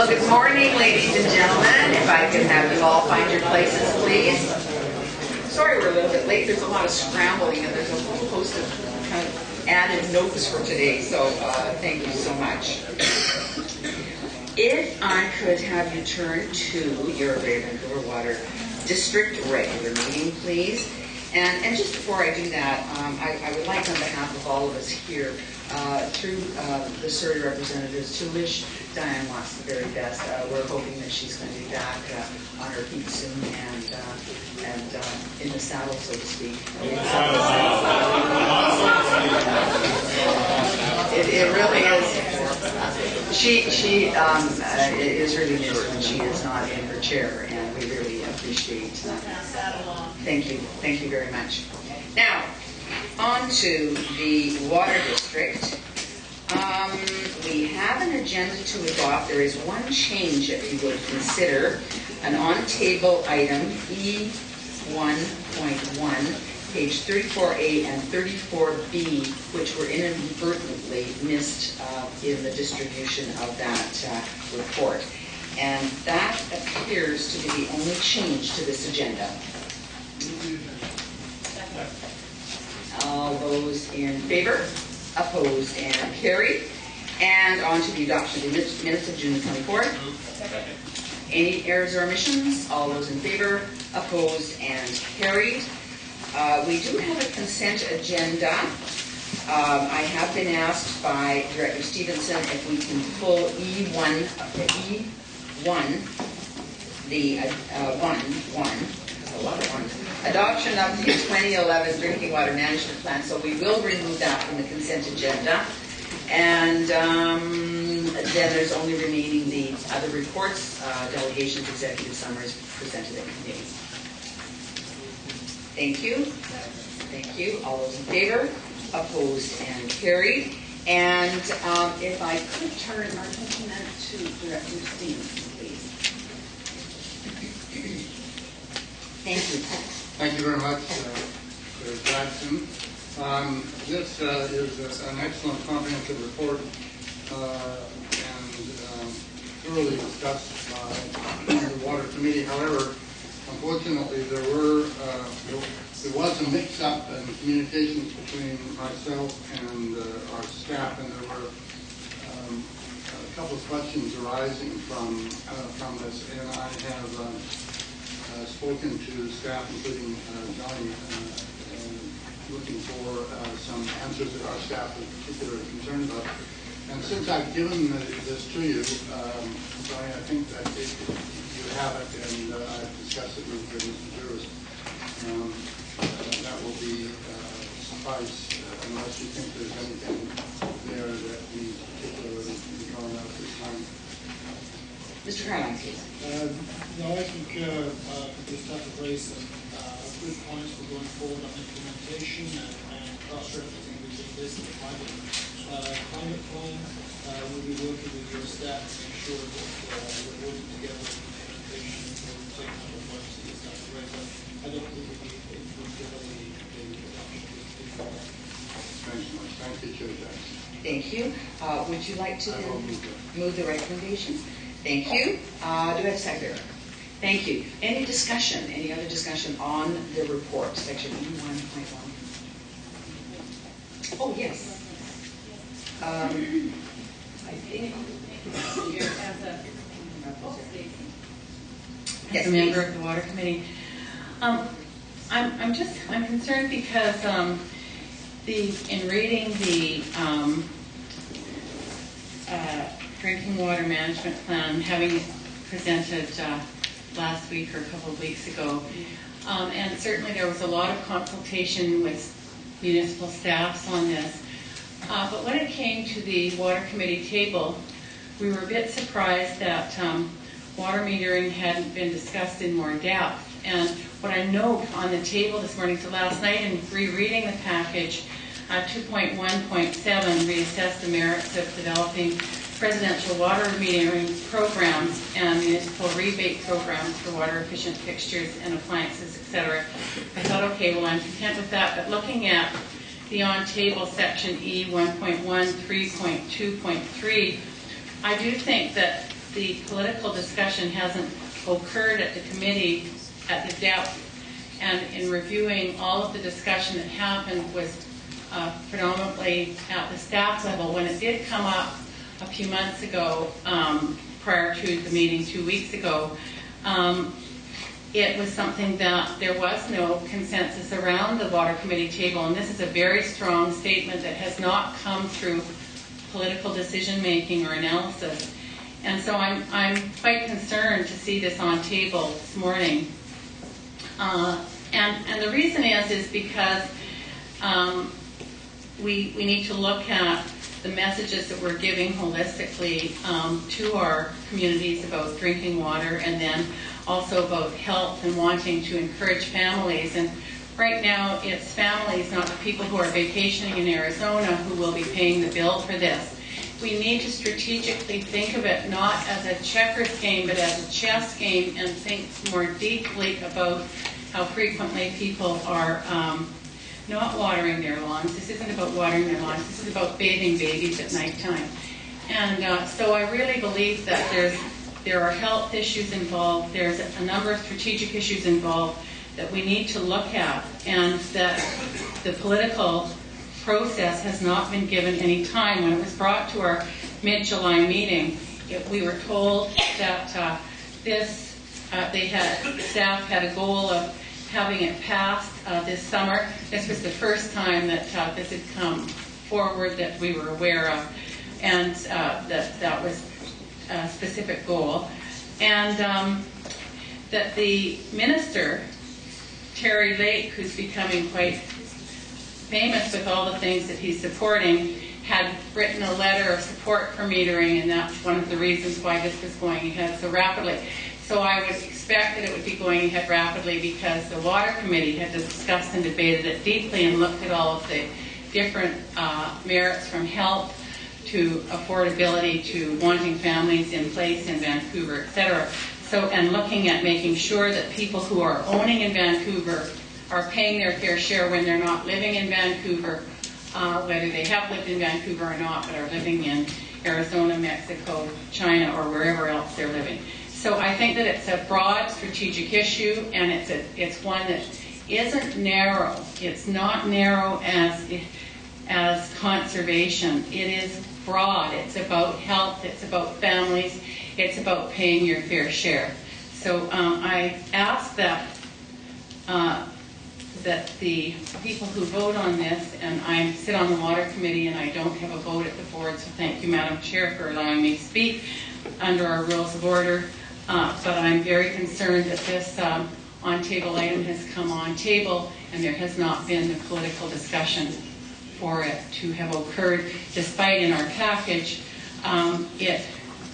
Well, good morning, ladies and gentlemen. If I could have you all find your places, please. Sorry we're a little bit late. There's a lot of scrambling, and there's a whole host of kind of added notes for today, so thank you so much. If I could have you turn to your Greater Vancouver Water District regular meeting, please. And just before I do that, I would like on behalf of all of us here, through the Surrey representatives, to wish Diane Watts the very best. We're hoping that she's going to be back on her feet soon and in the saddle, so to speak. It really is. She is really missed when she is not in her chair, and we really appreciate Thank you very much. Now, on to the Water District. We have an agenda to adopt. There is one change that we would consider, an on-table item E1.1, page 34A and 34B, which were inadvertently missed in the distribution of that report. And that appears to be the only change to this agenda. All those in favor? Opposed and carried. And on to the adoption of the minutes of June 24th. Any errors or omissions? All those in favor? Opposed and carried. We do have a consent agenda. I have been asked by Director Stevenson if we can pull E1, the a lot of ones. Adoption of the 2011 Drinking Water Management Plan. So we will remove that from the consent agenda. And then there's only remaining the other reports, delegations, executive summaries presented at committee. Thank you. Thank you. All those in favor? Opposed and carried. And if I could turn our attention then to Director Stevenson, please. Thank you. Thank you very much, Mr. Jackson. This is an excellent comprehensive report and thoroughly discussed by the Water Committee. However, unfortunately, there was a mix-up in communications between myself and our staff, and there were a couple of questions arising from this, and I have spoken to staff, including Johnny, looking for some answers that our staff is particularly concerned about. And since I've given this to you, Johnny, I think that you have it, and I've discussed it with Mr. Juris. That will be suffice, unless you think there's anything there that needs particularly to be drawn out this time. Mr. Carline, please. No, I think we just have to raise some good points for going forward on implementation and cross-referencing between this and the climate plan. We'll be working with your staff to make sure that we're working together with implementation and we're taking up the points that you start to raise. I don't think we need to give the adoption of this before. Thanks so much. Thank you, Chair Jackson. Thank you. Would you like to move the recommendation? Thank you. Do I have a second? Thank you. Any discussion, any other discussion on the report, section E1.1? Oh, yes. I think as a member of the Water Committee. I'm concerned because in reading the Drinking Water Management Plan, having it presented last week or a couple of weeks ago, and certainly there was a lot of consultation with municipal staffs on this. But when it came to the Water Committee table, we were a bit surprised that water metering hadn't been discussed in more depth. And what I note on the table this morning, so last night in rereading the package, 2.1.7 reassess the merits of developing residential water metering programs and municipal rebate programs for water efficient fixtures and appliances, etc. I thought, okay, well, I'm content with that. But looking at the on-table section E 1.1 3.2.3, I do think that the political discussion hasn't occurred at the committee at the depth, and in reviewing all of the discussion that happened was predominantly at the staff level. When it did come up a few months ago, prior to the meeting 2 weeks ago, it was something that there was no consensus around the water committee table, and this is a very strong statement that has not come through political decision making or analysis. And so I'm quite concerned to see this on table this morning. And the reason is because we need to look at the messages that we're giving holistically to our communities about drinking water, and then also about health and wanting to encourage families. And right now it's families, not the people who are vacationing in Arizona, who will be paying the bill for this. We need to strategically think of it not as a checkers game, but as a chess game, and think more deeply about how frequently people are not watering their lawns. This isn't about watering their lawns. This is about bathing babies at nighttime. And so I really believe that there are health issues involved. There's a number of strategic issues involved that we need to look at, and that the political process has not been given any time. When it was brought to our mid-July meeting, we were told that staff had a goal of having it passed this summer. This was the first time that this had come forward that we were aware of, and that was a specific goal. And that the minister, Terry Lake, who's becoming quite famous with all the things that he's supporting, had written a letter of support for metering, and that's one of the reasons why this was going ahead so rapidly. So I would expect that it would be going ahead rapidly because the Water Committee had discussed and debated it deeply and looked at all of the different merits, from health to affordability to wanting families in place in Vancouver, etc. So, and looking at making sure that people who are owning in Vancouver are paying their fair share when they're not living in Vancouver, whether they have lived in Vancouver or not, but are living in Arizona, Mexico, China, or wherever else they're living. So I think that it's a broad strategic issue, and it's one that isn't narrow. It's not narrow as conservation. It is broad. It's about health. It's about families. It's about paying your fair share. So I ask that the people who vote on this, and I sit on the Water Committee and I don't have a vote at the board, so thank you, Madam Chair, for allowing me to speak under our rules of order. But I'm very concerned that this on-table item has come on table and there has not been the political discussion for it to have occurred, despite in our package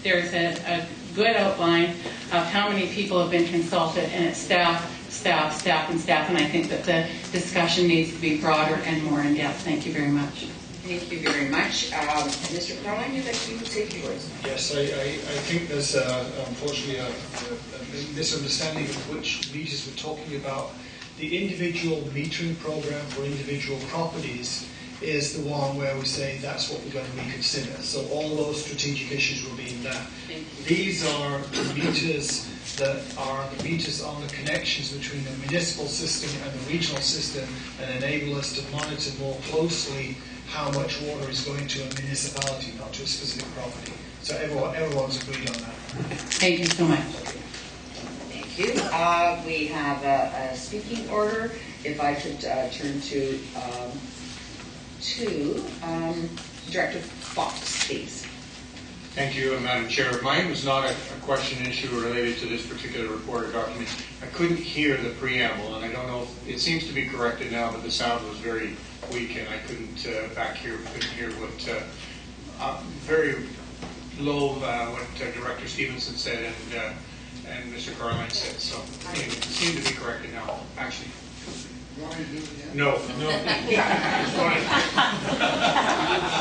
there's a good outline of how many people have been consulted, and it's staff, and I think that the discussion needs to be broader and more in-depth. Thank you very much. Thank you very much. Mr. Caroline, you'd like to say a few words? Yes, I think there's unfortunately a misunderstanding of which meters we're talking about. The individual metering program for individual properties is the one where we say that's what we're going to reconsider. So all those strategic issues will be in that. These are the meters that are the meters on the connections between the municipal system and the regional system, and enable us to monitor more closely how much water is going to a municipality, not to a specific property. So everyone's agreed on that. Thank you so much. Thank you. We have a speaking order. If I could turn to Director Fox, please. Thank you, Madam Chair. Mine was not a question issue related to this particular report or document. I couldn't hear the preamble, and I don't know if it seems to be corrected now, but the sound was very weak, and I couldn't back here. Couldn't hear what very low what Director Stevenson said and Mr. Carline said. So it seemed to be corrected now. Actually. No.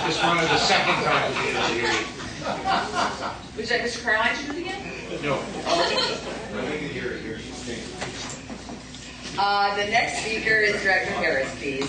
Just wanted the second time to be able to hear you. Would you like Mr. Caroline to do it again? No. The next speaker is Director Harris, please.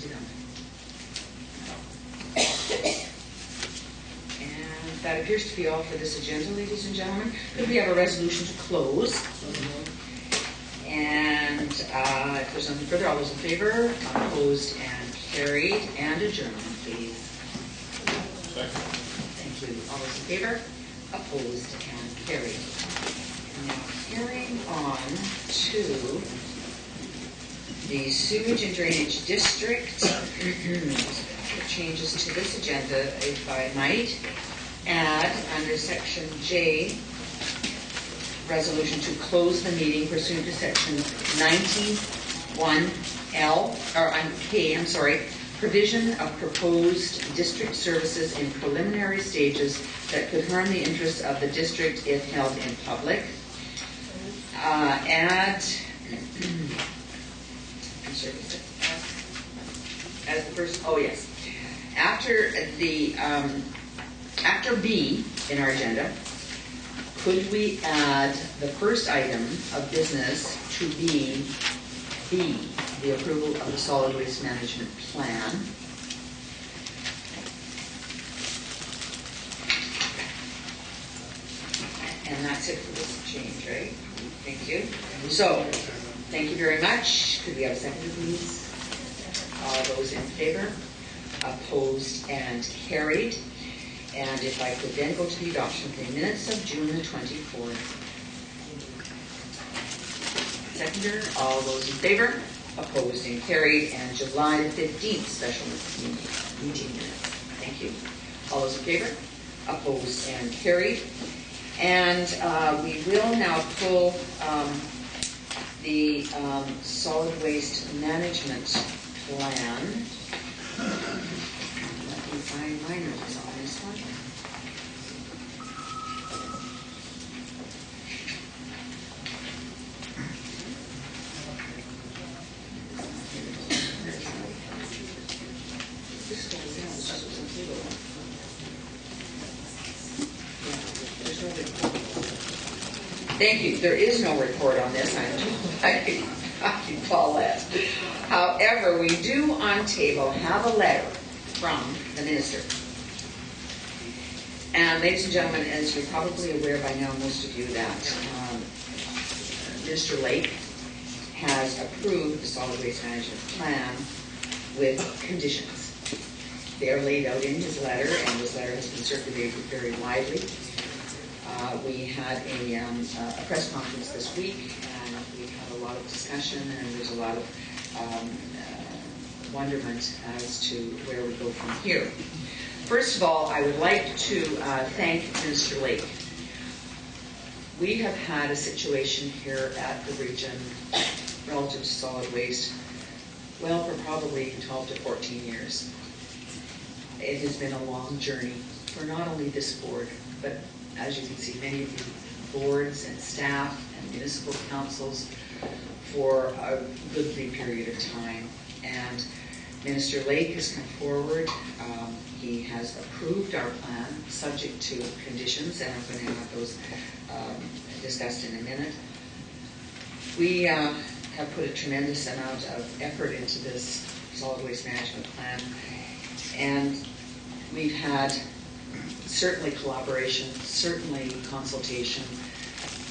to them. And that appears to be all for this agenda, ladies and gentlemen. Could we have a resolution to close? And if there's nothing further, all those in favor, opposed and carried, and adjourned, please. Thank you. All those in favor, opposed and carried. Now, carrying on to the sewage and drainage district. Changes to this agenda, if I might add, under section J, resolution to close the meeting pursuant to section 91L, or K, I'm sorry, provision of proposed district services in preliminary stages that could harm the interests of the district if held in public. Add, I'm sorry, as the first, oh yes. After B in our agenda, could we add the first item of business to be B, the approval of the solid waste management plan? And that's it for this change, right? Thank you. So, thank you very much. Could we have a second, please? All those in favor? Opposed and carried. And if I could then go to the adoption of the minutes of June the 24th. Seconder, all those in favor? Opposed and carried. And July the 15th special meeting minutes. Thank you. All those in favor? Opposed and carried. And we will now pull the solid waste management plan. Let me find my notes on this one. Thank you. There is no report on this. I can call that. However, we do on table have a letter from the minister. And ladies and gentlemen, as you're probably aware by now, most of you, that Minister Lake has approved the solid waste management plan with conditions. They are laid out in his letter, and his letter has been circulated very widely. We had a press conference this week, and we had a lot of discussion, and there's a lot of wonderment as to where we go from here. First of all, I would like to thank Minister Lake. We have had a situation here at the region relative to solid waste, well, for probably 12 to 14 years. It has been a long journey for not only this board, but as you can see, many of the boards and staff and municipal councils for a goodly period of time. And Minister Lake has come forward. He has approved our plan, subject to conditions, and I'm going to have those discussed in a minute. We have put a tremendous amount of effort into this solid waste management plan, and we've had certainly collaboration, certainly consultation,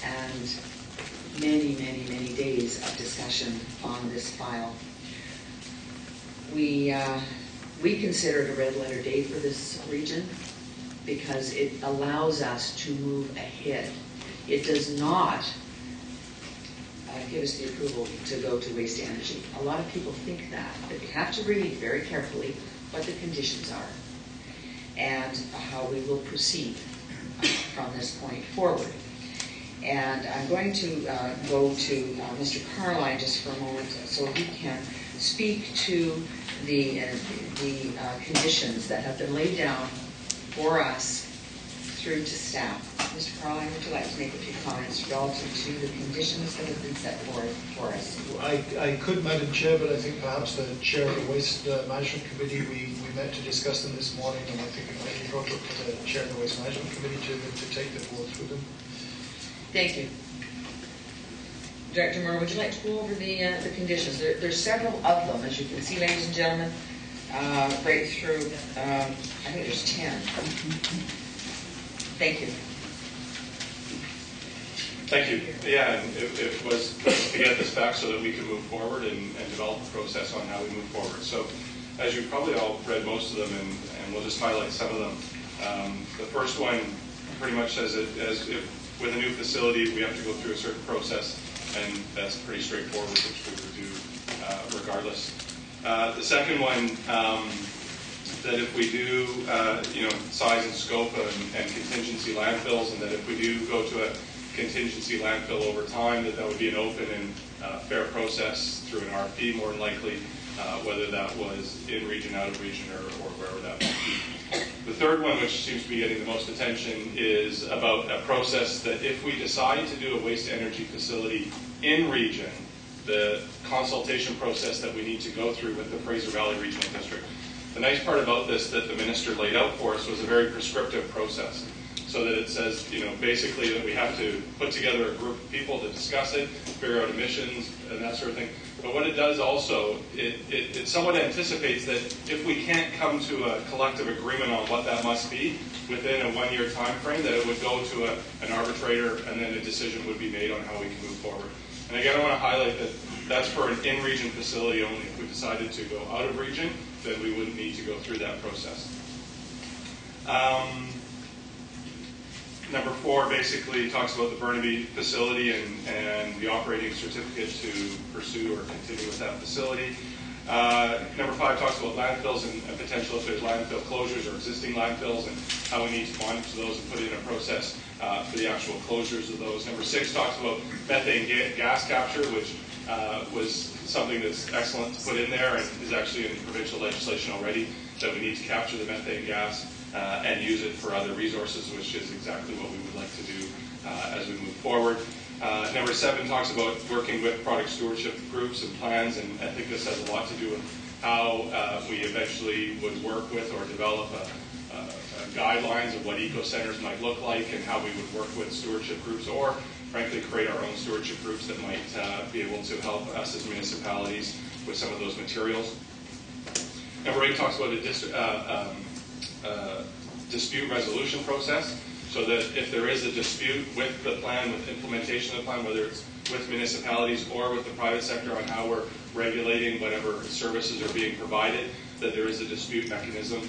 and many, many, many days of discussion on this file. We consider it a red letter day for this region because it allows us to move ahead. It does not give us the approval to go to waste energy. A lot of people think that, but you have to read very carefully what the conditions are and how we will proceed from this point forward. And I'm going to go to Mr. Carline just for a moment so he can speak to the conditions that have been laid down for us through to staff. Mr. Carline, would you like to make a few comments relative to the conditions that have been set forth for us? I could, Madam Chair, but I think perhaps the Chair of the Waste Management Committee, we met to discuss them this morning, and I think it might be appropriate for the Chair of the Waste Management Committee to take the board through them. Thank you. Director Moore, would you like to go over the conditions? There's several of them, as you can see, ladies and gentlemen, right through, I think there's 10. Thank you. Thank you. Yeah, and it was to get this back so that we can move forward and develop a process on how we move forward. So, as you probably all read most of them, and we'll just highlight some of them. The first one pretty much says that as if with a new facility, we have to go through a certain process, and that's pretty straightforward, which we would do regardless. The second one, that if we do, size and scope and contingency landfills, and that if we do go to a contingency landfill over time, that would be an open and fair process through an RFP, more than likely, whether that was in region, out of region, or wherever that might be. The third one, which seems to be getting the most attention, is about a process that if we decide to do a waste-to-energy facility in region, the consultation process that we need to go through with the Fraser Valley Regional District. The nice part about this that the minister laid out for us was a very prescriptive process, so that it says, basically that we have to put together a group of people to discuss it, figure out emissions, and that sort of thing. But what it does also, it somewhat anticipates that if we can't come to a collective agreement on what that must be within a one-year time frame, that it would go to an arbitrator, and then a decision would be made on how we can move forward. And again, I want to highlight that that's for an in-region facility only. If we decided to go out of region, then we wouldn't need to go through that process. Number 4 basically talks about the Burnaby facility and the operating certificate to pursue or continue with that facility. Number 5 talks about landfills and potential if there's landfill closures or existing landfills and how we need to monitor those and put in a process for the actual closures of those. Number 6 talks about methane gas capture, which was something that's excellent to put in there and is actually in provincial legislation already, that we need to capture the methane gas and use it for other resources, which is exactly what we would like to do as we move forward. Number 7 talks about working with product stewardship groups and plans, and I think this has a lot to do with how we eventually would work with or develop guidelines of what eco-centers might look like and how we would work with stewardship groups, or frankly create our own stewardship groups that might be able to help us as municipalities with some of those materials. Number 8 talks about a dispute resolution process, so that if there is a dispute with the plan, with implementation of the plan, whether it's with municipalities or with the private sector on how we're regulating whatever services are being provided, that there is a dispute mechanism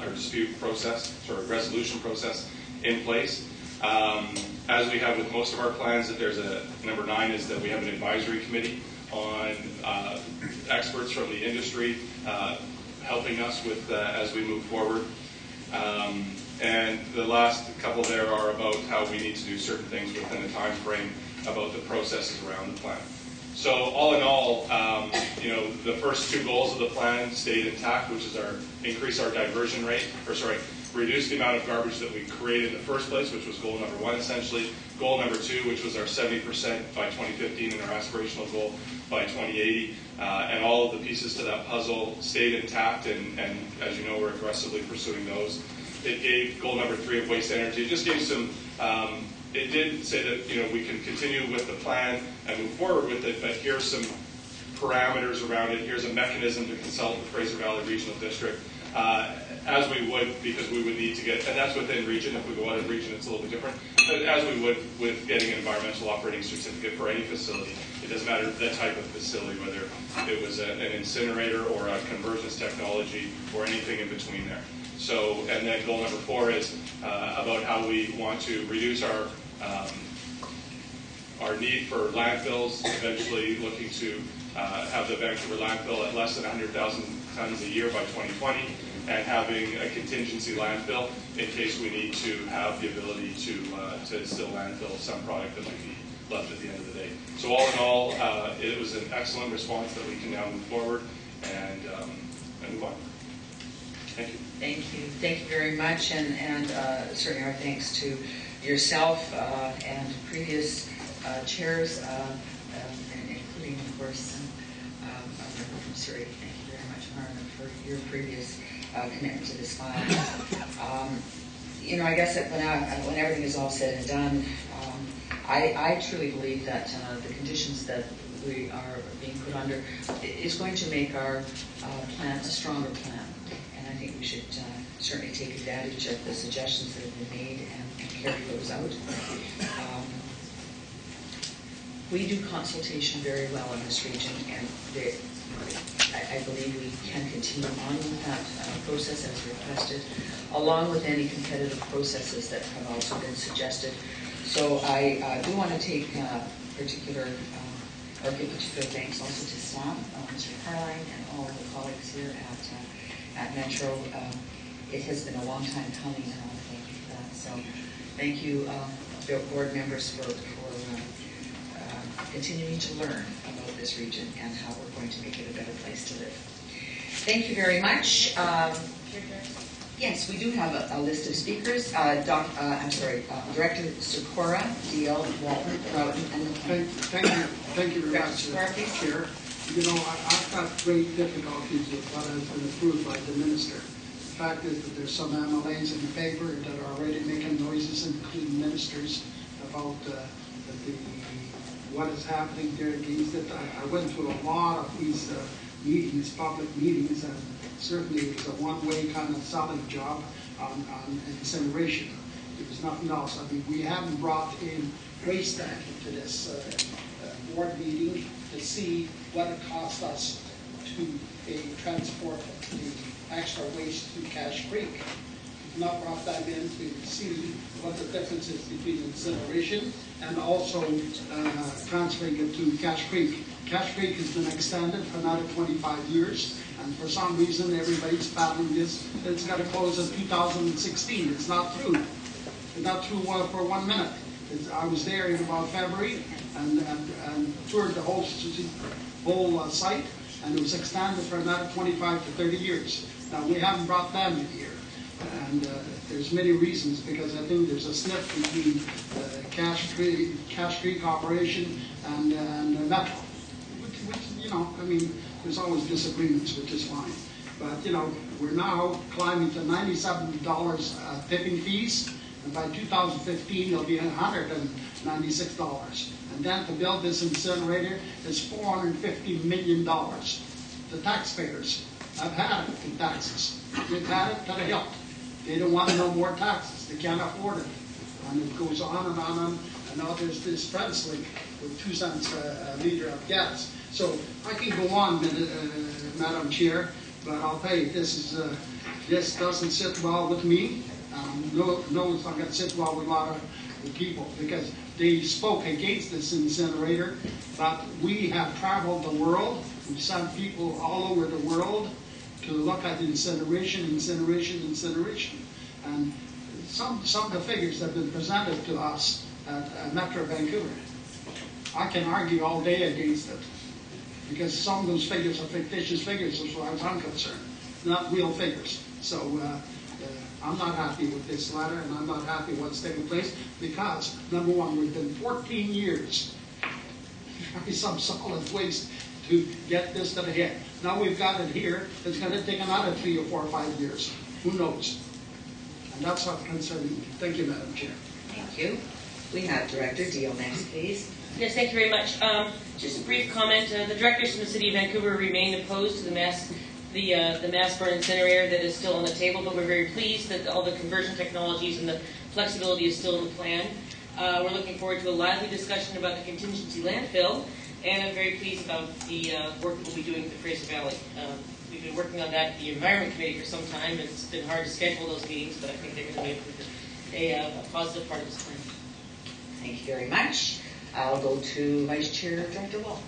or dispute process, resolution process in place. As we have with most of our plans, that there's number 9 is that we have an advisory committee on experts from the industry helping us with as we move forward. And the last couple there are about how we need to do certain things within a time frame about the processes around the plan. So all in all, the first 2 goals of the plan stayed intact, which is increase our diversion rate, reduce the amount of garbage that we created in the first place, which was goal number 1 essentially. Goal number 2, which was our 70% by 2015 and our aspirational goal by 2080. And all of the pieces to that puzzle stayed intact, and as you know, we're aggressively pursuing those. It gave goal number 3 of waste energy. It just gave some, it did say that we can continue with the plan and move forward with it, but here's some parameters around it. Here's a mechanism to consult the Fraser Valley Regional District, as we would, because we would need to get, and that's within region. If we go out of region, it's a little bit different. But as we would with getting an environmental operating certificate for any facility, it doesn't matter the type of facility, whether it was an incinerator or a conversions technology or anything in between there. So, and then goal number 4 is about how we want to reduce our need for landfills, eventually looking to have the Vancouver landfill at less than 100,000 tons a year by 2020, and having a contingency landfill in case we need to have the ability to still landfill some product that might be left at the end of the day. So all in all, it was an excellent response that we can now move forward and move on. Thank you. Thank you. Thank you very much, and certainly our thanks to yourself and previous chairs, including, of course, our member from Surrey. Thank you very much, Marvin, for your previous commitment to this file. I guess that when everything is all said and done, I truly believe that the conditions that we are being put under is going to make our plan a stronger plan. And I think we should certainly take advantage of the suggestions that have been made and carry those out. We do consultation very well in this region, and I believe we can continue on with that process as requested, along with any competitive processes that have also been suggested. So I do want to take give particular thanks also to staff, Mr. Carline, and all of the colleagues here at Metro. It has been a long time coming, and I want to thank you for that. So thank you, board members, for continuing to learn about this region and how we're going to make it a better place to live. Thank you very much. Yes, we do have a list of speakers. Director Sikora, D.L. Walton, Broughton, and McLean. Thank you very much, Sikora, please. Chair. You know, I've got great difficulties with what has been approved by the minister. The fact is that there's some MLAs in the paper that are already making noises, including ministers, about what is happening there against it. I went through a lot of these meetings, public meetings, and certainly it was a one-way kind of selling job on incineration. There was nothing else. I mean, we haven't brought in waste stacking to this board meeting to see what it costs us to transport the extra waste to Cache Creek. We've not brought that in to see what the difference is between incineration and also transferring it to Cache Creek. Cache Creek has been extended for another 25 years, and for some reason everybody's battling this. It's got to close in 2016. It's not through. It's not through for 1 minute. I was there in about February and toured the whole site, and it was extended for another 25 to 30 years. Now, we haven't brought them in here. And there's many reasons, because I think there's a sniff between Cache Creek operation and Metro, which, you know, I mean, there's always disagreements, which is fine. But, you know, we're now climbing to $97 tipping fees, and by 2015 it'll be $196. And then to build this incinerator is $450 million. The taxpayers have had it in taxes. They've had it to the hilt. They don't want no more taxes. They can't afford it. And it goes on and on. And now there's this French leak with 2 cents a liter of gas. So I can go on, Madam Chair, but I'll tell you, this doesn't sit well with me. No, it's not going to sit well with a lot of people, because they spoke against this incinerator. But we have traveled the world. We've sent people all over the world to look at incineration. And some of the figures have been presented to us at Metro Vancouver. I can argue all day against it, because some of those figures are fictitious figures as far as I'm concerned, not real figures. So I'm not happy with this letter, and I'm not happy with what's taking place, because, number one, we've been 14 years trying some solid waste to get this to the head. Now we've got it here. It's going to take another 3 or 4 or 5 years. Who knows? And that's what's concerning me. Thank you, Madam Chair. Thank you. We have Director Deal next, please. Yes, thank you very much. Just a brief comment. The directors from the City of Vancouver remain opposed to the mass burn incinerator that is still on the table, but we're very pleased that all the conversion technologies and the flexibility is still in the plan. We're looking forward to a lively discussion about the contingency landfill, and I'm very pleased about the work that we'll be doing with the Fraser Valley. We've been working on that at the Environment Committee for some time, and it's been hard to schedule those meetings, but I think they're going to be a positive part of this plan. Thank you very much. I'll go to Vice Chair Director Wall.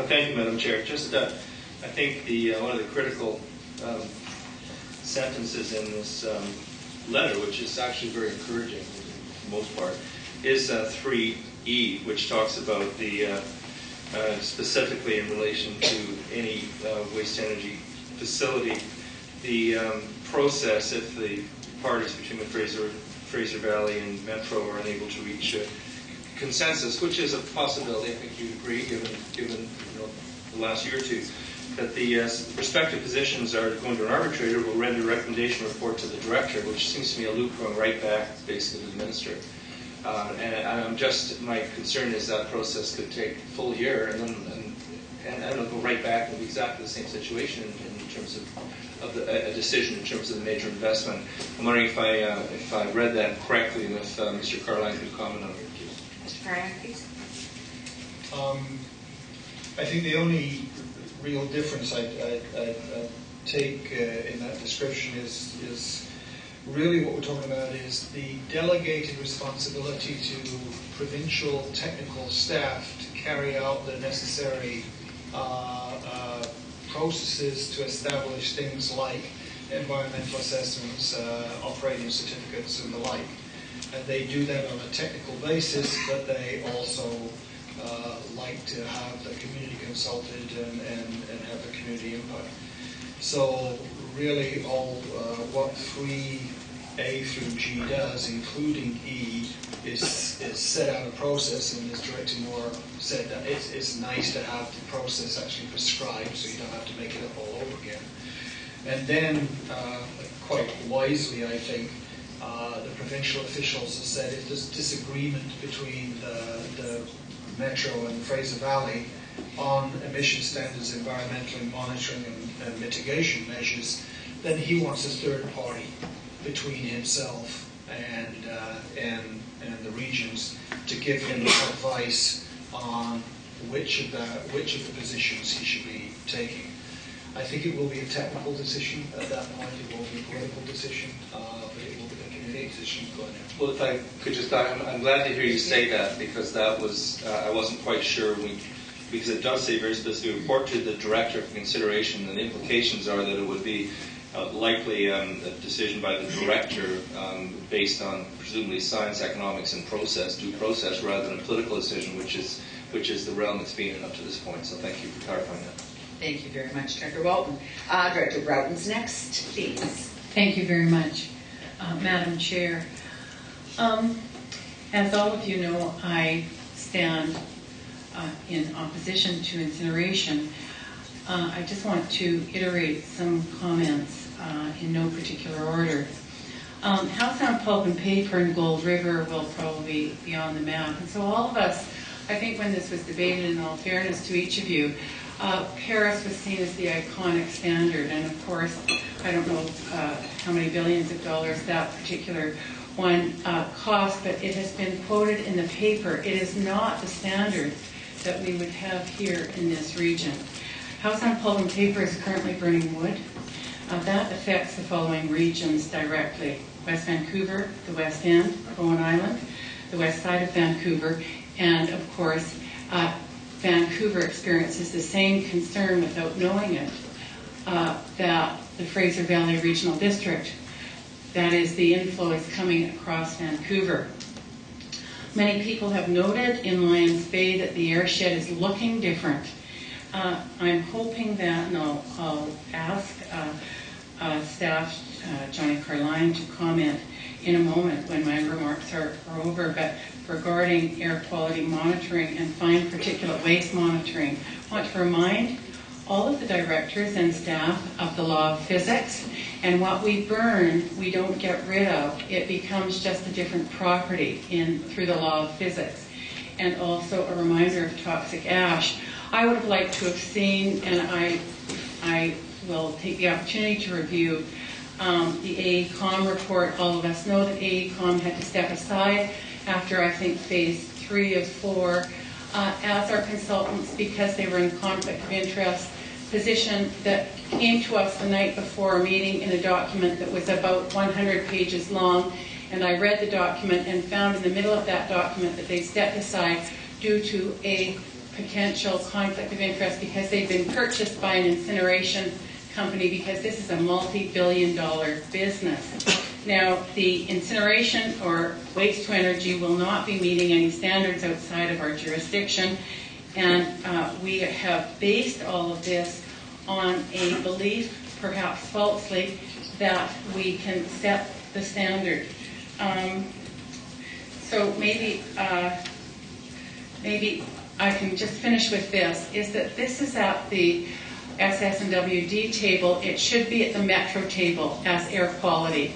Thank you, Madam Chair. Just I think one of the critical sentences in this letter, which is actually very encouraging for the most part, is 3E, which talks about the specifically in relation to any waste energy facility, the process if the parties between the Fraser Valley and Metro are unable to reach a consensus, which is a possibility. I think you'd agree, given the last year or two, that the respective positions are going to an arbitrator who will render a recommendation report to the director, which seems to me a loop going right back basically to the minister. My concern is that process could take a full year, and I don't know, go right back and be exactly the same situation in terms of a decision in terms of the major investment. I'm wondering if I read that correctly, and if Mr. Carline could comment on it. Mr. Carline, please. I think the only real difference I take in that description is really what we're talking about is the delegated responsibility to provincial technical staff to carry out the necessary processes to establish things like environmental assessments, operating certificates and the like. And they do that on a technical basis, but they also like to have the community consulted and have the community input. So really all what 3A through G does, including E, is set out a process, and as Director Moore said, that it's nice to have the process actually prescribed so you don't have to make it up all over again. And then, quite wisely, I think, the provincial officials have said if there's disagreement between the Metro and Fraser Valley on emission standards, environmental monitoring and mitigation measures, then he wants a third party between himself and the regions to give him advice on which of the positions he should be taking. I think it will be a technical decision at that point. It won't be a political decision, but it will be a community decision going in. Well, if I could just, I'm glad to hear you say that, because that was, I wasn't quite sure, because it does say very specifically, report to the director for consideration, and the implications are that it would be likely a decision by the director based on presumably science, economics, and due process, rather than a political decision, which is the realm it's been in up to this point. So thank you for clarifying that. Thank you very much, Director Walton. Director Broughton's next, please. Thank you very much, Madam Chair. As all of you know, I stand in opposition to incineration. I just want to iterate some comments in no particular order. Howe Sound Pulp and Paper and Gold River will probably be on the map. And so all of us, I think when this was debated, in all fairness to each of you, Paris was seen as the iconic standard. And of course, I don't know how many billions of dollars that particular one cost, but it has been quoted in the paper. It is not the standard that we would have here in this region. Howe Sound Pulp and Paper is currently burning wood. That affects the following regions directly: West Vancouver, the West End, Bowen Island, the west side of Vancouver, and of course, Vancouver experiences the same concern without knowing it, that the Fraser Valley Regional District, that is, the inflow is coming across Vancouver. Many people have noted in Lions Bay that the airshed is looking different. I'm hoping that, and I'll ask staff, Johnny Carline, to comment in a moment when my remarks are over, but regarding air quality monitoring and fine particulate waste monitoring, I want to remind all of the directors and staff of the law of physics, and what we burn, we don't get rid of. It becomes just a different property through the law of physics. And also a reminder of toxic ash. I would have liked to have seen, and I will take the opportunity to review the AECOM report. All of us know that AECOM had to step aside after, I think, phase 3 of 4 as our consultants, because they were in conflict of interest position that came to us the night before a meeting in a document that was about 100 pages long. And I read the document and found in the middle of that document that they stepped aside due to a potential conflict of interest because they've been purchased by an incineration company, because this is a multi-billion-dollar business. Now, the incineration or waste to energy will not be meeting any standards outside of our jurisdiction, and we have based all of this on a belief, perhaps falsely, that we can set the standard. So maybe I can just finish with this, is that this is at the SS&WD table. It should be at the Metro table as air quality.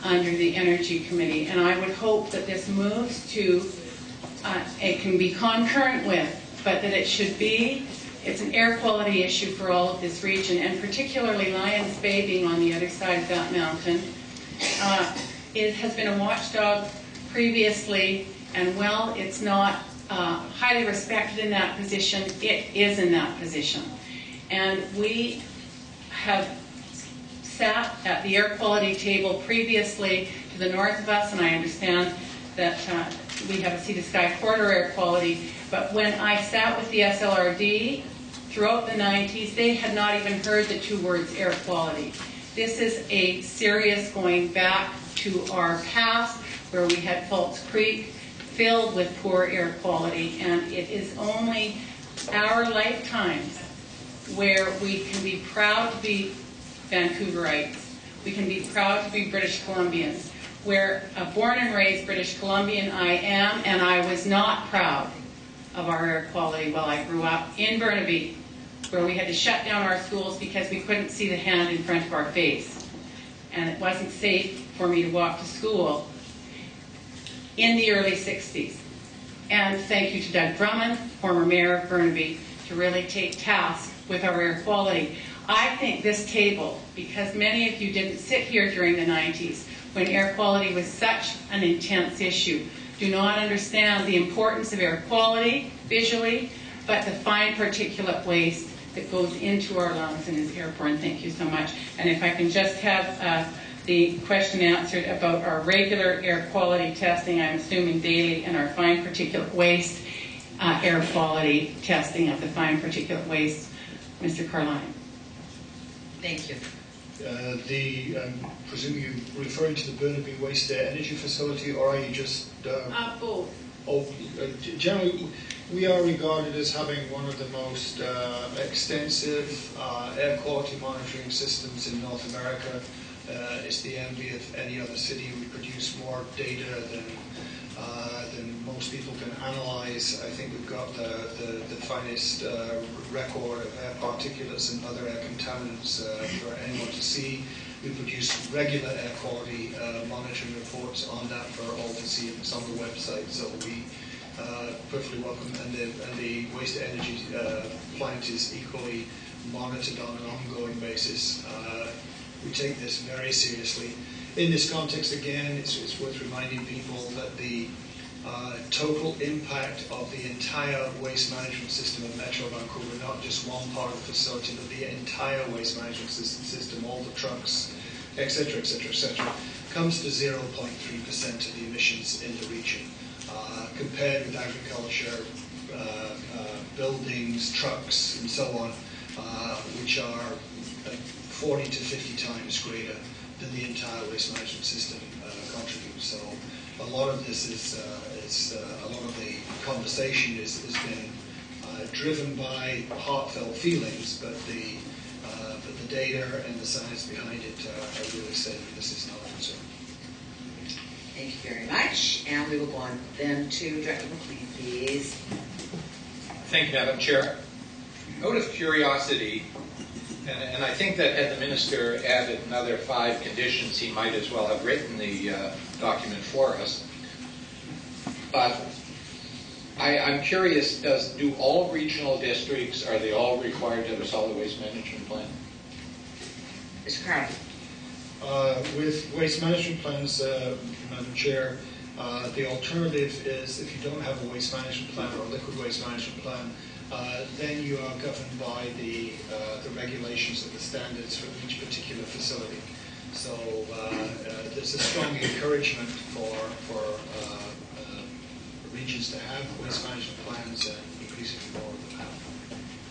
under the Energy Committee. And I would hope that this moves to, it can be concurrent with, but that it should be, it's an air quality issue for all of this region, and particularly Lions Bay being on the other side of that mountain. It has been a watchdog previously, and while it's not highly respected in that position, it is in that position. And we have sat at the air quality table previously to the north of us, and I understand that we have a sea to sky corridor air quality, but when I sat with the SLRD throughout the 90s, they had not even heard the two words air quality. This is a serious going back to our past where we had False Creek filled with poor air quality, and it is only our lifetimes where we can be proud to be Vancouverites, we can be proud to be British Columbians, where a born and raised British Columbian I am, and I was not proud of our air quality while I grew up in Burnaby, where we had to shut down our schools because we couldn't see the hand in front of our face. And it wasn't safe for me to walk to school in the early 60s. And thank you to Doug Drummond, former mayor of Burnaby, to really take task with our air quality. I think this table, because many of you didn't sit here during the 90s when air quality was such an intense issue, do not understand the importance of air quality visually, but the fine particulate waste that goes into our lungs and is airborne. Thank you so much. And if I can just have the question answered about our regular air quality testing, I'm assuming daily, and our fine particulate waste air quality testing of the fine particulate waste. Mr. Carline. Thank you. I presume you're referring to the Burnaby Waste Energy Facility, or are you just... Both. Generally, we are regarded as having one of the most extensive air quality monitoring systems in North America. It's the envy of any other city. We produce more data than most people can analyze. I think we've got the finest record of air particulates and other air contaminants for anyone to see. We produce regular air quality monitoring reports on that for all to see. It's on the website, so we perfectly welcome. And the waste energy plant is equally monitored on an ongoing basis. We take this very seriously. In this context, again, it's worth reminding people that the total impact of the entire waste management system of Metro Vancouver, not just one part of the facility, but the entire waste management system, all the trucks, etc., etc., etc., comes to 0.3% of the emissions in the region. Compared with agriculture, buildings, trucks, and so on, which are 40 to 50 times greater than the entire waste management system contributes. So a lot of this is a lot of the conversation has been driven by heartfelt feelings, but the data and the science behind it are really saying this is not a concern. Thank you very much. And we will go on then to Director McLean, please. Thank you, Madam Chair. Out of curiosity, and I think that had the Minister added another 5 conditions, he might as well have written the document for us. But I'm curious, do all regional districts, are they all required to have a solid waste management plan? Mr. Carney. With waste management plans, Madam Chair, the alternative is if you don't have a waste management plan or a liquid waste management plan, then you are governed by the regulations and the standards for each particular facility. So there's a strong encouragement for regions to have waste management plans, and increasingly more of them have.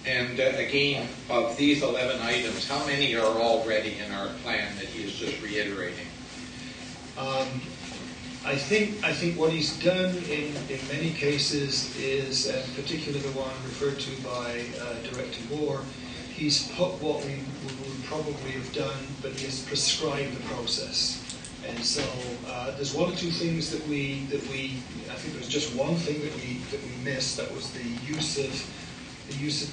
And again, of these 11 items, how many are already in our plan that he is just reiterating? I think what he's done in many cases is, and particularly the one referred to by Director Moore, he's put what we would probably have done, but he has prescribed the process. And so there's one or two things that we I think there's just one thing that we missed. That was the use of the use of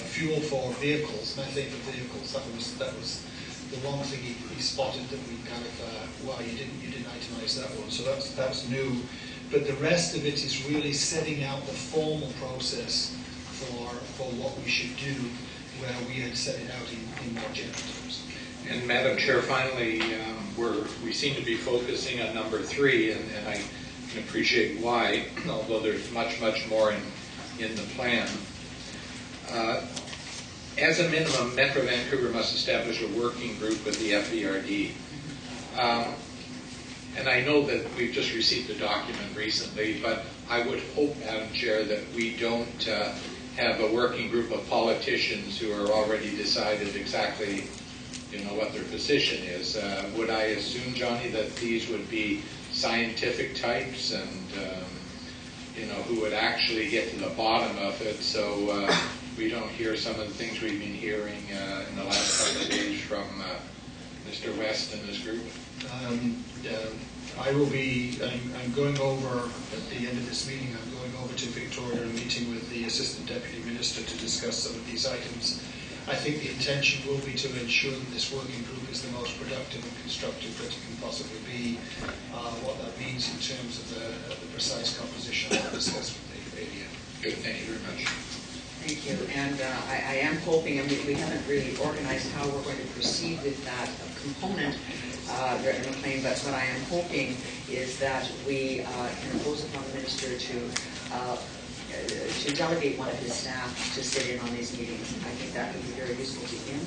fuel for vehicles, methane for vehicles. That was the one thing he spotted that we kind of, wow, you didn't itemize that one. So that's new. But the rest of it is really setting out the formal process for what we should do, where we had set it out in more general terms. And Madam Chair, finally, we seem to be focusing on number 3, and I can appreciate why, although there's much more in the plan. As a minimum, Metro Vancouver must establish a working group with the FVRD. And I know that we've just received a document recently, but I would hope, Madam Chair, that we don't have a working group of politicians who are already decided exactly, what their position is. Would I assume, Johnny, that these would be scientific types and, who would actually get to the bottom of it, so we don't hear some of the things we've been hearing in the last couple of days from Mr. West and his group? I'm going over, at the end of this meeting, I'm going over to Victoria and meeting with the Assistant Deputy Minister to discuss some of these items. I think the intention will be to ensure that this working group is the most productive and constructive that it can possibly be. What that means in terms of the precise composition I'll discuss with the ADM. Good, thank you very much. Thank you. And I am hoping, and we haven't really organized how we're going to proceed with that component in the claim, but what I am hoping is that we can impose upon the minister to delegate one of his staff to sit in on these meetings. I think that could be very useful to him,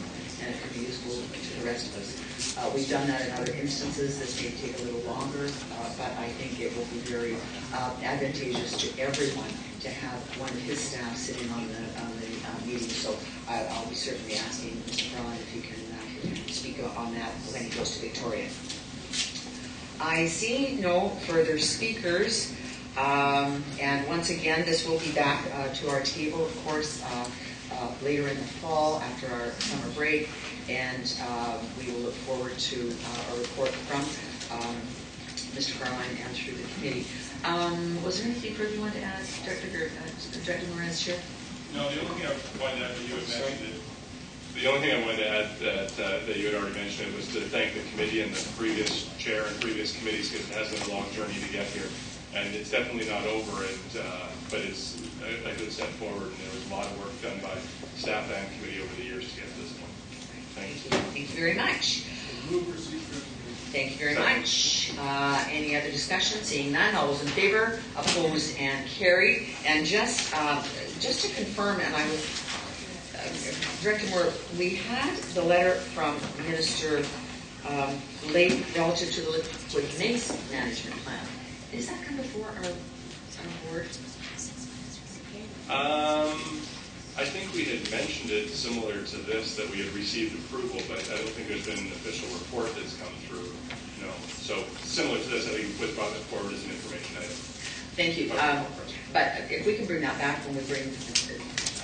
and it could be useful to the rest of us. We've done that in other instances. This may take a little longer, but I think it will be very advantageous to everyone to have one of his staff sitting on the meeting. So I'll be certainly asking Mr. Braun if he can speak on that when he goes to Victoria. I see no further speakers. And once again, this will be back to our table, of course, later in the fall after our summer break. And we will look forward to a report from Mr. Carline and through the committee. Was there anything further you wanted to add, Director Moran's Chair? No, the only thing I wanted to add that you had mentioned, the only thing I wanted to add that you had already mentioned was to thank the committee and the previous chair and previous committees, because it has been a long journey to get here. And it's definitely not over, but it's like I said forward, and there was a lot of work done by staff and committee over the years to get to this point. Thank you. Thank you very much. Thank you very much. Any other discussion? Seeing none, all those in favor, opposed, and carried. And just to confirm, and I was Director Moore, we had the letter from Minister Lake relative to the liquid waste management plan. Is that come before our board? I think we had mentioned it similar to this, that we had received approval, but I don't think there's been an official report that's come through. No. So similar to this, I think it was brought forward as an information item. Thank you. But if we can bring that back when we bring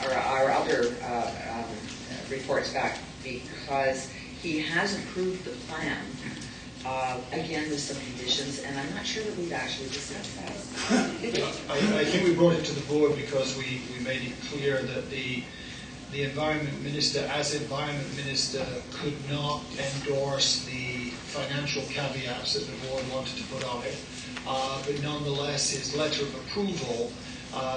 our other reports back, because he has approved the plan, again with some conditions, and I'm not sure that we've actually discussed that. I think we brought it to the board because we made it clear that the Environment Minister, as Environment Minister, could not endorse the financial caveats that the board wanted to put on it. But nonetheless, his letter of approval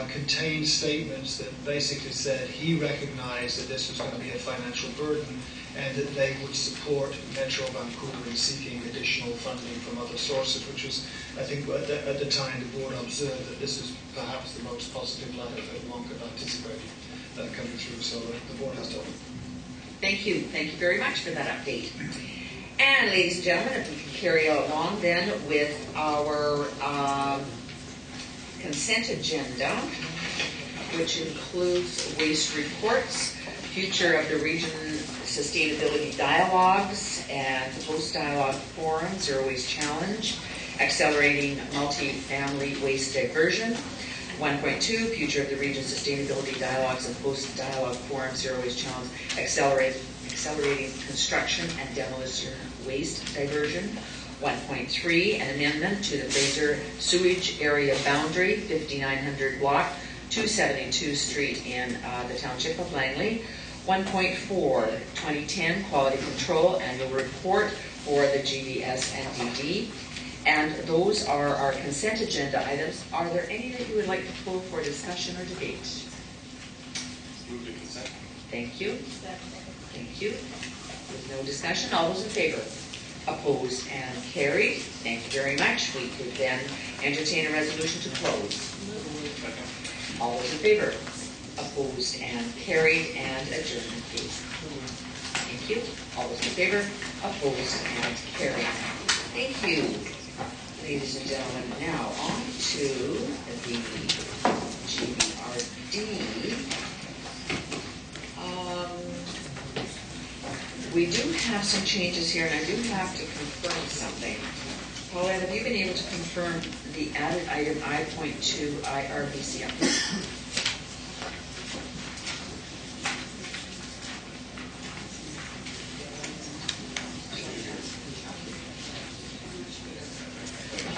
contained statements that basically said he recognized that this was going to be a financial burden and that they would support Metro Vancouver in seeking additional funding from other sources, which was, I think, at the time the board observed that this is perhaps the most positive letter that one could anticipate coming through. So the board has done it. Thank you. Thank you very much for that update. And ladies and gentlemen, if we can carry along then with our consent agenda, which includes waste reports, future of the region sustainability dialogues and post-dialogue forum, Zero Waste Challenge, accelerating multi-family waste diversion. 1.2, future of the region sustainability dialogues and post-dialogue forum, Zero Waste Challenge, accelerating construction and demolition waste diversion. 1.3, an amendment to the Fraser sewage area boundary, 5900 block, 272 Street in the Township of Langley. 1.4, 2010 Quality Control Annual Report for the GDS and DD. And those are our consent agenda items. Are there any that you would like to pull for discussion or debate? Move to consent. Thank you. Thank you. With no discussion, all those in favor? Opposed and carried. Thank you very much. We could then entertain a resolution to close. Second. All those in favor? Opposed and carried, and adjournment, please. Thank you. All those in favor? Opposed and carried. Thank you. Ladies and gentlemen, now on to the GBRD. We do have some changes here, and I do have to confirm something. Paulette, have you been able to confirm the added item I.2 IRBC update?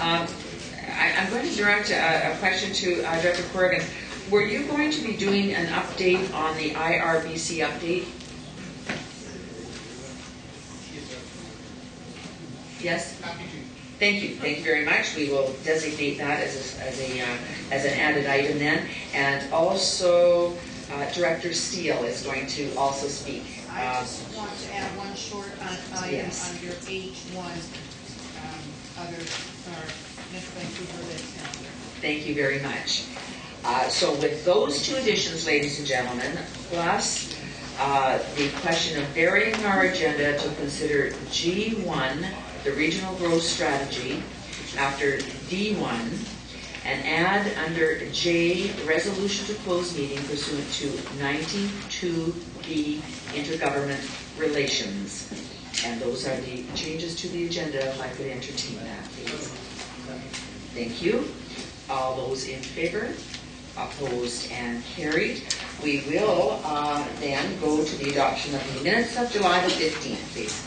I'm going to direct a question to Director Corrigan. Were you going to be doing an update on the IRBC update? Yes? Thank you. Thank you very much. We will designate that as an added item then. And also, Director Steele is going to also speak. I just want to add one short item Yes. under H1, other Metro Vancouver list calendar. Thank you very much. So with those two additions, ladies and gentlemen, plus the question of varying our agenda to consider G1, the regional growth strategy, after D1, and add under J, resolution to close meeting pursuant to 92B, intergovernment relations. And those are the changes to the agenda. If I could entertain that, please. Thank you. All those in favor? Opposed and carried. We will then go to the adoption of the minutes of July the 15th, please.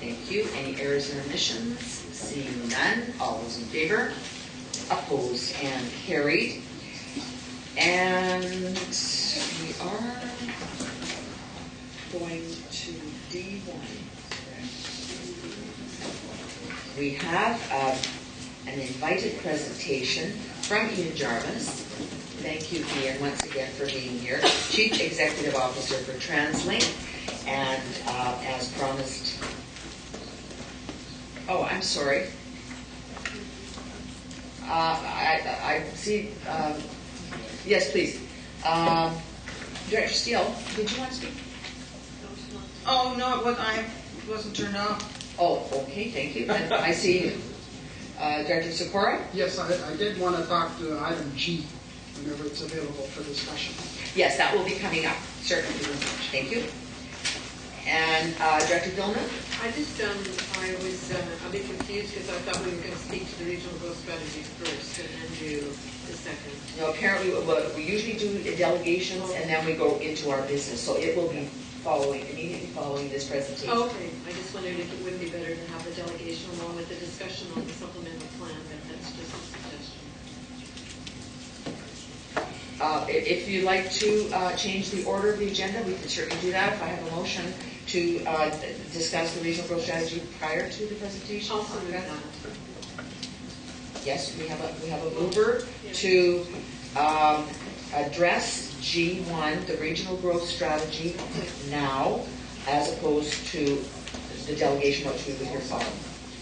Thank you. Any errors and omissions? Seeing none. All those in favor? Opposed and carried. And we are going to D1. We have an invited presentation from Ian Jarvis. Thank you, Ian, once again for being here. Chief Executive Officer for TransLink. And as promised... Oh, I'm sorry. I see... yes, please. Director Steele, did you want to speak? Oh, no, I wasn't turned off. Oh, okay, thank you. And I see Director Sikora? Yes, I did want to talk to item G whenever it's available for discussion. Yes, that will be coming up, certainly. Thank you. And Director Villeneuve? I was a bit confused because I thought we were going to speak to the regional growth strategy first and then do the second. No, apparently we usually do delegations and then we go into our business. So it will be immediately following this presentation. Oh, okay. I just wondered if it would be better to have the delegation along with the discussion on the supplemental plan, but that's just a suggestion. If you'd like to change the order of the agenda, we can certainly do that. If I have a motion to discuss the regional growth strategy prior to the presentation. Also move that. Yes, we have a mover to address G1, the regional growth strategy now, as opposed to the delegation which we would hear following.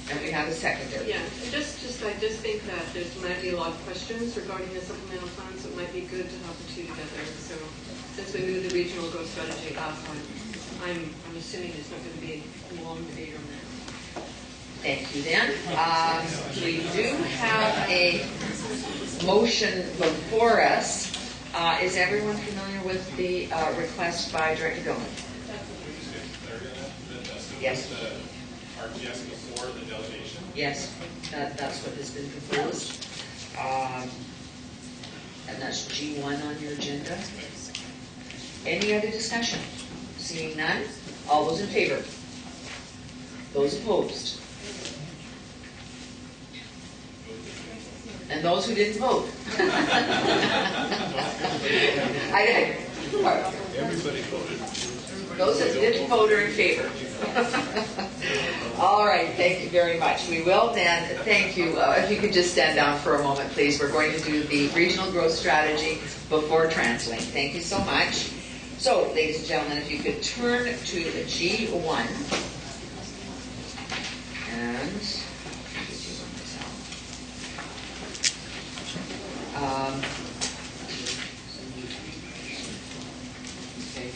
And we have a seconder. Yeah, I just think that there might be a lot of questions regarding the supplemental plan, so it might be good to have the two together. So since we moved the regional growth strategy up, I'm assuming there's not going to be a long debate on that. Thank you, then. We do have a motion before us. Is everyone familiar with the request by Director Gilman? Yes. RPS before the delegation? Yes, that's what has been proposed. And that's G1 on your agenda. Any other discussion? Seeing none, all those in favor? Those opposed? And those who didn't vote. Everybody voted. Those that didn't vote are in favor. All right, thank you very much. We will then, thank you. If you could just stand down for a moment, please. We're going to do the regional growth strategy before TransLink. Thank you so much. So, ladies and gentlemen, if you could turn to G1. And okay.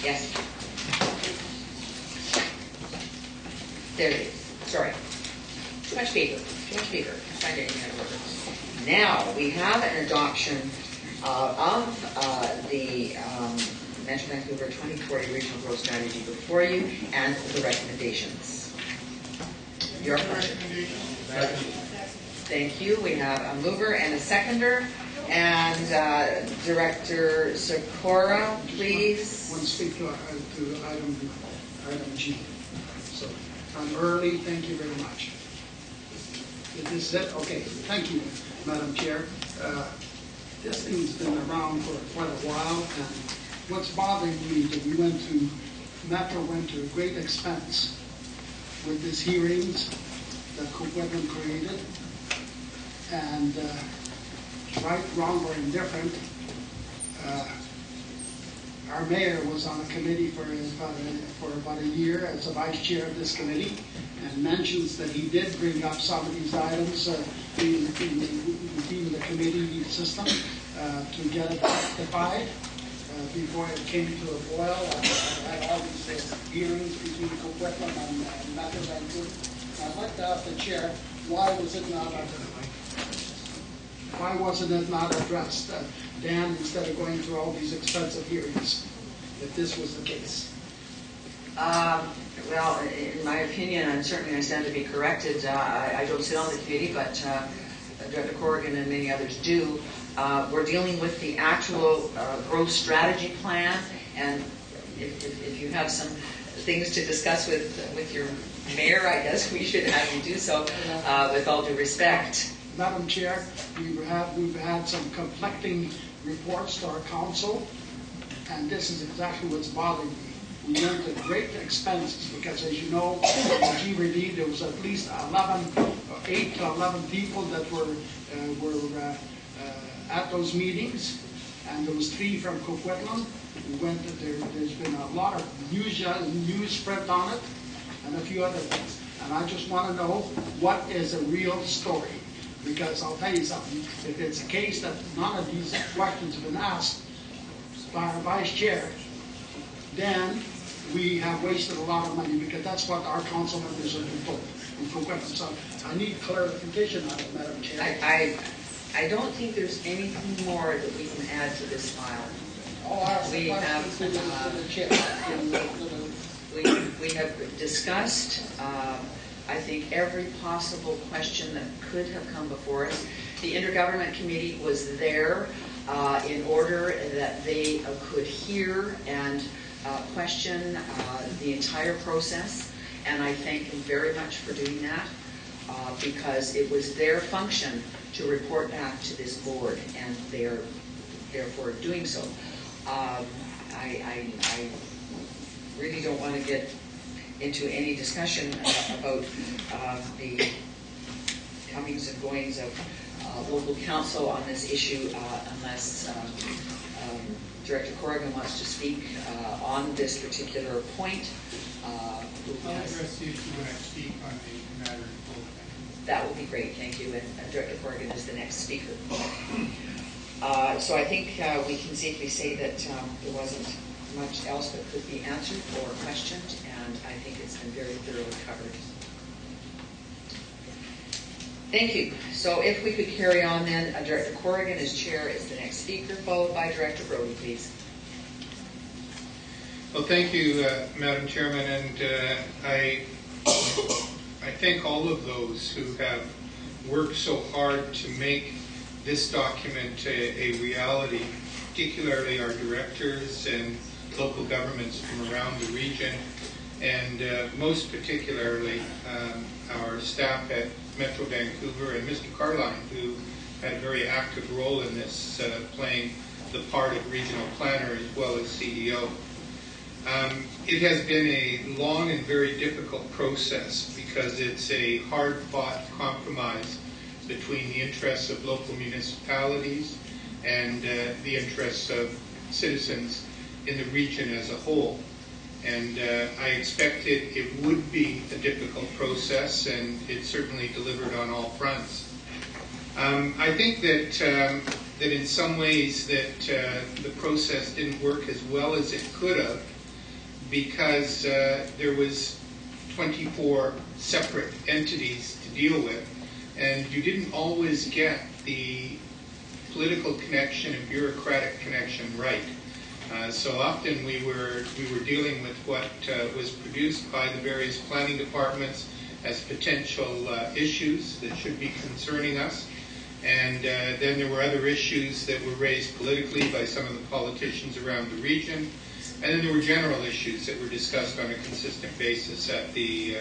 Yes. There it is. Sorry. Too much paper. Too much paper. Can't find anything out of order. Now we have an adoption of the Metro Vancouver 2040 Regional Growth Strategy before you and the recommendations. Your pleasure. Thank you. We have a mover and a seconder. And Director Sikora, please. Want to speak to item G. So I'm early. Thank you very much. Is this it? Okay. Thank you, Madam Chair. This thing's been around for quite a while, and what's bothering me is that Metro went to great expense with these hearings that Coquitlam created, and right, wrong, or indifferent, our mayor was on a committee for about a year as the vice chair of this committee, and mentions that he did bring up some of these items in the committee system to get it rectified before it came to a boil. I had all these hearings between Coquitlam and Metro Vancouver. I'd like to ask the chair, why wasn't it not addressed, Dan, instead of going through all these expensive hearings, if this was the case? Well, in my opinion, and certainly I stand to be corrected, I don't sit on the committee, but Director Corrigan and many others do. We're dealing with the actual growth strategy plan, and if you have some things to discuss with your mayor, I guess we should have you do so with all due respect. Madam Chair, we've had some conflicting reports to our council, and this is exactly what's bothering me. We went to great expenses because, as you know, in the GVD there was at least 8 to 11 people that were at those meetings, and there was 3 from Coquitlam. There's been a lot of news spread on it, and a few other things. And I just want to know what is a real story. Because I'll tell you something, if it's a case that none of these questions have been asked by our vice chair, then we have wasted a lot of money, because that's what our council members are being told. So I need clarification on it, Madam Chair. I don't think there's anything more that we can add to this file. We have discussed I think every possible question that could have come before us. The Intergovernment Committee was there in order that they could hear and question the entire process, and I thank them very much for doing that because it was their function to report back to this board, and they are therefore doing so. I really don't want to get into any discussion about the comings and goings of local council on this issue unless Director Corrigan wants to speak on this particular point. I'll address the issue when I speak on the matter in full. That would be great, thank you. And Director Corrigan is the next speaker. So I think we can safely say that there wasn't much else that could be answered or questioned, and I think it's been very thoroughly covered. Thank you. So if we could carry on then, Director Corrigan as chair is the next speaker, followed by Director Brody, please. Well, thank you, Madam Chairman, and I thank all of those who have worked so hard to make this document a reality, particularly our directors and local governments from around the region, and most particularly our staff at Metro Vancouver and Mr. Carline, who had a very active role in this, playing the part of regional planner as well as CEO. It has been a long and very difficult process because it's a hard-fought compromise between the interests of local municipalities and the interests of citizens in the region as a whole. And I expected it would be a difficult process, and it certainly delivered on all fronts. I think that that in some ways that the process didn't work as well as it could have, because there was 24 separate entities to deal with, and you didn't always get the political connection and bureaucratic connection right. So often we were dealing with what was produced by the various planning departments as potential issues that should be concerning us. And then there were other issues that were raised politically by some of the politicians around the region. And then there were general issues that were discussed on a consistent basis at the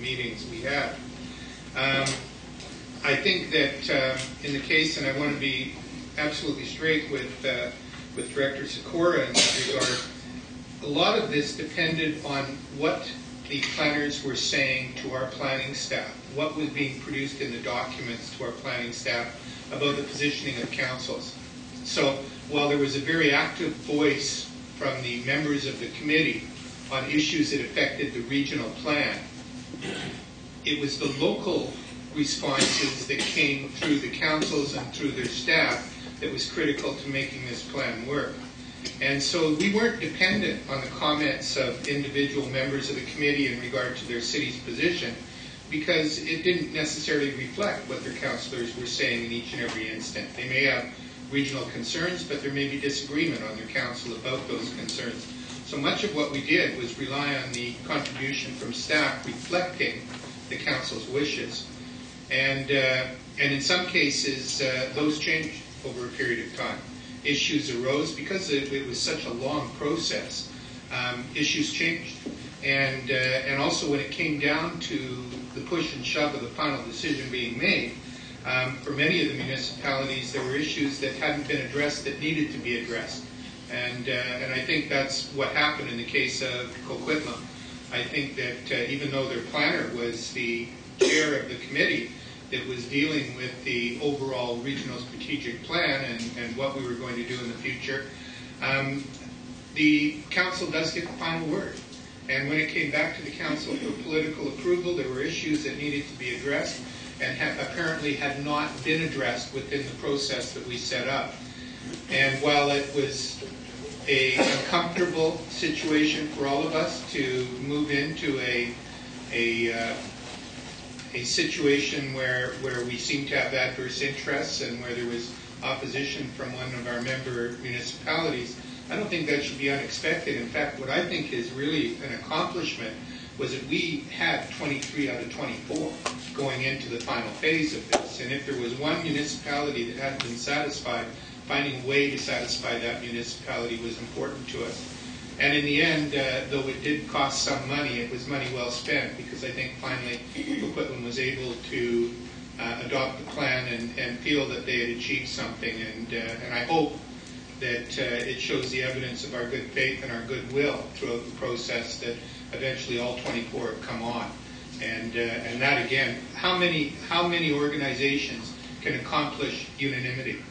meetings we had. I think that in the case, and I want to be absolutely straight with Director Sikora in that regard, a lot of this depended on what the planners were saying to our planning staff, what was being produced in the documents to our planning staff about the positioning of councils. So while there was a very active voice from the members of the committee on issues that affected the regional plan, it was the local responses that came through the councils and through their staff that was critical to making this plan work. And so we weren't dependent on the comments of individual members of the committee in regard to their city's position, because it didn't necessarily reflect what their councillors were saying in each and every instant. They may have regional concerns, but there may be disagreement on their council about those concerns. So much of what we did was rely on the contribution from staff reflecting the council's wishes. And in some cases, those changed over a period of time. Issues arose because it was such a long process. Issues changed, and also when it came down to the push and shove of the final decision being made, for many of the municipalities, there were issues that hadn't been addressed that needed to be addressed, and I think that's what happened in the case of Coquitlam. I think that even though their planner was the chair of the committee that was dealing with the overall regional strategic plan and what we were going to do in the future, the council does get the final word. And when it came back to the council for political approval, there were issues that needed to be addressed and apparently had not been addressed within the process that we set up. And while it was an uncomfortable situation for all of us to move into a situation where we seemed to have adverse interests and where there was opposition from one of our member municipalities, I don't think that should be unexpected. In fact, what I think is really an accomplishment was that we had 23 out of 24 going into the final phase of this. And if there was one municipality that hadn't been satisfied, finding a way to satisfy that municipality was important to us. And in the end, though it did cost some money, it was money well spent, because I think finally Coquitlam was able to adopt the plan and feel that they had achieved something. And I hope that it shows the evidence of our good faith and our goodwill throughout the process that eventually all 24 have come on. And that again, how many organizations can accomplish unanimity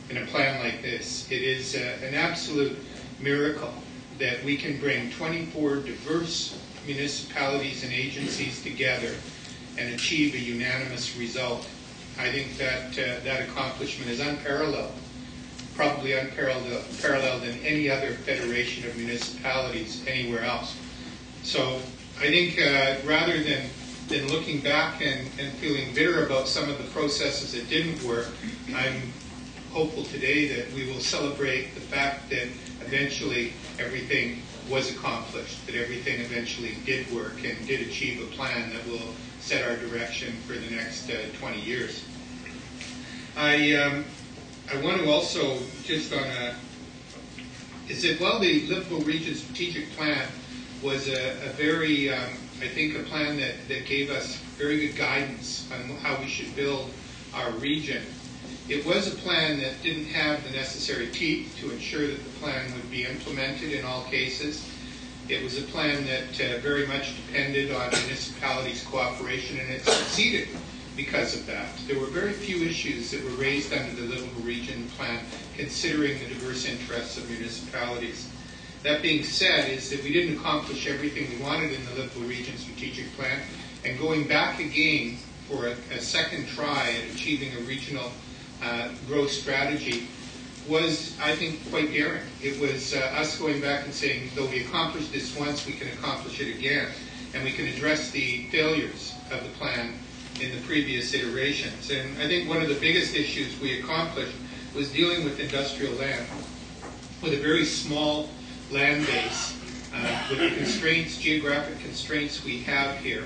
in a plan like this? It is an absolute miracle that we can bring 24 diverse municipalities and agencies together and achieve a unanimous result. I think that that accomplishment is unparalleled, probably unparalleled in any other federation of municipalities anywhere else. So I think rather than looking back and feeling bitter about some of the processes that didn't work, I'm hopeful today that we will celebrate the fact that eventually everything was accomplished, that everything eventually did work and did achieve a plan that will set our direction for the next 20 years. I want to also, just on a, is that while the Livable Region Strategic Plan was a very, I think, a plan that gave us very good guidance on how we should build our region, it was a plan that didn't have the necessary teeth to ensure that the plan would be implemented in all cases. It was a plan that very much depended on municipalities' cooperation, and it succeeded because of that. There were very few issues that were raised under the Livable Region Plan, considering the diverse interests of municipalities. That being said, is that we didn't accomplish everything we wanted in the Livable Region Strategic Plan, and going back again for a second try at achieving a regional growth strategy was, I think, quite daring. It was us going back and saying, though we accomplished this once, we can accomplish it again, and we can address the failures of the plan in the previous iterations. And I think one of the biggest issues we accomplished was dealing with industrial land, with a very small land base, with the constraints, geographic constraints we have here,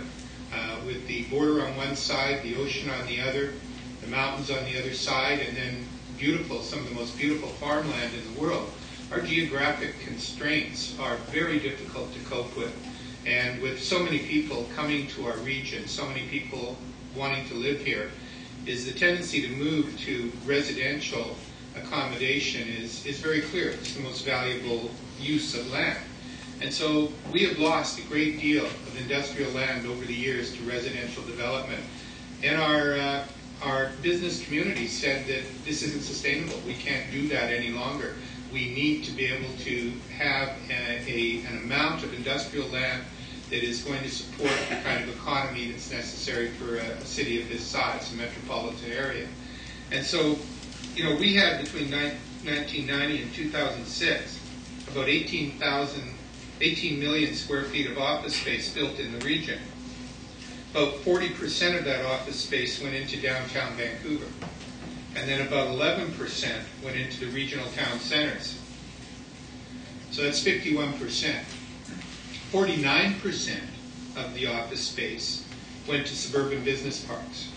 with the border on one side, the ocean on the other, the mountains on the other side, and then beautiful, some of the most beautiful farmland in the world. Our geographic constraints are very difficult to cope with. And with so many people coming to our region, so many people wanting to live here, is the tendency to move to residential accommodation is very clear. It's the most valuable use of land. And so we have lost a great deal of industrial land over the years to residential development. And our business community said that this isn't sustainable. We can't do that any longer. We need to be able to have an amount of industrial land that is going to support the kind of economy that's necessary for a city of this size, a metropolitan area. And so, you know, we had between 1990 and 2006 about 18 million square feet of office space built in the region. About 40% of that office space went into downtown Vancouver. And then about 11% went into the regional town centers. So that's 51%. 49% of the office space went to suburban business parks.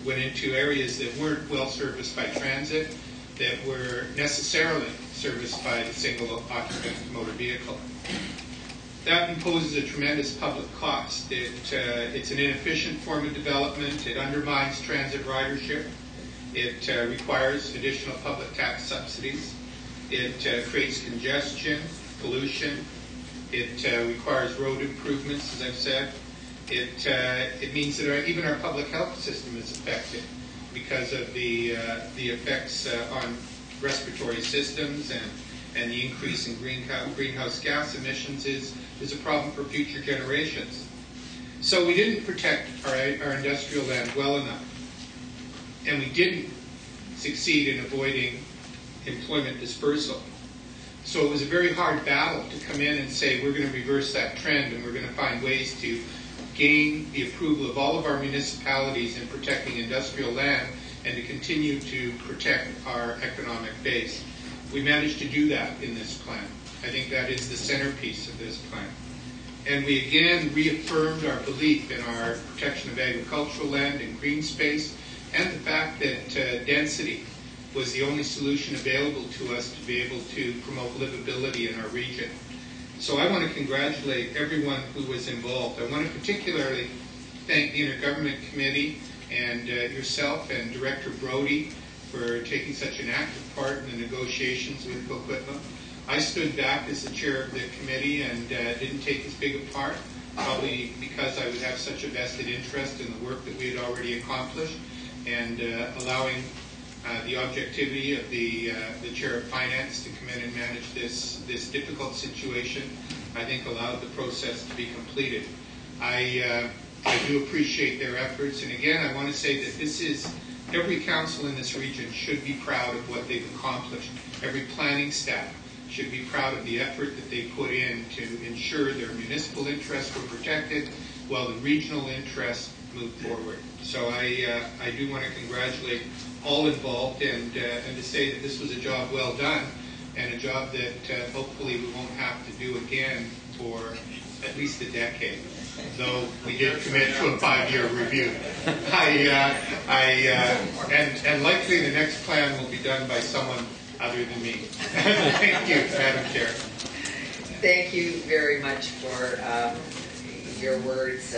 Went into areas that weren't well serviced by transit, that were necessarily serviced by the single occupant motor vehicle. That imposes a tremendous public cost. It's an inefficient form of development. It undermines transit ridership. It requires additional public tax subsidies. It creates congestion, pollution. It requires road improvements, as I've said. It means that even our public health system is affected because of the effects on respiratory systems, and the increase in greenhouse gas emissions is a problem for future generations. So we didn't protect our industrial land well enough, and we didn't succeed in avoiding employment dispersal. So it was a very hard battle to come in and say, we're going to reverse that trend, and we're going to find ways to gain the approval of all of our municipalities in protecting industrial land and to continue to protect our economic base. We managed to do that in this plan. I think that is the centerpiece of this plan. And we again reaffirmed our belief in our protection of agricultural land and green space, and the fact that density was the only solution available to us to be able to promote livability in our region. So I want to congratulate everyone who was involved. I want to particularly thank the Intergovernment Committee and yourself and Director Brody for taking such an active part in the negotiations with Coquitlam. I stood back as the chair of the committee and didn't take as big a part, probably because I would have such a vested interest in the work that we had already accomplished, and allowing the objectivity of the chair of finance to come in and manage this difficult situation, I think allowed the process to be completed. I do appreciate their efforts, and again, I want to say that this is, every council in this region should be proud of what they've accomplished. Every planning staff should be proud of the effort that they put in to ensure their municipal interests were protected while the regional interests moved forward. So I do want to congratulate all involved, and to say that this was a job well done, and a job that hopefully we won't have to do again for at least a decade. though we did commit to a 5-year review. And likely the next plan will be done by someone other than me. Thank you, Madam Chair. Thank you very much for your words,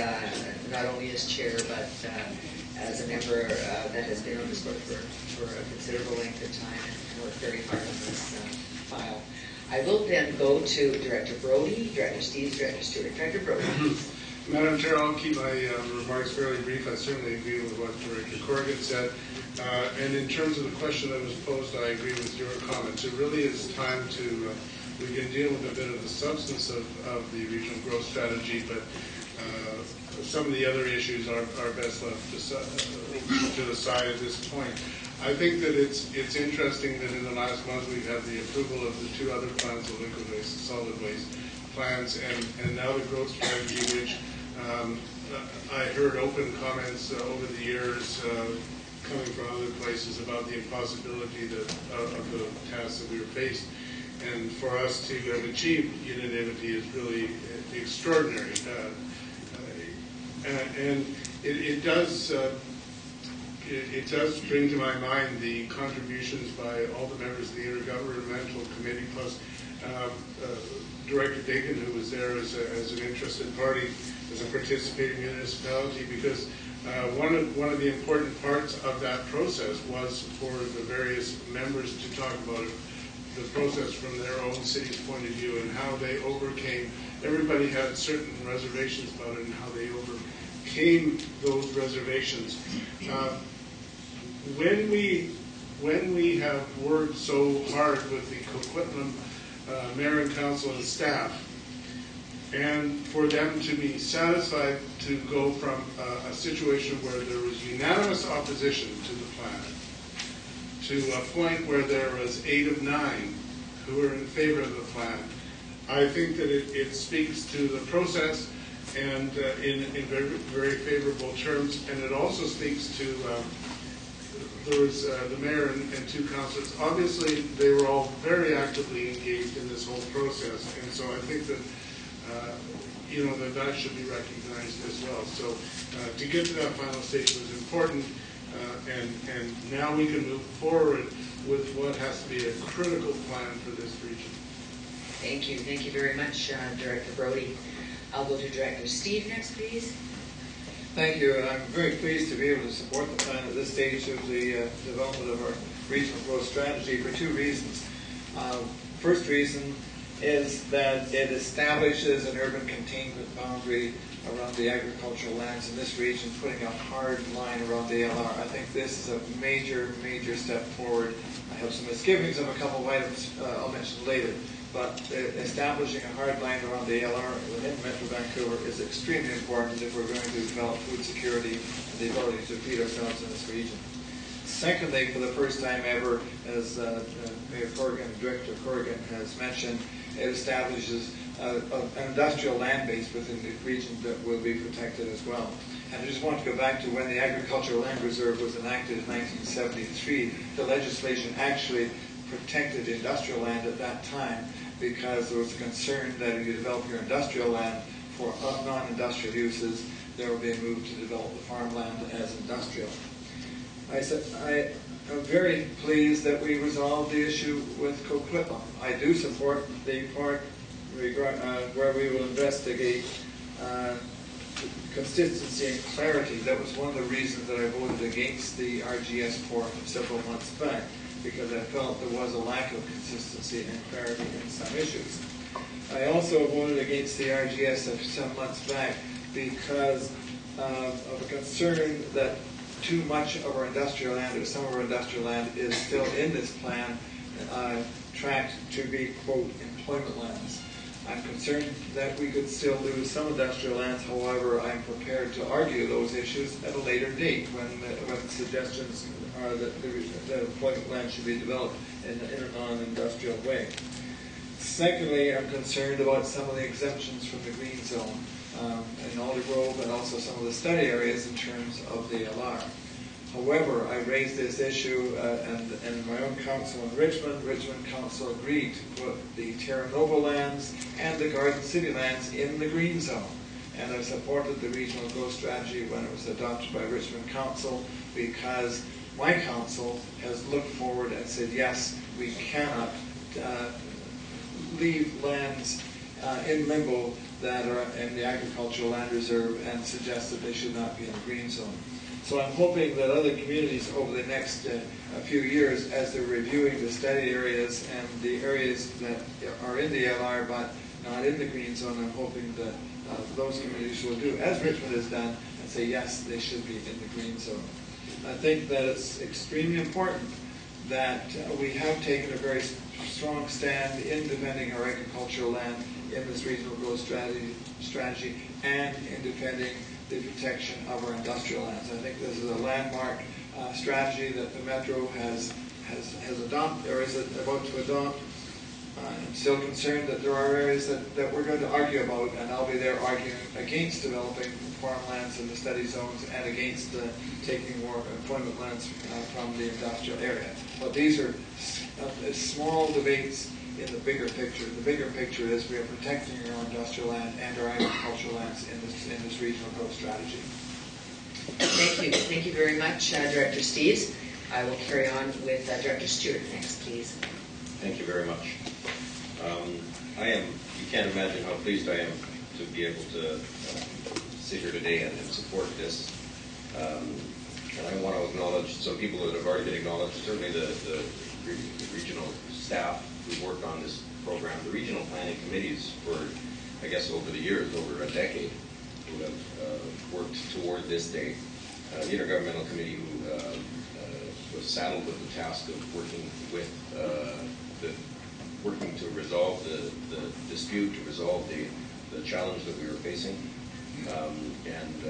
not only as chair, but as a member that has been on this board for a considerable length of time and worked very hard on this file. I will then go to Director Brody, Director Steves, Director Stewart. Director Brody. Madam Chair, I'll keep my remarks fairly brief. I certainly agree with what Director Corrigan said. And in terms of the question that was posed, I agree with your comments. It really is time to, we can deal with a bit of the substance of the regional growth strategy, but some of the other issues are best left to the side at this point. I think that it's interesting that in the last month we've had the approval of the 2 other plans, the liquid waste and solid waste plans, and now the growth strategy, which I heard open comments over the years coming from other places about the impossibility of the tasks that we were faced. And for us to have achieved unanimity is really extraordinary. And it does bring to my mind the contributions by all the members of the Intergovernmental Committee, plus Director Dakin, who was there as an interested party, as a participating municipality, because one of the important parts of that process was for the various members to talk about it, the process from their own city's point of view and how they overcame. Everybody had certain reservations about it and how they overcame those reservations. When we have worked so hard with the Coquitlam Mayor and Council and staff, and for them to be satisfied to go from a situation where there was unanimous opposition to the plan to a point where there was 8 of 9 who were in favor of the plan, I think that it speaks to the process and in very, very favorable terms, and it also speaks to there was the mayor and 2 councillors. Obviously, they were all very actively engaged in this whole process, and so I think that that should be recognized as well. So to get to that final stage was important, and now we can move forward with what has to be a critical plan for this region. Thank you very much, Director Brody. I'll go to Director Steve next, please. Thank you. I'm very pleased to be able to support the plan at this stage of the development of our regional growth strategy for 2 reasons. First reason is that it establishes an urban containment boundary around the agricultural lands in this region, putting a hard line around the LR. I think this is a major, major step forward. I have some misgivings of a couple of items I'll mention later, but establishing a hard line around the LR within Metro Vancouver is extremely important if we're going to develop food security and the ability to feed ourselves in this region. Secondly, for the first time ever, as Mayor Corrigan and Director Corrigan has mentioned, it establishes an industrial land base within the region that will be protected as well. And I just want to go back to when the Agricultural Land Reserve was enacted in 1973. The legislation actually protected industrial land at that time because there was a concern that if you develop your industrial land for non-industrial uses, there will be a move to develop the farmland as industrial. I am very pleased that we resolved the issue with Coquitlam. I do support the part where we will investigate consistency and clarity. That was one of the reasons that I voted against the RGS port several months back, because I felt there was a lack of consistency and clarity in some issues. I also voted against the RGS some months back because of a concern that too much of our industrial land, or some of our industrial land, is still in this plan tracked to be, quote, employment lands. I'm concerned that we could still lose some industrial lands. However, I'm prepared to argue those issues at a later date when suggestions are that employment land should be developed in a non-industrial way. Secondly, I'm concerned about some of the exemptions from the green zone in Alder Grove and also some of the study areas in terms of the LR. However, I raised this issue and my own council in Richmond Council agreed to put the Terra Nova lands and the Garden City lands in the green zone. and I supported the regional growth strategy when it was adopted by Richmond Council, because my council has looked forward and said, yes, we cannot leave lands in limbo that are in the agricultural land reserve and suggest that they should not be in the green zone. So I'm hoping that other communities over the next few years, as they're reviewing the study areas and the areas that are in the LR but not in the green zone, I'm hoping that those communities will do as Richmond has done and say, yes, they should be in the green zone. I think that it's extremely important that we have taken a very strong stand in defending our agricultural land in this regional growth strategy and in defending the protection of our industrial lands. I think this is a landmark strategy that the Metro has adopted, or is about to adopt. I'm still concerned that there are areas that we're going to argue about, and I'll be there arguing against developing farmlands in the study zones and against taking more employment lands from the industrial area. But these are small debates in the bigger picture. The bigger picture is we are protecting our industrial land and our agricultural lands in this regional growth strategy. Thank you very much, Director Steeves. I will carry on with Director Stewart next, please. Thank you very much. You can't imagine how pleased I am to be able to sit here today and support this. And I want to acknowledge some people that have already been acknowledged, certainly the regional staff who worked on this program, the regional planning committees for, I guess, over the years, over a decade, who have worked toward this day. The Intergovernmental Committee who was saddled with the task of working with working to resolve the dispute, to resolve the challenge that we were facing. And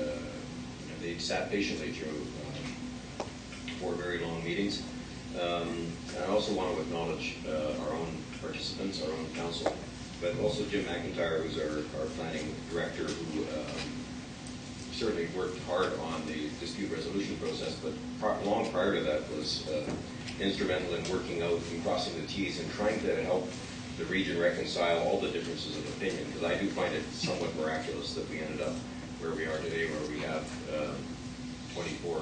they sat patiently through 4 very long meetings. And I also want to acknowledge our own participants, our own council, but also Jim McIntyre, who's our planning director, who certainly worked hard on the dispute resolution process, but long prior to that was instrumental in working out and crossing the T's and trying to help the region reconcile all the differences of opinion, because I do find it somewhat miraculous that we ended up where we are today, where we have 24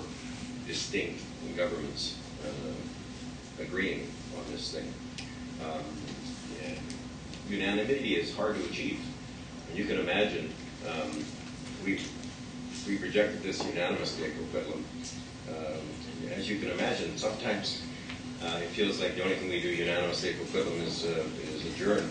distinct governments agreeing on this thing. Unanimity is hard to achieve. And you can imagine, we rejected this unanimously at Coquitlam. As you can imagine, sometimes it feels like the only thing we do unanimously at Coquitlam is adjourn.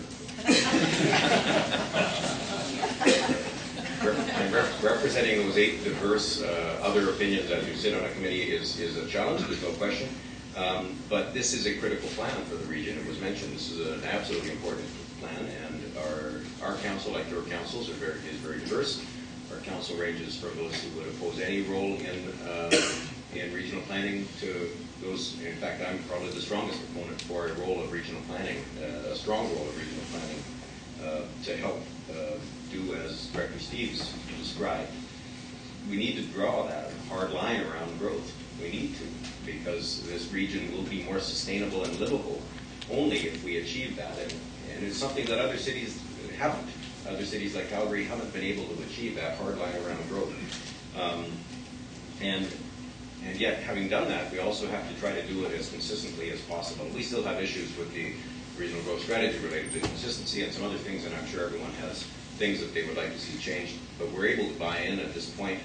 Representing those 8 diverse other opinions as you sit on a committee is a challenge, there's no question. But this is a critical plan for the region. It was mentioned, this is an absolutely important plan, and our council, like your councils, is very diverse. Our council ranges from those who would oppose any role in regional planning to those, in fact, I'm probably the strongest proponent for a role of regional planning, a strong role of regional planning to help do as Director Steeves described. We need to draw that hard line around growth. We need to, because this region will be more sustainable and livable only if we achieve that. And it's something that other cities haven't. Other cities like Calgary haven't been able to achieve that hard line around growth. And yet, having done that, we also have to try to do it as consistently as possible. We still have issues with the regional growth strategy related to consistency and some other things, and I'm sure everyone has things that they would like to see changed. But we're able to buy in at this point,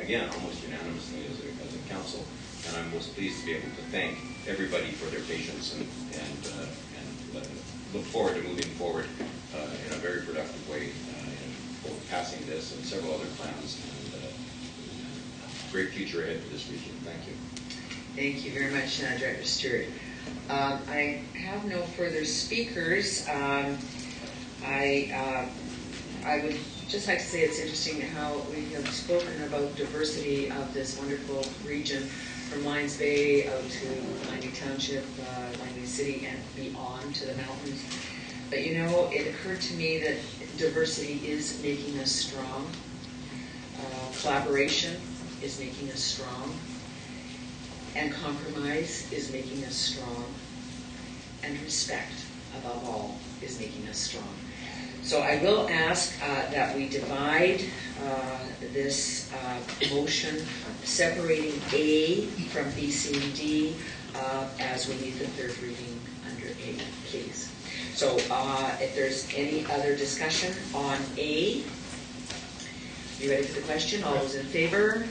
again, almost unanimously as a council. And I'm most pleased to be able to thank everybody for their patience and look forward to moving forward in a very productive way in both passing this and several other plans. Great future ahead for this region. Thank you. Thank you very much, Director Stewart. I have no further speakers. I would just like to say it's interesting how we have spoken about diversity of this wonderful region from Lions Bay out to Langley Township, Langley City, and beyond to the mountains. But you know, it occurred to me that diversity is making us strong. Collaboration is making us strong. And compromise is making us strong. And respect, above all, is making us strong. So I will ask that we divide this motion, separating A from B, C, and D as we need the third reading under A, please. So if there's any other discussion on A, you ready for the question? All those in favor?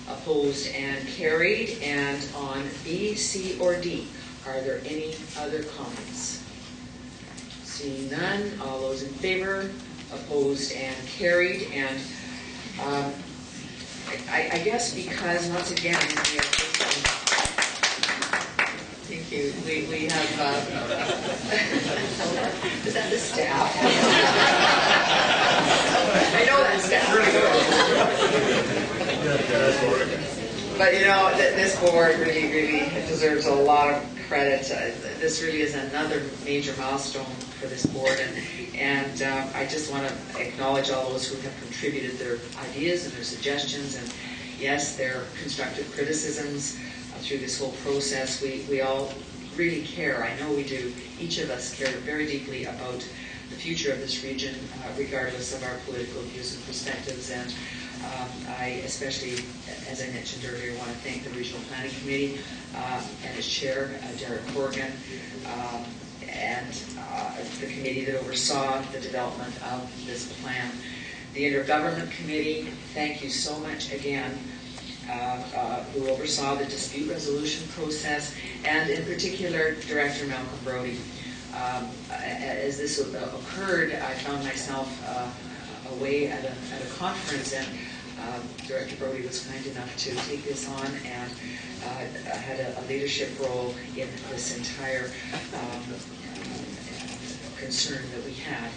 Opposed and carried. And on B, C, or D, are there any other comments? Seeing none, all those in favor? Opposed and carried. And I guess because, once again, we have thank you. We have, is that the staff? I know that staff. But you know, this board really deserves a lot of credit. This really is another major milestone for this board, and I just want to acknowledge all those who have contributed their ideas and their suggestions, and yes, their constructive criticisms through this whole process. We all really care. I know we do. Each of us care very deeply about the future of this region, regardless of our political views and perspectives. And I especially, as I mentioned earlier, want to thank the Regional Planning Committee and its chair, Derek Corrigan, and the committee that oversaw the development of this plan. The Intergovernment Committee, thank you so much again, who oversaw the dispute resolution process, and in particular, Director Malcolm Brody. As this occurred, I found myself away at a conference, and Director Brody was kind enough to take this on and had a leadership role in this entire concern that we had.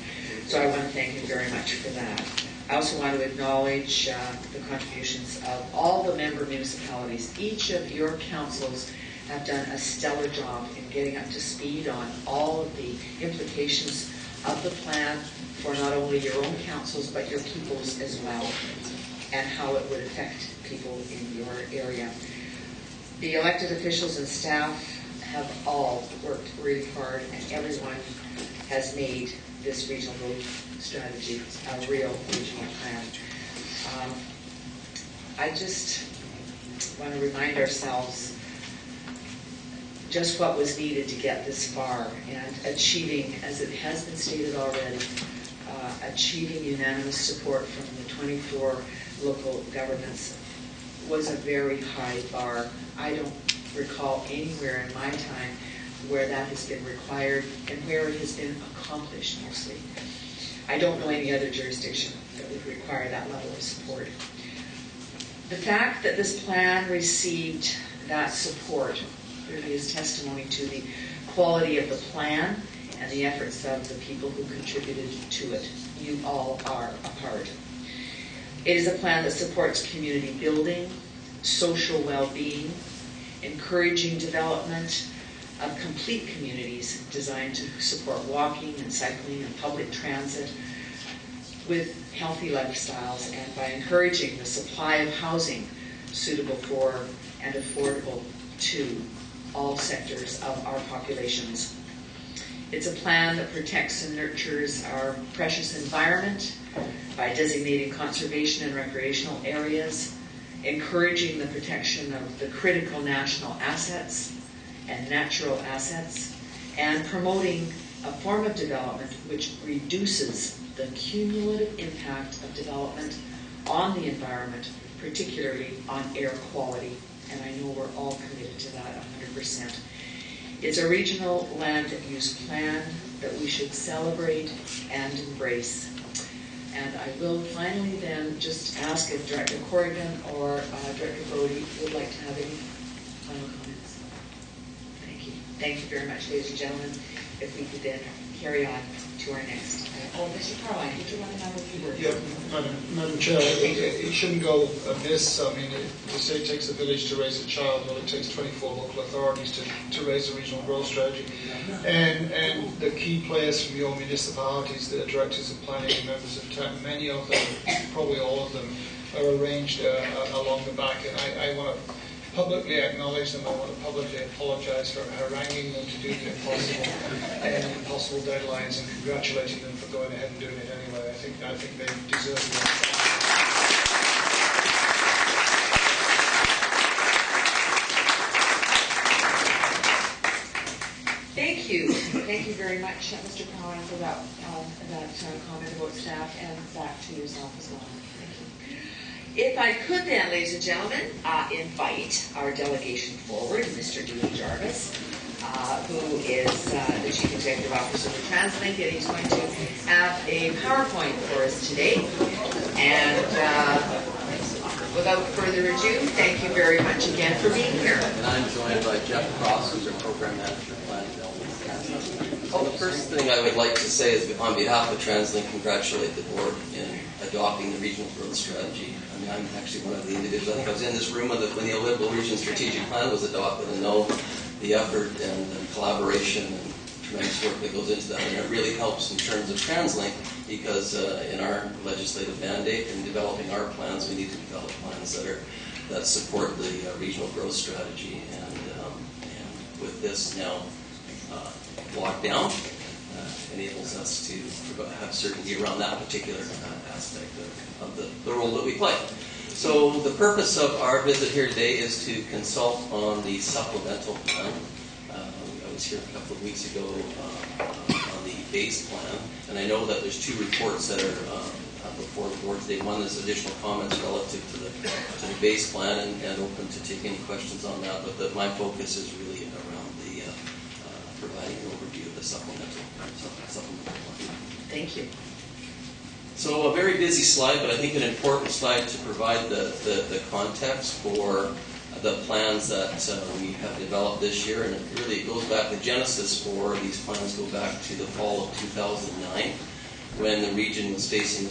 So I want to thank him very much for that. I also want to acknowledge the contributions of all the member municipalities. Each of your councils have done a stellar job in getting up to speed on all of the implications of the plan for not only your own councils but your peoples as well, and how it would affect people in your area. The elected officials and staff have all worked really hard, and everyone has made this regional road strategy a real regional plan. I just want to remind ourselves just what was needed to get this far, and achieving, as it has been stated already, achieving unanimous support from the 24 local governments was a very high bar. I don't recall anywhere in my time where that has been required and where it has been accomplished mostly. I don't know any other jurisdiction that would require that level of support. The fact that this plan received that support really is testimony to the quality of the plan and the efforts of the people who contributed to it. You all are a part. It is a plan that supports community building, social well-being, encouraging development of complete communities designed to support walking and cycling and public transit with healthy lifestyles, and by encouraging the supply of housing suitable for and affordable to all sectors of our populations. It's a plan that protects and nurtures our precious environment by designating conservation and recreational areas, encouraging the protection of the critical national assets and natural assets, and promoting a form of development which reduces the cumulative impact of development on the environment, particularly on air quality. And I know we're all committed to that 100%. It's a regional land use plan that we should celebrate and embrace. And I will finally then just ask if Director Corrigan or Director Brody would like to have any final comments. Thank you. Thank you very much, ladies and gentlemen. If we could then carry on to our next. Mr. Carline, did you want to have a few words? Yeah, Madam Chair, it shouldn't go amiss. I mean, they say it takes a village to raise a child. Well, it takes 24 local authorities to raise a regional growth strategy. And the key players from your municipalities, the directors of planning and members of town, many of them, probably all of them, are arranged along the back. And I want to publicly acknowledge them. I want to publicly apologize for haranguing them to do the impossible and impossible deadlines, and congratulating them for going ahead and doing it anyway. I think they deserve it. Thank you very much, Mr. Cowan, for that comment about staff, and back to yourself as well. Thank you. If I could then, ladies and gentlemen, invite our delegation forward, Mr. Dean Jarvis, who is the Chief Executive Officer of TransLink, and he's going to have a PowerPoint for us today. And without further ado, thank you very much again for being here. And I'm joined by Jeff Cross, who's our Program Manager for Plan Development. Well, the first thing I would like to say is, on behalf of TransLink, congratulate the board in adopting the regional growth strategy. I mean, I'm actually one of the individuals. I think I was in this room when the Olympic Region Strategic Plan was adopted, and know the effort and collaboration and tremendous work that goes into that. And it really helps in terms of TransLink, because in our legislative mandate in developing our plans, we need to develop plans that support the regional growth strategy. And with this now locked down, enables us to have certainty around that particular aspect of the role that we play. So the purpose of our visit here today is to consult on the supplemental plan. I was here a couple of weeks ago on the base plan, and I know that there's two reports that are before the board today. One is additional comments relative to the base plan, and open to take any questions on that, but my focus is really around the providing an overview of the supplemental plan. Thank you. So a very busy slide, but I think an important slide to provide the context for the plans that we have developed this year. And it really goes back, the genesis for these plans go back to the fall of 2009, when the region was facing,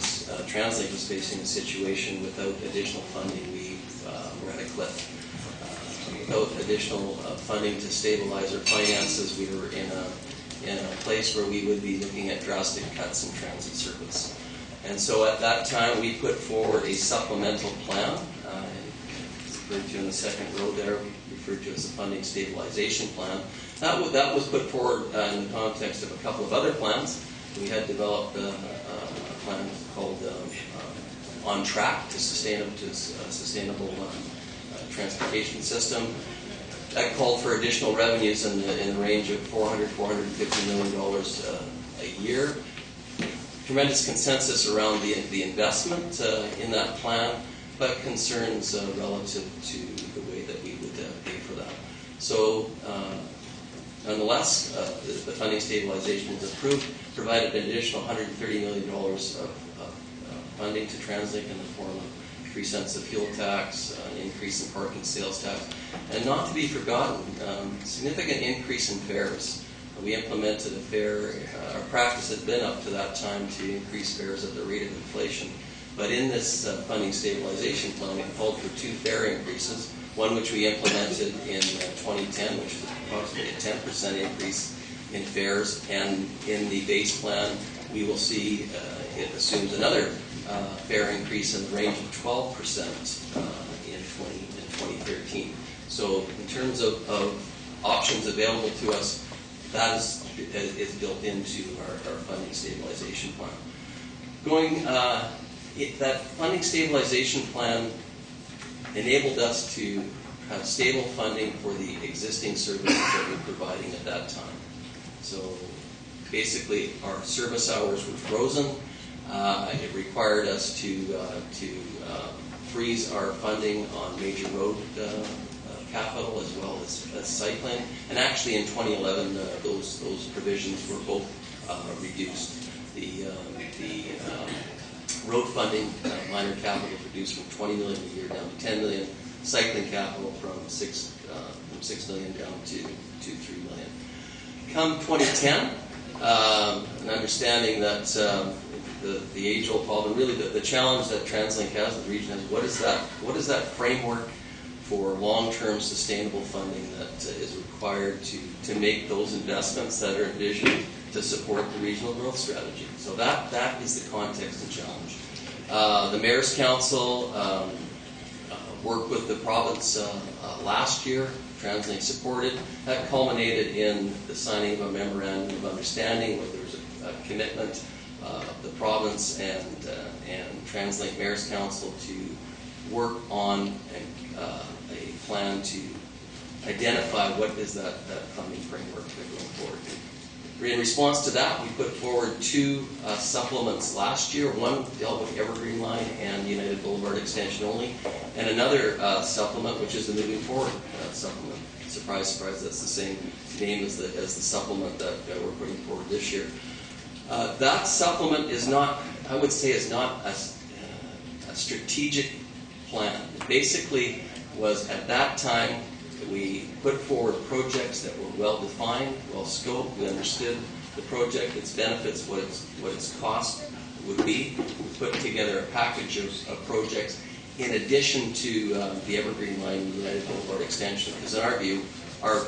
TransLink was facing a situation without additional funding. We were at a cliff. Without additional funding to stabilize our finances, we were in a place where we would be looking at drastic cuts in transit service. And so at that time, we put forward a supplemental plan. It's referred to in the second row there, referred to as the funding stabilization plan. That was put forward in the context of a couple of other plans. We had developed a plan called On Track to Sustainable Transportation System. That called for additional revenues in the range of $450 million a year. Tremendous consensus around the investment in that plan, but concerns relative to the way that we would pay for that. So, nonetheless, the funding stabilization was approved, provided an additional $130 million of funding to TransLink in the form of 3 cents of fuel tax, an increase in parking sales tax, and not to be forgotten, significant increase in fares. We implemented a fare, our practice had been up to that time to increase fares at the rate of inflation. But in this funding stabilization plan, we called for 2 fare increases, one which we implemented in 2010, which was approximately a 10% increase in fares, and in the base plan, we will see it assumes another fare increase in the range of 12% in 2013. So in terms of options available to us, that is built into our funding stabilization plan. That funding stabilization plan enabled us to have stable funding for the existing services that we were providing at that time. So basically, our service hours were frozen. It required us to freeze our funding on major road capital as well as cycling. And actually in 2011, those provisions were both reduced. The road funding, minor capital, reduced from $20 million a year down to $10 million. Cycling capital from $6 million down to $3 million. Come 2010, an understanding that the age-old problem, really the challenge that TransLink has, the region has, what is that framework for long-term sustainable funding that is required to make those investments that are envisioned to support the regional growth strategy. So that is the context and challenge. The Mayor's Council worked with the province last year. TransLink supported. That culminated in the signing of a memorandum of understanding where there was a commitment of the province and TransLink Mayor's Council to work on a plan to identify what is that funding framework going forward. In response to that, we put forward 2 supplements last year. One dealt with Evergreen Line and United Boulevard Extension only, and another supplement, which is the Moving Forward supplement. Surprise, surprise, that's the same name as the supplement that we're putting forward this year. That supplement is not, I would say, is not a strategic plan. It basically was, at that time, we put forward projects that were well-defined, well-scoped. We understood the project, its benefits, what its cost would be. We put together a package of projects in addition to the Evergreen Line and United Boulevard Extension. Because in our view, our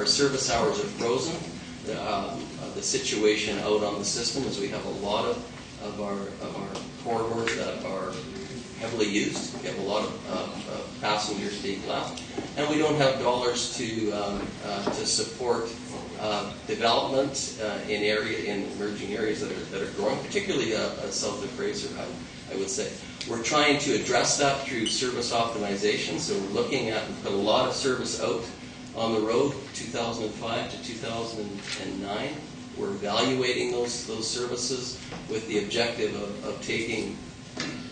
service hours are frozen. The situation out on the system is we have a lot of our corridors that are heavily used. We have a lot of passengers being left, and we don't have dollars to support development in emerging areas that are growing, particularly south of Fraser, I would say. We're trying to address that through service optimization. So we're looking at, we put a lot of service out on the road, 2005 to 2009. We're evaluating those services with the objective of taking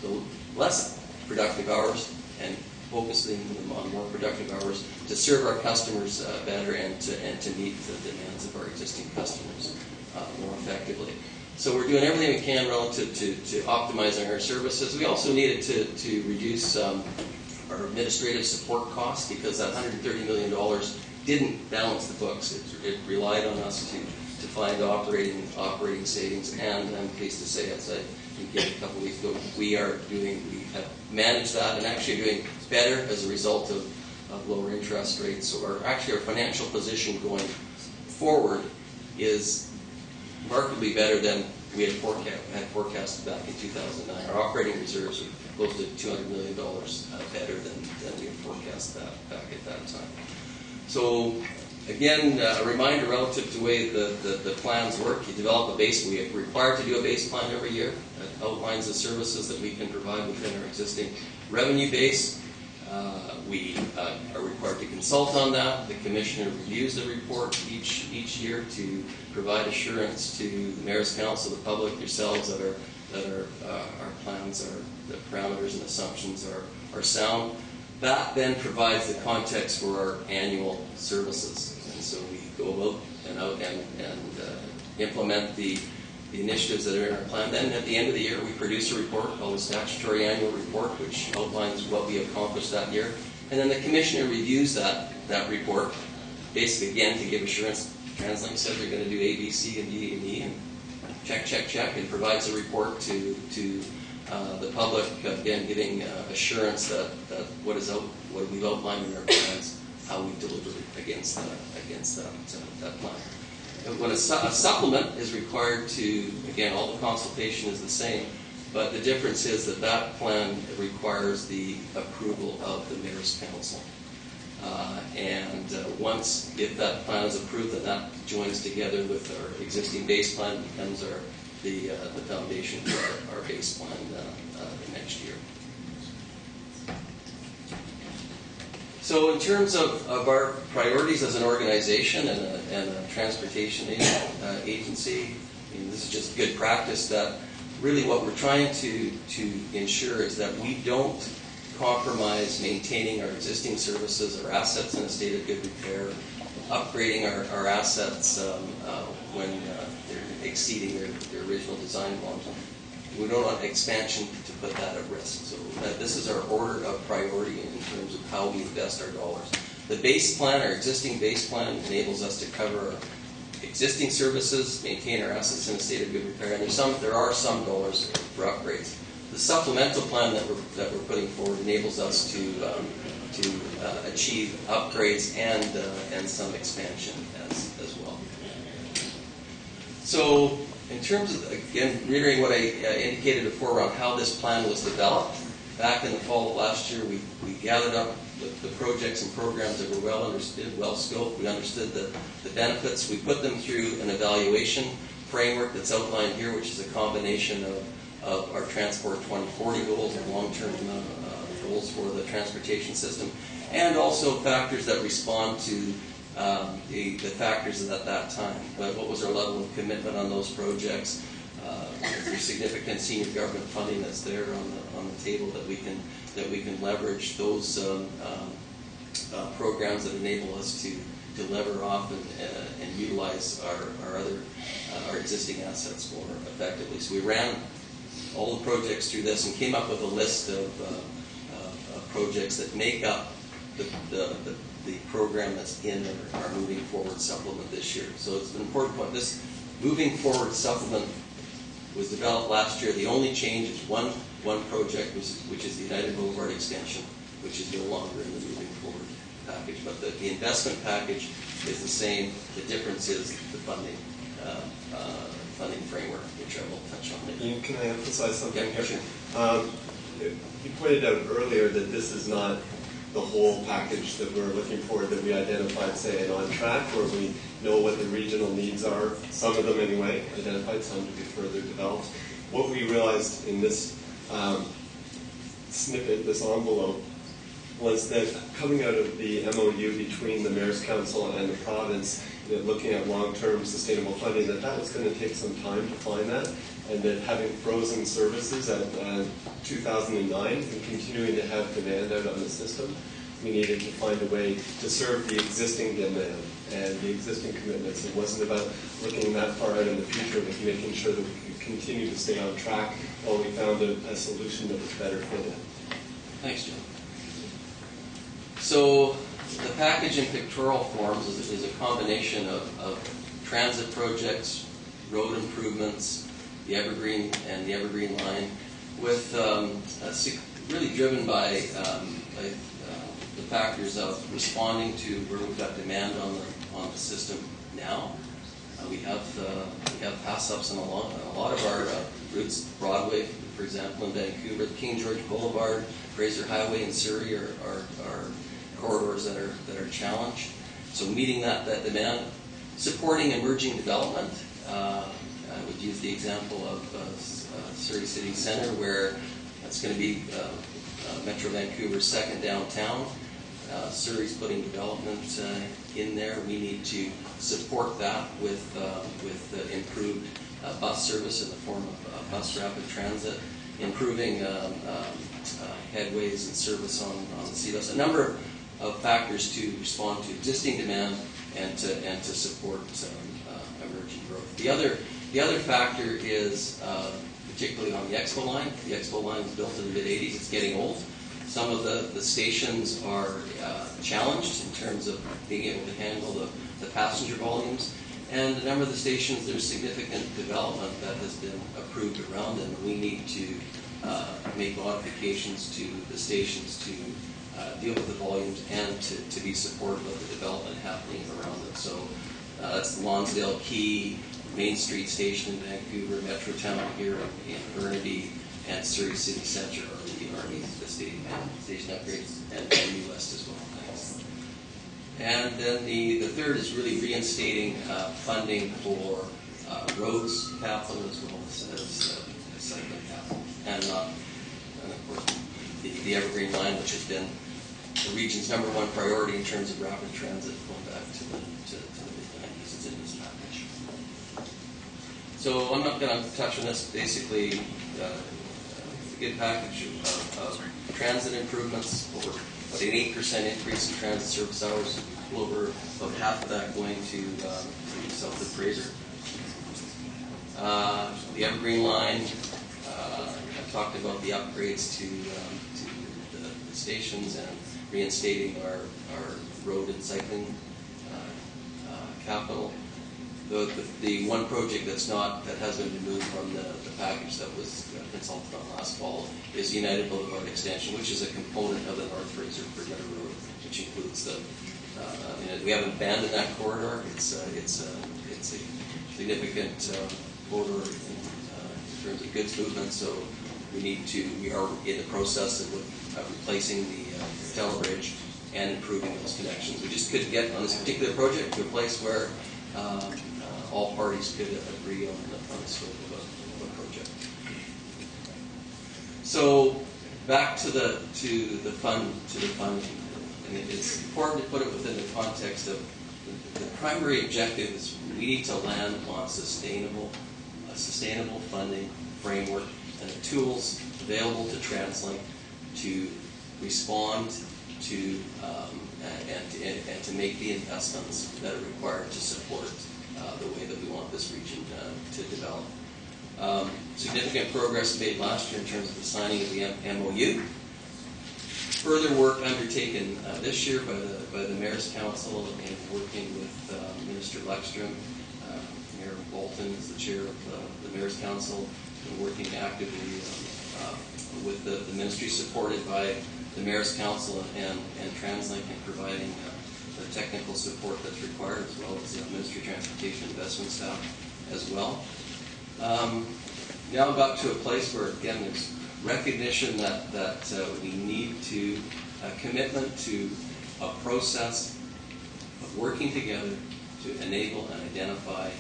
the less productive hours and focusing them on more productive hours to serve our customers better and to meet the demands of our existing customers more effectively. So we're doing everything we can relative to optimizing our services. We also needed to reduce our administrative support costs because that $130 million didn't balance the books. It relied on us to find operating savings, and I'm pleased to say, as I indicated a couple of weeks ago, we have managed that and actually doing better as a result of lower interest rates. So our financial position going forward is markedly better than we had forecasted back in 2009. Our operating reserves are close to $200 million better than we had forecast back at that time. So again, a reminder relative to the way the plans work. You develop a base. We are required to do a base plan every year that outlines the services that we can provide within our existing revenue base. We are required to consult on that. The Commissioner reviews the report each year to provide assurance to the Mayor's Council, the public, yourselves, that our plans, the parameters and assumptions are sound. That then provides the context for our annual services. And so we go out and implement the initiatives that are in our plan. Then at the end of the year, we produce a report called the Statutory Annual Report, which outlines what we accomplished that year. And then the Commissioner reviews that report, basically, again, to give assurance. TransLink said they're going to do A, B, C, and D, and E, and check, and provides a report to the public, again, giving assurance that what we've outlined in our plans, how we delivered against that plan. When a supplement is required to, again, all the consultation is the same, but the difference is that plan requires the approval of the Mayor's Council. If that plan is approved, then that joins together with our existing base plan, becomes the foundation for our base plan next year. So in terms of our priorities as an organization and a transportation agency, this is just good practice that really what we're trying to ensure is that we don't compromise maintaining our existing services, our assets in a state of good repair, upgrading our assets when they're exceeding their original design volumes. We don't want expansion to put that at risk. So this is our order of priority in terms of how we invest our dollars. The base plan, our existing base plan, enables us to cover our existing services, maintain our assets in a state of good repair, and there are some dollars for upgrades. The supplemental plan that we're putting forward enables us to achieve upgrades and some expansion as well. So in terms of, again, reiterating what I indicated before around how this plan was developed, Back in the fall of last year, we gathered up the projects and programs that were well understood, well scoped. We understood the benefits. We put them through an evaluation framework that's outlined here, which is a combination of our Transport 2040 goals and long-term goals for the transportation system, and also factors that respond to the factors at that time. But what was our level of commitment on those projects? There's significant senior government funding that's there on the table that we can leverage. Those programs that enable us to lever off and utilize our existing assets more effectively. So we ran all the projects through this and came up with a list of projects that make up the program that's in our moving forward supplement this year. So it's an important point. This moving forward supplement was developed last year. The only change is one project, which is the United Boulevard extension, which is no longer in the moving forward package. But the investment package is the same. The difference is the funding framework, which I will touch on later. Can I emphasize something? Yeah, sure. You pointed out earlier that this is not the whole package that we're looking for, that we identified, say, an on track, where we know what the regional needs are, some of them anyway, identified, some to be further developed. What we realized in this snippet, this envelope, was that coming out of the MOU between the Mayor's Council and the province, that looking at long-term sustainable funding, that was going to take some time to find that, and that having frozen services at 2009 and continuing to have demand out on the system, we needed to find a way to serve the existing demand and the existing commitments. It wasn't about looking that far out in the future, but making sure that we could continue to stay on track while we found a solution that was better fitted. Thanks, Jim. So the package in pictorial forms is a combination of transit projects, road improvements, the Evergreen and the Evergreen line, with really driven by the factors of responding to where we've got demand on the system now. We have pass-ups on a lot of our routes. Broadway, for example, in Vancouver, the King George Boulevard, Fraser Highway in Surrey are corridors that are challenged. So meeting that demand, supporting emerging development. I would use the example of Surrey City Centre, where that's going to be Metro Vancouver's second downtown. Surrey's putting development in there. We need to support that with improved bus service in the form of bus rapid transit, improving headways and service on the CBus. A number of factors to respond to existing demand and to support emerging growth. The other factor is particularly on the Expo line. The Expo line was built in the mid-'80s. It's getting old. Some of the stations are challenged in terms of being able to handle the passenger volumes. And a number of the stations, there's significant development that has been approved around them. We need to make modifications to the stations to deal with the volumes and to be supportive of the development happening around them. So that's the Lonsdale Quay, Main Street Station in Vancouver, Metrotown here in Burnaby, and Surrey City Centre are the station upgrades, and New West as well. Thanks. And then the third is really reinstating funding for roads capital as well as cycling capital, and of course the Evergreen line, which has been the region's #1 priority in terms of rapid transit going back to the mid-90s. It's in this package. So I'm not going to touch on this. Basically, it's a good package of transit improvements, over about an 8% increase in transit service hours, over about half of that going to south of Fraser. The Evergreen line, I talked about the upgrades to the stations and reinstating our road and cycling capital. The one project that has been removed from the package that was consulted on last fall is the United Boulevard extension, which is a component of the North Fraser Perimeter Road, which includes we haven't abandoned that corridor. It's a significant corridor in terms of goods movement. So we are in the process of replacing the Telebridge and improving those connections. We just couldn't get on this particular project to a place where all parties could agree on the scope of a project. So back to the funding. And it's important to put it within the context of the primary objective is we need to land on a sustainable funding framework and the tools available to TransLink to respond to and to make the investments that are required to support the way that we want this region to develop. Significant progress made last year in terms of the signing of the MOU. Further work undertaken this year by the Mayor's Council and working with Minister Lekstrom. Mayor Bolton is the chair of the Mayor's Council, and working actively with the ministry, supported by the Mayor's Council and TransLink, in providing the technical support that's required, as well as the Ministry of Transportation investment staff as well. Now got to a place where, again, there's recognition that we need to commitment to a process of working together to enable and identify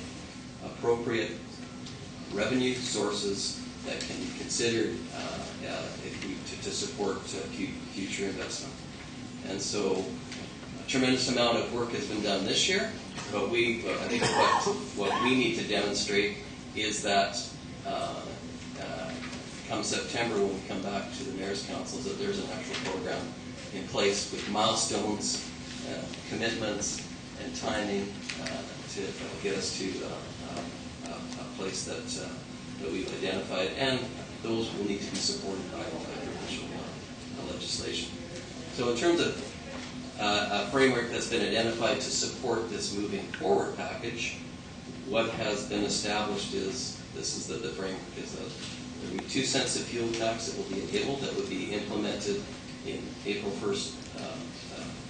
appropriate revenue sources that can be considered to support future investment. And so a tremendous amount of work has been done this year, but I think what we need to demonstrate is that come September, when we come back to the Mayor's Council, is that there's an actual program in place with milestones, commitments, and timing to get us to a place that we've identified, and those will need to be supported by provincial legislation. So in terms of a framework that's been identified to support this moving forward package, what has been established is the framework is that there will be 2 cents of fuel tax that will be enabled, that would be implemented in April 1st,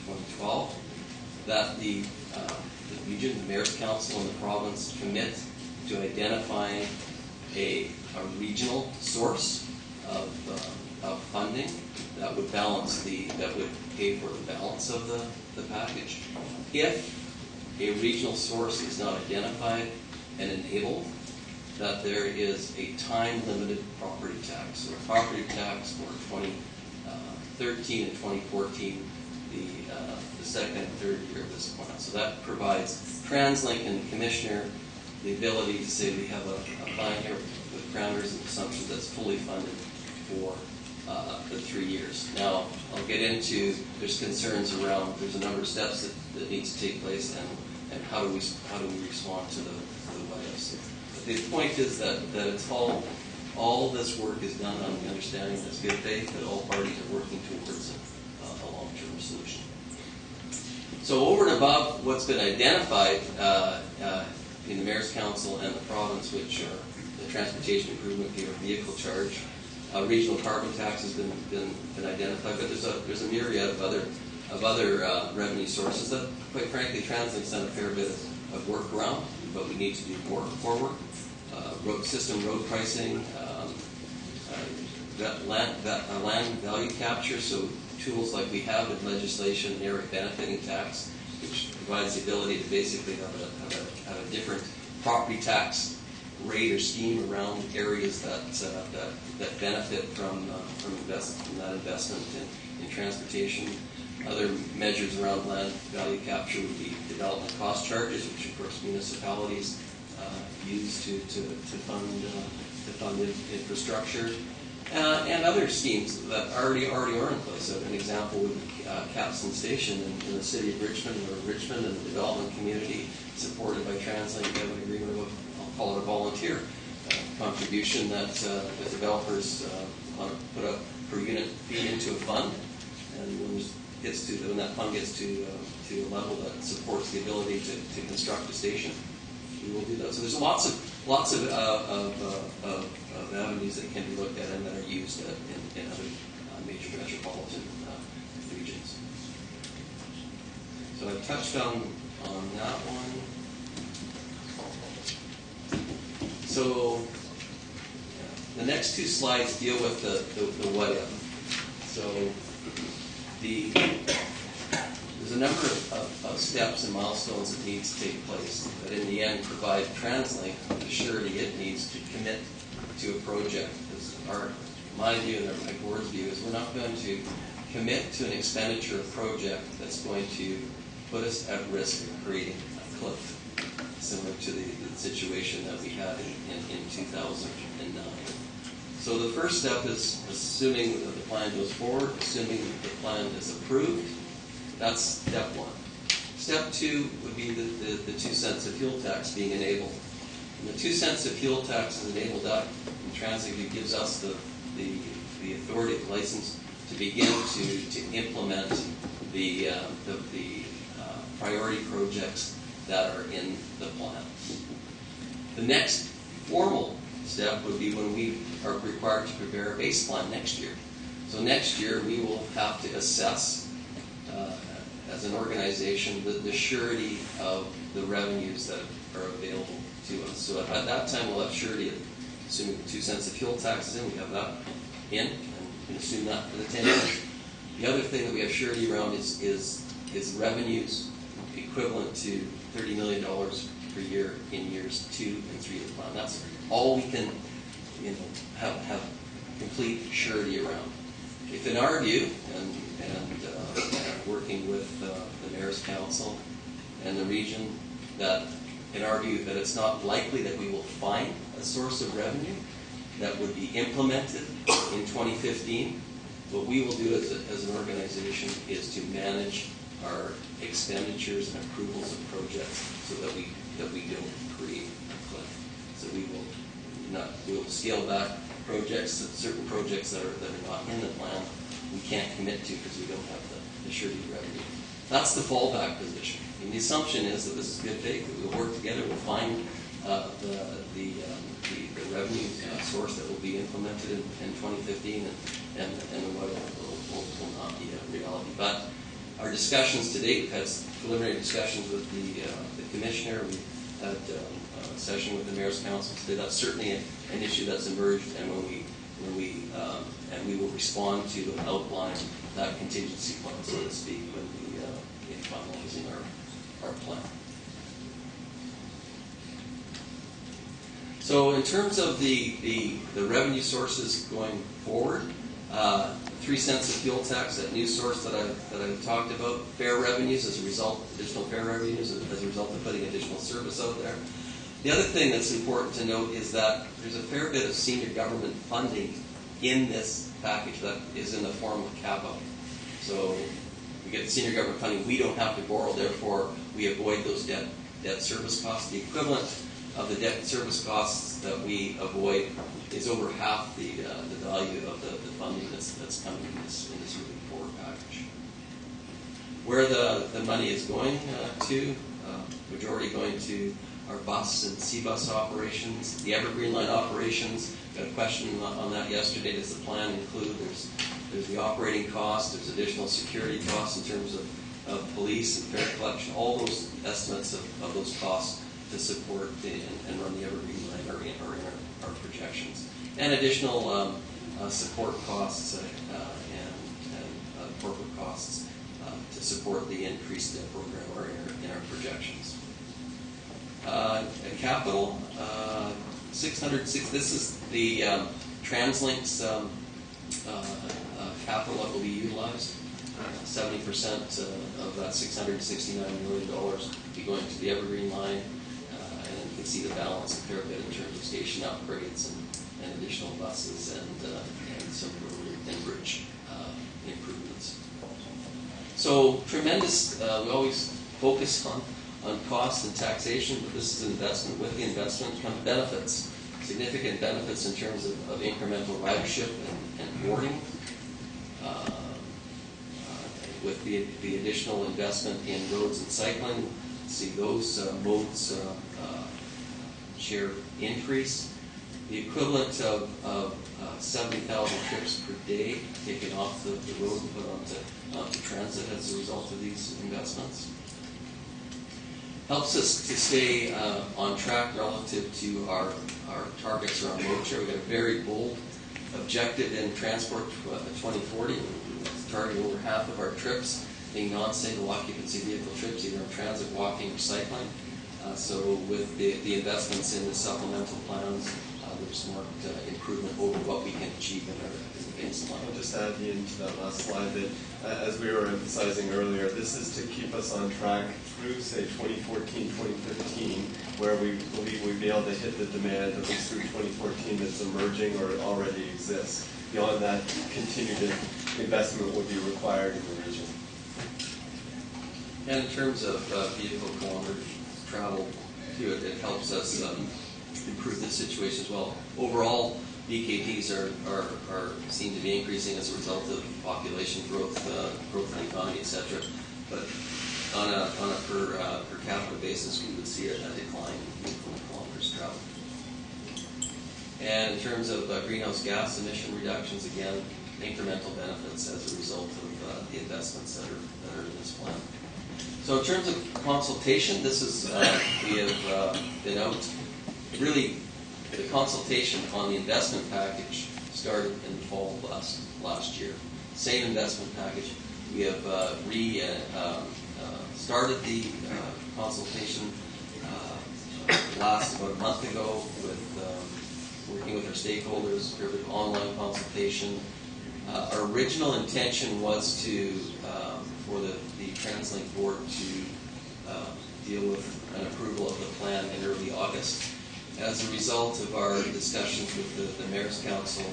2012, that the region, the Mayor's Council, and the province commit to identifying a regional source of funding that would pay for the balance of the package. If a regional source is not identified and enabled, that there is a time-limited property tax. So property tax for 2013 and 2014, the second and third year of this plan. So that provides TransLink and the Commissioner the ability to say we have a plan here with parameters and assumptions that's fully funded for the 3 years. Now, I'll get into, there's concerns around, there's a number of steps that need to take place, and how do we respond to the what ifs. But the point is that it's all this work is done on the understanding that's good faith, that all parties are working towards a long-term solution. So over and above what's been identified in the Mayor's Council and the province, which are the transportation improvement fee or vehicle charge, regional carbon tax has been identified, but there's a myriad of other revenue sources that, quite frankly, TransLink's done a fair bit of work around, but we need to do more work. Road pricing, land value capture, so tools like we have in legislation, area benefiting tax, which provides the ability to basically have a different property tax rate or scheme around areas that benefit from that investment in transportation. Other measures around land value capture would be development cost charges, which of course municipalities use to fund infrastructure, and other schemes that already are in place. So an example would be Capstan Station in the city of Richmond, where Richmond and the development community, supported by TransLink, have an agreement of, I'll call it a volunteer contribution, that the developers want to put a per unit fee into a fund, and when that fund gets to a level that supports the ability to construct a station, we will do that. So there's lots of avenues that can be looked at and that are used in other major metropolitan regions. So I've touched on that one. So The next two slides deal with the what if. So there's a number of steps and milestones that need to take place that in the end provide TransLink the surety it needs to commit to a project. My view and my board's view is we're not going to commit to an expenditure project that's going to put us at risk of creating a cliff, similar to the situation that we had in 2009. So the first step is assuming that the plan goes forward, assuming that the plan is approved. That's step one. Step two would be the 2 cents of fuel tax being enabled. And the 2 cents of fuel tax is enabled that in TransLink gives us the authority, the license to begin to implement the priority projects that are in the plan. The next formal step would be when we are required to prepare a base plan next year. So next year we will have to assess as an organization the surety of the revenues that are available to us. So at that time we'll have surety of, assuming the 2 cents of fuel tax is in, we have that in, and we can assume that for the 10 years. The other thing that we have surety around is revenues equivalent to $30 million per year in years 2 and 3 of the plan. That's all we can, have complete surety around. If in our view, and working with the Mayor's Council and the region, that in our view that it's not likely that we will find a source of revenue that would be implemented in 2015, what we will do as an organization is to manage our expenditures and approvals of projects so that we don't create a cliff. So we will scale back projects, certain projects that are not in the plan we can't commit to because we don't have the surety revenue. That's the fallback position. And the assumption is that this is good faith, that we'll work together, we'll find the revenue source that will be implemented in 2015, and what will not be a reality. But our discussions to date, we've had preliminary discussions with the commissioner, we had a session with the Mayor's Council today. That's certainly an issue that's emerged, and we will respond to and outline that contingency plan, so to speak, when we finalizing our plan. So in terms of the revenue sources going forward, 3 cents of fuel tax, that new source that I've talked about, fair revenues as a result, additional fair revenues as a result of putting additional service out there. The other thing that's important to note is that there's a fair bit of senior government funding in this package that is in the form of capital. So we get senior government funding, we don't have to borrow, therefore we avoid those debt service costs. The equivalent of the debt service costs that we avoid is over half the value of the funding that's coming in this moving forward package. Where the money is going to, majority going to our bus and C-bus operations, the Evergreen Line operations. Got a question on that yesterday. Does the plan include, there's the operating cost, there's additional security costs in terms of police and fare collection, all those estimates of those costs to support and run the Evergreen Line are in our projections. And additional support costs and corporate costs to support the increased program are in our projections. Capital, 606. This is the TransLink's capital that will be utilized. 70% of that $669 million will be going to the Evergreen Line, and you can see the balance a fair bit in terms of station upgrades and additional buses and some road and bridge improvements. So tremendous. We always focus on costs and taxation, but this is an investment. With the investment come benefits, significant benefits in terms of incremental ridership and boarding. With the additional investment in roads and cycling, see those modes share increase. The equivalent of 70,000 trips per day taken off the road and put onto transit as a result of these investments. helps us to stay on track relative to our targets around road share. We've got a very bold objective in transport 2040, targeting over half of our trips being non-single occupancy vehicle trips, either in transit, walking, or cycling. So with the investments in the supplemental plans, there's marked improvement over what we can achieve in our base plan. I'll just add Ian to that last slide that, as we were emphasizing earlier, this is to keep us on track through, say, 2014, 2015, where we believe we'd be able to hit the demand, at least through 2014, that's emerging or already exists. Beyond that, continued investment would be required in the region. And in terms of vehicle kilometers traveled, too, it helps us improve this situation as well. Overall, VKTs are seem to be increasing as a result of population growth, growth in the economy, etc. But on a per capita basis, we would see a decline in vehicle kilometers traveled. And in terms of greenhouse gas emission reductions, again, incremental benefits as a result of the investments that are in this plan. So in terms of consultation, this is we have been out. Really, the consultation on the investment package started in the fall of last year. Same investment package. We have started the consultation last about a month ago with working with our stakeholders, purely online consultation. Our original intention was to for the TransLink board to deal with an approval of the plan in early August. As a result of our discussions with the Mayor's Council,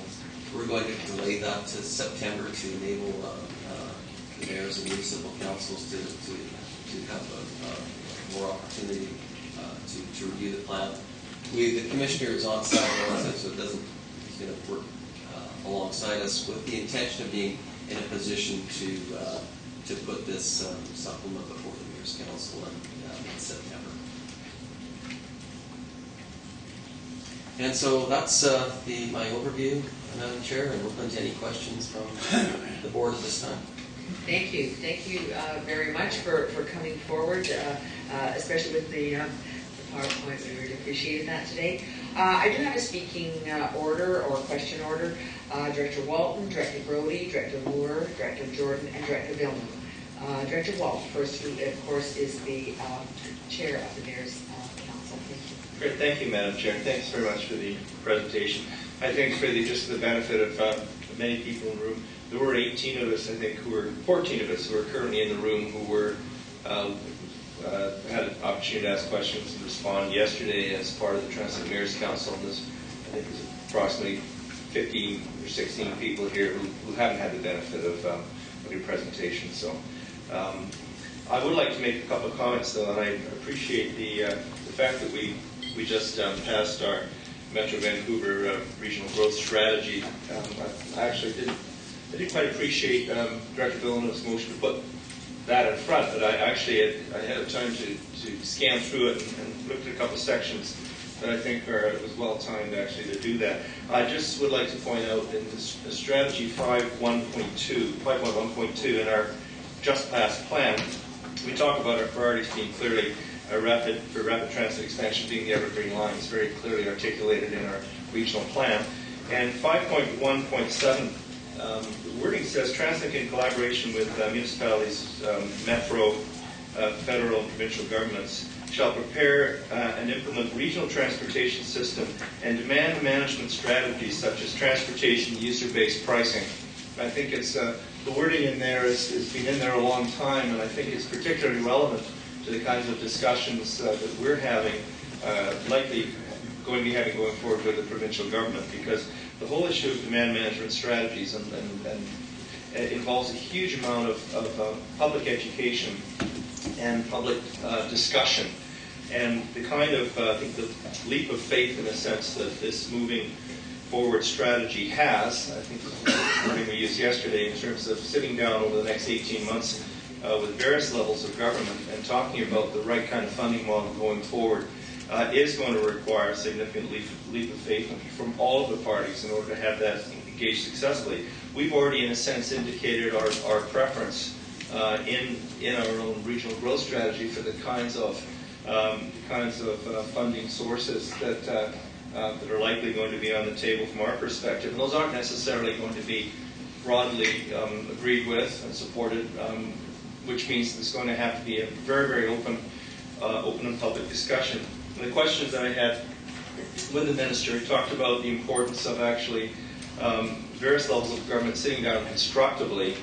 we're going to delay that to September to enable the mayors and municipal councils to have more opportunity to review the plan. The commissioner is on site, so he's going to work alongside us with the intention of being in a position to put this supplement before the Mayor's Council in September. And so that's my overview, Madam Chair, and open to any questions from the board at this time. Thank you. Thank you very much for coming forward, especially with the PowerPoint. We really appreciated that today. I do have a speaking order or question order. Director Walton, Director Brody, Director Moore, Director Jordan, and Director Villeneuve. Director Walton, first, who, of course, is the chair of the Mayor's Council. Thank you. Great, thank you, Madam Chair. Thanks very much for the presentation. I think for just the benefit of many people in the room, there were 18 of us, I think, 14 of us who are currently in the room who were had an opportunity to ask questions and respond yesterday as part of the TransLink Mayor's Council. And this, I think, was approximately 15 or 16 people here who haven't had the benefit of your presentation. So I would like to make a couple of comments, though, and I appreciate the fact that we just passed our Metro Vancouver Regional Growth Strategy. I actually didn't quite appreciate Director Villeneuve's motion to put that in front, but I had time to scan through it and looked at a couple of sections that I think it was well timed actually to do that. I just would like to point out in this strategy 5.1.2 in our just passed plan, we talk about our priorities being clearly rapid transit expansion being the evergreen line. It's very clearly articulated in our regional plan. And 5.1.7, the wording says TransLink in collaboration with municipalities, metro, federal and provincial governments shall prepare and implement regional transportation system and demand management strategies such as transportation user-based pricing. I think it's the wording in there has been in there a long time, and I think it's particularly relevant to the kinds of discussions that we're having, likely going to be having going forward with the provincial government, because the whole issue of demand management strategies and it involves a huge amount of public education and public discussion, and the kind of I think the leap of faith in a sense that this moving forward strategy has. I think the wording we used yesterday in terms of sitting down over the next 18 months with various levels of government and talking about the right kind of funding model going forward is going to require a significant leap of faith from all of the parties in order to have that engaged successfully. We've already, in a sense, indicated our preference in our own regional growth strategy for the kinds of kinds of funding sources that are likely going to be on the table from our perspective. And those aren't necessarily going to be broadly agreed with and supported, which means there's going to have to be a very, very open and public discussion. And the questions that I had with the minister, he talked about the importance of actually various levels of government sitting down constructively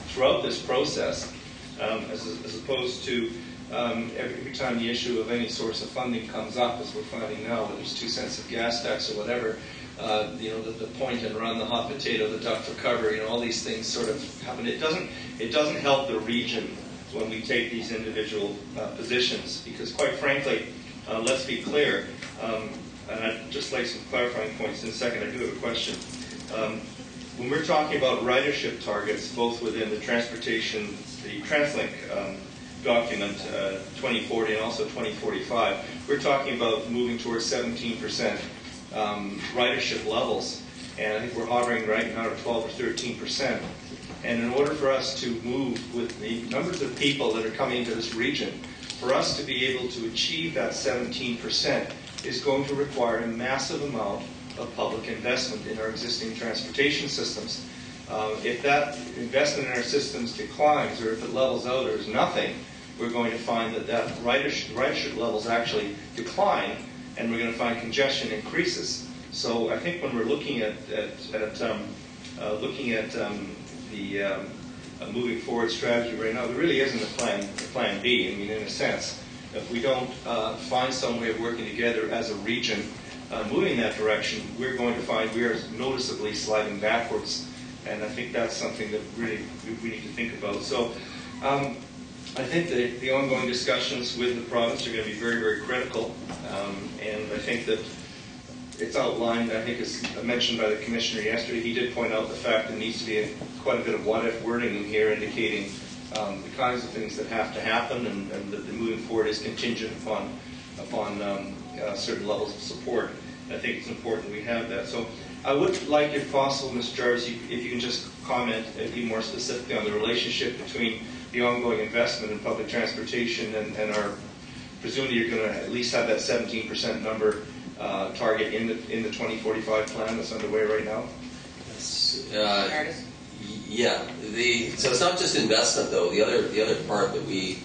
throughout this process, as opposed to every time the issue of any source of funding comes up, as we're finding now, whether it's 2 cents of gas tax or whatever, the point and run, the hot potato, the duck for cover, all these things sort of happen. It doesn't help the region when we take these individual positions, because quite frankly, let's be clear, and I'd just like some clarifying points in a second. I do have a question. When we're talking about ridership targets, both within the transportation, the TransLink document 2040 and also 2045, we're talking about moving towards 17% ridership levels, and I think we're hovering right now at 12 or 13%. And in order for us to move with the numbers of people that are coming into this region, for us to be able to achieve that 17% is going to require a massive amount of public investment in our existing transportation systems. If that investment in our systems declines, or if it levels out or is nothing, we're going to find that ridership levels actually decline, and we're going to find congestion increases. So I think when we're looking at the moving forward strategy right now, there really isn't a plan B. I mean, in a sense, if we don't find some way of working together as a region, moving in that direction, we're going to find we are noticeably sliding backwards. And I think that's something that really we need to think about. So I think that the ongoing discussions with the province are going to be very, very critical. And I think that it's outlined, I think as mentioned by the Commissioner yesterday, he did point out the fact there needs to be quite a bit of what-if wording in here indicating the kinds of things that have to happen, and that the moving forward is contingent upon certain levels of support. I think it's important we have that. So I would like, if possible, Mr. Jarvis, if you can just comment and be more specifically on the relationship between the ongoing investment in public transportation and our, presumably you're going to at least have that 17% number target in the 2045 plan that's underway right now? Yeah. So it's not just investment, though. The other part that we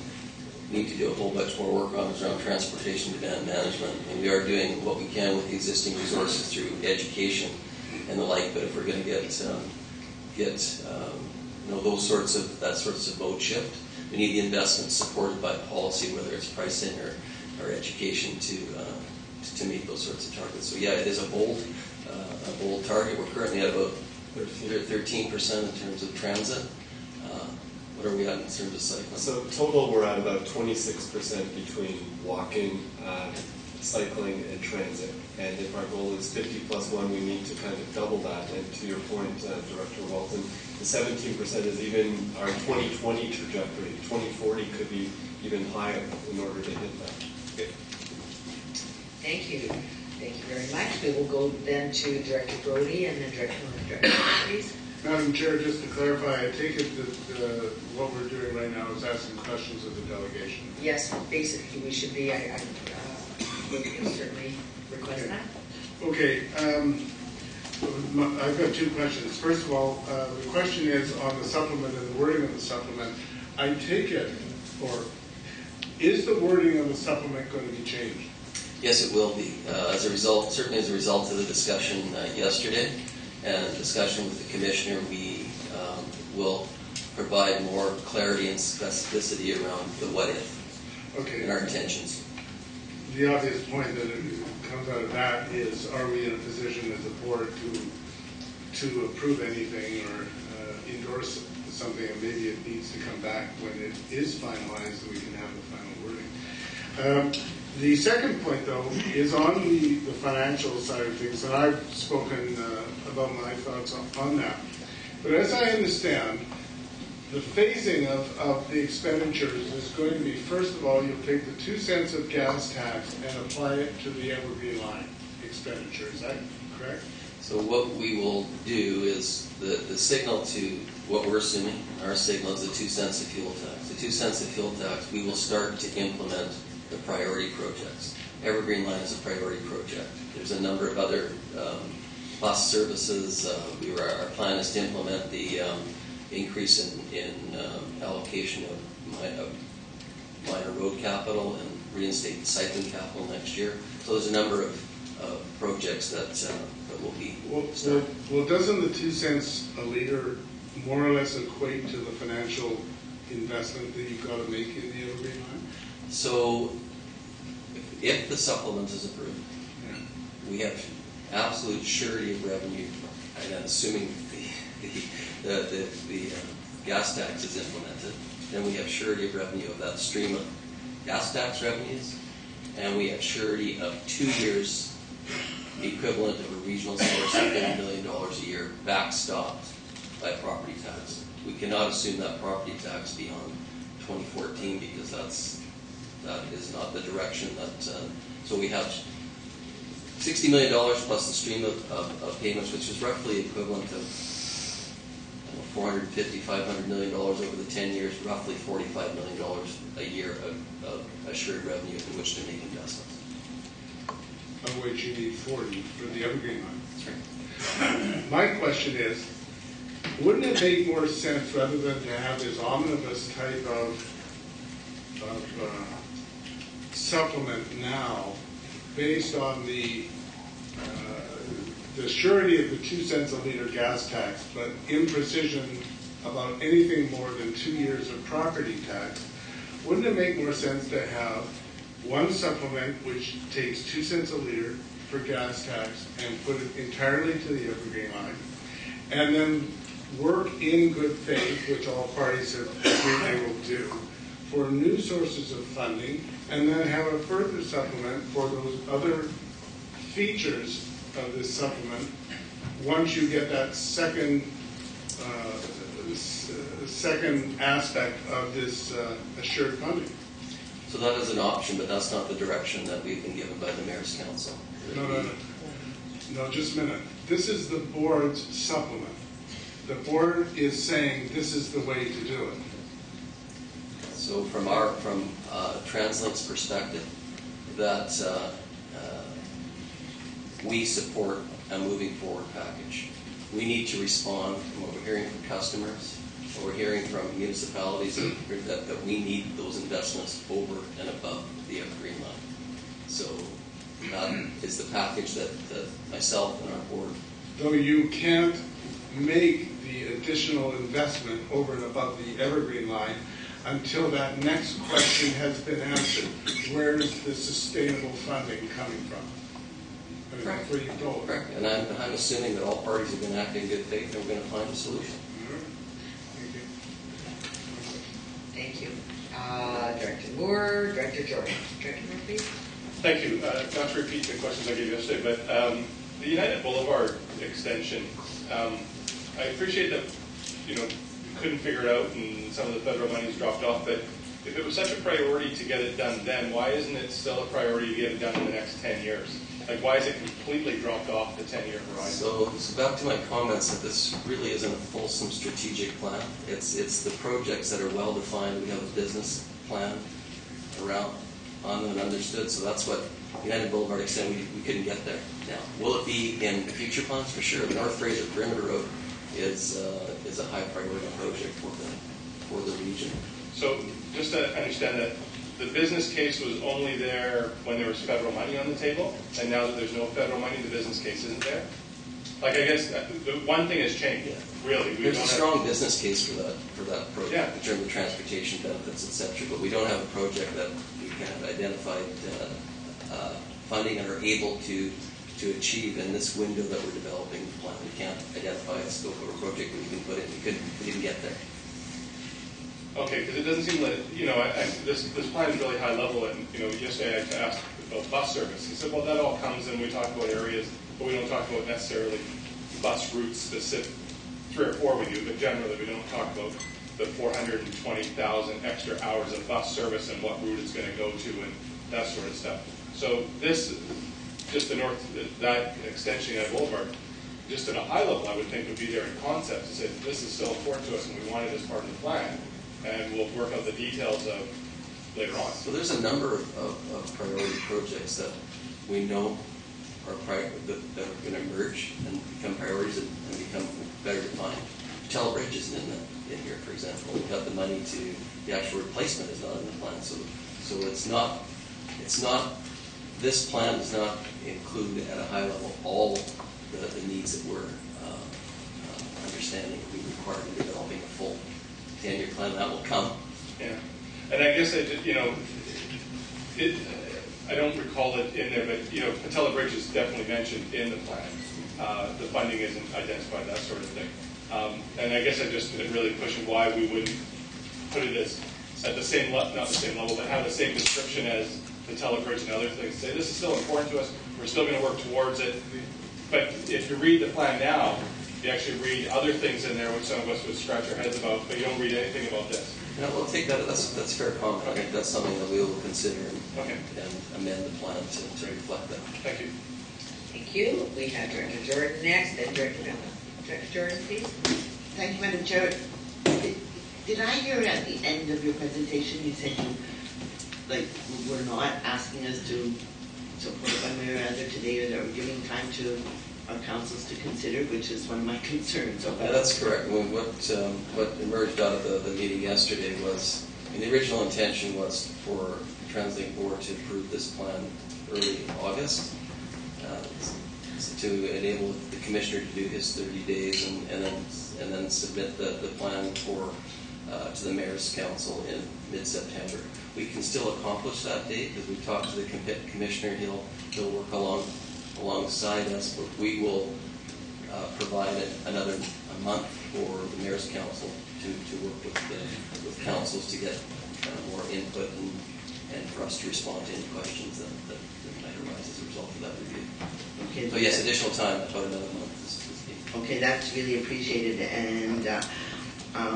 need to do a whole bunch more work on is around transportation demand management. And we are doing what we can with the existing resources through education and the like. But if we're going to get those sorts of mode shift, we need the investment supported by policy, whether it's pricing or education to meet those sorts of targets. So yeah, it is a bold target. We're currently at about 13% in terms of transit. What are we at in terms of cycling? So total, we're at about 26% between walking, cycling, and transit. And if our goal is 50 plus 1, we need to kind of double that. And to your point, Director Walton, the 17% is even our 2020 trajectory. 2040 could be even higher in order to hit that. Okay. Thank you. Thank you very much. We will go then to Director Brody and then Director please. Madam Chair, just to clarify, I take it that what we're doing right now is asking questions of the delegation. Yes, basically we should be. I would certainly request that. Okay. I've got 2 questions. First of all, the question is on the supplement and the wording of the supplement. I take it, or is the wording of the supplement going to be changed? Yes, it will be. Certainly as a result of the discussion yesterday and discussion with the Commissioner, we will provide more clarity and specificity around the what-if and our intentions. The obvious point that comes out of that is, are we in a position as a board to approve anything or endorse something, and maybe it needs to come back when it is finalized and we can have the final wording. The second point, though, is on the financial side of things, and I've spoken about my thoughts on that. But as I understand, the phasing of the expenditures is going to be, first of all, you'll take the 2 cents of gas tax and apply it to the Evergreen Line expenditure. Is that correct? So what we will do is the signal to what we're assuming, our signal is the 2 cents of fuel tax. The 2 cents of fuel tax, we will start to implement the priority projects. Evergreen Line is a priority project. There's a number of other bus services. Our plan is to implement the increase in allocation of minor road capital and reinstate the cycling capital next year. So there's a number of projects that will be started. Well, doesn't the 2 cents a liter more or less equate to the financial investment that you've got to make in the Evergreen Line? So if the supplement is approved, we have absolute surety of revenue, and assuming the gas tax is implemented, then we have surety of revenue of that stream of gas tax revenues, and we have surety of 2 years equivalent of a regional source of $50 million a year backstopped by property tax. We cannot assume that property tax beyond 2014 because that is not the direction that. So we have $60 million plus the stream of payments, which is roughly equivalent of $450, $500 million over the 10 years, roughly $45 million a year of assured revenue in which to make investments. Of which you need 40 for the Evergreen Line. That's right. My question is, wouldn't it make more sense rather than to have this omnibus type of supplement now based on the surety of the 2 cents a liter gas tax, but imprecision about anything more than 2 years of property tax? Wouldn't it make more sense to have one supplement which takes 2 cents a liter for gas tax and put it entirely to the Evergreen Line, and then work in good faith, which all parties have agreed they will do, for new sources of funding, and then have a further supplement for those other features of this supplement once you get that second aspect of this assured funding? So that is an option, but that's not the direction that we've been given by the Mayor's Council. No, just a minute. This is the board's supplement. The board is saying this is the way to do it. So from TransLink's perspective, that we support a moving forward package. We need to respond from what we're hearing from customers, what we're hearing from municipalities, that we need those investments over and above the Evergreen Line. So that is the package that myself and our board. Though you can't make the additional investment over and above the Evergreen Line until that next question has been answered. Where is the sustainable funding coming from? I mean, Correct. that's where you go. Correct. And I'm assuming that all parties have been acting in good faith and we're going to find a solution. Thank you. Director Moore, Director Jordan. Director Moore, please. Thank you. Not to repeat the questions I gave yesterday, but the United Boulevard extension, I appreciate that, you couldn't figure it out and some of the federal money's dropped off, but if it was such a priority to get it done then, why isn't it still a priority to get it done in the next 10 years? Like, why is it completely dropped off the 10-year horizon? So back to my comments that this really isn't a fulsome strategic plan. It's the projects that are well defined. We have a business plan around on and understood. So that's what United Boulevard extended. We couldn't get there. Now, will it be in future plans? For sure. The North Fraser Perimeter Road is a high priority project for the region. So just to understand that the business case was only there when there was federal money on the table, and now that there's no federal money, the business case isn't there? Like, I guess the one thing has changed, really. There's a strong business case for that project in terms of transportation benefits, etc. But we don't have a project that we can have identified funding and are able to achieve in this window that we're developing the plan. We can't identify a scope of a project we can put in. We didn't get there. Okay, because it doesn't seem like, this plan is really high level, and, yesterday I asked about bus service. He said, well, that all comes in, we talk about areas, but we don't talk about necessarily bus routes specific. 3 or 4 we do, but generally we don't talk about the 420,000 extra hours of bus service and what route it's going to go to and that sort of stuff. So this, just that extension at Boulevard, just at a high level, I would think would be there in concept to say this is still important to us and we want it as part of the plan. And we'll work out the details of later on. So there's a number of priority projects that we know are that are going to emerge and become priorities and become better defined. Telebridge isn't in here, for example. We've got the money to, the actual replacement is not in the plan. So it's not, this plan does not include at a high level all the needs that we're understanding we require in developing a full 10-year plan. That will come. Yeah, and I guess I don't recall it in there, but Patella Bridge is definitely mentioned in the plan. The funding isn't identified, that sort of thing. And I guess I've just been really pushing why we wouldn't put it as at the same level, not the same level, but have the same description as Patella Bridge and other things. Say this is still important to us. We're still going to work towards it. But if you read the plan now, you actually read other things in there, which some of us would scratch our heads about, but you don't read anything about this. No, we'll take that. That's fair comment. I think that's something that we will consider and amend the plan to reflect that. Thank you. Thank you. We have Director Jordan next, then Director Miller. Director Jordan, please. Thank you, Madam Chair. Did I hear at the end of your presentation you said you were not asking us to support one way or other today, or that we're giving time to our councils to consider, which is one of my concerns. Yeah, that's correct. What emerged out of the meeting yesterday was, the original intention was for the Translink Board to approve this plan early August, to enable the commissioner to do his 30 days and then submit the plan to the Mayor's Council in mid-September. We can still accomplish that date because we've talked to the commissioner. He'll work alongside us, but we will provide a month for the Mayor's Council to work with councils to get more input and for us to respond to any questions that might arise as a result of that review. Okay. So yes, additional time, about another month is needed. Okay, that's really appreciated, and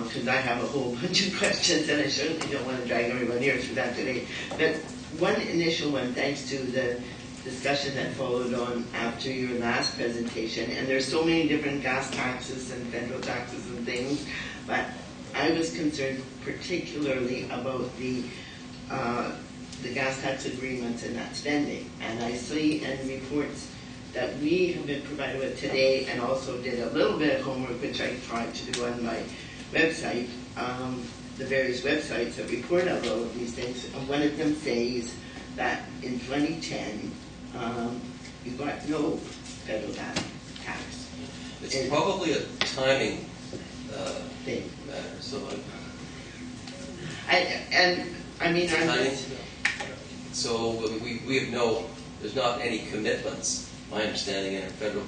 because I have a whole bunch of questions, and I certainly don't want to drag everyone here through that today. But one initial one, thanks to the discussion that followed on after your last presentation, and there's so many different gas taxes and federal taxes and things, but I was concerned particularly about the gas tax agreements and that spending. And I see in reports that we have been provided with today, and also did a little bit of homework, which I tried to do on my website, the various websites that report out all of these things. And one of them says that in 2010, you got no federal gas tax. It's probably a timing thing matter. So so we have there's not any commitments, my understanding, in a federal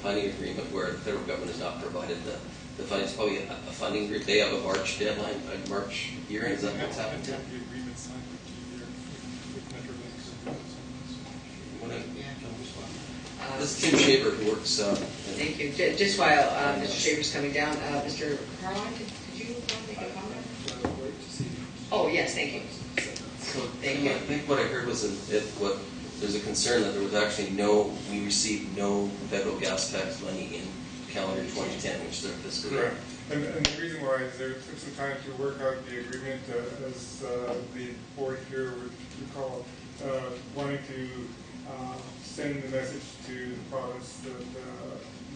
funding agreement where the federal government has not provided the funding. It's probably a funding agreement. They have a March deadline, a March hearing. Is that what's happened to? This is Tim Shaver who works. Thank you. Just while Mr. Shaver's coming down, Mr. Carline, could you make a comment? Oh, yes, thank you. Thank you. I think what I heard was there's a concern that there was actually we received no federal gas tax money in calendar 2010, which is their fiscal year. Correct. And the reason why is there took some time to work out the agreement, as the board here would recall, wanting to send the message to the province that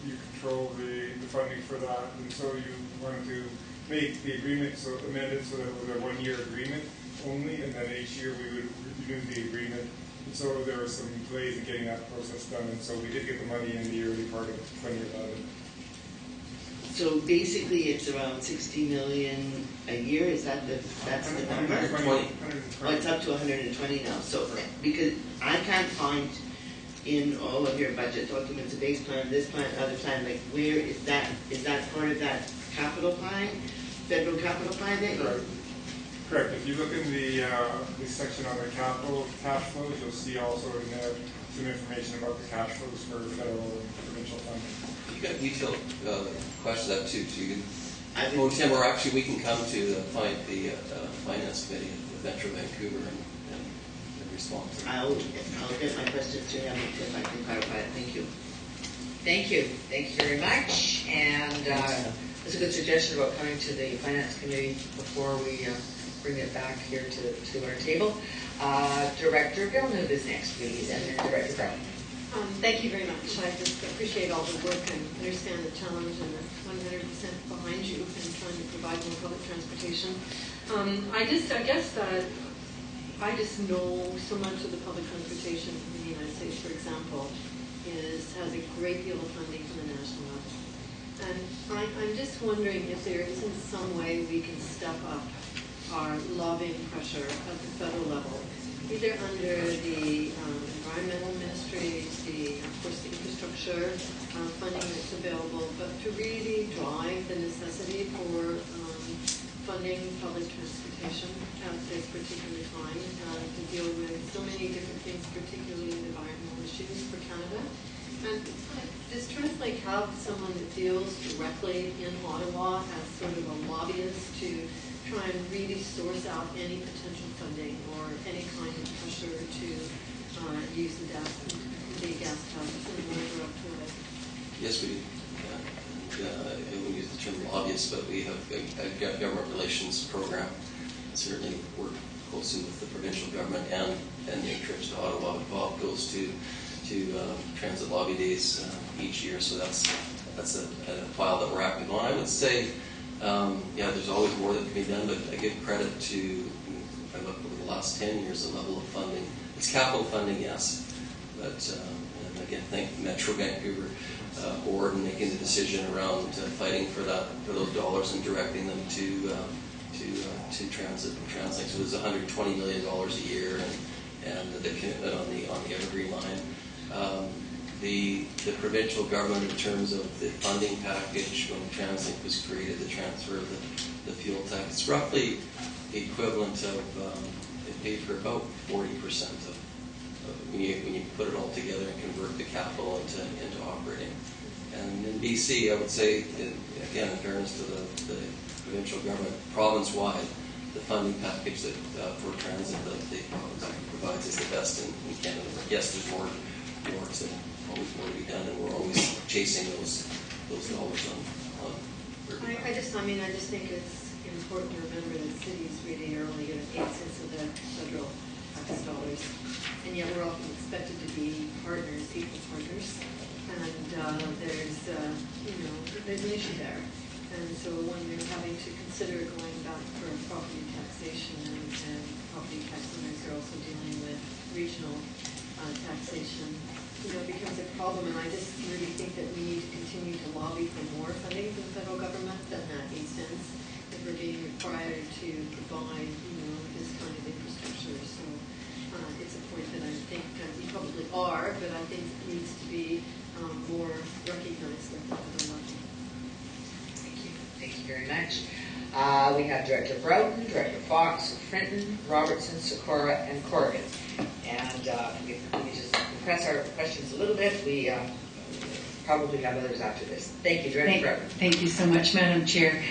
you control the funding for that, and so you wanted to make the agreement amended so that it was a one-year agreement only, and then each year we would renew the agreement. And so there were some delays in getting that process done, and so we did get the money in the early part of 2011. So basically, it's around 60 million a year. Is that's the number? 120. Oh, it's up to 120 now. So because I can't find in all of your budget documents, a base plan, this plan, other plan, like where is that? Is that part of that capital plan, federal capital plan? Correct. If you look in the section on the capital cash flows, you'll see also in there some information about the cash flows for federal and provincial funding. You got detailed questions that too. Well, Tim, or actually we can come to the finance committee with Metro Vancouver and respond to it. I'll get my questions to him if I can clarify it. Thank you. Thank you. Thank you very much. And it's a good suggestion about coming to the finance committee before we bring it back here to our table. Director Villeneuve is next, please, and then Director Brown. Thank you very much. I just appreciate all the work and understand the challenge and I'm 100% behind you in trying to provide more public transportation. I just know so much of the public transportation in the United States, for example, has a great deal of funding from the national level. And I'm just wondering if there isn't some way we can step up our lobbying pressure at the federal level, either under the environmental ministries, of course, the infrastructure funding that's available, but to really drive the necessity for funding public transportation at this particular time to deal with so many different things, particularly environmental issues for Canada. And does TransLink have someone that deals directly in Ottawa as sort of a lobbyist to try and really source out any potential funding or any kind of pressure to use the gas tax in order up to it? Yes, we do. I wouldn't use the term lobbyist, but we have a government relations program. Certainly work closely with the provincial government and the trips to Ottawa. Bob goes to transit lobby days each year, so that's a file that we're active on. I would say, there's always more that can be done, but I give credit to, if I look over the last 10 years, the level of funding. It's capital funding, yes, but and again, thank the Metro Vancouver Board and making the decision around fighting for those dollars and directing them to transit and TransLink. So it was $120 million a year, and the commitment on the Evergreen line. The provincial government, in terms of the funding package when TransLink was created, the transfer of the fuel tax, it's roughly the equivalent of it paid for about 40% of when you put it all together and convert the capital into operating. And in BC, I would say, again, in fairness to the provincial government, province-wide, the funding package that for transit that the province provides is the best in Canada. Yes, there's more always more to be done, and we're always chasing those dollars on. I just think it's important to remember that cities really are only getting 8 cents of the federal tax dollars, and yet we're often expected to be partners, equal partners, and there's an issue there. And so when you're having to consider going back for property taxation, and property tax owners are also dealing with regional taxation, it becomes a problem. And I just really think that we need to continue to lobby for more funding from the federal government than that 8 cents if we're being required to provide, this kind of infrastructure. So it's a point that I think we probably are, but I think it needs to be more recognized at the federal level. Thank you very much. We have Director Broughton, Director Fox, Frinton, Robertson, Sikora, and Corrigan. And if we just compress our questions a little bit, we probably have others after this. Thank you, Director Broughton. Thank you so much, Madam Chair.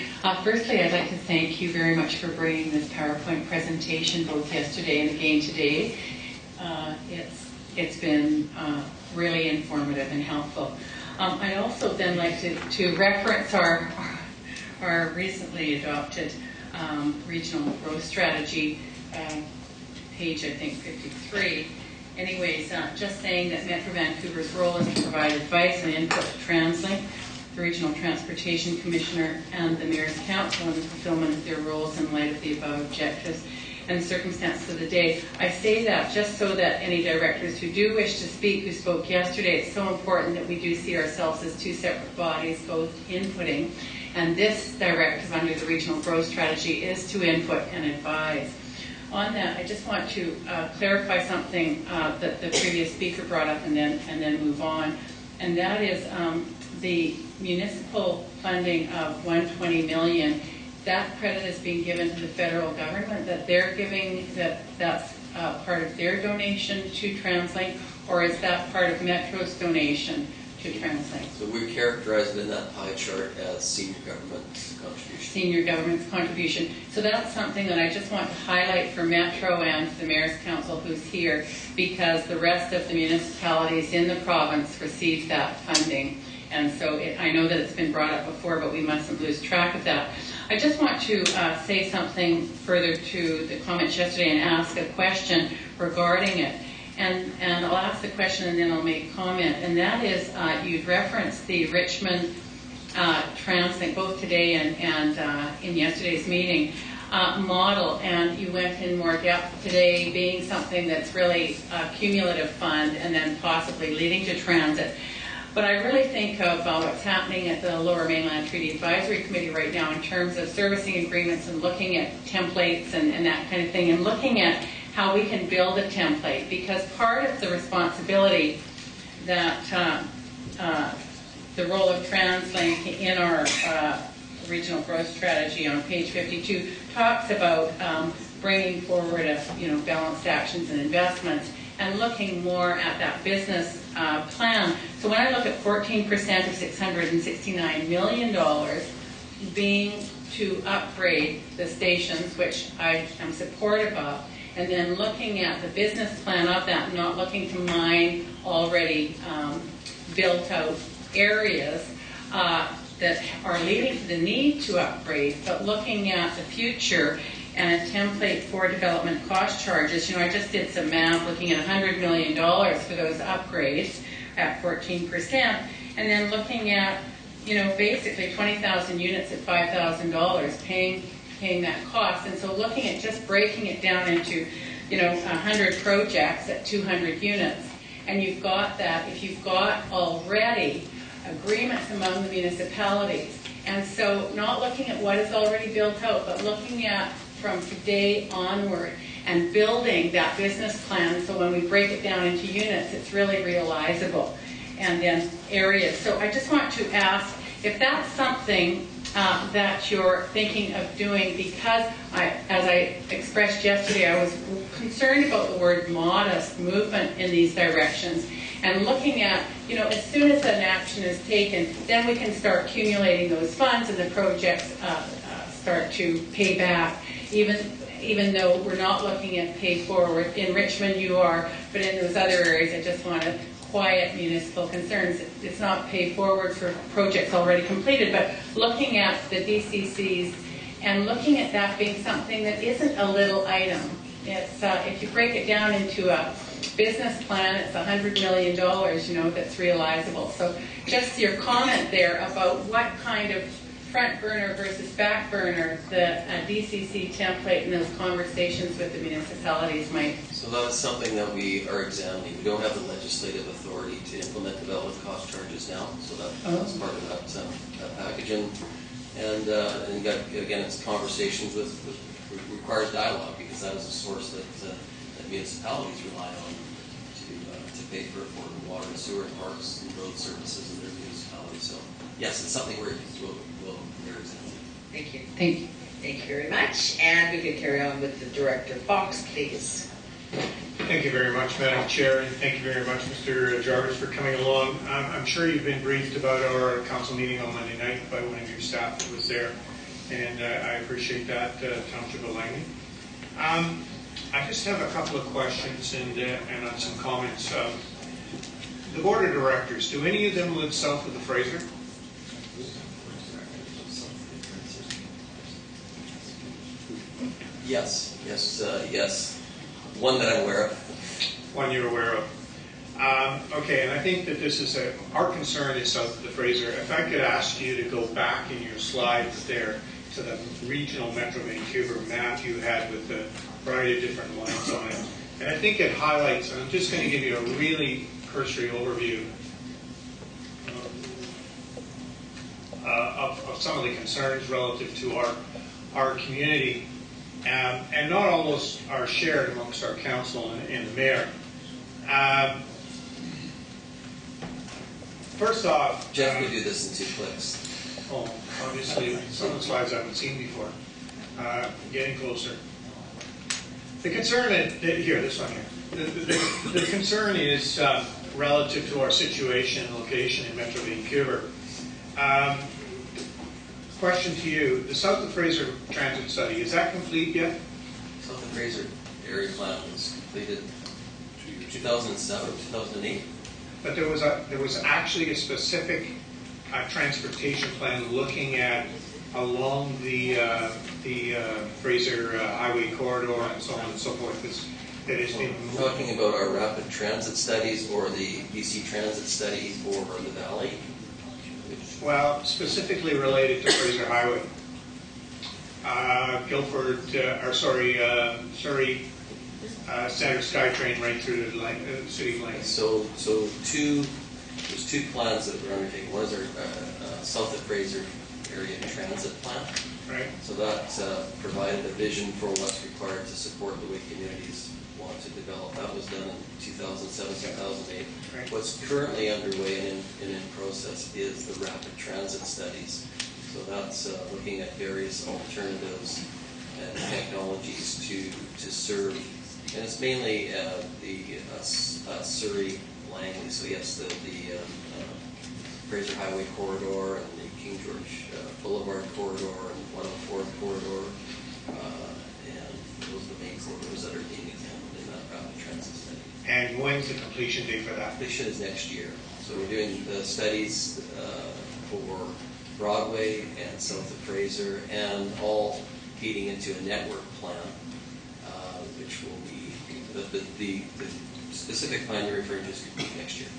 Firstly, I'd like to thank you very much for bringing this PowerPoint presentation both yesterday and again today. It's been really informative and helpful. I'd also then like to reference our recently adopted regional growth strategy, page, I think, 53. Anyways, just saying that Metro Vancouver's role is to provide advice and input to TransLink, the Regional Transportation Commissioner, and the Mayor's Council in the fulfillment of their roles in light of the above objectives and the circumstances of the day. I say that just so that any directors who do wish to speak, who spoke yesterday, it's so important that we do see ourselves as two separate bodies, both inputting. And this directive under the regional growth strategy is to input and advise. On that, I just want to clarify something that the previous speaker brought up and then move on. And that is the municipal funding of $120 million. That credit is being given to the federal government, that they're giving, that's part of their donation to TransLink, or is that part of Metro's donation to TransLink? So we characterize it in that pie chart as senior government contribution. Senior government's contribution. So that's something that I just want to highlight for Metro and the Mayor's Council who's here, because the rest of the municipalities in the province receive that funding. And so I know that it's been brought up before, but we mustn't lose track of that. I just want to say something further to the comments yesterday and ask a question regarding it. And I'll ask the question and then I'll make a comment. And that is, you'd referenced the Richmond TransLink both today and in yesterday's meeting model, and you went in more depth today, being something that's really a cumulative fund and then possibly leading to transit. But I really think of what's happening at the Lower Mainland Treaty Advisory Committee right now in terms of servicing agreements and looking at templates and that kind of thing, and looking at how we can build a template, because part of the responsibility that the role of TransLink in our regional growth strategy on page 52 talks about bringing forward balanced actions and investments and looking more at that business plan. So when I look at 14% of $669 million being to upgrade the stations, which I am supportive of, and then looking at the business plan of that, not looking to mine already built out areas that are leading to the need to upgrade, but looking at the future and a template for development cost charges. I just did some math looking at $100 million for those upgrades at 14%, and then looking at, basically 20,000 units at $5,000 paying that cost. And so looking at just breaking it down into, 100 projects at 200 units. And you've got that, if you've got already agreements among the municipalities. And so not looking at what is already built out, but looking at from today onward and building that business plan, so when we break it down into units, it's really realizable. And then areas. So I just want to ask if that's something that you're thinking of doing, because as I expressed yesterday, I was concerned about the word modest movement in these directions, and looking at, as soon as an action is taken, then we can start accumulating those funds and the projects start to pay back, even though we're not looking at pay forward. In Richmond you are, but in those other areas I just want to quiet municipal concerns. It's not pay forward for projects already completed, but looking at the DCCs and looking at that being something that isn't a little item. It's if you break it down into a business plan, it's $100 million, that's realizable. So just your comment there about what kind of front burner versus back burner the DCC template and those conversations with the municipalities might. So that's something that we are examining. We don't have the legislative authority to implement development cost charges now, so that's part of that package. And again, it's conversations with requires dialogue, because that is a source that municipalities rely on to pay for affordable water and sewer and parks and road services in their municipalities. So yes, it's something we're examining. Thank you. Thank you. Thank you very much. And we can carry on with the Director Fox, please. Thank you very much, Madam Chair, and thank you very much, Mr. Jarvis, for coming along. I'm sure you've been briefed about our council meeting on Monday night by one of your staff that was there, and I appreciate that, Township of Langley. I just have a couple of questions and some comments. The Board of Directors, do any of them live south of the Fraser? Yes. One that I'm aware of. One you're aware of. Okay, and I think that this is our concern is south of the Fraser. If I could ask you to go back in your slides there to the regional Metro Vancouver map you had with the variety of different lines on it. And I think it highlights, and I'm just going to give you a really cursory overview of some of the concerns relative to our community. And not all those are shared amongst our council and the mayor. First off, Jeff could do this in 2 clicks. Oh, obviously, some of the slides I haven't seen before. Getting closer. The concern here, this one here. The concern is relative to our situation and location in Metro Vancouver. Question to you: the South of Fraser Transit Study, is that complete yet? South of Fraser area plan was completed 2007, 2008. But there was actually a specific transportation plan looking at along the Fraser Highway corridor and so on and so forth that is being moved. Talking about our rapid transit studies or the BC transit study for the valley? Well, specifically related to Fraser Highway. Guildford, Surrey, Center SkyTrain right through the city of Lane. So there's two plans that we're undertaking. One is our south of Fraser area transit plan. Right. So that provided a vision for what's required to support the way communities want to develop. That was done in 2007, 2008. Right. What's currently underway and in process is the rapid transit studies. So that's looking at various alternatives and technologies to serve. And it's mainly the Surrey Langley. So yes, the Fraser Highway corridor and the King George Boulevard corridor and 104 corridor. And those are the main corridors that are being examined in that rapid transit study. And when's the completion date for that? Completion is next year. So we're doing the studies for Broadway and south of Fraser, and all feeding into a network plan, which will be the specific plan you're referring to is complete next year.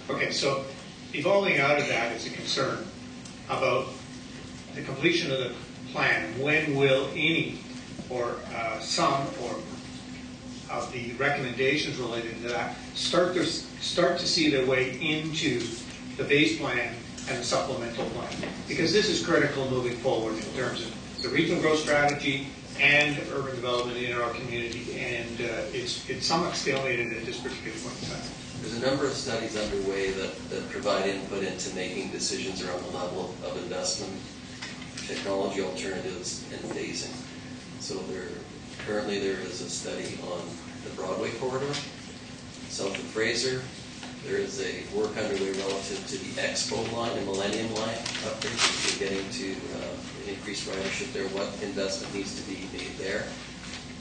Okay, so evolving out of that is a concern about the completion of the plan. When will any or some or of the recommendations related to that start to see their way into the base plan and the supplemental plan? Because this is critical moving forward in terms of the regional growth strategy and urban development in our community, and it's somewhat stalemated at this particular point in time. There's a number of studies underway that provide input into making decisions around the level of investment, technology alternatives, and phasing. So currently there is a study on the Broadway corridor, south of Fraser. There is a work underway relative to the Expo line, the Millennium line upgrade, which we're getting to increase ridership there, what investment needs to be made there.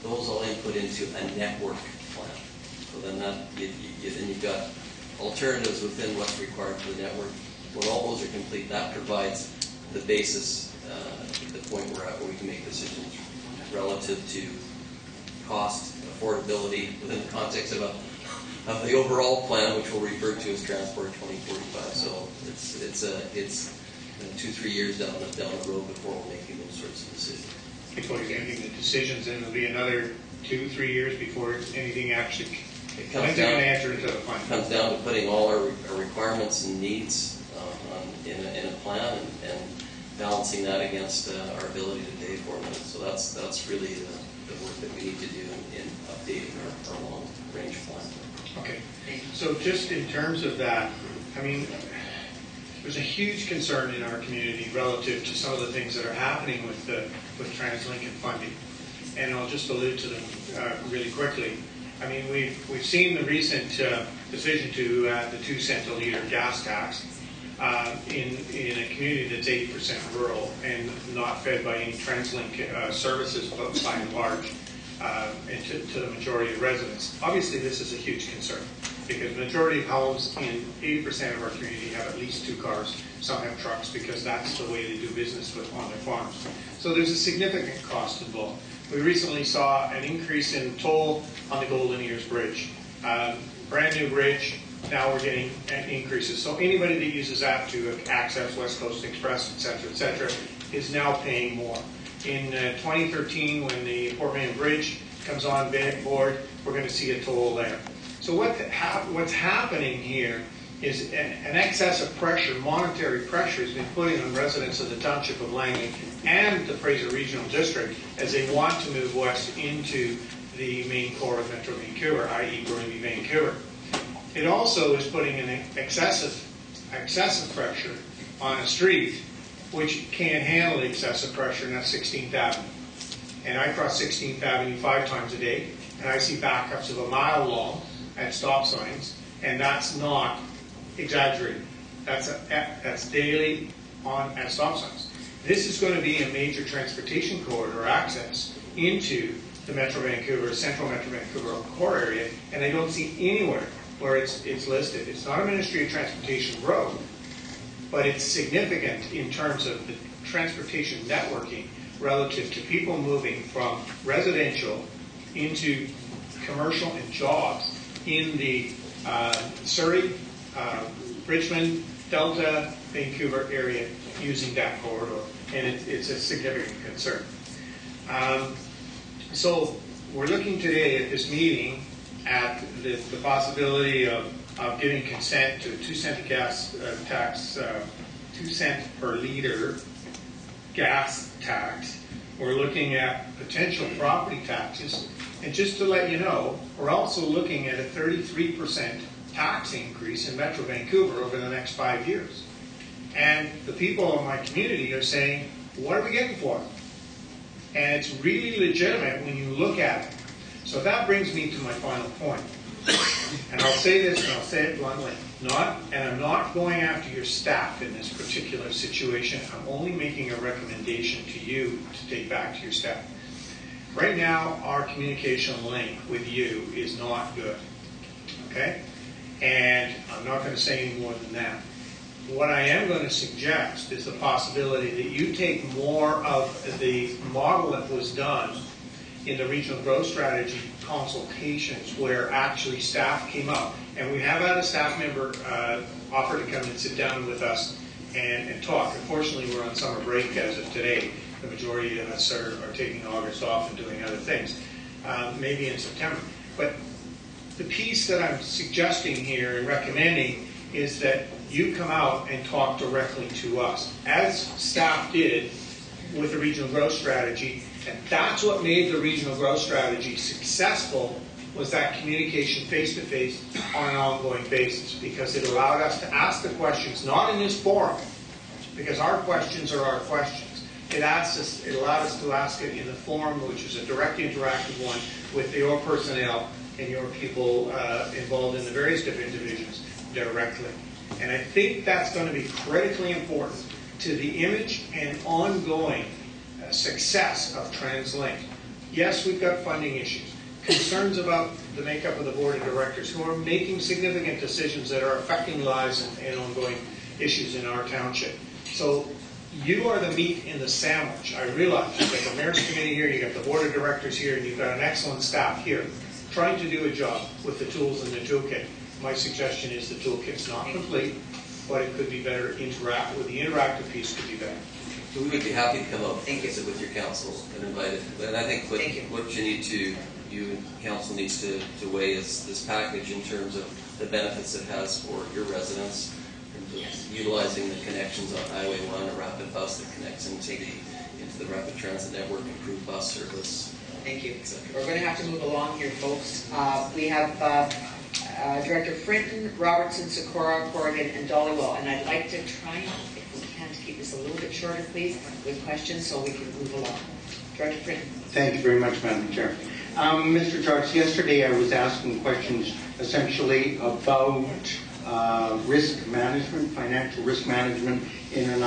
Those all input into a network plan. So then you've got alternatives within what's required for the network. When all those are complete, that provides the basis, the point we're at where we can make decisions relative to cost, affordability, within the context of the overall plan, which we'll refer to as Transport 2045. So it's 2-3 years down the road before we're making those sorts of decisions. Before you're making the decisions, and it'll be another 2-3 years before anything actually comes down to enter into the plan. It comes down to putting all our requirements and needs in a plan and balancing that against our ability to pay for them. So that's really the work that we need to do in updating our long-range plan. Okay, so just in terms of that, I mean, there's a huge concern in our community relative to some of the things that are happening with TransLink and funding, and I'll just allude to them really quickly. I mean, we've seen the recent decision to add the 2 cent a liter gas tax in a community that's 80% rural and not fed by any TransLink services by and large. And to the majority of residents. Obviously, this is a huge concern because the majority of homes in 80% of our community have at least 2 cars. Some have trucks because that's the way they do business on their farms. So there's a significant cost involved. We recently saw an increase in toll on the Golden Ears Bridge. Brand new bridge, now we're getting increases. So anybody that uses that to access West Coast Express, et cetera, is now paying more. In 2013, when the Port Mann Bridge comes on board, we're going to see a toll there. So what's happening here is an excess of pressure, monetary pressure, has been putting on residents of the Township of Langley and the Fraser Regional District as they want to move west into the main core of Metro Vancouver, i.e. Burnaby, Vancouver. It also is putting an excessive pressure on a street which can't handle the excessive pressure, and that's 16th Avenue. And I cross 16th Avenue 5 times a day, and I see backups of a mile long at stop signs, and that's not exaggerated. That's daily at stop signs. This is going to be a major transportation corridor access into the Metro Vancouver, central Metro Vancouver core area, and I don't see anywhere where it's listed. It's not a Ministry of Transportation road, but it's significant in terms of the transportation networking relative to people moving from residential into commercial and jobs in the Surrey, Richmond, Delta, Vancouver area using that corridor, and it's a significant concern. So we're looking today at this meeting at the possibility of giving consent to a 2-cent gas tax, 2 cent per liter gas tax. We're looking at potential property taxes. And just to let you know, we're also looking at a 33% tax increase in Metro Vancouver over the next 5 years. And the people in my community are saying, what are we getting for it? And it's really legitimate when you look at it. So that brings me to my final point. And I'll say this, and I'll say it bluntly. I'm not going after your staff in this particular situation. I'm only making a recommendation to you to take back to your staff. Right now, our communication link with you is not good. Okay? And I'm not going to say any more than that. What I am going to suggest is the possibility that you take more of the model that was done in the regional growth strategy consultations where actually staff came up. And we have had a staff member offer to come and sit down with us and talk. Unfortunately, we're on summer break as of today. The majority of us are taking August off and doing other things, maybe in September. But the piece that I'm suggesting here and recommending is that you come out and talk directly to us, as staff did with the regional growth strategy. And that's what made the regional growth strategy successful, was that communication face-to-face on an ongoing basis, because it allowed us to ask the questions, not in this forum, because our questions are our questions. It allowed us to ask it in the forum, which is a direct interactive one with your personnel and your people involved in the various different divisions directly. And I think that's going to be critically important to the image and ongoing success of TransLink. Yes, we've got funding issues, concerns about the makeup of the board of directors who are making significant decisions that are affecting lives and ongoing issues in our township. So you are the meat in the sandwich. I realize you've got the mayor's committee here, you've got the board of directors here, and you've got an excellent staff here trying to do a job with the tools in the toolkit. My suggestion is the toolkit's not complete, but it could be better. The interactive piece could be better. We would be happy to come up and visit with your council and invite it. And I think what you and council needs to weigh is this package in terms of the benefits it has for your residents, utilizing the connections on Highway 1, a rapid bus that connects into the rapid transit network, improved bus service. Thank you. We're going to have to move along here, folks. We have Director Frinton, Robertson, Sikora, Corrigan, and Dollywell. And I'd like to try, if we can, to keep this a little bit shorter, please, with questions so we can move along. Director Frinton. Thank you very much, Madam Chair. Mr. Jarks, yesterday I was asking questions essentially about risk management, financial risk management in an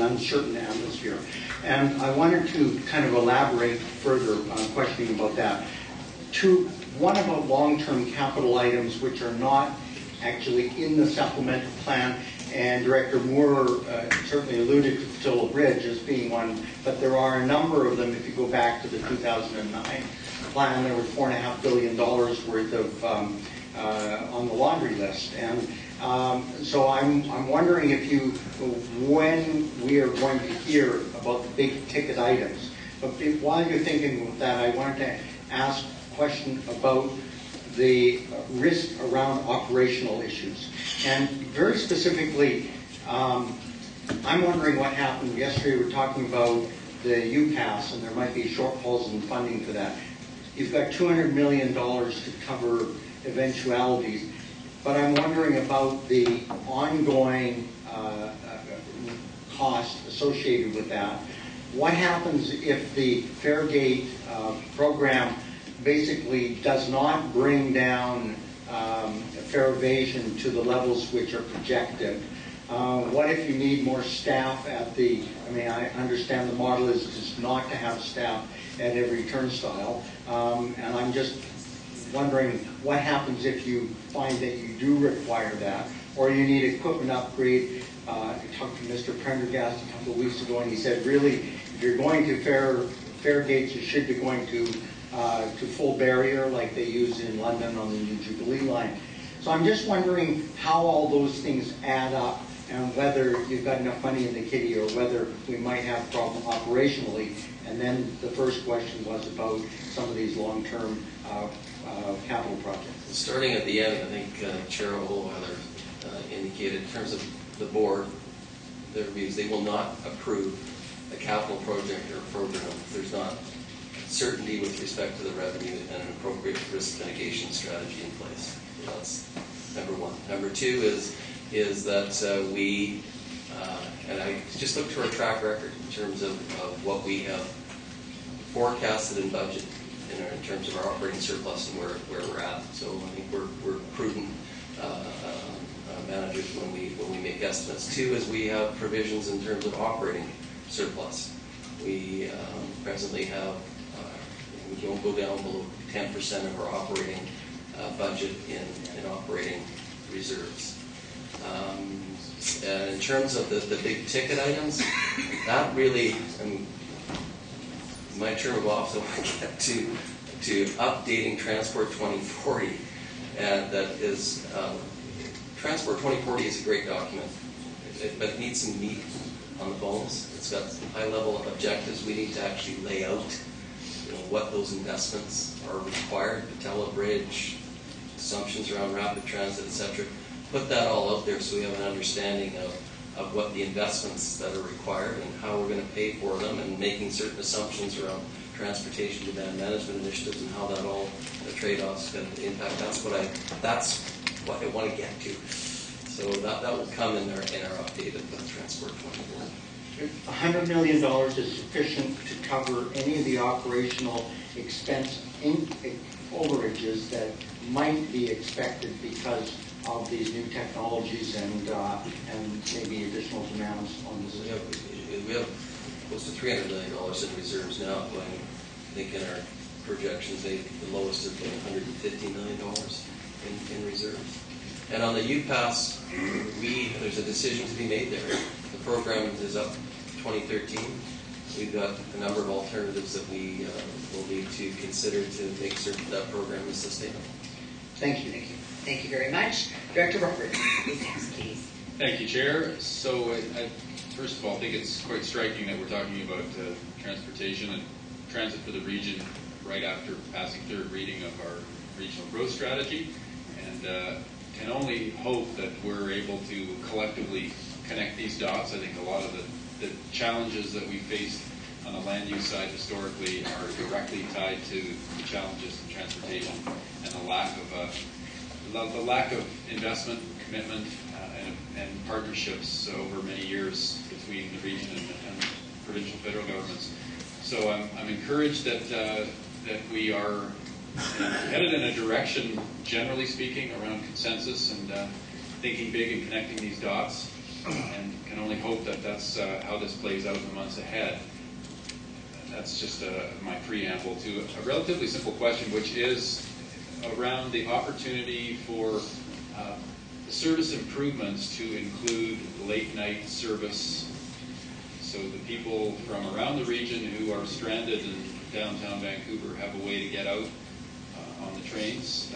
uncertain atmosphere. And I wanted to kind of elaborate further on questioning about that. One about long-term capital items which are not actually in the supplemental plan, and Director Moore certainly alluded to Pattullo Bridge as being one, but there are a number of them. If you go back to the 2009 plan, there were $4.5 billion worth of on the laundry list. And so I'm wondering when we are going to hear about the big ticket items. But while you're thinking of that, I wanted to ask question about the risk around operational issues. And very specifically, I'm wondering what happened yesterday. We were talking about the UPass, and there might be shortfalls in funding for that. You've got $200 million to cover eventualities, but I'm wondering about the ongoing cost associated with that. What happens if the Fairgate program basically does not bring down fare evasion to the levels which are projected? What if you need more staff I understand the model is just not to have staff at every turnstile, and I'm just wondering what happens if you find that you do require that, or you need equipment upgrade. I talked to Mr. Prendergast a couple of weeks ago, and he said, really, if you're going to fare gates, you should be going to full barrier like they use in London on the new Jubilee line. So I'm just wondering how all those things add up, and whether you've got enough money in the kitty, or whether we might have a problem operationally. And then the first question was about some of these long-term capital projects. Starting at the end, I think Chair O'Weiler indicated in terms of the board, their views, they will not approve a capital project or program if there's not certainty with respect to the revenue and an appropriate risk mitigation strategy in place. So that's number one. Number two is that we, and I just look to our track record in terms of what we have forecasted in budget in terms of our operating surplus and where we're at. So I think we're prudent managers when we make estimates. Two is we have provisions in terms of operating surplus. We presently have, we don't go down below 10% of our operating budget in operating reserves. And in terms of the big ticket items, that really, my term of office, I want to get to updating Transport 2040, and that is, Transport 2040 is a great document, but it needs some meat on the bones. It's got some high-level objectives. We need to actually lay out, what those investments are required, Patella Bridge, assumptions around rapid transit, etc. Put that all out there so we have an understanding of what the investments that are required and how we're going to pay for them, and making certain assumptions around transportation demand management initiatives and how that all, the trade-offs going to impact. That's what I want to get to. So that will come in our updated Transport 2040. $100 million is sufficient to cover any of the operational expense overages that might be expected because of these new technologies and maybe additional demands on the system. We have close to $300 million in reserves now, going, I think in our projections, the lowest has been $150 million in reserves. And on the UPass, there's a decision to be made there. The program is up 2013. We've got a number of alternatives that we will need to consider to make certain that program is sustainable. Thank you. Thank you. Thank you very much. Director Roberts, please. Thank you, Chair. So I first of all think it's quite striking that we're talking about transportation and transit for the region right after passing third reading of our regional growth strategy, and can only hope that we're able to collectively connect these dots. I think a lot of the challenges that we faced on the land use side historically are directly tied to the challenges in transportation and the lack of investment, commitment, and partnerships over many years between the region and provincial federal governments. So I'm encouraged that we are headed in a direction, generally speaking, around consensus and thinking big and connecting these dots, and can only hope that that's how this plays out in the months ahead. That's just my preamble to a relatively simple question, which is around the opportunity for service improvements to include late night service, so the people from around the region who are stranded in downtown Vancouver have a way to get out on the trains.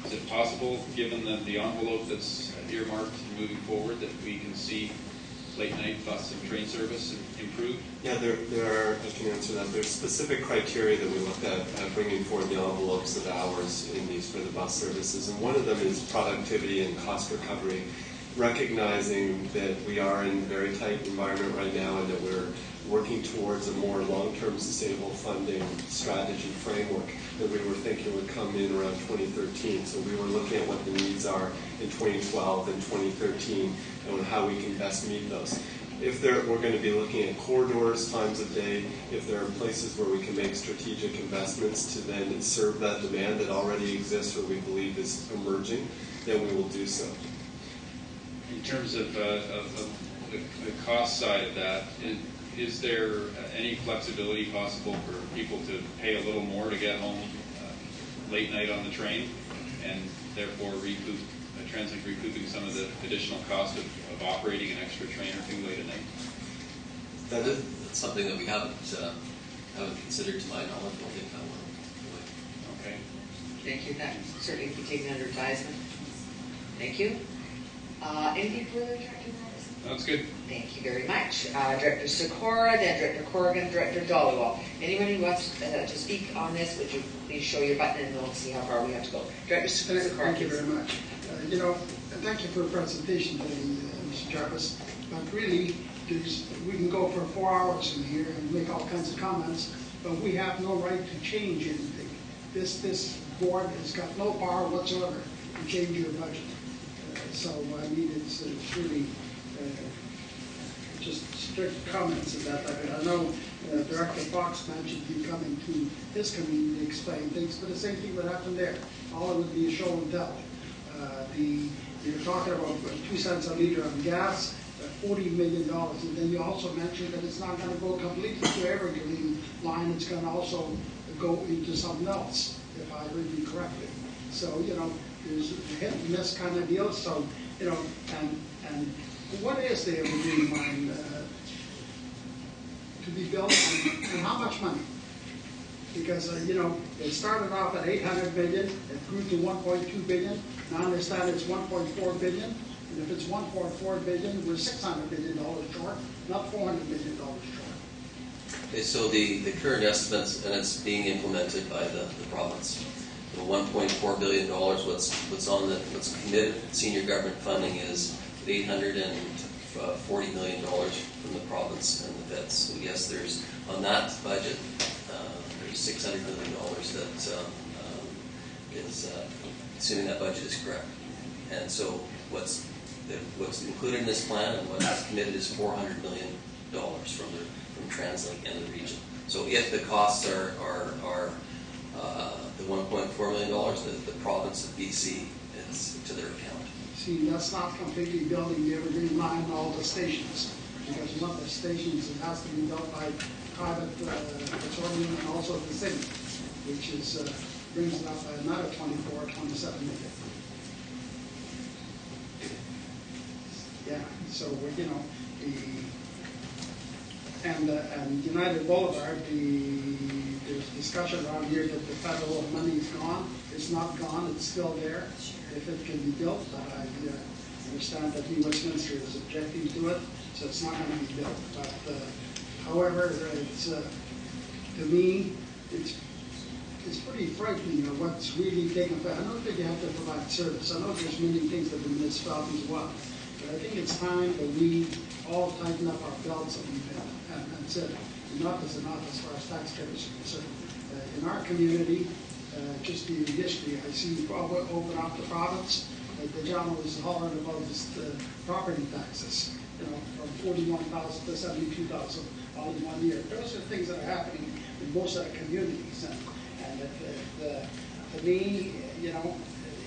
Is it possible, given the envelope that's earmarked moving forward, that we can see late night bus and train service improved? Yeah, there are, I can answer that. There's specific criteria that we looked at bringing forward the envelopes of hours in these for the bus services, and one of them is productivity and cost recovery, recognizing that we are in a very tight environment right now and that we're working towards a more long-term sustainable funding strategy framework that we were thinking would come in around 2013. So we were looking at what the needs are in 2012 and 2013 and how we can best meet those. We're going to be looking at corridors, times of day, if there are places where we can make strategic investments to then serve that demand that already exists or we believe is emerging, then we will do so. In terms of the cost side of that, is there any flexibility possible for people to pay a little more to get home late night on the train, and therefore TransLink recouping some of the additional cost of operating an extra train or two late at night. That's something that we haven't considered, to my knowledge. I don't think that one. Okay. Thank you. That certainly can be taken under advisement. Thank you. Anything further, Director Madison? That's good. Thank you very much. Director Sikora, then Director Corrigan, Director Dollywall. Anyone who wants to speak on this, would you please show your button and we'll see how far we have to go. Director Sikora. Thank you very much. Thank you for the presentation today, Mr. Jarvis. But really, we can go for 4 hours in here and make all kinds of comments, but we have no right to change anything. This board has got no power whatsoever to change your budget. So I mean, it's really just strict comments of that. I know Director Fox mentioned you coming to his committee to explain things, but the same thing would happen there. All it would be a show and tell. You're talking about 2 cents a liter on gas, $40 million, and then you also mentioned that it's not going to go completely to every green line. It's going to also go into something else, if I heard you correctly. So there's a hit and miss kind of deal. So and what is the green line to be built, and how much money? Because it started off at 800 million, it grew to 1.2 billion. Now I understand it's 1.4 billion, and if it's 1.4 billion, we're $600 million short, not $400 million short. Okay, so the current estimates, and it's being implemented by the province. The $1.4 billion, what's committed senior government funding is $840 million from the province and the feds. So yes, there's on that budget. $600 million that is, assuming that budget is correct. And so what's included in this plan and what's committed is $400 million from TransLink and the region. So if the costs are the $1.4 million, the province of BC, it's to their account. See, that's not completely building the evergreen line and all the stations, because one of the stations, it has to be built by private consortium and also the city, which is brings it up by another 24 or 27 million. Yeah, so and United Boulevard, there's discussion around here that the federal money is gone. It's not gone, it's still there if it can be built, but I understand that New Westminster is objecting to it, so it's not going to be built. But however, it's to me, it's pretty frightening of what's really taking place. I don't think you have to provide service. I know there's many things that the municipalities want, but I think it's time that we all tighten up our belts and said enough is enough as far as taxpayers are concerned. In our community, just the history, I see you probably open up the province. The gentleman was hollering about the property taxes, from 41,000 to 72,000 all in 1 year. Those are things that are happening in most of the communities, and to me,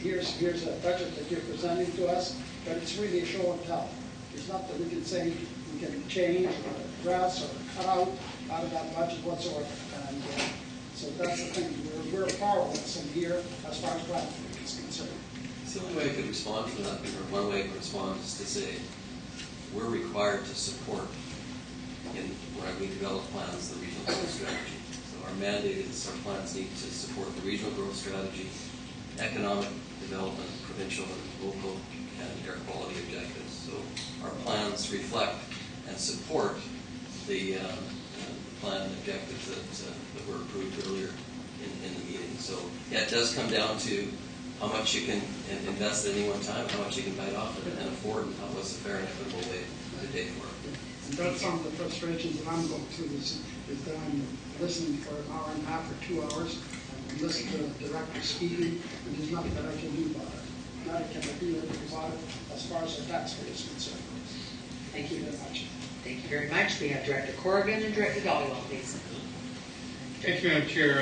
here's a budget that you're presenting to us, but it's really a show and tell. There's nothing we can say we can change or address or cut out of that budget whatsoever. And so that's the thing. We're powerless in here as far as Bradford is concerned. So the way I could respond to that, or one way I could respond is to say we're required to support when we develop plans the regional growth strategy. So our mandate is our plans need to support the regional growth strategy, economic development, provincial and local, and air quality objectives. So our plans reflect and support the plan and objectives that were approved earlier in the meeting. So yeah, it does come down to how much you can invest at any one time, how much you can bite off and afford, and what's a fair and equitable way to pay for it. And that's some of the frustrations that I'm going through is that I'm listening for an hour and a half or 2 hours, and listening to the director speaking, and there's nothing that I can do about it. Nothing can I do about it as far as the taxpayers are concerned. Thank you very much. Thank you very much. We have Director Corrigan and Director Dollywell, please. Thank you, Madam Chair.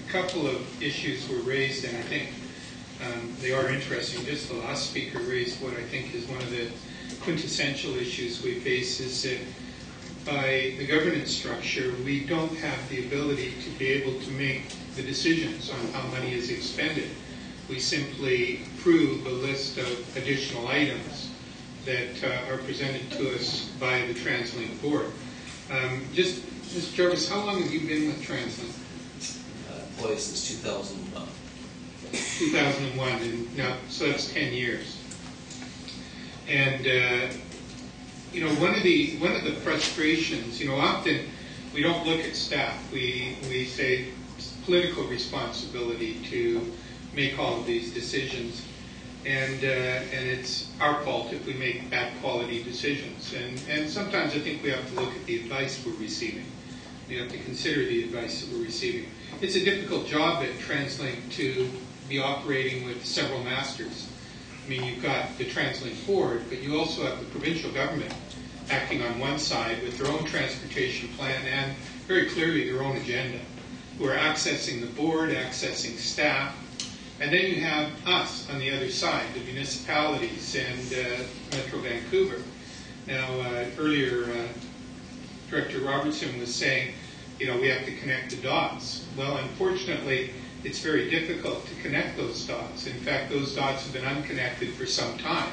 A couple of issues were raised, and I think they are interesting. Just the last speaker raised what I think is one of the quintessential issues we face is that by the governance structure, we don't have the ability to be able to make the decisions on how money is expended. We simply approve a list of additional items that are presented to us by the TransLink board. Mr. Jarvis, how long have you been with TransLink? Employed since 2001. 2001, and now, so that's 10 years. And one of the frustrations, often we don't look at staff. We say it's political responsibility to make all of these decisions, and it's our fault if we make bad quality decisions. And sometimes I think we have to look at the advice we're receiving. We have to consider the advice that we're receiving. It's a difficult job at TransLink to be operating with several masters. I mean, you've got the TransLink board, but you also have the provincial government acting on one side with their own transportation plan and very clearly their own agenda, who are accessing the board, accessing staff. And then you have us on the other side, the municipalities and Metro Vancouver. Now, earlier, Director Robertson was saying, we have to connect the dots. Well, unfortunately, it's very difficult to connect those dots. In fact, those dots have been unconnected for some time.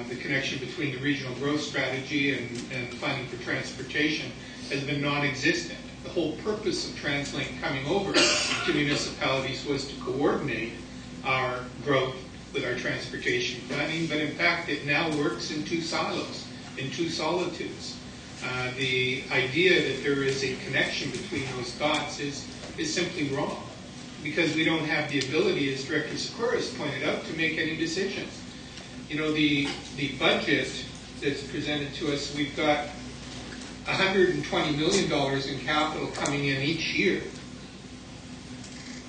The connection between the regional growth strategy and funding for transportation has been non-existent. The whole purpose of TransLink coming over to municipalities was to coordinate our growth with our transportation planning, but in fact it now works in two silos, in two solitudes. The idea that there is a connection between those dots is simply wrong, because we don't have the ability, as Director Sikora has pointed out, to make any decisions. The budget that's presented to us, we've got $120 million in capital coming in each year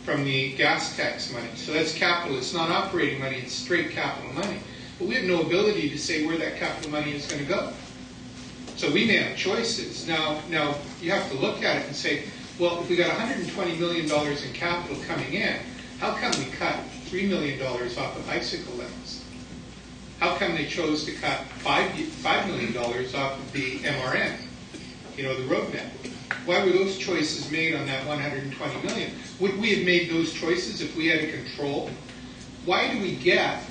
from the gas tax money. So that's capital. It's not operating money. It's straight capital money. But we have no ability to say where that capital money is going to go. So we may have choices. Now you have to look at it and say, well, if we got $120 million in capital coming in, how come we cut $3 million off of bicycle lanes? How come they chose to cut $5 million off of the MRN, the road network? Why were those choices made on that $120 million? Would we have made those choices if we had a control? Why do we get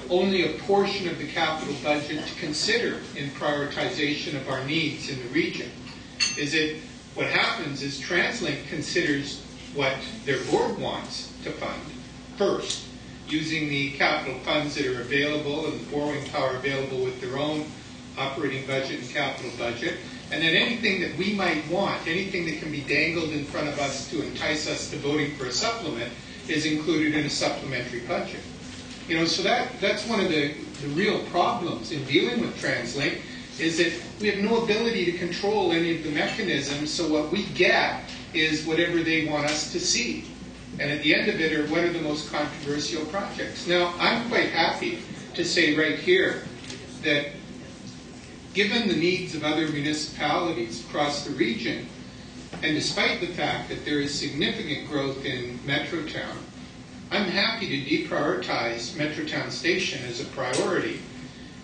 only a portion of the capital budget to consider in prioritization of our needs in the region? What happens is TransLink considers what their board wants to fund first, using the capital funds that are available and the borrowing power available with their own operating budget and capital budget. And then anything that we might want, anything that can be dangled in front of us to entice us to voting for a supplement, is included in a supplementary budget. So that's one of the real problems in dealing with TransLink, is that we have no ability to control any of the mechanisms, so what we get is whatever they want us to see. And at the end of it are what are the most controversial projects. Now, I'm quite happy to say right here that given the needs of other municipalities across the region, and despite the fact that there is significant growth in Metrotown, I'm happy to deprioritize Metrotown Station as a priority,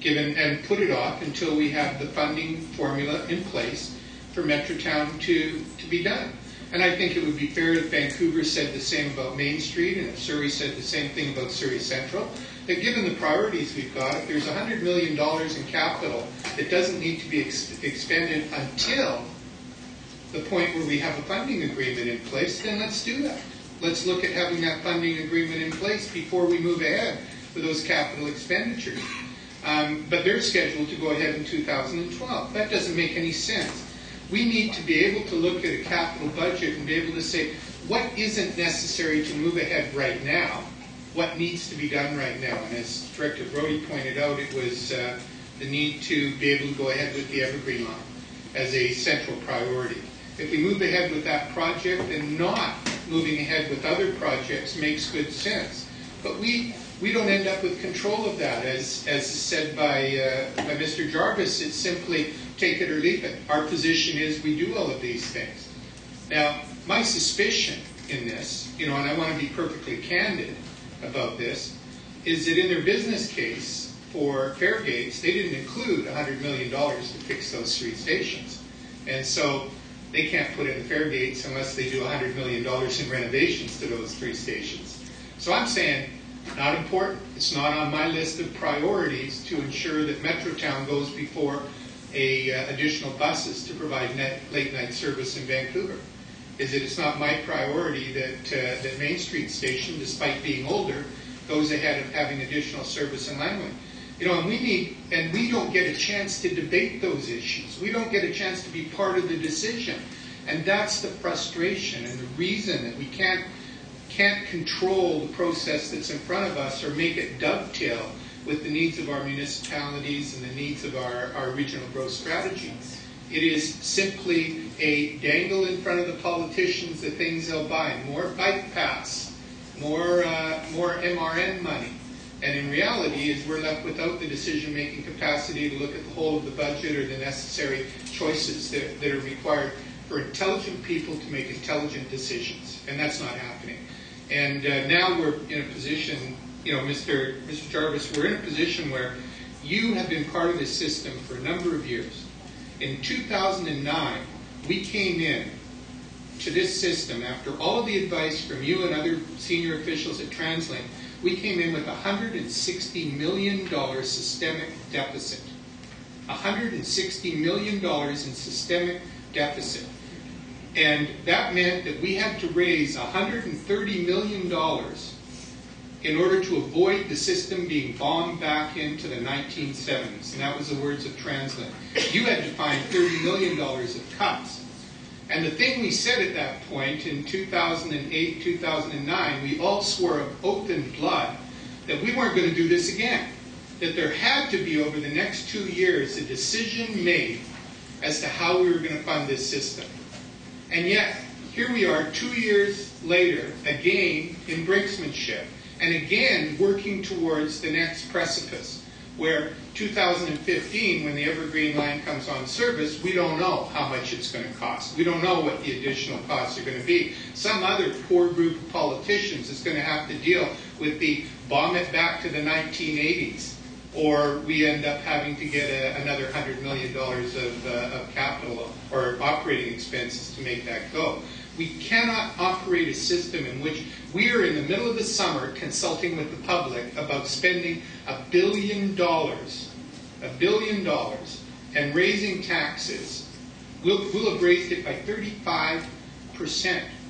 and put it off until we have the funding formula in place for Metrotown to be done. And I think it would be fair if Vancouver said the same about Main Street, and if Surrey said the same thing about Surrey Central, that given the priorities we've got, if there's $100 million in capital that doesn't need to be expended until the point where we have a funding agreement in place, then let's do that. Let's look at having that funding agreement in place before we move ahead with those capital expenditures. But they're scheduled to go ahead in 2012. That doesn't make any sense. We need to be able to look at a capital budget and be able to say what isn't necessary to move ahead right now, what needs to be done right now. And as Director Brody pointed out, it was the need to be able to go ahead with the Evergreen line as a central priority. If we move ahead with that project and not moving ahead with other projects makes good sense. But we don't end up with control of that. As said by Mr. Jarvis, it's simply take it or leave it. Our position is we do all of these things. Now, my suspicion in this, and I want to be perfectly candid about this, is that in their business case for Fairgates, they didn't include $100 million to fix those three stations. And so they can't put in the fare gates unless they do $100 million in renovations to those 3 stations. So I'm saying, not important. It's not on my list of priorities to ensure that Metrotown goes before additional buses to provide late night service in Vancouver. It's not my priority that Main Street Station, despite being older, goes ahead of having additional service in Langley. And we don't get a chance to debate those issues. We don't get a chance to be part of the decision. And that's the frustration and the reason that we can't control the process that's in front of us or make it dovetail with the needs of our municipalities and the needs of our regional growth strategy. It is simply a dangle in front of the politicians the things they'll buy. More bike paths, more MRN money. And in reality, is we're left without the decision-making capacity to look at the whole of the budget or the necessary choices that are required for intelligent people to make intelligent decisions. And that's not happening. And now we're in a position, Mr. Jarvis, we're in a position where you have been part of this system for a number of years. In 2009, we came in to this system after all of the advice from you and other senior officials at TransLink. We came in with a $160 million systemic deficit. $160 million in systemic deficit. And that meant that we had to raise $130 million in order to avoid the system being bombed back into the 1970s. And that was the words of TransLink. You had to find $30 million of cuts. And the thing we said at that point in 2008, 2009, we all swore of oath and blood that we weren't going to do this again. That there had to be, over the next 2 years, a decision made as to how we were going to fund this system. And yet, here we are 2 years later, again in brinksmanship, and again working towards the next precipice, where 2015, when the Evergreen line comes on service, we don't know how much it's going to cost. We don't know what the additional costs are going to be. Some other poor group of politicians is going to have to deal with the bomb it back to the 1980s, or we end up having to get another $100 million of capital or operating expenses to make that go. We cannot operate a system in which we are in the middle of the summer consulting with the public about spending $1 billion, and raising taxes. We'll have raised it by 35%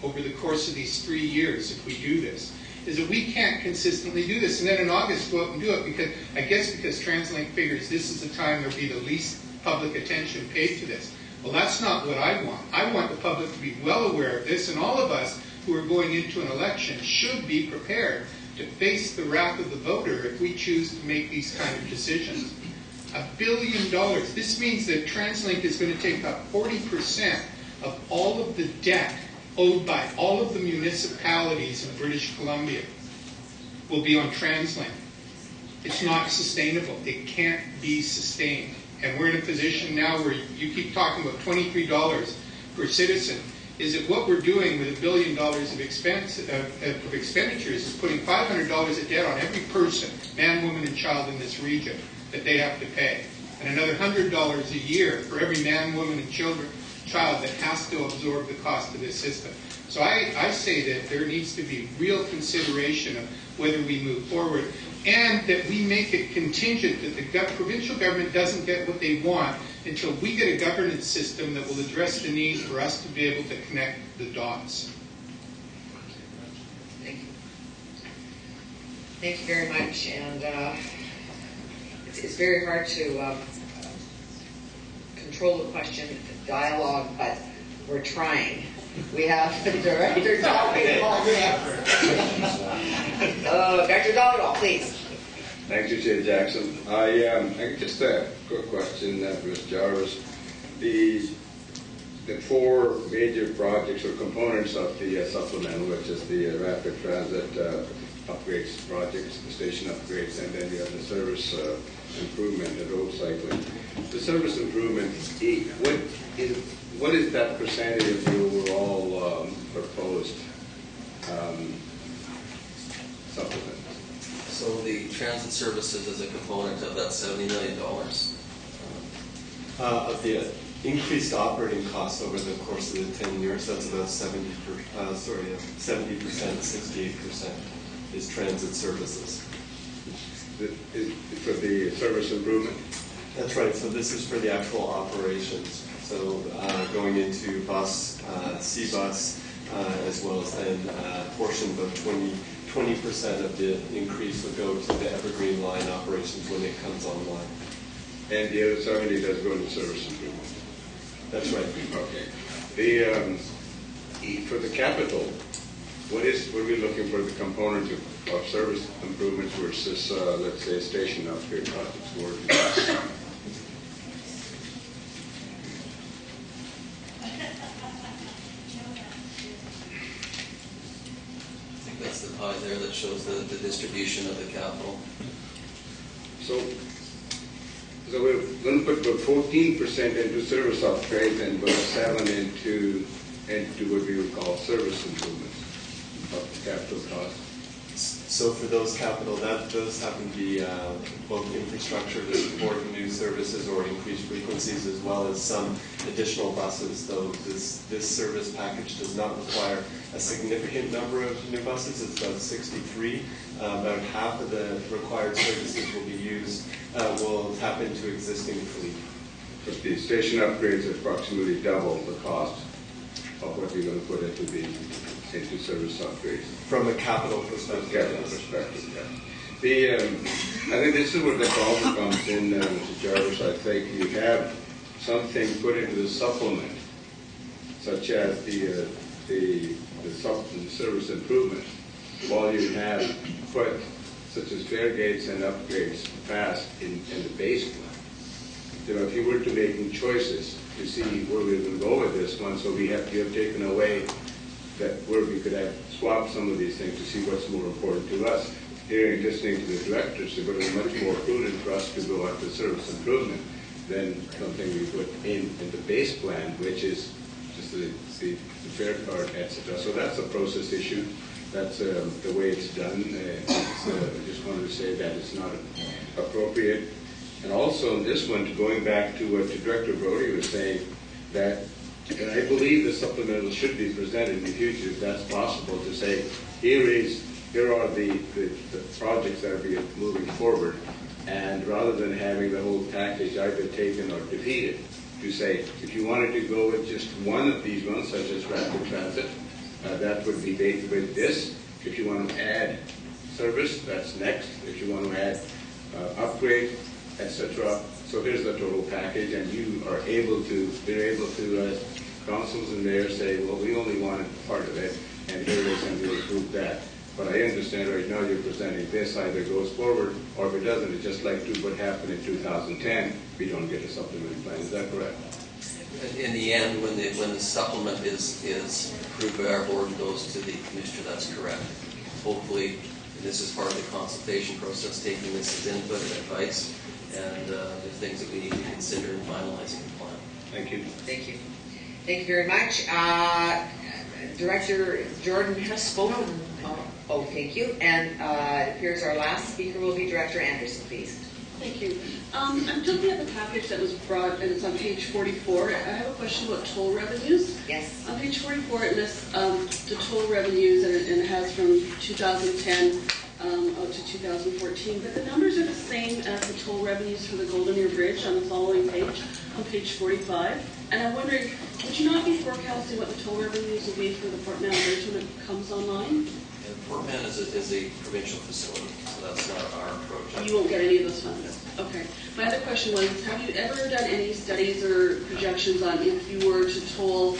over the course of these 3 years if we do this. Is that we can't consistently do this. And then in August go out and do it because TransLink figures this is the time there'll be the least public attention paid to this. Well, that's not what I want. I want the public to be well aware of this, and all of us who are going into an election should be prepared to face the wrath of the voter if we choose to make these kind of decisions. $1 billion. This means that TransLink is going to take up 40% of all of the debt owed by all of the municipalities in British Columbia will be on TransLink. It's not sustainable. It can't be sustained. And we're in a position now where you keep talking about $23 per citizen. Is that what we're doing with $1 billion of expenditures is putting $500 of debt on every person, man, woman, and child in this region that they have to pay. And another $100 a year for every man, woman, and child that has to absorb the cost of this system. So I say that there needs to be real consideration of whether we move forward, and that we make it contingent that the provincial government doesn't get what they want until we get a governance system that will address the need for us to be able to connect the dots. Thank you. Thank you very much. And it's very hard to control the question, the dialogue, but we're trying. We have Director Dollywall. Director Dollywall, please. Thank you, Chair Jackson. I just a quick question for Mr. Jarvis. The 4 major projects or components of the supplemental, which is the rapid transit upgrades projects, the station upgrades, and then you have the service improvement and road cycling. The service improvement, what is that percentage of the overall proposed supplement? So the transit services is a component of that $70 million. Of the increased operating costs over the course of the 10 years. That's about 70%, 68% is transit services. For the service improvement? That's right. So this is for the actual operations. So going into bus, C-bus, as well as then a portion of 20% of the increase would go to the Evergreen line operations when it comes online. And the other 70 does go into service improvement. That's right. Okay. For the capital, what are we looking for the components of service improvements versus, let's say, station upgrade projects? That's the pie there that shows the distribution of the capital. So we're going to put about 14% into service upgrades and about 7% into what we would call service improvements of the capital cost. So for those capital, those happen to be both infrastructure to support new services or increased frequencies, as well as some additional buses. Though this service package does not require a significant number of new buses. It's about 63. About half of the required services will tap into existing fleet. But the station upgrades are approximately double the cost of what you're going to put into service upgrades. From a capital perspective. Yeah. I think this is where the problem comes in, Mr. Jarvis. I think you have something put into the supplement, such as the service improvement, while you have put such as fare gates and upgrades passed in the base plan. If you were to making choices to see where we're going to go with this one, so we have taken away that where we could have swapped some of these things to see what's more important to us. Hearing, listening to the directors, it would be much more prudent for us to go after service improvement than something we put in the base plan, which is just the fare card, etc. So that's a process issue. That's the way it's done. I just wanted to say that it's not appropriate. And also in this one, going back to what Director Brody was saying, that and I believe the supplemental should be presented in the future, if that's possible, to say, here are the projects that are moving forward, and rather than having the whole package either taken or defeated, to say, if you wanted to go with just one of these ones, such as rapid transit, that would be based with this. If you want to add service, that's next. If you want to add upgrade, etc. So here's the total package, and you are able to, councils in there say, well, we only wanted part of it, and here it is, and we'll approve that. But I understand right now you're presenting this either goes forward, or if it doesn't, it's just like what happened in 2010, we don't get a supplementary plan. Is that correct? In the end, when the supplement is approved by our board and goes to the commissioner, that's correct. Hopefully, this is part of the consultation process, taking this as input and advice, and the things that we need to consider in finalizing the plan. Thank you. Thank you. Thank you very much. Director Jordan has spoken. Oh, thank you. And it appears our last speaker will be Director Anderson, please. Thank you. I'm looking at the package that was brought, and it's on page 44. I have a question about toll revenues. Yes. On page 44, it lists the toll revenues, and it has from 2010 out to 2014. But the numbers are the same as the toll revenues for the Golden Ear Bridge on the following page, on page 45. And I'm wondering, would you not be forecasting what the toll revenues will be for the Port Mann Bridge when it comes online? Port Mann is a provincial facility, so that's not our project. You won't get any of those funds? Okay. My other question was, have you ever done any studies or projections on if you were to toll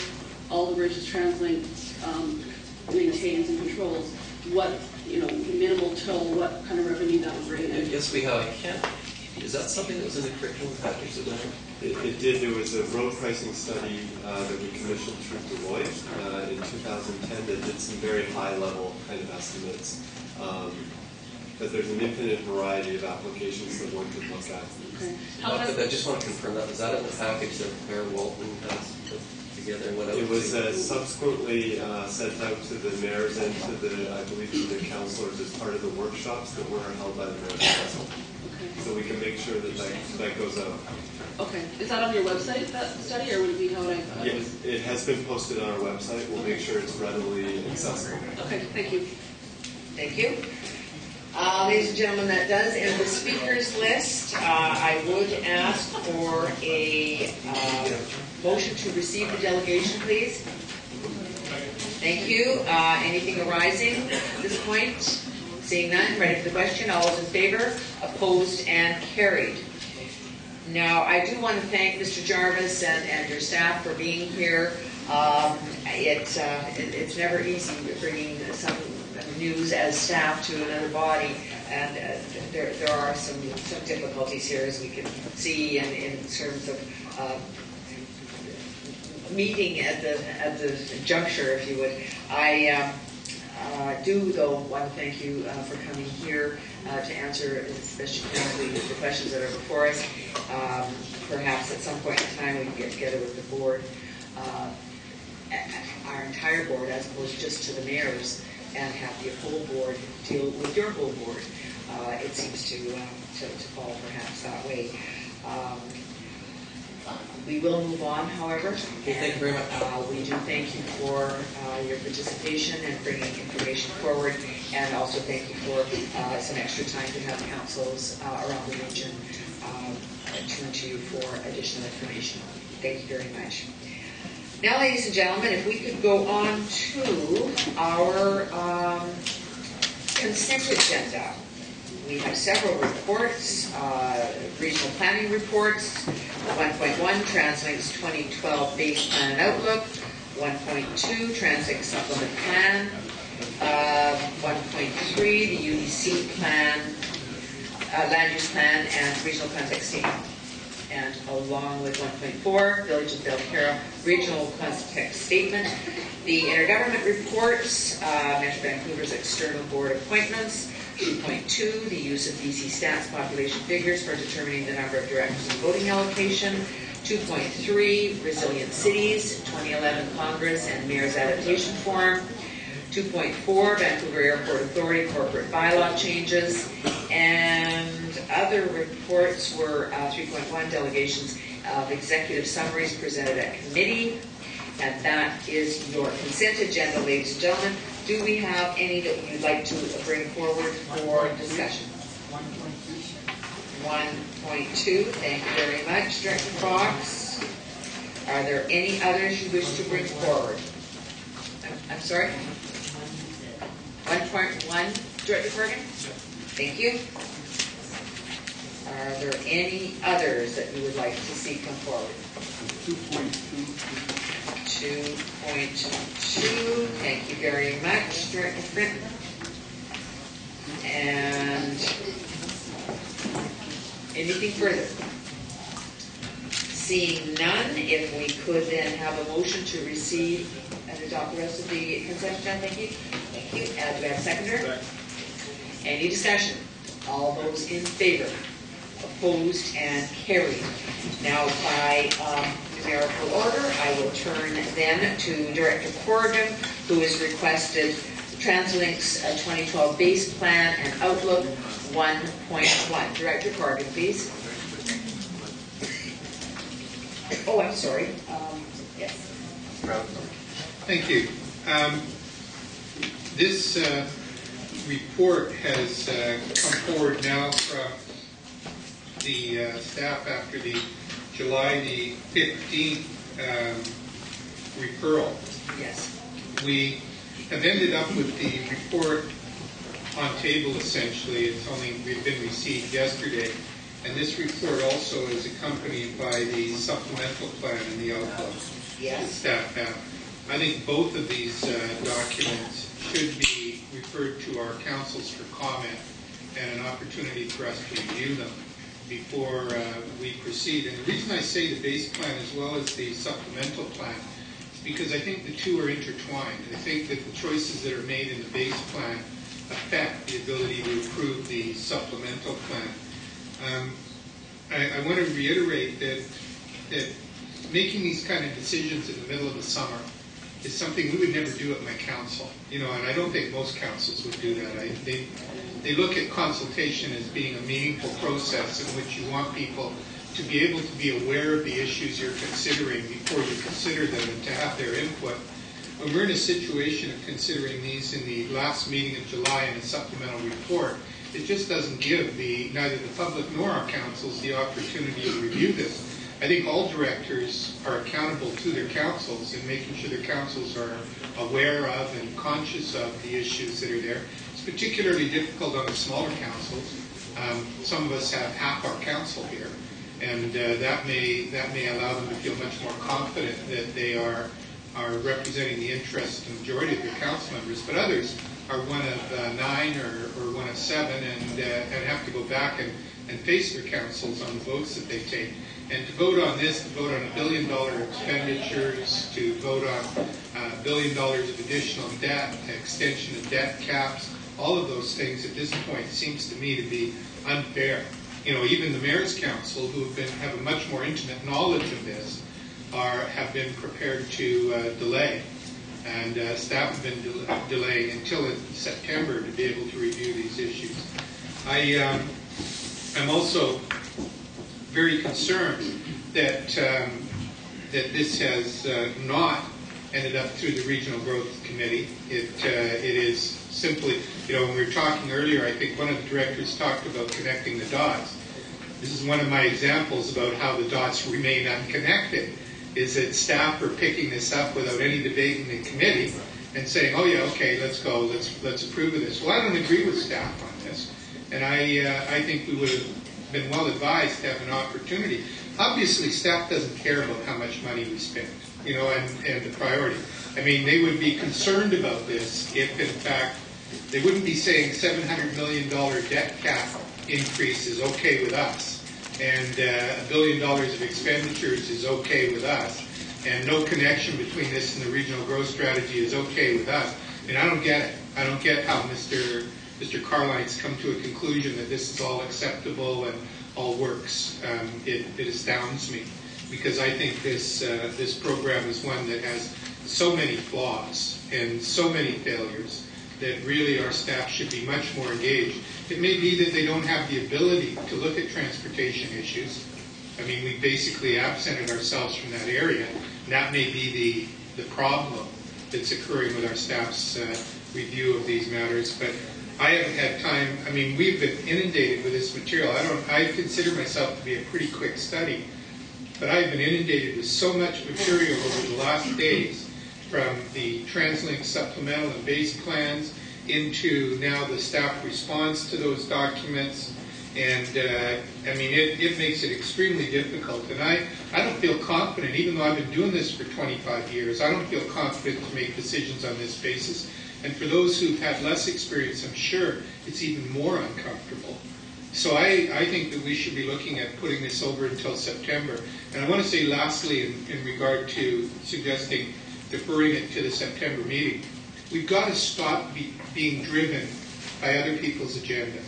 all the bridges TransLink maintains and controls, what, minimal toll, what kind of revenue that would bring in? Yes, we have. Is that something that was in the curriculum package that went? It did. There was a road pricing study that we commissioned through Deloitte in 2010 that did some very high-level kind of estimates. But there's an infinite variety of applications that one could look at. Okay. I just want to confirm that. Is that in the package that Mayor Walton has? together and went out? It was subsequently sent out to the mayors and to the, I believe, to the councillors as part of the workshops that were held by the mayor's council. Okay. So we can make sure that that goes out. Okay. Is that on your website, that study, or would it be how I? Yes, it has been posted on our website. We'll make sure it's readily accessible. Okay, thank you. Thank you. Ladies and gentlemen, that does end the speakers list. I would ask for a motion to receive the delegation, please. Thank you. Anything arising at this point? Seeing none, ready for the question. All those in favor? Opposed and carried. Now, I do want to thank Mr. Jarvis and your staff for being here. It's never easy bringing some news as staff to another body, and there are some difficulties here, as we can see in terms of meeting at the juncture, if you would. I do, though, want to thank you for coming here to answer, especially the questions that are before us. Perhaps at some point in time we can get together with the board, our entire board, as opposed just to the mayors, and have the whole board deal with your whole board. It seems to fall perhaps that way. We will move on, however. Okay, thank you very much. We do thank you for your participation and bringing information forward, and also thank you for some extra time to have councils around the region turn to you for additional information. Thank you very much. Now, ladies and gentlemen, if we could go on to our consent agenda. We have several reports, regional planning reports, 1.1, TransLink's 2012 base plan and outlook, 1.2, TransLink supplement plan, 1.3, the UDC plan, land use plan, and regional context statement. And along with 1.4, Village of Belcarra regional context statement, the intergovernment reports, Metro Vancouver's external board appointments, 2.2, the use of BC stats population figures for determining the number of directors and voting allocation, 2.3, resilient cities, 2011 Congress and Mayor's Adaptation Forum, 2.4, Vancouver Airport Authority corporate bylaw changes, and other reports were 3.1, delegations of executive summaries presented at committee, and that is your consent agenda, ladies and gentlemen. Do we have any that you'd like to bring forward for discussion? 1.2, thank you very much, Director Fox. Are there any others you wish to bring forward? I'm sorry? 1.1, Director Corrigan? Thank you. Are there any others that you would like to see come forward? 2.2, thank you very much, Director Frinton. And anything further? Seeing none, if we could then have a motion to receive and adopt the rest of the consent agenda, thank you. Thank you. Do we have a seconder? Any discussion? All those in favor? Opposed and carried. Now, by numerical order, I will turn then to Director Corrigan, who has requested TransLink's 2012 base plan and outlook 1.1. Director Corrigan, please. Oh, I'm sorry. Yes. Thank you. This report has come forward now from the staff after the July the 15th referral. Yes. We have ended up with the report on table essentially. It's only been received yesterday. And this report also is accompanied by the supplemental plan and the outlook. Yes. Staff have. I think both of these documents should be referred to our councils for comment and an opportunity for us to review them before we proceed. And the reason I say the base plan as well as the supplemental plan is because I think the two are intertwined. I think that the choices that are made in the base plan affect the ability to approve the supplemental plan. I want to reiterate that making these kind of decisions in the middle of the summer is something we would never do at my council, and I don't think most councils would do that. They look at consultation as being a meaningful process in which you want people to be able to be aware of the issues you're considering before you consider them and to have their input. When we're in a situation of considering these in the last meeting of July in a supplemental report, it just doesn't give neither the public nor our councils the opportunity to review this. I think all directors are accountable to their councils and making sure their councils are aware of and conscious of the issues that are there. It's particularly difficult on the smaller councils. Some of us have half our council here, and that may allow them to feel much more confident that they are representing the interests of the majority of their council members. But others are one of 9 or one of 7 and have to go back and face their councils on the votes that they take. And to vote on this, to vote on $1 billion expenditures, to vote on $1 billion of additional debt, extension of debt caps, all of those things at this point seems to me to be unfair. Even the Mayor's Council, who have a much more intimate knowledge of this, have been prepared to delay. And staff have been delaying until September to be able to review these issues. I'm also very concerned that this has not ended up through the Regional Growth Committee. It is simply, when we were talking earlier, I think one of the directors talked about connecting the dots. This is one of my examples about how the dots remain unconnected, is that staff are picking this up without any debate in the committee and saying, oh yeah, okay, let's go, let's approve of this. Well, I don't agree with staff on this, and I think we would have been well advised to have an opportunity. Obviously, staff doesn't care about how much money we spend, and the priority. I mean, they would be concerned about this if, in fact, they wouldn't be saying $700 million debt cap increase is okay with us, and $1 billion of expenditures is okay with us, and no connection between this and the regional growth strategy is okay with us. And I don't get it. I don't get how Mr. Carline's come to a conclusion that this is all acceptable and all works. It astounds me, because I think this program is one that has so many flaws and so many failures that really our staff should be much more engaged. It may be that they don't have the ability to look at transportation issues. I mean, we basically absented ourselves from that area, and that may be the problem that's occurring with our staff's review of these matters. But I haven't had time. I mean, we've been inundated with this material. I consider myself to be a pretty quick study, but I've been inundated with so much material over the last days, from the TransLink supplemental and base plans into now the staff response to those documents. And I mean, it makes it extremely difficult. And I don't feel confident, even though I've been doing this for 25 years, I don't feel confident to make decisions on this basis. And for those who've had less experience, I'm sure it's even more uncomfortable. So I think that we should be looking at putting this over until September. And I want to say lastly, in regard to suggesting deferring it to the September meeting, we've got to stop being driven by other people's agenda.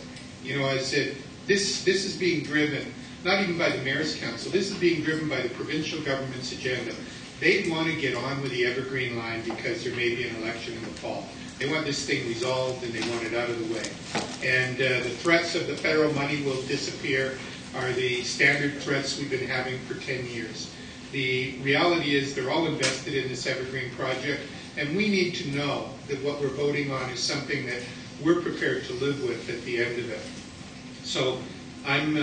As if this is being driven, not even by the Mayor's Council, this is being driven by the provincial government's agenda. They want to get on with the Evergreen line because there may be an election in the fall. They want this thing resolved and they want it out of the way. And the threats of the federal money will disappear are the standard threats we've been having for 10 years. The reality is they're all invested in this Evergreen project, and we need to know that what we're voting on is something that we're prepared to live with at the end of it. So I'm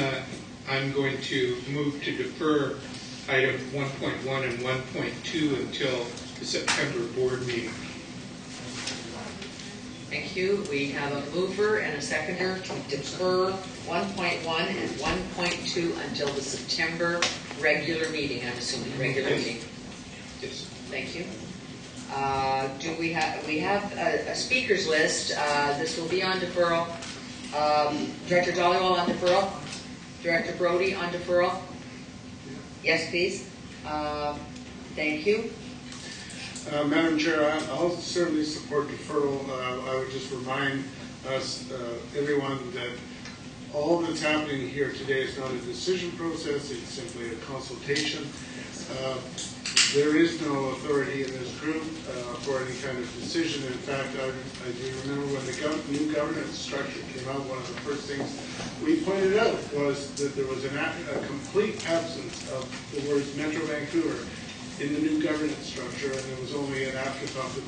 going to move to defer item 1.1 and 1.2 until the September board meeting. Thank you. We have a mover and a seconder to defer 1.1 and 1.2 until the September regular meeting. I'm assuming regular meeting. Yes. Thank you. We have a speakers list. This will be on deferral. Director Dollywall on deferral. Director Brody on deferral. Yes, please. Thank you. Madam Chair, I'll certainly support deferral. I would just remind us, everyone, that all that's happening here today is not a decision process, it's simply a consultation. There is no authority in this group for any kind of decision. In fact, I do remember when the new governance structure came out, one of the first things we pointed out was that there was a complete absence of the words Metro Vancouver in the new governance structure, and it was only an afterthought that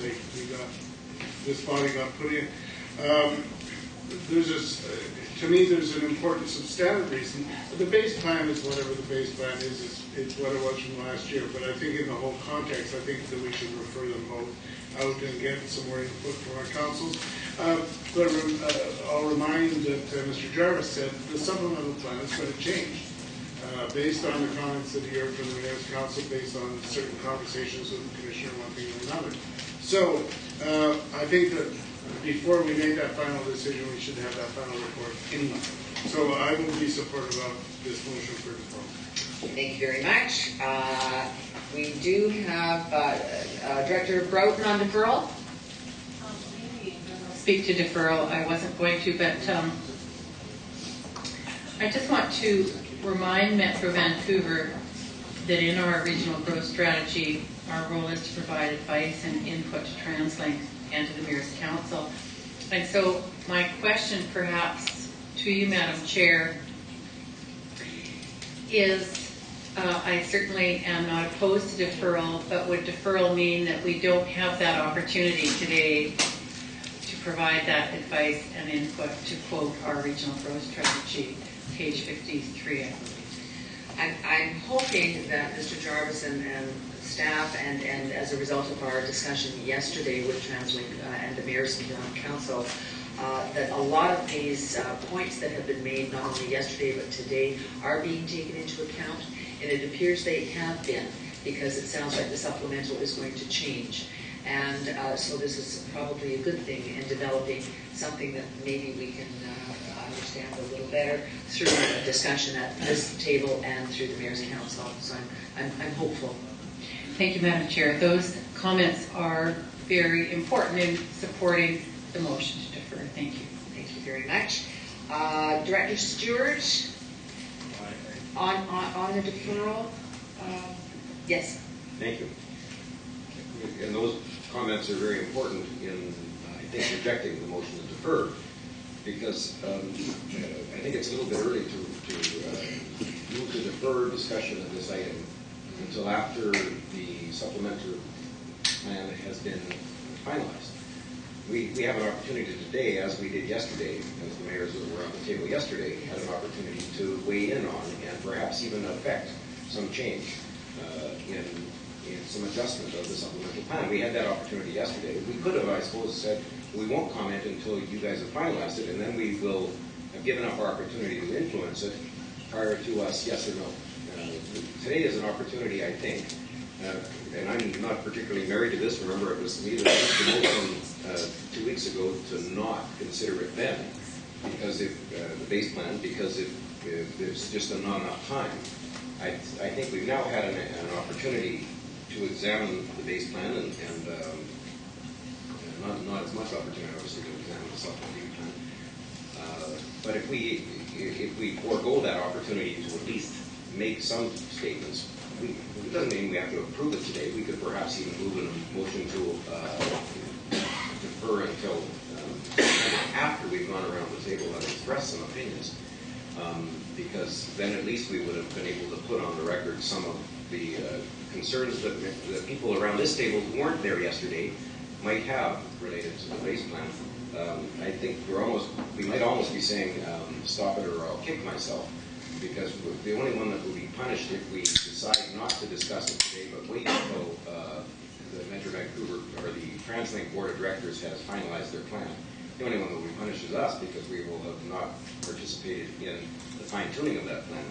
this body got put in. To me, there's an important substantive reason. The base plan is whatever the base plan is. It's what it was from last year. But I think in the whole context, I think that we should refer them both out and get some more input from our councils. But I'll remind that Mr. Jarvis said the supplemental plan is going to change based on the comments that he heard from the Mayor's Council, based on certain conversations with the Commissioner, one thing or another. So I think that before we make that final decision, we should have that final report in mind. So I will be supportive of this motion for deferral. Thank you very much. We do have Director Broughton on deferral. Speak to deferral. I wasn't going to, but I just want to remind Metro Vancouver that in our regional growth strategy, our role is to provide advice and input to TransLink and to the Mayor's Council. And so my question perhaps to you, Madam Chair, is I certainly am not opposed to deferral, but would deferral mean that we don't have that opportunity today to provide that advice and input, to quote our regional growth strategy, page 53, I believe. I'm hoping that Mr. Jarvis and staff, and as a result of our discussion yesterday with TransLink and the Mayor's Council, that a lot of these points that have been made, not only yesterday but today, are being taken into account, and it appears they have been, because it sounds like the supplemental is going to change. And so this is probably a good thing in developing something that maybe we can understand a little better through a discussion at this table and through the Mayor's Council. So I'm hopeful. Thank you, Madam Chair. Those comments are very important in supporting the motion to defer. Thank you. Thank you very much. Director Stewart, on the deferral. Yes. Thank you. And those comments are very important in, I think, rejecting the motion to defer, because I think it's a little bit early to move to defer discussion of this item until after the supplementary plan has been finalized. We have an opportunity today, as we did yesterday, as the mayors that were on the table yesterday had an opportunity to weigh in on and perhaps even affect some change in some adjustment of the supplemental plan. We had that opportunity yesterday. We could have, I suppose, said we won't comment until you guys have finalized it, and then we will have given up our opportunity to influence it prior to us, yes or no. Today is an opportunity, I think, and I'm not particularly married to this. Remember, it was me that made the motion 2 weeks ago to not consider it then, because if the base plan, because if there's just not enough time. I think we've now had an opportunity to examine the base plan and not as much opportunity, obviously, to examine the supplementary plan. But if we forego that opportunity to at least make some statements, it doesn't mean we have to approve it today. We could perhaps even move a motion to defer until after we've gone around the table and expressed some opinions, because then at least we would have been able to put on the record some of the concerns that the people around this table who weren't there yesterday might have related to the base plan. I think we might almost be saying, stop it or I'll kick myself, because the only one that will be punished if we decide not to discuss it today but wait until the Metro Vancouver or the TransLink Board of Directors has finalized their plan. The only one that will be punished is us, because we will have not participated in the fine-tuning of that plan.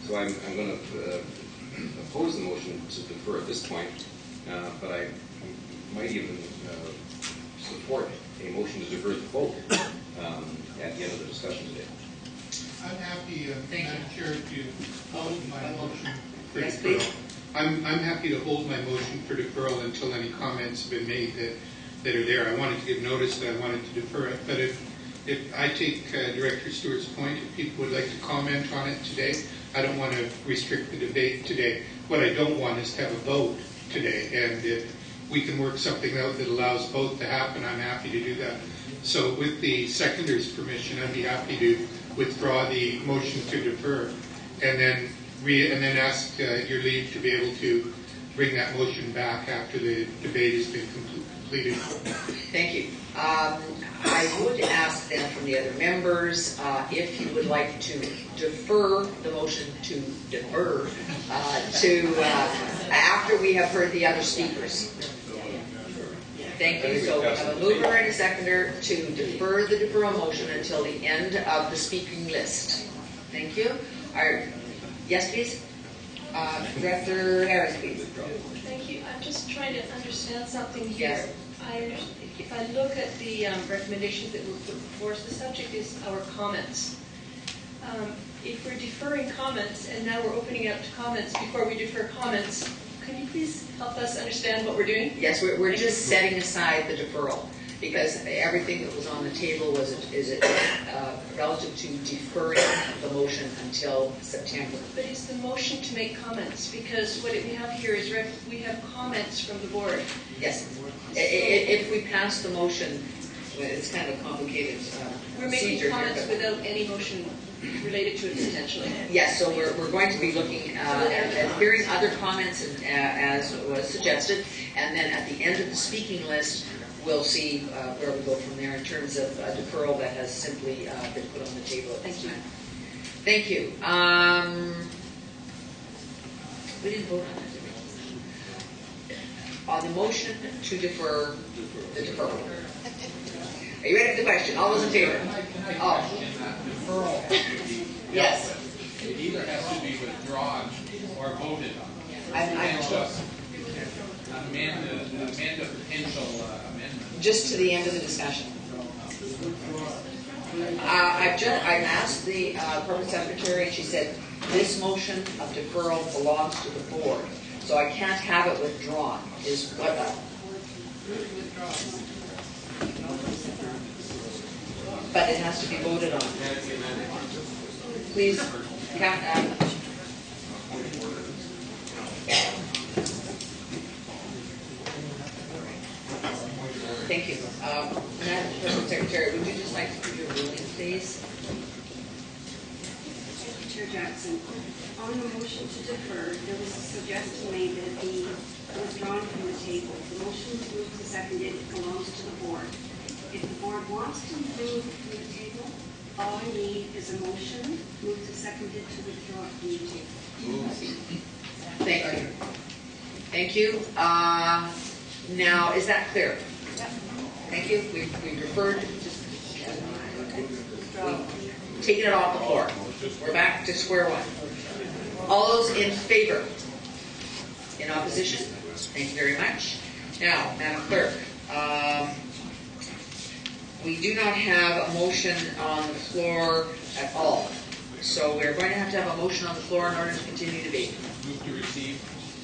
So I'm going to oppose the motion to defer at this point, but I might even support a motion to defer the vote at the end of the discussion today. I'm happy, Madam Chair, to hold my motion for Yes, deferral. please. I'm happy to hold my motion for deferral until any comments have been made that are there. I wanted to give notice that I wanted to defer it, but if I take Director Stewart's point, if people would like to comment on it today, I don't want to restrict the debate today. What I don't want is to have a vote today, and if we can work something out that allows both to happen, I'm happy to do that. So with the seconder's permission, I'd be happy to withdraw the motion to defer, and then ask your leave to be able to bring that motion back after the debate has been completed. Thank you. I would ask then from the other members if you would like to defer the motion to defer to after we have heard the other speakers. Thank you. So we have a mover and a seconder to defer the deferral motion until the end of the speaking list. Thank you. Yes, please. Director Harris, please. Thank you. I'm just trying to understand something here. Yes. If I look at the recommendations that were put before us, the subject is our comments. If we're deferring comments and now we're opening up to comments before we defer comments, can you please help us understand what we're doing? Yes, we're just setting aside the deferral because everything that was on the table was relative to deferring the motion until September. But it's the motion to make comments because what we have here is we have comments from the board. Yes. If we pass the motion, it's kind of a complicated we're making procedure comments here, without any motion related to it potentially. Yes, so we're going to be looking at hearing other comments as was suggested, and then at the end of the speaking list, we'll see where we go from there in terms of a deferral that has simply been put on the table at this time. Thank you. We didn't vote on that, did we? On the motion to defer the deferral. Are you ready for the question? All those in favor? Deferral. Yes. It either has to be withdrawn or voted on. I'm sure. Amend a potential amendment. Just to the end of the discussion. I've asked the corporate secretary, and she said this motion of deferral belongs to the board, so I can't have it withdrawn. Is what? But it has to be voted on. Please, thank you. Madam Corporate Secretary, would you just like to give your ruling, please? Chair Jackson, on the motion to defer, there was a suggestion made that it be withdrawn from the table. The motion was moved and seconded. It belongs to the board. If the board wants to move from the table, all I need is a motion moved and seconded to withdraw from the table. Thank you. Thank you. Now, is that clear? Yep. Thank you. We referred, taking it off the floor. We're back to square one. All those in favor? In opposition? Thank you very much. Now, Madam Clerk, we do not have a motion on the floor at all. So we're going to have a motion on the floor in order to continue to be. Move to receive.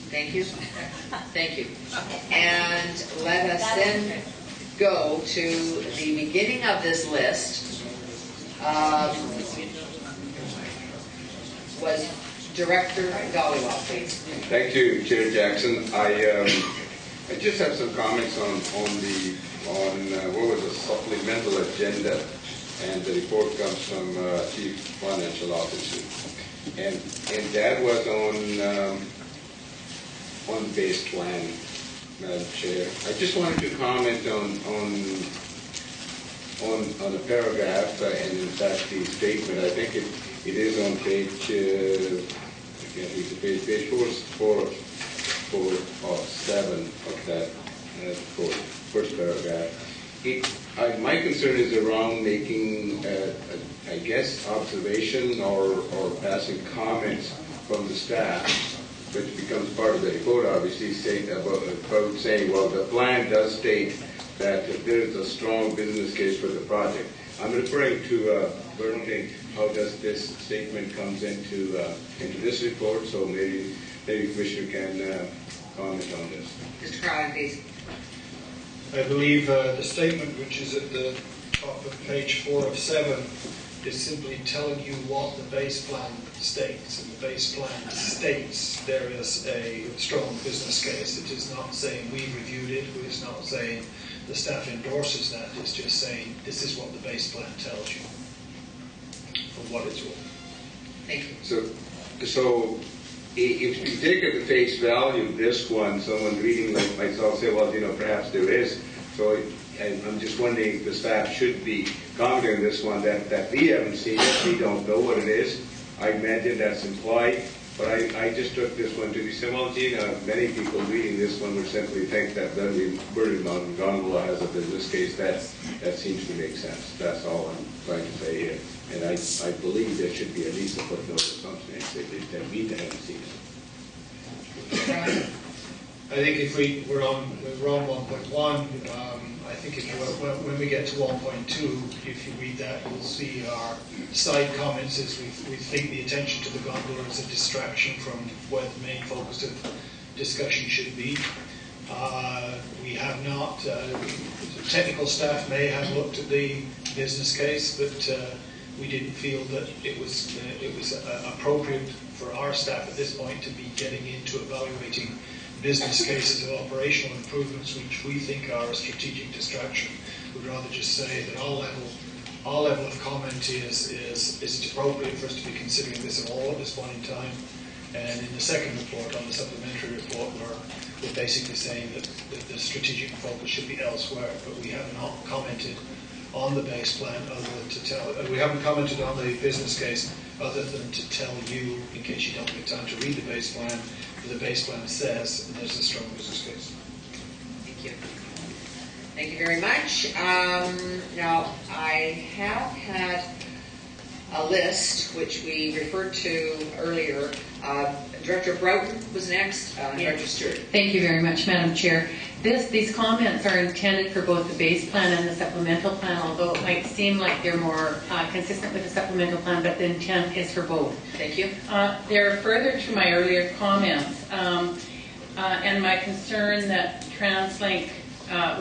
Thank you. Thank you. And let us then go to the beginning of this list. Was Director Dollywell, please. Thank you, Chair Jackson. I just have some comments on what was the supplemental agenda, and the report comes from Chief Financial Officer, and that was on base plan, Madam Chair. I just wanted to comment on a paragraph, and in fact the statement. I think it is on page, I can't read the page 4 of 7 of that first paragraph. My concern is around making, I guess, observation or passing comments from the staff, which becomes part of the report, obviously, about saying, well, the plan does state that there is a strong business case for the project. I'm referring to Burlington. How does this statement comes into this report? So maybe Commissioner can comment on this. Mr. Carlin, please. I believe the statement, which is at the top of page 4 of 7, is simply telling you what the base plan states. And the base plan states there is a strong business case. It is not saying we reviewed it. It's not saying the staff endorses that. It's just saying this is what the base plan tells you, for what it's worth. Thank you. So if you take at the face value this one, someone reading like myself say, well, perhaps there is. So I'm just wondering if the staff should be commenting on this one that we haven't seen it, we don't know what it is. I imagine that's implied, but I just took this one to be say, well, gee, many people reading this one would simply think that Birdie Mountain Gondola has a business case. That seems to make sense. That's all I'm trying to say here. And I believe there should be at least a footnote or something that we haven't seen it. I think if we're on 1.1, I think when we get to 1.2, if you read that, you'll see our side comments is we think the attention to the gondola is a distraction from where the main focus of discussion should be. We have not, technical staff may have looked at the business case, but we didn't feel that it was appropriate for our staff at this point to be getting into evaluating business cases of operational improvements which we think are a strategic distraction. We'd rather just say that our level of comment is it appropriate for us to be considering this at all at this point in time. And in the second report, on the supplementary report, we're basically saying that the strategic focus should be elsewhere, but we have not commented on the base plan other than to tell, we haven't commented on the business case other than to tell you, in case you don't get time to read the base plan, that the base plan says there's a strong business case. Thank you. Thank you very much. Now, I have had a list, which we referred to earlier. Director Broughton was next. Director Stewart. Thank you very much, Madam Chair. These comments are intended for both the base plan and the supplemental plan, although it might seem like they're more consistent with the supplemental plan, but the intent is for both. Thank you. They're further to my earlier comments and my concern that TransLink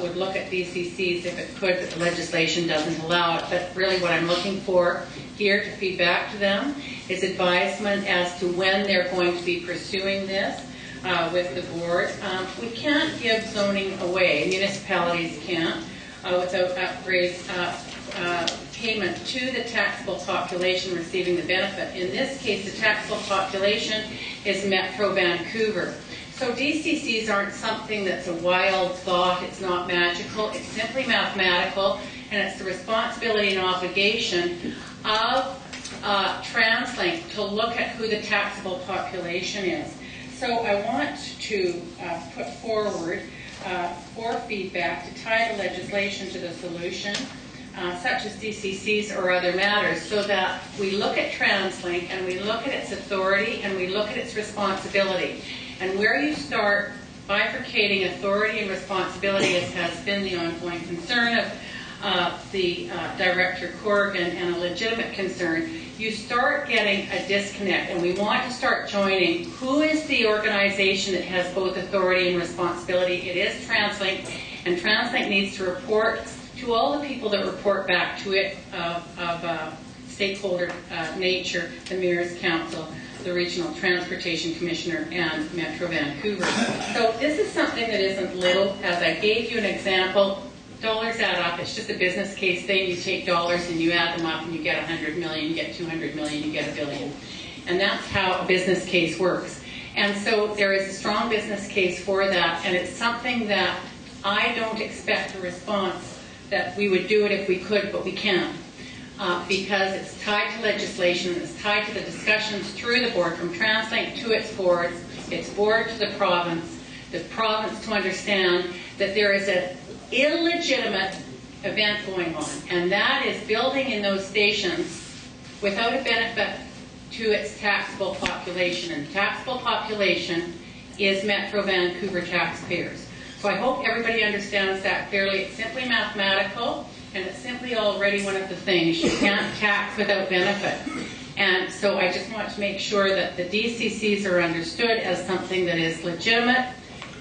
would look at DCCs if it could, but the legislation doesn't allow it. But really what I'm looking for here to feed back to them is advisement as to when they're going to be pursuing this with the board. We can't give zoning away, municipalities can't, without upgrades payment to the taxable population receiving the benefit. In this case, the taxable population is Metro Vancouver. So DCCs aren't something that's a wild thought, it's not magical, it's simply mathematical, and it's the responsibility and obligation of TransLink to look at who the taxable population is. So I want to put forward for feedback to tie the legislation to the solution, such as DCCs or other matters, so that we look at TransLink and we look at its authority and we look at its responsibility. And where you start bifurcating authority and responsibility, as has been the ongoing concern of the Director Corrigan and a legitimate concern, you start getting a disconnect. And we want to start joining who is the organization that has both authority and responsibility. It is TransLink, and TransLink needs to report to all the people that report back to it of stakeholder nature, the Mayor's Council, the Regional Transportation Commissioner, and Metro Vancouver. So this is something that isn't little. As I gave you an example, dollars add up. It's just a business case thing. You take dollars and you add them up and you get 100 million, you get 200 million, you get $1 billion. And that's how a business case works. And so there is a strong business case for that, and it's something that I don't expect a response that we would do it if we could, but we can't. Because it's tied to legislation, it's tied to the discussions through the board, from TransLink to its boards, its board to the province to understand that there is an illegitimate event going on, and that is building in those stations without a benefit to its taxable population. And the taxable population is Metro Vancouver taxpayers. So I hope everybody understands that clearly. It's simply mathematical. And it's simply already one of the things. You can't tax without benefit. And so I just want to make sure that the DCCs are understood as something that is legitimate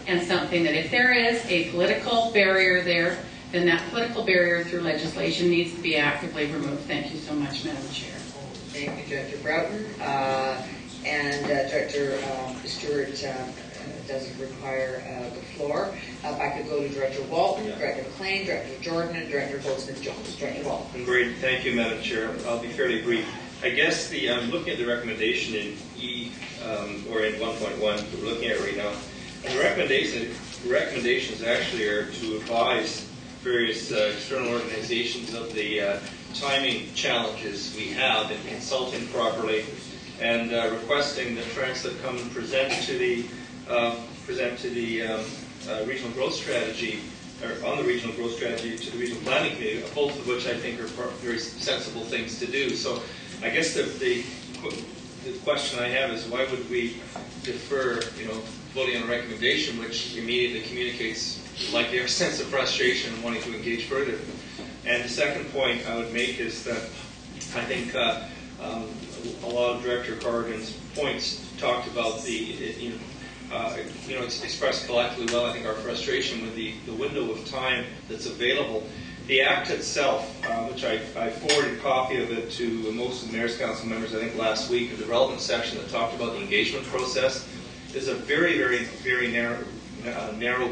and something that if there is a political barrier there, then that political barrier through legislation needs to be actively removed. Thank you so much, Madam Chair. Thank you, Director Broughton. And Director Stewart doesn't require the floor. If I could go to Director Walton, Director McLean, Director Jordan, and Director Goldsmith-Jones. Director Walton, please. Great, thank you, Madam Chair. I'll be fairly brief. I guess I'm looking at the recommendation in or in 1.1 that we're looking at right now. And the recommendations actually are to advise various external organizations of the timing challenges we have in consulting properly, and requesting that Transit come and present to the regional growth strategy, or on the regional growth strategy to the regional planning committee, both of which I think are very sensible things to do. So I guess the question I have is, why would we defer, voting on a recommendation which immediately communicates likely our sense of frustration and wanting to engage further? And the second point I would make is that I think a lot of Director Corrigan's points talked about it's expressed collectively well, I think, our frustration with the window of time that's available. The Act itself, which I forwarded a copy of it to most of the Mayor's Council members, I think, last week, in the relevant section that talked about the engagement process, is a very, very, very narrow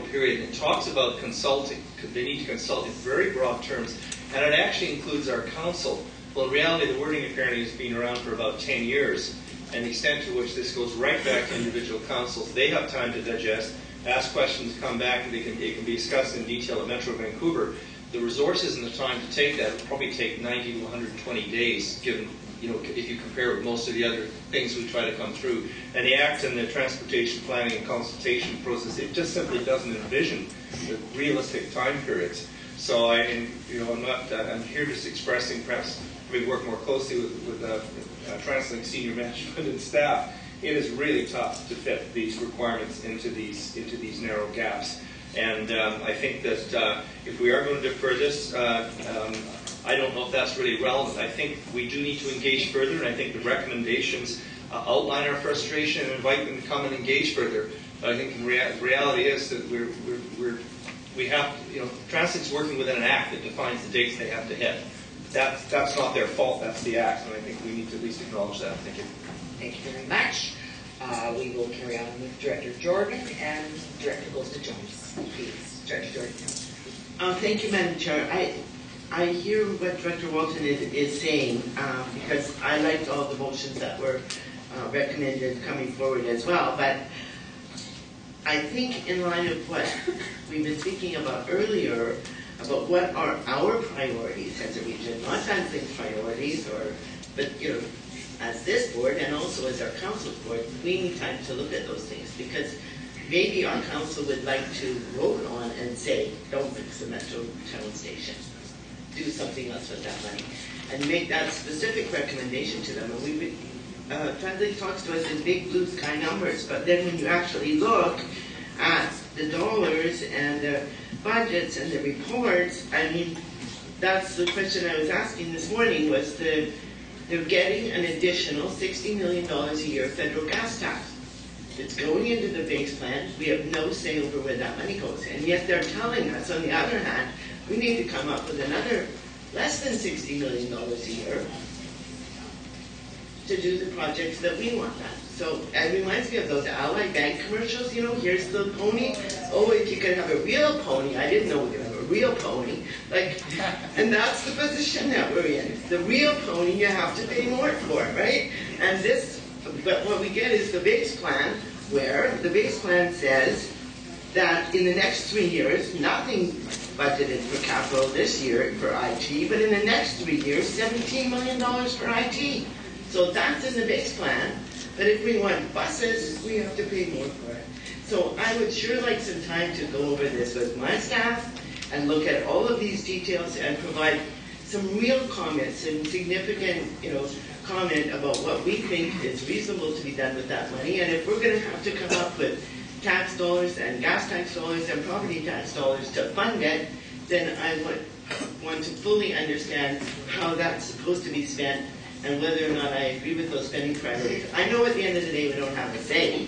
period. It talks about consulting. They need to consult in very broad terms, and it actually includes our council. Well, in reality, the wording apparently has been around for about 10 years, and the extent to which this goes right back to individual councils. They have time to digest, ask questions, come back, and it can be discussed in detail at Metro Vancouver. The resources and the time to take that will probably take 90 to 120 days, given, if you compare with most of the other things we try to come through. And the Act and the transportation planning and consultation process, it just simply doesn't envision the realistic time periods. So I'm here just expressing, perhaps having worked more closely with TransLink senior management and staff, it is really tough to fit these requirements into these narrow gaps. And I think that if we are going to defer this, I don't know if that's really relevant. I think we do need to engage further, and I think the recommendations outline our frustration and invite them to come and engage further. But I think the reality is that we have, Transit's working within an Act that defines the dates they have to hit. That's not their fault, that's the Act, and I think we need to at least acknowledge that. Thank you. Thank you very much. We will carry on with Director Jordan and Director Goldsmith-Jones. Please, Director Jordan. Thank you, Madam Chair. I hear what Director Walton is saying, because I liked all the motions that were recommended coming forward as well, but I think in line of what we've been speaking about earlier, about what are our priorities as a region, not TransLink's priorities, but as this board and also as our council board, we need time to look at those things, because maybe our council would like to vote on and say, don't fix the Metro Town Station, do something else with that money, and make that specific recommendation to them. And TransLink talks to us in big blue sky numbers, but then when you actually look at the dollars and the budgets and the reports, that's the question I was asking this morning, was they're getting an additional $60 million a year federal gas tax. It's going into the base plan. We have no say over where that money goes. And yet they're telling us, on the other hand, we need to come up with another less than $60 million a year to do the projects that we want done. So it reminds me of those Allied Bank commercials, here's the pony. Oh, if you could have a real pony. I didn't know we could have a real pony. And that's the position that we're in. The real pony you have to pay more for, right? But what we get is the base plan, where the base plan says that in the next 3 years, nothing budgeted for capital this year for IT, but in the next 3 years, $17 million for IT. So that's in the base plan. But if we want buses, we have to pay more for it. So I would sure like some time to go over this with my staff and look at all of these details and provide some real comments and significant, comment about what we think is reasonable to be done with that money. And if we're going to have to come up with tax dollars and gas tax dollars and property tax dollars to fund it, then I would want to fully understand how that's supposed to be spent and whether or not I agree with those spending priorities. I know at the end of the day we don't have a say,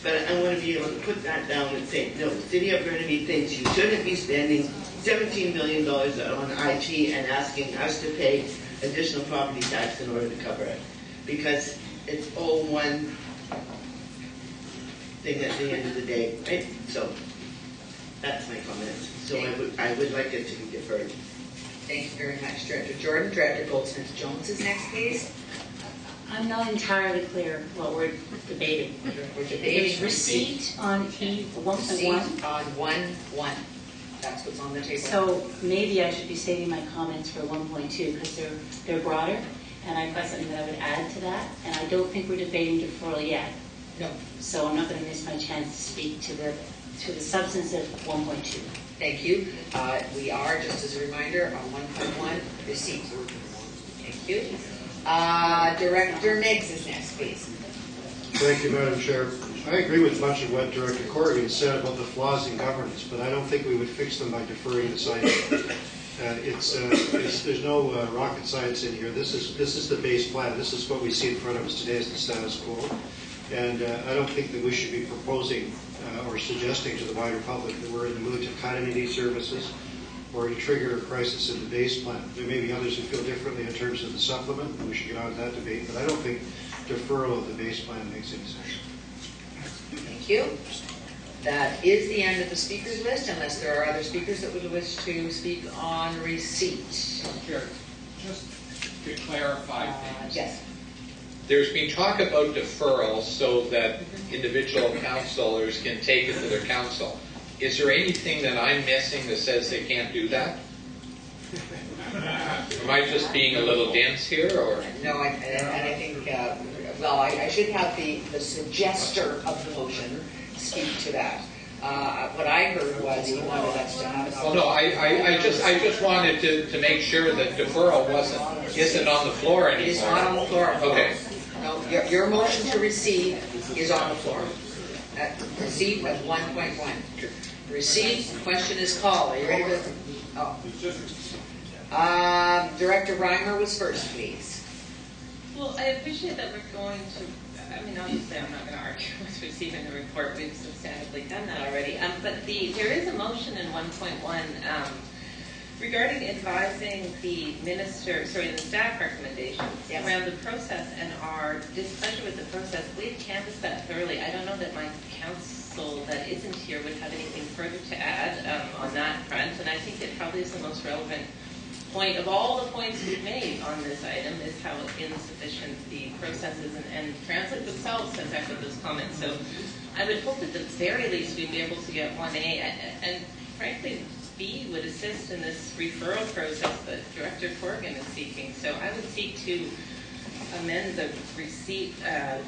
but I want to be able to put that down and say, no, the City of Burnaby thinks you shouldn't be spending $17 million on IT and asking us to pay additional property tax in order to cover it. Because it's all one thing at the end of the day, right? So that's my comments. So I would like it to be deferred. Thank you very much, Director Jordan. Director Goldsmith-Jones is next, please. I'm not entirely clear what we're debating. We're debating There's receipt on T 1.1. Receipt on 1.1. That's what's on the table. So maybe I should be stating my comments for 1.2 because they're broader, and I've got something that I would add to that. And I don't think we're debating deferral yet. No. So I'm not going to miss my chance to speak to the substance of 1.2. Thank you. We are, just as a reminder, on 1.1, receipt. Thank you. Director Meigs is next, please. Thank you, Madam Chair. I agree with much of what Director Corrigan said about the flaws in governance, but I don't think we would fix them by deferring this item. There's no rocket science in here. This is the base plan. This is what we see in front of us today as the status quo. And I don't think that we should be proposing or suggesting to the wider public that we're in the mood to cut any of these services or to trigger a crisis in the base plan. There may be others who feel differently in terms of the supplement, and we should get on to that debate, but I don't think deferral of the base plan makes any sense. Thank you. That is the end of the speakers list, unless there are other speakers that would wish to speak on receipt. Chair, just to clarify things. Yes. There's been talk about deferral so that individual councillors can take it to their council. Is there anything that I'm missing that says they can't do that? Am I just being a little dense here, or? No, I think, well, I should have the suggester of the motion speak to that. What I heard was he wanted us to have. Well, no, I just wanted to make sure that deferral isn't on the floor anymore. It is not on the floor. Okay. No, your motion to receive is on the floor. Receipt of 1.1. Receipt, question is called. Are you ready with it? Oh. Director Reimer was first, please. Well, I appreciate that we're going to, I mean, obviously I'm not going to argue with receiving the report. We've substantively done that already. But there is a motion in 1.1 regarding advising the the staff recommendations around the process and our displeasure with the process. We've canvassed that thoroughly. I don't know that my council that isn't here would have anything further to add on that front, and I think it probably is the most relevant point of all the points we've made on this item is how insufficient the process is, and Transit themselves has echoed those comments. So I would hope at the very least we'd be able to get 1A, and frankly, B would assist in this referral process that Director Corrigan is seeking. So I would seek to amend the receipt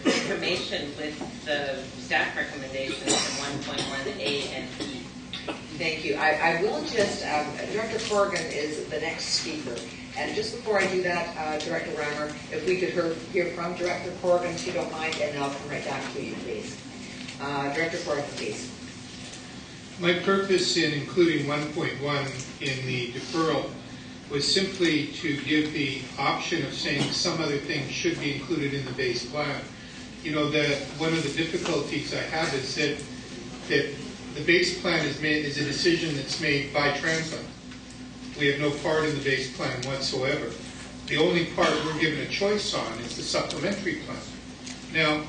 information with the staff recommendations in 1.1A and B. Thank you. I will just, Director Corrigan is the next speaker. And just before I do that, Director Reimer, if we could hear from Director Corrigan, if you don't mind, and then I'll come right back to you, please. Director Corrigan, please. My purpose in including 1.1 in the deferral was simply to give the option of saying some other things should be included in the base plan. You know, one of the difficulties I have is that the base plan is a decision that's made by Transit. We have no part in the base plan whatsoever. The only part we're given a choice on is the supplementary plan. Now,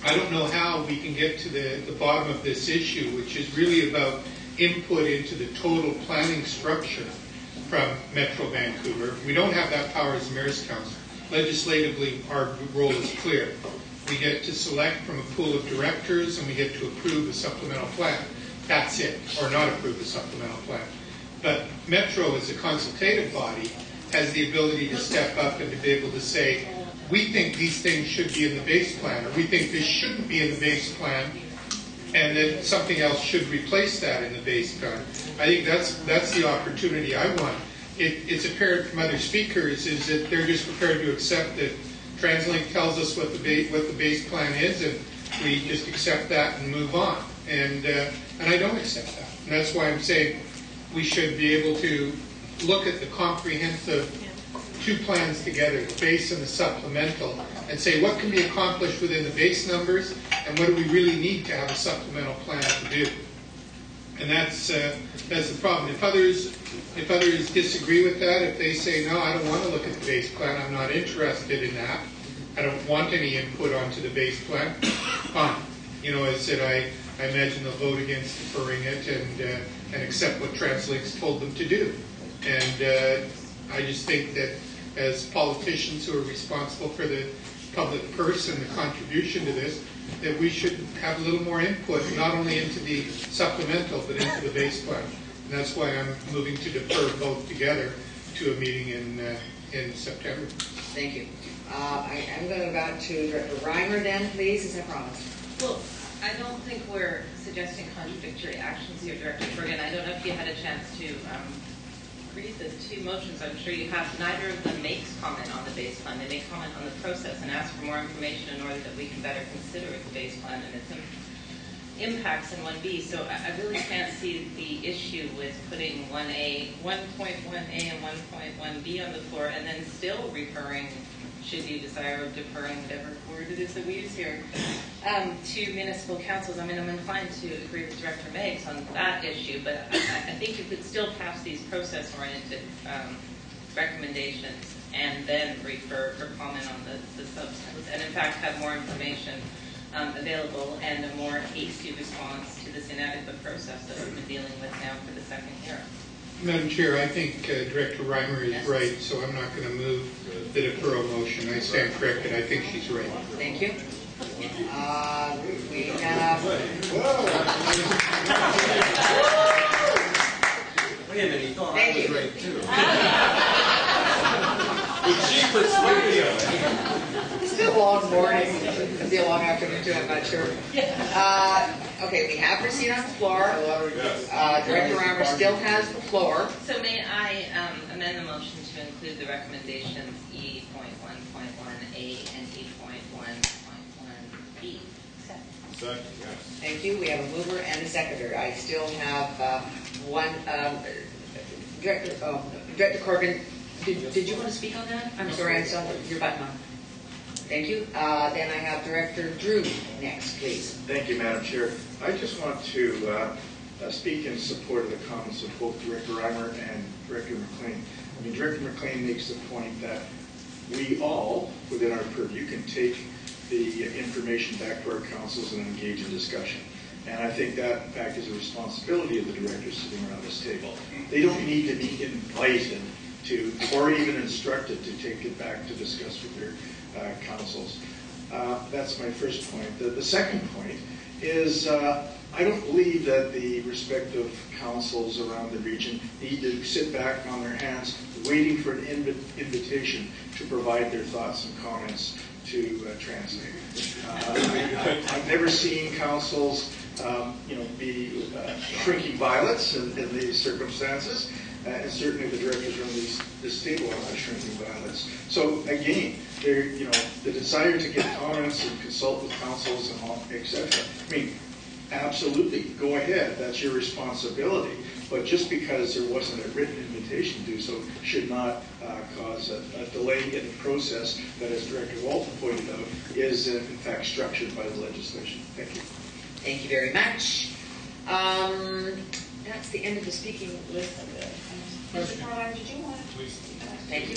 I don't know how we can get to the bottom of this issue, which is really about input into the total planning structure from Metro Vancouver. We don't have that power as Mayor's Council. Legislatively, our role is clear. We get to select from a pool of directors, and we get to approve a supplemental plan. That's it, or not approve a supplemental plan. But Metro, as a consultative body, has the ability to step up and to be able to say, we think these things should be in the base plan, or we think this shouldn't be in the base plan, and then something else should replace that in the base plan. I think that's the opportunity I want. It's apparent from other speakers is that they're just prepared to accept that TransLink tells us what the base plan is, and we just accept that and move on. And I don't accept that. And that's why I'm saying we should be able to look at the comprehensive two plans together, the base and the supplemental, and say what can be accomplished within the base numbers and what do we really need to have a supplemental plan to do. And that's the problem. If others disagree with that, if they say, no, I don't want to look at the base plan, I'm not interested in that, I don't want any input onto the base plan, fine. I said, I imagine they'll vote against deferring it and accept what TransLink's told them to do. And I just think that as politicians who are responsible for the public purse and the contribution to this, that we should have a little more input, not only into the supplemental, but into the base plan. And that's why I'm moving to defer both together to a meeting in September. Thank you. I'm going to go back to Director Reimer then, please, as I promised. Well, I don't think we're suggesting contradictory actions here, Director Bergen. I don't know if you had a chance to read the two motions. I'm sure you have. Neither of them makes comment on the base plan. They make comment on the process and ask for more information in order that we can better consider the base plan and its impacts in 1B. So I really can't see the issue with putting 1.1A and 1.1B on the floor and then still referring, should you desire, of deferring, whatever word it is that we use here, to municipal councils. I mean, I'm inclined to agree with Director Meigs on that issue, but I think you could still pass these process-oriented recommendations and then refer for comment on the substance, and in fact have more information available and a more hasty response to this inadequate process that we've been dealing with now for the second year. Madam Chair, I think Director Reimer is right, so I'm not going to move the deferral motion. I stand corrected. I think she's right. Thank you. We have... Wait a minute, you thought Thank I was you. right too. Did she persuade you? It's been a long morning. It'll be a long afternoon too, I'm not sure. Okay, we have Racine on the floor. Director Reimer still has the floor. So may I amend the motion to include the recommendations E.1.1A and E.1.1B? Second, yes. Thank you. We have a mover and a seconder. I still have one. Director Corrigan, did you want to speak on that? I'm sorry, I saw your button on. Thank you. Then I have Director Drew next, please. Thank you, Madam Chair. I just want to speak in support of the comments of both Director Reimer and Director McLean. I mean, Director McLean makes the point that we all, within our purview, can take the information back to our councils and engage in discussion. And I think that, in fact, is a responsibility of the directors sitting around this table. They don't need to be invited to, or even instructed to take it back to discuss with their councils. That's my first point. The second point is I don't believe that the respective councils around the region need to sit back on their hands waiting for an invitation to provide their thoughts and comments to TransLink. I've never seen councils be shrinking violets in these circumstances. And certainly the directors around this table are not shrinking violets. So again, the desire to get comments and consult with councils and all, etc. I mean, absolutely, go ahead. That's your responsibility. But just because there wasn't a written invitation to do so should not cause a delay in the process that, as Director Walton pointed out, is in fact structured by the legislation. Thank you. Thank you very much. That's the end of the speaking list. Mr. Carlyle, did you want to? Please. Thank you.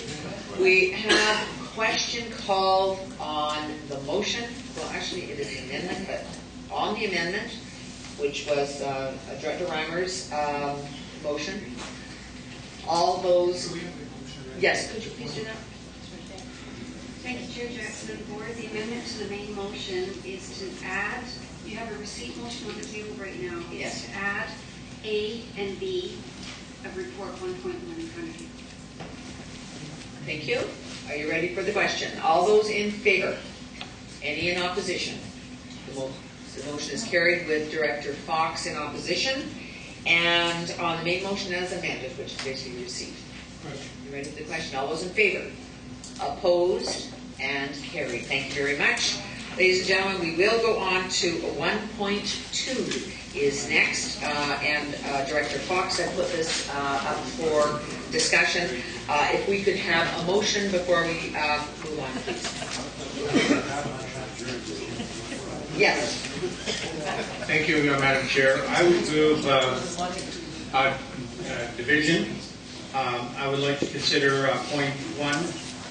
We have a question called on the motion. Well, actually, it is an amendment, but on the amendment, which was Director Reimer's motion. All those. Yes, could you please do that? Thank you, Chair Jackson and the board. The amendment to the main motion is to add, you have a receipt motion on the table right now. Yes. It's to add A and B of report 1.1 in front of you. Thank you. Are you ready for the question? All those in favor? Any in opposition? The motion is carried with Director Fox in opposition. And on the main motion as amended, which is basically received. You ready for the question? All those in favor? Opposed? And carried. Thank you very much. Ladies and gentlemen, we will go on to 1.2 is next. And Director Fox, I put this up for discussion. If we could have a motion before we move on, please. Yes. Thank you, Madam Chair. I would move division. I would like to consider point 1,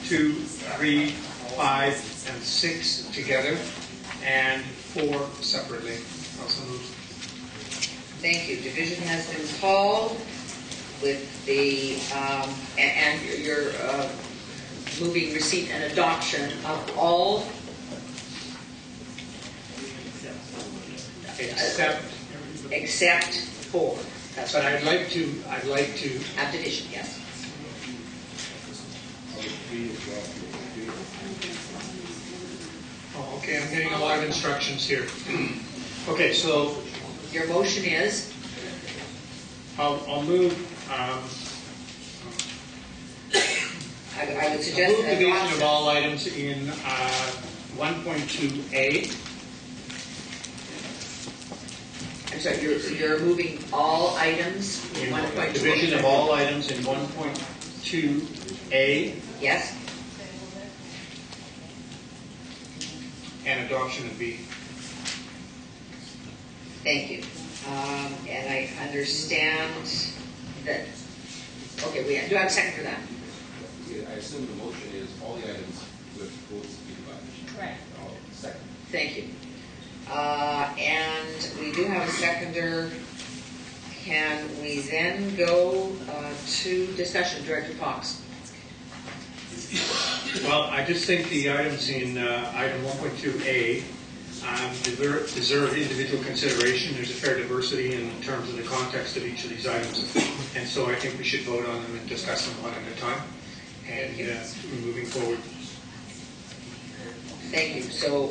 2, 3, 5, and 6 together, and 4 separately. Also moved. Thank you. Division has been called with the, and you're moving receipt and adoption of all except 4. That's But right. I'd like to Have division, yes. Oh, okay, I'm getting a lot of instructions here. Okay, so Your motion is? I'll move. I would suggest Move division adoption. of all items in 1.2A. I'm sorry, you're moving all items in 1.2. Division of all items in 1.2A. Yes. And adoption of B. Thank you. And I understand that, okay, do I have a second for that? I assume the motion is all the items with votes to be divided. Right. Second. Thank you. And we do have a seconder. Can we then go to discussion? Director Fox. Well, I just think the items in item 1.2A deserve individual consideration. There's a fair diversity in terms of the context of each of these items. And so I think we should vote on them and discuss them one at a time. And moving forward. Thank you. So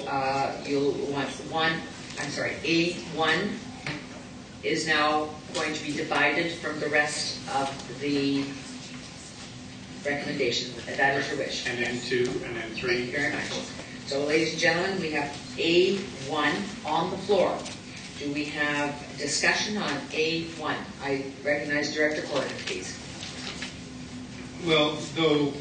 you'll want A1 is now going to be divided from the rest of the recommendations. That is your wish. And then 2, and then 3. Thank you very much. So ladies and gentlemen, we have A1 on the floor. Do we have discussion on A1? I recognize Director Gordon, please. Well, though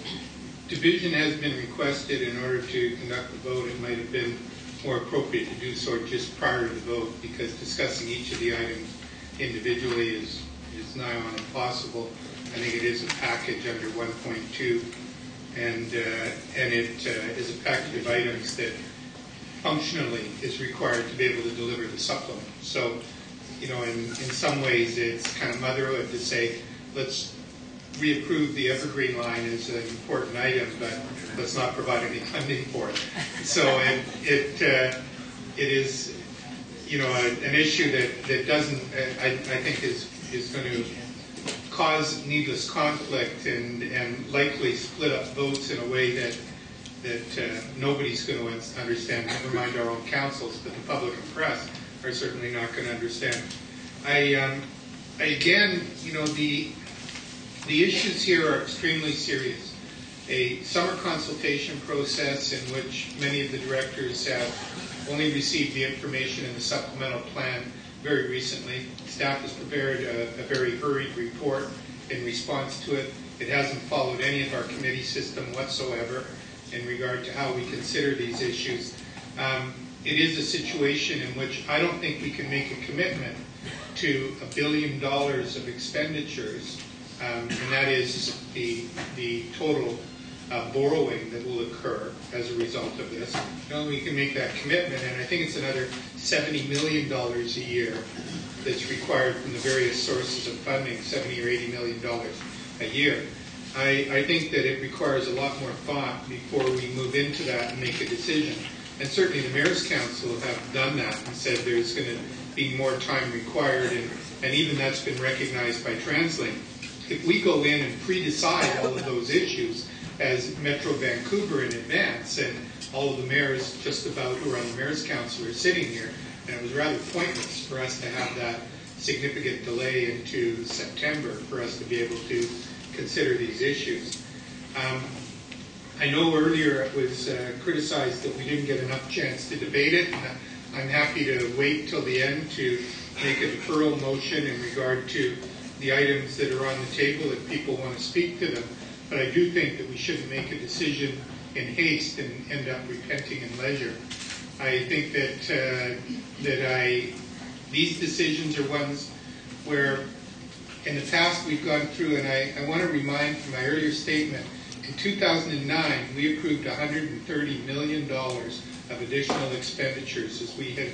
division has been requested in order to conduct the vote, it might have been more appropriate to do so just prior to the vote, because discussing each of the items individually is nigh on impossible. I think it is a package under 1.2, and it is a package of items that functionally is required to be able to deliver the supplement. So, in some ways it's kind of motherhood to say, let's reapprove the Evergreen line as an important item, but let's not provide any funding for it. So it is, an issue that doesn't, I think is going to cause needless conflict and likely split up votes in a way that nobody's going to understand, never mind our own councils, but the public and press are certainly not going to understand. Again, the issues here are extremely serious. A summer consultation process in which many of the directors have only received the information in the supplemental plan very recently. Staff has prepared a very hurried report in response to it. It hasn't followed any of our committee system whatsoever in regard to how we consider these issues. It is a situation in which I don't think we can make a commitment to $1 billion of expenditures, and that is the total borrowing that will occur as a result of this. We can make that commitment, and I think it's another $70 million a year that's required from the various sources of funding, $70 or $80 million a year. I think that it requires a lot more thought before we move into that and make a decision. And certainly the Mayor's Council have done that and said there's going to be more time required, and even that's been recognized by TransLink. If we go in and pre-decide all of those issues as Metro Vancouver in advance, and all of the mayors just about who are on the Mayor's Council are sitting here, and it was rather pointless for us to have that significant delay into September for us to be able to consider these issues. I know earlier it was criticized that we didn't get enough chance to debate it. I'm happy to wait till the end to make a deferral motion in regard to the items that are on the table if people want to speak to them. But I do think that we shouldn't make a decision in haste and end up repenting in leisure. I think that I These decisions are ones where in the past we've gone through, and I want to remind from my earlier statement, in 2009 we approved $130 million of additional expenditures as we had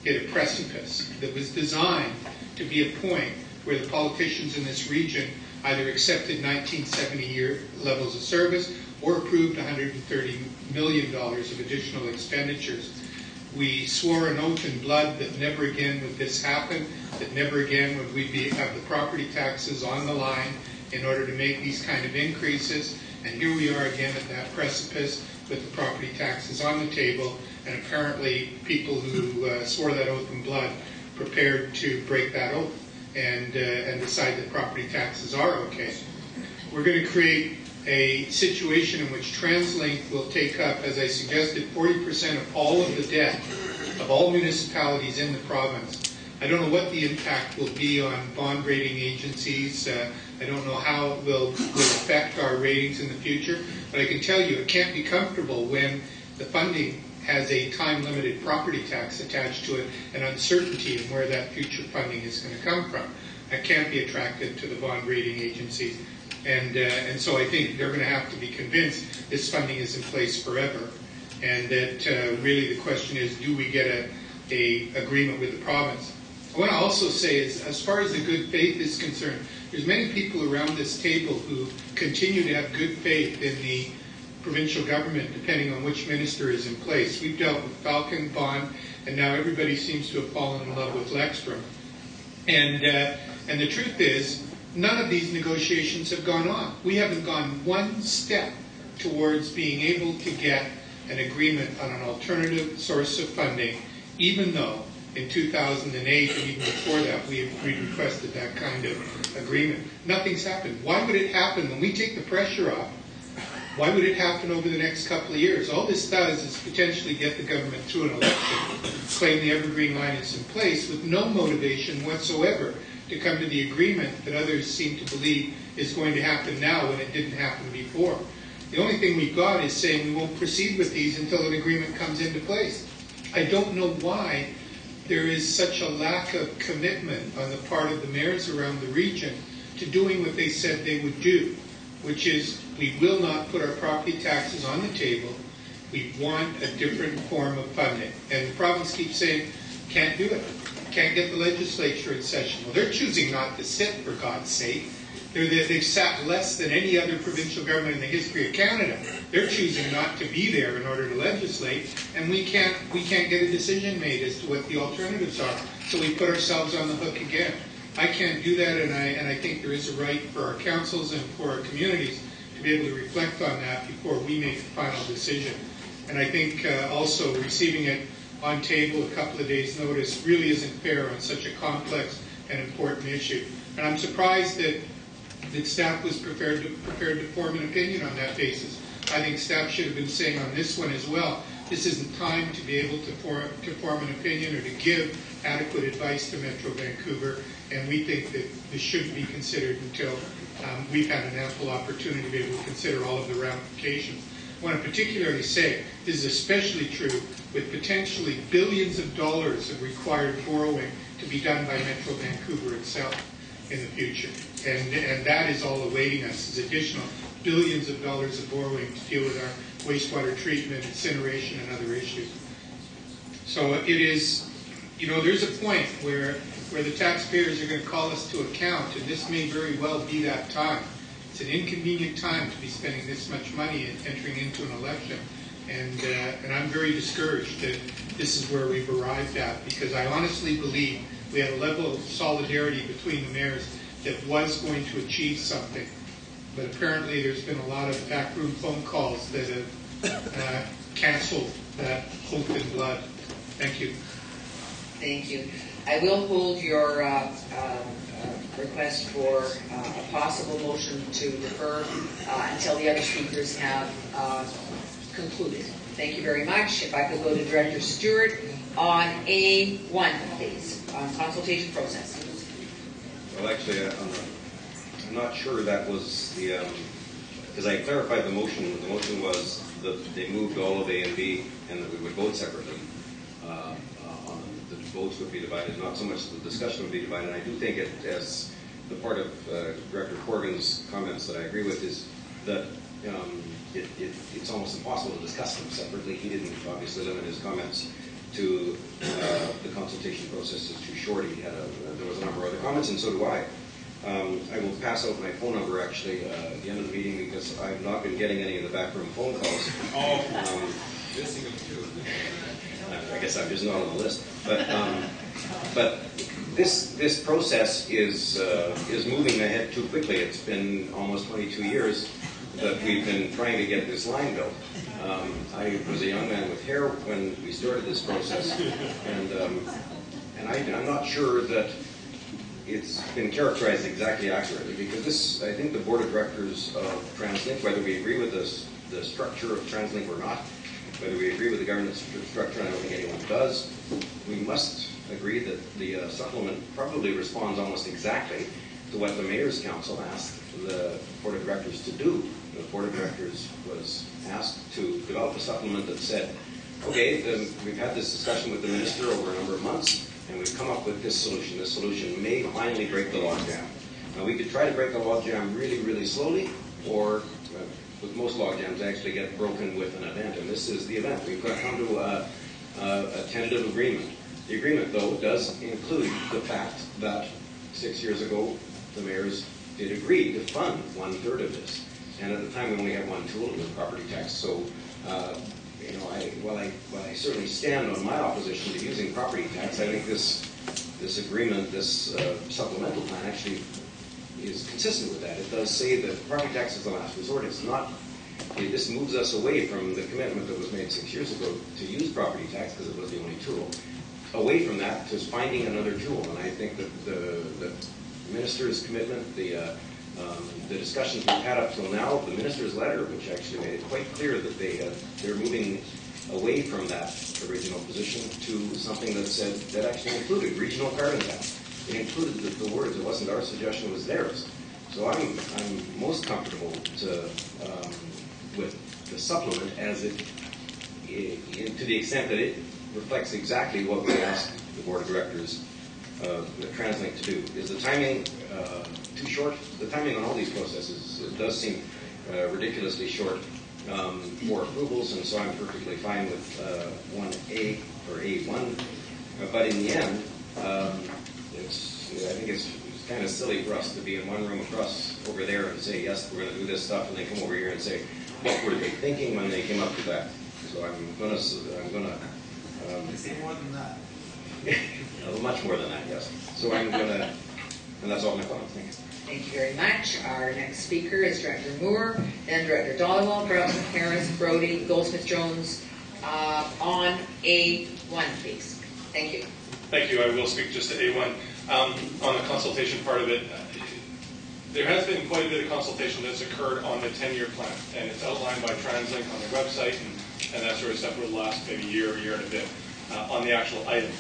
hit a precipice that was designed to be a point where the politicians in this region either accepted 1970-year levels of service or approved $130 million of additional expenditures. We swore an oath in blood that never again would this happen, that never again would we have the property taxes on the line in order to make these kind of increases. And here we are again at that precipice with the property taxes on the table, and apparently people who swore that oath in blood prepared to break that oath and decide that property taxes are okay. We're going to create a situation in which TransLink will take up, as I suggested, 40% of all of the debt of all municipalities in the province. I don't know what the impact will be on bond rating agencies. I don't know how it will affect our ratings in the future, but I can tell you it can't be comfortable when the funding has a time-limited property tax attached to it and uncertainty in where that future funding is going to come from. That can't be attractive to the bond rating agencies. And so I think they're going to have to be convinced this funding is in place forever, and that really the question is, do we get a agreement with the province? I want to also say, as far as the good faith is concerned, there's many people around this table who continue to have good faith in the provincial government, depending on which minister is in place. We've dealt with Falcon, Bond, and now everybody seems to have fallen in love with Lexstrom. And the truth is, none of these negotiations have gone on. We haven't gone one step towards being able to get an agreement on an alternative source of funding, even though in 2008 and even before that we requested that kind of agreement. Nothing's happened. Why would it happen when we take the pressure off? Why would it happen over the next couple of years? All this does is potentially get the government through an election, claim the Evergreen Line is in place with no motivation whatsoever to come to the agreement that others seem to believe is going to happen now when it didn't happen before. The only thing we've got is saying we won't proceed with these until an agreement comes into place. I don't know why there is such a lack of commitment on the part of the mayors around the region to doing what they said they would do, which is we will not put our property taxes on the table. We want a different form of funding. And the province keeps saying, can't do it. Can't get the legislature in session. Well, they're choosing not to sit, for God's sake. They've sat less than any other provincial government in the history of Canada. They're choosing not to be there in order to legislate, and we can't get a decision made as to what the alternatives are. So we put ourselves on the hook again. I can't do that, and I think there is a right for our councils and for our communities to be able to reflect on that before we make the final decision. And I think also receiving it on table a couple of days' notice really isn't fair on such a complex and important issue. And I'm surprised that staff was prepared to form an opinion on that basis. I think staff should have been saying on this one as well, this isn't time to be able to form an opinion or to give adequate advice to Metro Vancouver, and we think that this shouldn't be considered until we've had an ample opportunity to be able to consider all of the ramifications. I want to particularly say this is especially true with potentially billions of dollars of required borrowing to be done by Metro Vancouver itself in the future. And that is all awaiting us, is additional billions of dollars of borrowing to deal with our wastewater treatment, incineration, and other issues. So it is, there's a point where the taxpayers are going to call us to account, and this may very well be that time. It's an inconvenient time to be spending this much money and entering into an election. And I'm very discouraged that this is where we've arrived at, because I honestly believe we had a level of solidarity between the mayors that was going to achieve something. But apparently there's been a lot of backroom phone calls that have canceled that hope in blood. Thank you. Thank you. I will hold your request for a possible motion to defer until the other speakers have concluded. Thank you very much. If I could go to Director Stewart on A1, please, on consultation process. Well, actually, I'm not sure that was the, because I clarified the motion. The motion was that they moved all of A and B and that we would vote separately. the votes would be divided, not so much the discussion would be divided. And I do think it, as the part of Director Corrigan's comments that I agree with, is that it's almost impossible to discuss them separately. He didn't obviously limit his comments to the consultation process is too short. He had there was a number of other comments, and so do I. I will pass out my phone number actually at the end of the meeting because I've not been getting any of the backroom phone calls. I guess I'm just not on the list. But this process is moving ahead too quickly. It's been almost 22 years that we've been trying to get this line built. I was a young man with hair when we started this process, and I'm not sure that it's been characterized exactly accurately, because this, I think the Board of Directors of TransLink, whether we agree with the structure of TransLink or not, whether we agree with the governance structure, and I don't think anyone does, we must agree that the supplement probably responds almost exactly to what the Mayor's Council asked the Board of Directors to do. The Board of Directors was asked to develop a supplement that said, okay, we've had this discussion with the Minister over a number of months, and we've come up with this solution. This solution may finally break the logjam. Now, we could try to break the logjam really, really slowly, or with most logjams actually get broken with an event, and this is the event. We've got to come to a tentative agreement. The agreement, though, does include the fact that 6 years ago, the mayors did agree to fund 1/3 of this. And at the time, we only had one tool, it was property tax. So, while I certainly stand on my opposition to using property tax, I think this agreement, this supplemental plan actually is consistent with that. It does say that property tax is the last resort. It's not. This moves us away from the commitment that was made 6 years ago to use property tax because it was the only tool. Away from that to finding another tool. And I think that the minister's commitment, the discussions we've had up till now, the minister's letter, which actually made it quite clear that they're moving away from that original position to something that actually included regional carbon tax. It included the words. It wasn't our suggestion; it was theirs. So I'm most comfortable with the supplement as it to the extent that it reflects exactly what we asked the Board of Directors of TransLink to do. Is the timing too short? The timing on all these processes, it does seem ridiculously short for approvals, and so I'm perfectly fine with 1A or A1. But in the end, I think it's kind of silly for us to be in one room across over there and say, yes, we're going to do this stuff, and then come over here and say, what were they thinking when they came up with that? So I'm going to say more than that. Much more than that, yes. So I'm going to, and that's all my comments. Thank you. Thank you very much. Our next speaker is Director Moore, then Director Dollywall, Broughton, Harris, Brody, Goldsmith-Jones, on A1, please. Thank you. Thank you. I will speak just to A1. On the consultation part of it, there has been quite a bit of consultation that's occurred on the 10-year plan, and it's outlined by TransLink on their website and that sort of stuff for the last maybe year and a bit on the actual item.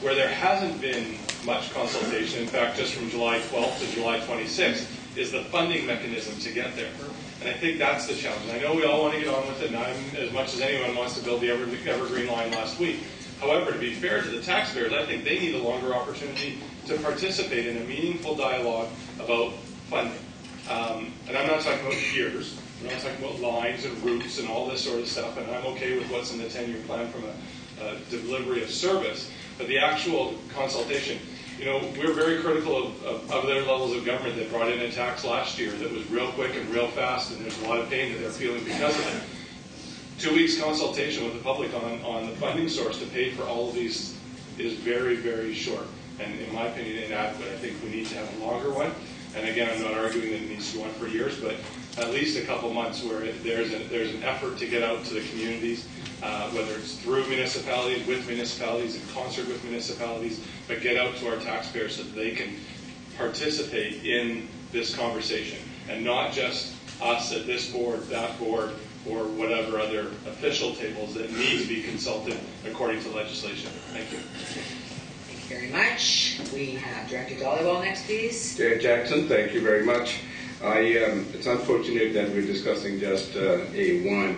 Where there hasn't been much consultation, in fact, just from July 12th to July 26th, is the funding mechanism to get there. And I think that's the challenge. I know we all want to get on with it, and I'm, as much as anyone wants to build the Evergreen line last week. However, to be fair to the taxpayers, I think they need a longer opportunity to participate in a meaningful dialogue about funding. And I'm not talking about years. I'm not talking about lines and routes and all this sort of stuff, and I'm okay with what's in the 10-year plan from a delivery of service. But the actual consultation, we're very critical of other levels of government that brought in a tax last year that was real quick and real fast, and there's a lot of pain that they're feeling because of it. 2 weeks consultation with the public on the funding source to pay for all of these is very, very short, and in my opinion, inadequate. I think we need to have a longer one. And again, I'm not arguing that it needs to go on for years, but at least a couple months where there's an effort to get out to the communities, whether it's through municipalities, with municipalities, in concert with municipalities, but get out to our taxpayers so that they can participate in this conversation, and not just us at this board, that board, or whatever other official tables that need to be consulted according to legislation. Thank you. Thank you very much. We have Director Dollywall next, please. Chair Jackson, thank you very much. It's unfortunate that we're discussing just A1.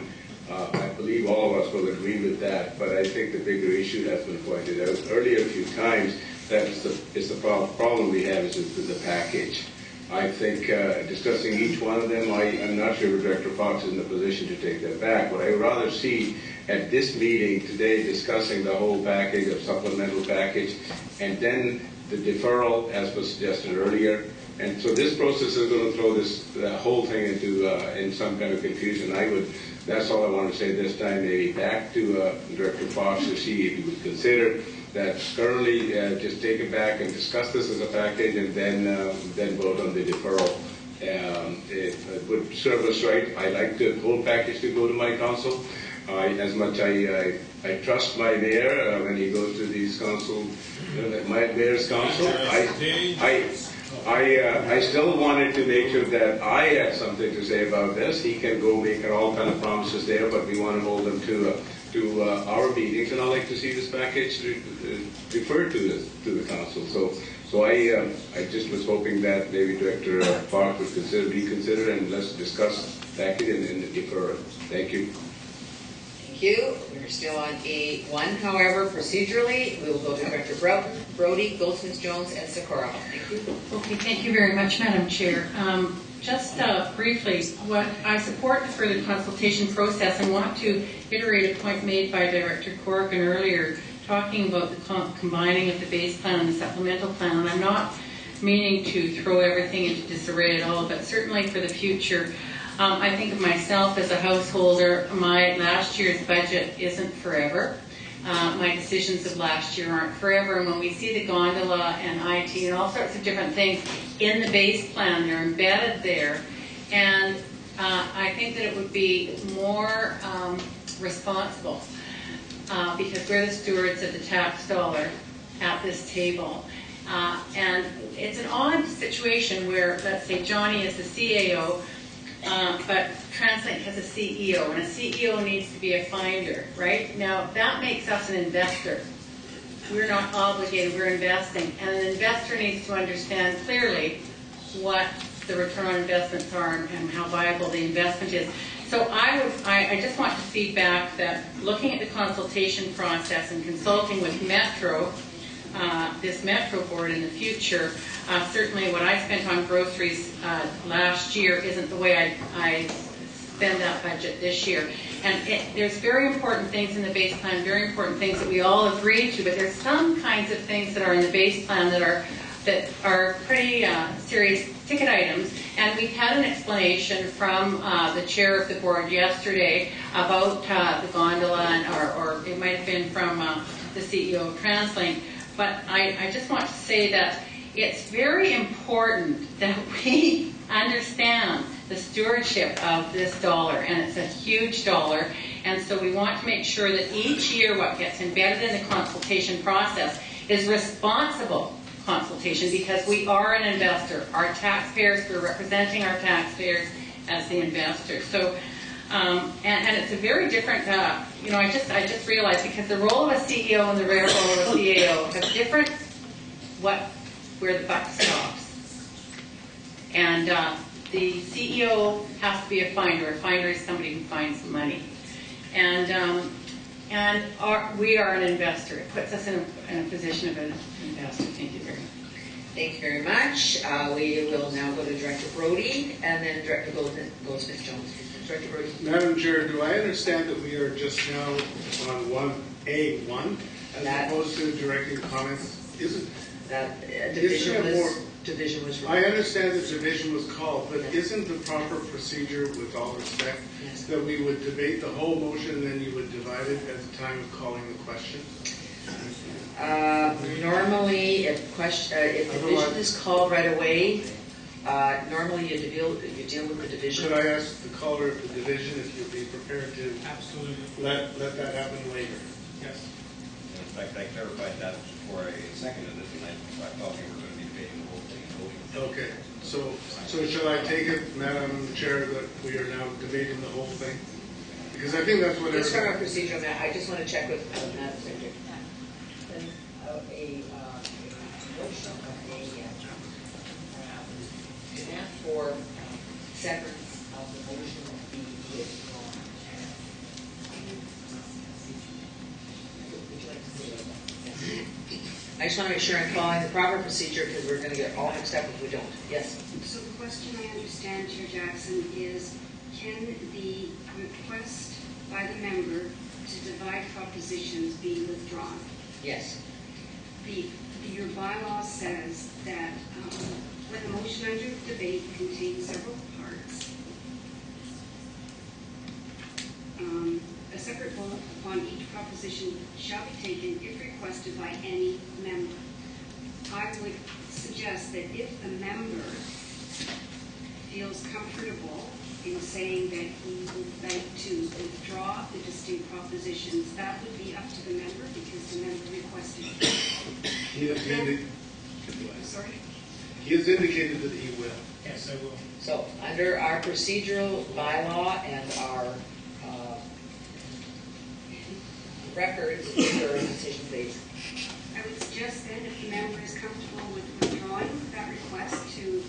I believe all of us will agree with that, but I think the bigger issue has been pointed out earlier a few times, that is the problem we have is with the package. I think discussing each one of them, I'm not sure if Director Fox is in a position to take that back. What I would rather see at this meeting today discussing the whole package, of supplemental package, and then the deferral as was suggested earlier. And so this process is going to throw the whole thing into in some kind of confusion. That's all I want to say this time. Maybe back to Director Fox to see if he would consider that currently just take it back and discuss this as a package, and then vote on the deferral. It would serve us right. I like the whole package to go to my council. As much I trust my mayor when he goes to these council, my mayor's council. I still wanted to make sure that I had something to say about this. He can go make all kind of promises there, but we want to hold them to our meetings, and I'd like to see this package referred to the council. So I just was hoping that maybe Director Park would reconsider, and let's discuss package and defer it. Thank you. Thank you. We're still on A1. However, procedurally, we will go to Director Brody, Goldsmith-Jones, and Socorro. Thank you. Okay, thank you very much, Madam Chair. Just briefly, what I support the further consultation process and want to iterate a point made by Director Corrigan earlier, talking about the combining of the base plan and the supplemental plan. And I'm not meaning to throw everything into disarray at all, but certainly for the future, I think of myself as a householder. My last year's budget isn't forever. My decisions of last year aren't forever. And when we see the gondola and IT and all sorts of different things in the base plan, they're embedded there. And I think that it would be more responsible because we're the stewards of the tax dollar at this table. And it's an odd situation where, let's say, Johnny is the CAO, but TransLink has a CEO, and a CEO needs to be a finder, right? Now, that makes us an investor. We're not obligated, we're investing. And an investor needs to understand clearly what the return on investments are and how viable the investment is. So I just want to feedback that looking at the consultation process and consulting with Metro, this Metro board in the future, certainly what I spent on groceries last year isn't the way I spend that budget this year. And there's very important things in the base plan, very important things that we all agree to, but there's some kinds of things that are in the base plan that are pretty serious ticket items. And we've had an explanation from the chair of the board yesterday about the gondola, or it might have been from the CEO of TransLink. But I just want to say that it's very important that we understand the stewardship of this dollar, and it's a huge dollar, and so we want to make sure that each year what gets embedded in the consultation process is responsible consultation, because we are an investor. Our taxpayers, we're representing our taxpayers as the investors. So, and it's a very different, I just realized, because the role of a CEO and the role of a CAO have different, where the buck stops. And the CEO has to be a finder. A finder is somebody who finds money. And we are an investor. It puts us in a position of an investor. Thank you very much. Thank you very much. We will now go to Director Brody and then Director Goldsmith-Jones. Director Brody. Madam Chair, do I understand that we are just now on 1A1 as opposed to directing comments? Isn't that division was I understand the division was called, but isn't the proper procedure, with all respect, that we would debate the whole motion and then you would divide it at the time of calling the question? Normally, if division is called right away, normally you deal with the division. Could I ask the caller of the division if you'd be prepared to let that happen later? Yes. In fact, I clarified that before I seconded it, and I thought we were going to be debating the whole thing. Okay. So shall I take it, Madam Chair, that we are now debating the whole thing? Because I think that's what. Let's start our procedure on that. I just want to check with Madam Secretary. Demand for severance of the motion of the withdrawn. I just want to make sure I'm following the proper procedure because we're going to get all mixed up if we don't. Yes? So the question I understand, Chair Jackson, is can the request by the member to divide propositions be withdrawn? Yes. Your bylaw says that when the motion under debate contains several parts, a separate vote upon each proposition shall be taken if requested by any member. I would suggest that if the member feels comfortable in saying that he would like to withdraw the distinct propositions, that would be up to the member because the member requested it. Sorry? He has indicated that he will. Yes, I will. So, under our procedural bylaw and our records, there are decision based. I would suggest then if the member is comfortable with withdrawing that request to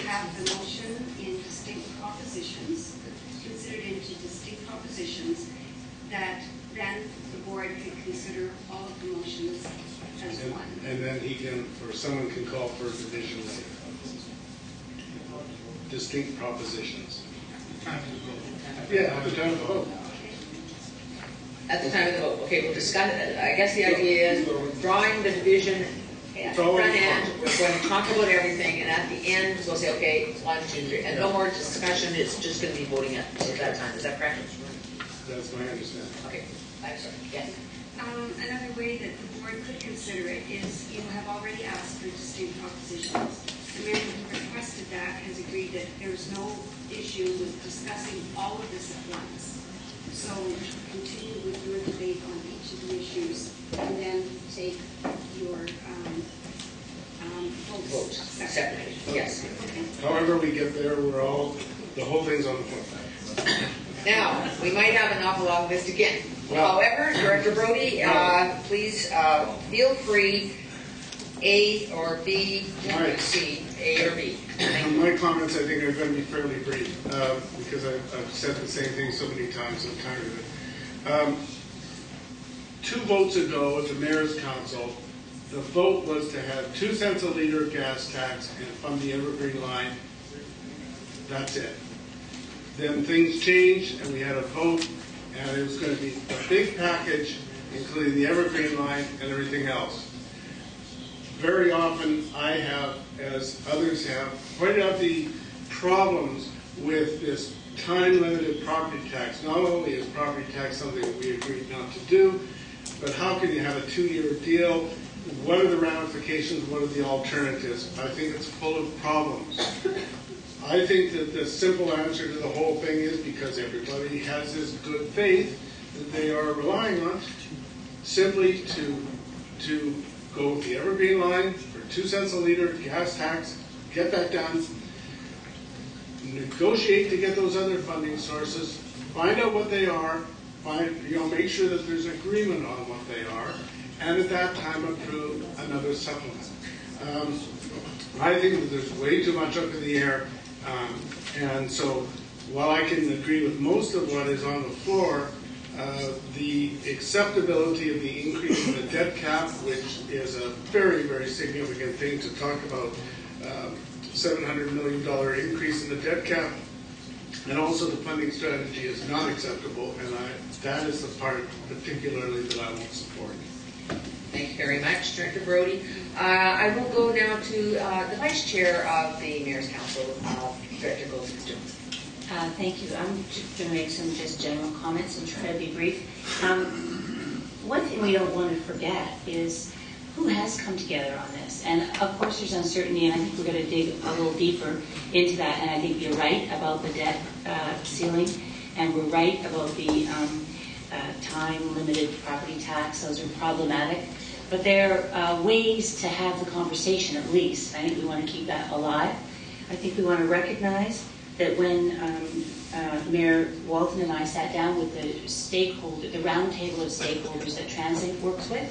have the motion in distinct propositions, considered into distinct propositions, that then the board could consider all of the motions as one. And then he can, or someone can call for a division later. Distinct propositions. Yeah, at the time of the vote. At the time of the vote. Okay, we'll discuss it. I guess the idea is we're withdrawing the division at the front end. We're going to talk about everything, and at the end, we'll say, okay, 1, 2, 3, and no more discussion. It's just going to be voting at that time. Is that correct? That's my understanding. Okay. I'm sorry. Yes. Another way that the board could consider it is you have already asked for distinct propositions. The member who requested that has agreed that there's no issue with discussing all of this at once. So continue with your debate on each of the issues and then take your votes separately. Yes. However we get there, the whole thing's on the floor. Now, we might have an awful long list again. Well, however, Director Brody, please feel free, A or B, right. C, A or B. My comments, I think, are going to be fairly brief because I've said the same thing so many times. I'm tired of it. 2 votes ago at the Mayor's Council, the vote was to have 2 cents a liter gas tax and fund the Evergreen line. That's it. Then things changed, and we had a vote, and it was going to be a big package, including the Evergreen line and everything else. Very often I have, as others have, pointed out the problems with this time-limited property tax. Not only is property tax something that we agreed not to do, but how can you have a 2-year deal? What are the ramifications? What are the alternatives? I think it's full of problems. I think that the simple answer to the whole thing is because everybody has this good faith that they are relying on simply to go with the Evergreen line for 2 cents a liter gas tax, get that done, negotiate to get those other funding sources, find out what they are, make sure that there's agreement on what they are, and at that time approve another supplement. I think that there's way too much up in the air, and so while I can agree with most of what is on the floor, the acceptability of the increase in the debt cap, which is a very, very significant thing to talk about, $700 million increase in the debt cap, and also the funding strategy is not acceptable, and that is the part particularly that I won't support. Thank you very much, Director Brody. I will go now to the Vice Chair of the Mayor's Council, Director Goldsmith-Jones. Thank you. I'm just going to make some just general comments and try to be brief. One thing we don't want to forget is who has come together on this. And of course there's uncertainty, and I think we're going to dig a little deeper into that. And I think you're right about the debt ceiling, and we're right about the time-limited property tax. Those are problematic. But there are ways to have the conversation at least. I think we want to keep that alive. I think we want to recognize that when Mayor Walton and I sat down with the round table of stakeholders that TransLink works with,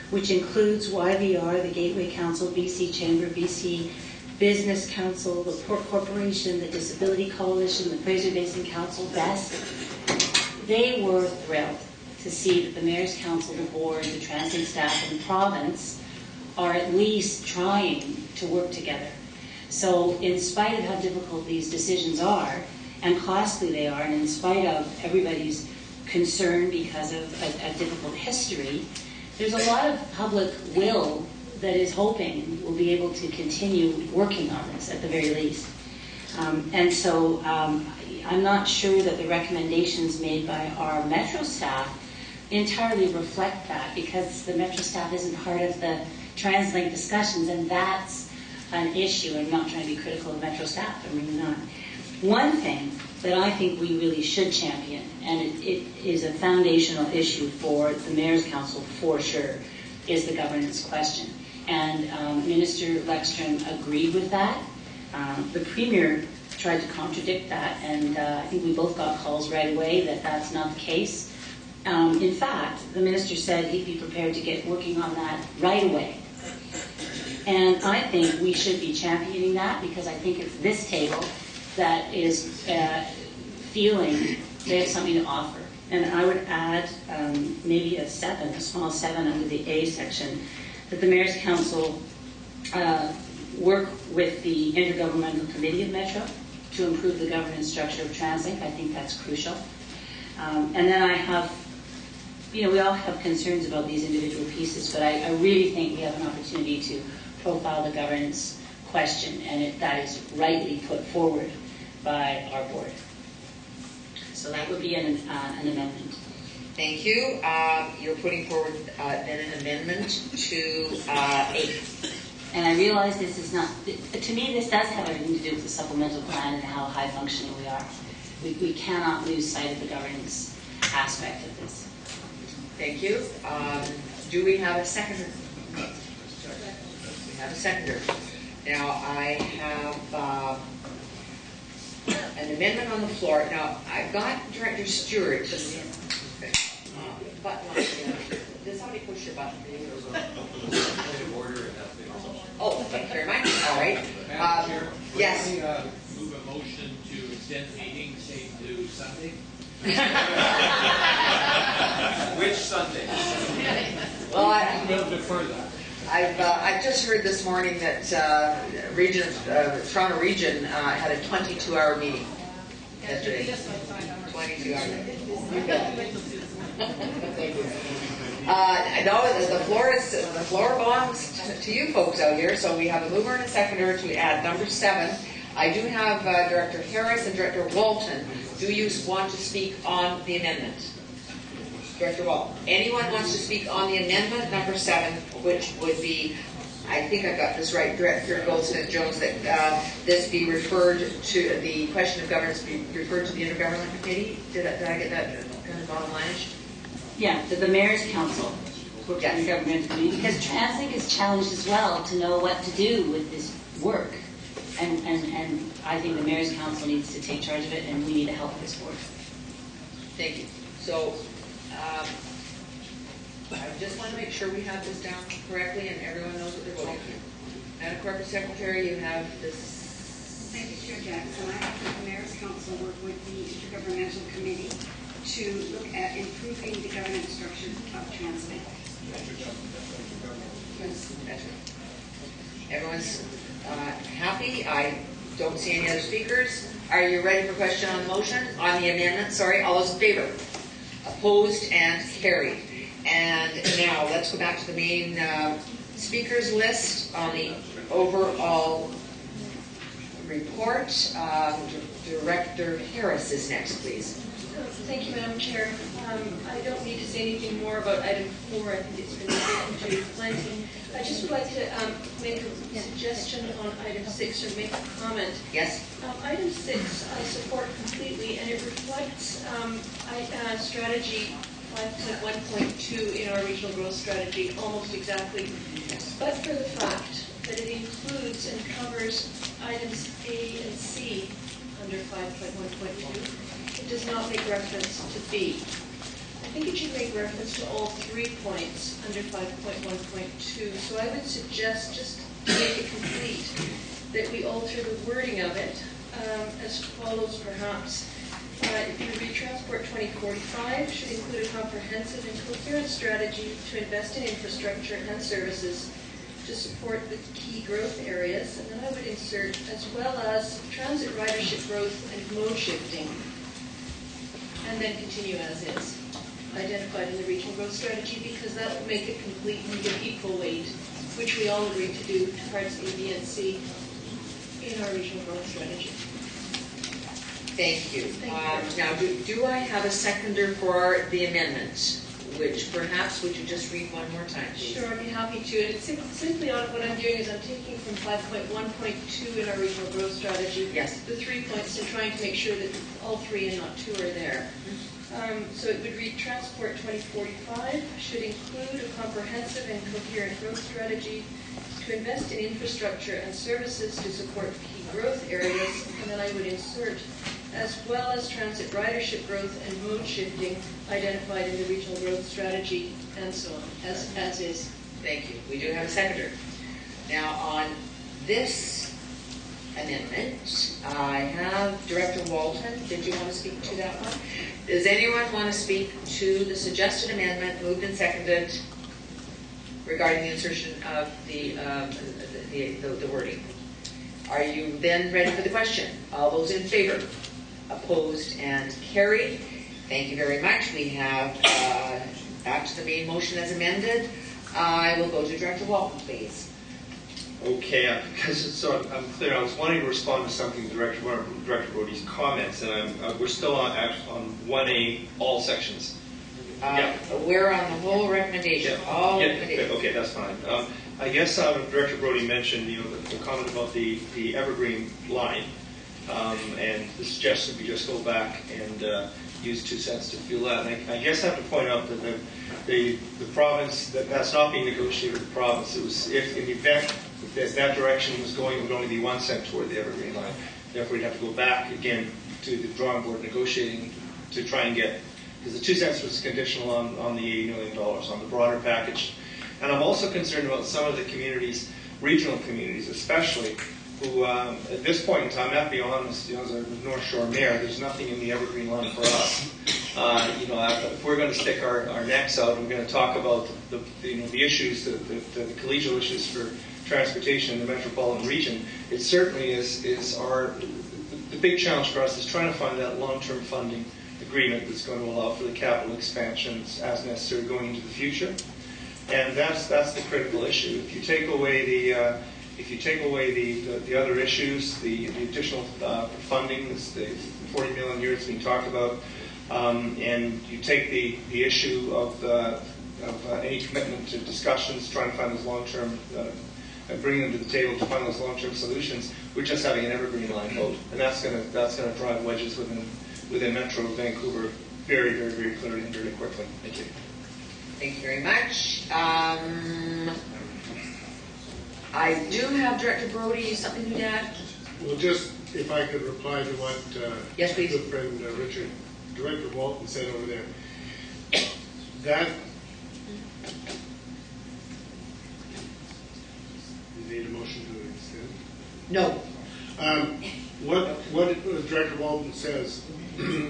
which includes YVR, the Gateway Council, BC Chamber, BC Business Council, the Port Corporation, the Disability Coalition, the Fraser Basin Council, BEST, they were thrilled to see that the Mayor's Council, the board, the TransLink staff, and the province are at least trying to work together. So in spite of how difficult these decisions are, and costly they are, and in spite of everybody's concern because of a difficult history, there's a lot of public will that is hoping we'll be able to continue working on this at the very least. And so I'm not sure that the recommendations made by our Metro staff entirely reflect that, because the Metro staff isn't part of the TransLink discussions, and that's an issue. I'm not trying to be critical of Metro staff, I'm really not. One thing that I think we really should champion, and it is a foundational issue for the Mayor's Council for sure, is the governance question. And Minister Lekstrom agreed with that. The Premier tried to contradict that, and I think we both got calls right away that that's not the case. In fact, the Minister said he'd be prepared to get working on that right away. And I think we should be championing that, because I think it's this table that is feeling they have something to offer. And I would add maybe a small 7 under the A section, that the Mayor's Council work with the Intergovernmental Committee of Metro to improve the governance structure of TransLink. I think that's crucial. And then I have, we all have concerns about these individual pieces, but I really think we have an opportunity to profile the governance question, and that is rightly put forward by our board. So that would be an amendment. Thank you. You're putting forward then an amendment to 8. And I realize this is not, to me this does have everything to do with the supplemental plan and how high functioning we are. We cannot lose sight of the governance aspect of this. Thank you. Do we have a seconder? We have a seconder. Now I have an amendment on the floor. Now I've got Director Stewart. Button on here. Did somebody push your button for you? Oh, thank you very much. All right. Yes. Can we move a motion to extend the meeting, say, to Sunday? Which Sunday? Well, I've just heard this morning that Toronto Region had a 22-hour meeting yesterday. 22 hours. Thank you. I know that the floor belongs to you folks out here, so we have a mover and a seconder to add number 7. I do have Director Harris and Director Walton. Do you want to speak on the amendment? Director Walton. Anyone wants to speak on the amendment number 7, which would be, I think I got this right, Director Goldsmith-Jones, that this be referred to, the question of governance be referred to the Intergovernmental Committee? Did I get that kind of bottom line-ish? Yeah, the Mayor's Council works with the government committee, because TransLink is challenged as well to know what to do with this work. And I think the Mayor's Council needs to take charge of it, and we need to help this board. Thank you. So, I just want to make sure we have this down correctly and everyone knows what they're voting for. Madam Corporate Secretary, you have this. Thank you, Chair Jackson. I have the Mayor's Council work with the Intergovernmental Committee to look at improving the governance structure of TransLink. Everyone's happy. I don't see any other speakers. Are you ready for question on the motion? On the amendment, sorry. All those in favor? Opposed and carried. And now let's go back to the main speakers list on the overall report. Director Harris is next, please. Thank you, Madam Chair. I don't need to say anything more about item 4. I think it's been spoken to plenty. I just would like to make a suggestion on item 6, or make a comment. Yes. Item 6 I support completely, and it reflects strategy 5.1.2 in our regional growth strategy almost exactly, but for the fact that it includes and covers items A and C under 5.1.2. It does not make reference to B. I think it should make reference to all 3 points under 5.1.2. So I would suggest, just to make it complete, that we alter the wording of it as follows, perhaps. If you read Transport 2045, should include a comprehensive and coherent strategy to invest in infrastructure and services to support the key growth areas, and then I would insert as well as transit ridership growth and mode shifting, and then continue as is, identified in the regional growth strategy, because that would make it complete and give equal weight, which we all agreed to do to parts A, B, and C in our regional growth strategy. Thank you. Thank you. Now, do I have a seconder for the amendment? Which perhaps, would you just read one more time, please? Sure, I'd be happy to. And simply on what I'm doing is I'm taking from 5.1.2 in our regional growth strategy, yes, the 3 points, and trying to make sure that all 3 and not 2 are there. So it would read, Transport 2045 should include a comprehensive and coherent growth strategy to invest in infrastructure and services to support key growth areas, and then I would insert, as well as transit ridership growth and mode shifting identified in the regional growth strategy, and so on, as is. Thank you. We do have a seconder. Now, on this amendment, I have Director Walton. Did you want to speak to that one? Does anyone want to speak to the suggested amendment, moved and seconded, regarding the insertion of the wording? Are you then ready for the question? All those in favor? Opposed and carried. Thank you very much. We have back to the main motion as amended. I will go to Director Walton, please. Okay, because it's so I'm clear, I was wanting to respond to something Director Brody's comments, and we're still on 1A, all sections. We're on the whole recommendation. All recommendations. Okay, that's fine. I guess Director Brody mentioned the comment about the evergreen line, and the suggestion we just go back and use 2 cents to fuel that. And I guess I have to point out that the province, that's not being negotiated with the province. It was, if in the event that direction was going, it would only be 1 cent toward the evergreen line. Therefore, we'd have to go back again to the drawing board negotiating to try and get, because the 2 cents was conditional on the $80 million, on the broader package. And I'm also concerned about some of the communities, regional communities especially, who at this point in time, I have to be honest, as a North Shore mayor, there's nothing in the evergreen line for us. If we're going to stick our necks out, we're going to talk about the issues, the collegial issues for transportation in the metropolitan region. It certainly is the big challenge for us is trying to find that long-term funding agreement that's going to allow for the capital expansions as necessary going into the future. And that's the critical issue. If you take away the other issues, the additional funding, the 40 million a year that's being talked about, and you take the issue of any commitment to discussions, trying to find those long-term, bringing them to the table to find those long-term solutions, we're just having an evergreen line vote, and that's going to drive wedges within Metro Vancouver very, very, very clearly and very quickly. Thank you. Thank you very much. I do have Director Brody, something to add? Well, just if I could reply to what yes, please. Good friend Richard, Director Walton said over there. That you need a motion to extend? No. What Director Walton says,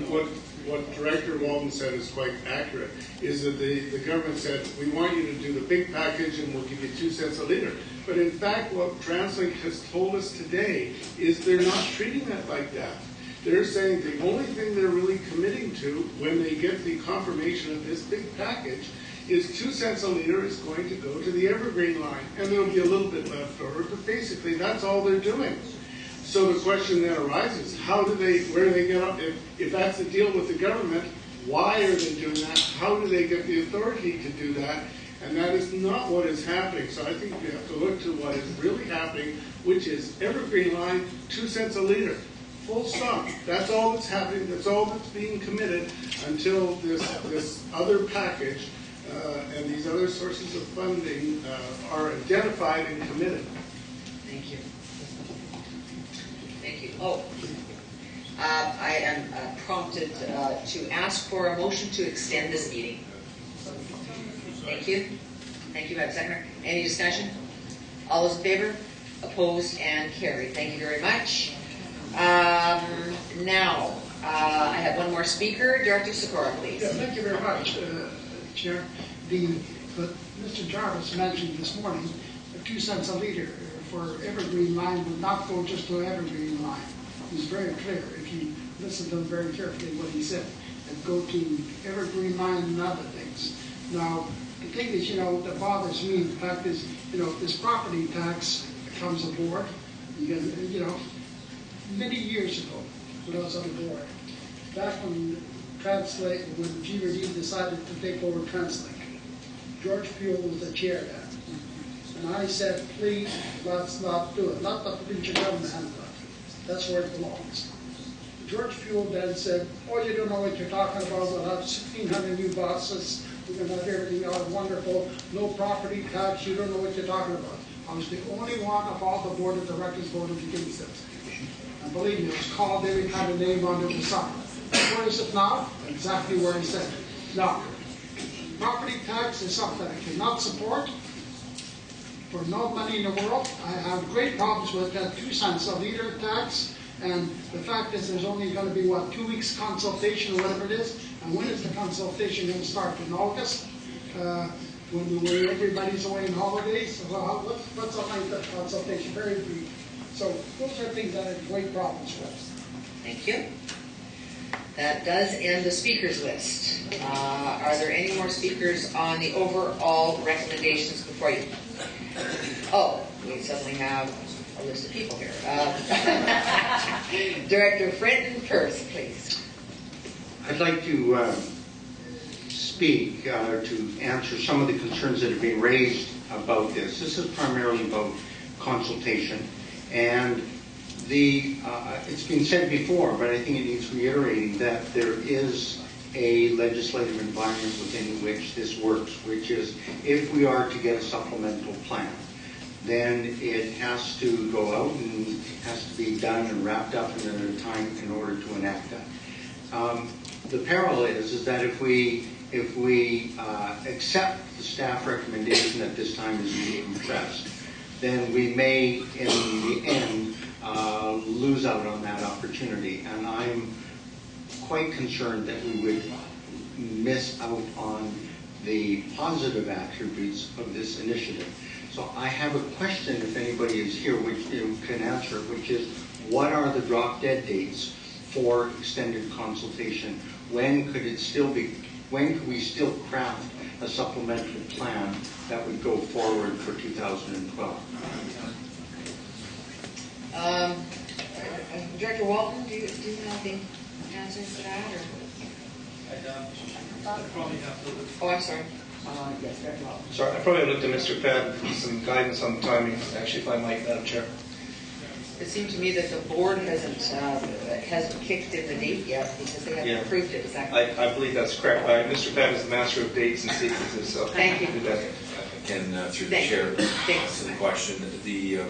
what Director Walton said is quite accurate, is that the government said, we want you to do the big package and we'll give you 2 cents a liter. But in fact, what TransLink has told us today is they're not treating it like that. They're saying the only thing they're really committing to when they get the confirmation of this big package is 2 cents a liter is going to go to the evergreen line. And there'll be a little bit left over, but basically that's all they're doing. So the question then arises, where do they get up? If that's the deal with the government, why are they doing that? How do they get the authority to do that? And that is not what is happening. So I think we have to look to what is really happening, which is evergreen line, 2 cents a liter. Full stop. That's all that's happening. That's all that's being committed until this other package and these other sources of funding are identified and committed. Thank you. Thank you. Oh, I am prompted to ask for a motion to extend this meeting. Thank you. Thank you, Madam Secretary. Any discussion? All those in favor? Opposed and carried. Thank you very much. Now, I have one more speaker. Director Sikora, please. Yeah, thank you very much, Chair. Mr. Jarvis mentioned this morning 2 cents a litre for Evergreen line would not go just to Evergreen line. He's very clear, if you listen to him very carefully what he said. It'd go to Evergreen line and other things. Now, the thing is, that bothers me, the fact is, this property tax comes aboard, many years ago, when I was on the board, back when GVD decided to take over TransLink, George Pugh was the chair then. And I said, please, let's not do it. Let the provincial government handle it. That's where it belongs. George Pugh then said, oh, you don't know what you're talking about. We'll have 1,600 new buses. We're going to have everything all wonderful. No property tax. You don't know what you're talking about. I was the only one of all the board of directors voted against it. And believe me, it was called every kind of name under the sun. Where is it now? Exactly where he said it. Now, property tax is something I cannot support for no money in the world. I have great problems with that 2 cents a litre tax. And the fact is there's only going to be, 2 weeks consultation or whatever it is. And when is the consultation going to start? In August? When everybody's away on holidays? Well, what's the length of consultation? Very brief. So those are things that I have great problems with. Thank you. That does end the speakers list. Are there any more speakers on the overall recommendations before you? Oh, we suddenly have a list of people here. Director Frenton first, please. I'd like to speak to answer some of the concerns that have been raised about this. This is primarily about consultation, and it's been said before, but I think it needs reiterating that there is a legislative environment within which this works, which is if we are to get a supplemental plan, then it has to go out and has to be done and wrapped up in a time in order to enact that. The peril is that if we accept the staff recommendation that this time is being compressed, then we may, in the end, lose out on that opportunity. And I'm quite concerned that we would miss out on the positive attributes of this initiative. So I have a question, if anybody is here, which can answer it, which is, what are the drop dead dates for extended consultation? When could we still craft a supplemental plan that would go forward for 2012? Director Walton, do you have the answers to that? Or? Oh, I'm sorry. Yes, Director Walton. Sorry, I probably looked to Mr. Fenn for some guidance on the timing, actually, if I might, Madam Chair. It seemed to me that the board hasn't kicked in the date yet because they haven't approved it. Is that correct? I believe that's correct. Mr. Fenn is the master of dates and sequences, so thank you. Again, through the chair, to the question, the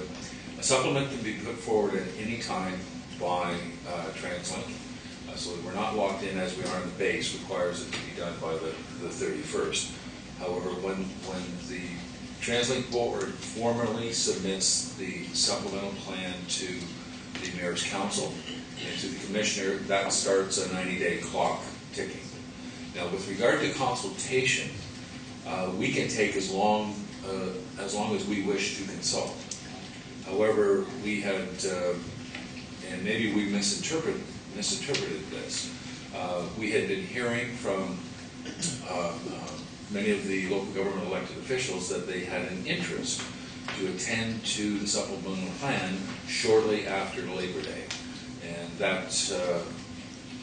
supplement can be put forward at any time by TransLink. So that we're not locked in as we are in the base, requires it to be done by the 31st. However, when the TransLink board formally submits the supplemental plan to the Mayor's Council and to the Commissioner, that starts a 90-day clock ticking. Now, with regard to consultation, we can take as long as we wish to consult. However, we had, and maybe we misinterpreted this, we had been hearing from many of the local government elected officials that they had an interest to attend to the supplemental plan shortly after Labor Day. And that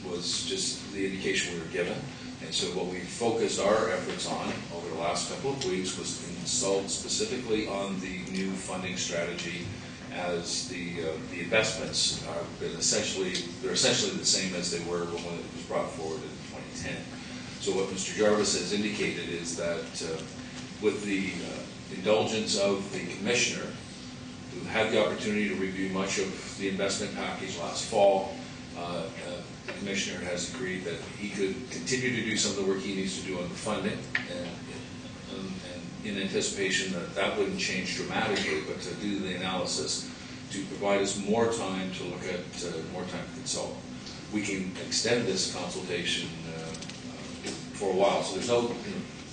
was just the indication we were given. And so what we focused our efforts on over the last couple of weeks was to consult specifically on the new funding strategy, as the investments they're essentially the same as they were when it was brought forward in 2010. So what Mr. Jarvis has indicated is that with the indulgence of the Commissioner, who had the opportunity to review much of the investment package last fall, the Commissioner has agreed that he could continue to do some of the work he needs to do on the funding, and in anticipation that wouldn't change dramatically, but to do the analysis to provide us more time to look at, more time to consult. We can extend this consultation for a while, so there's no,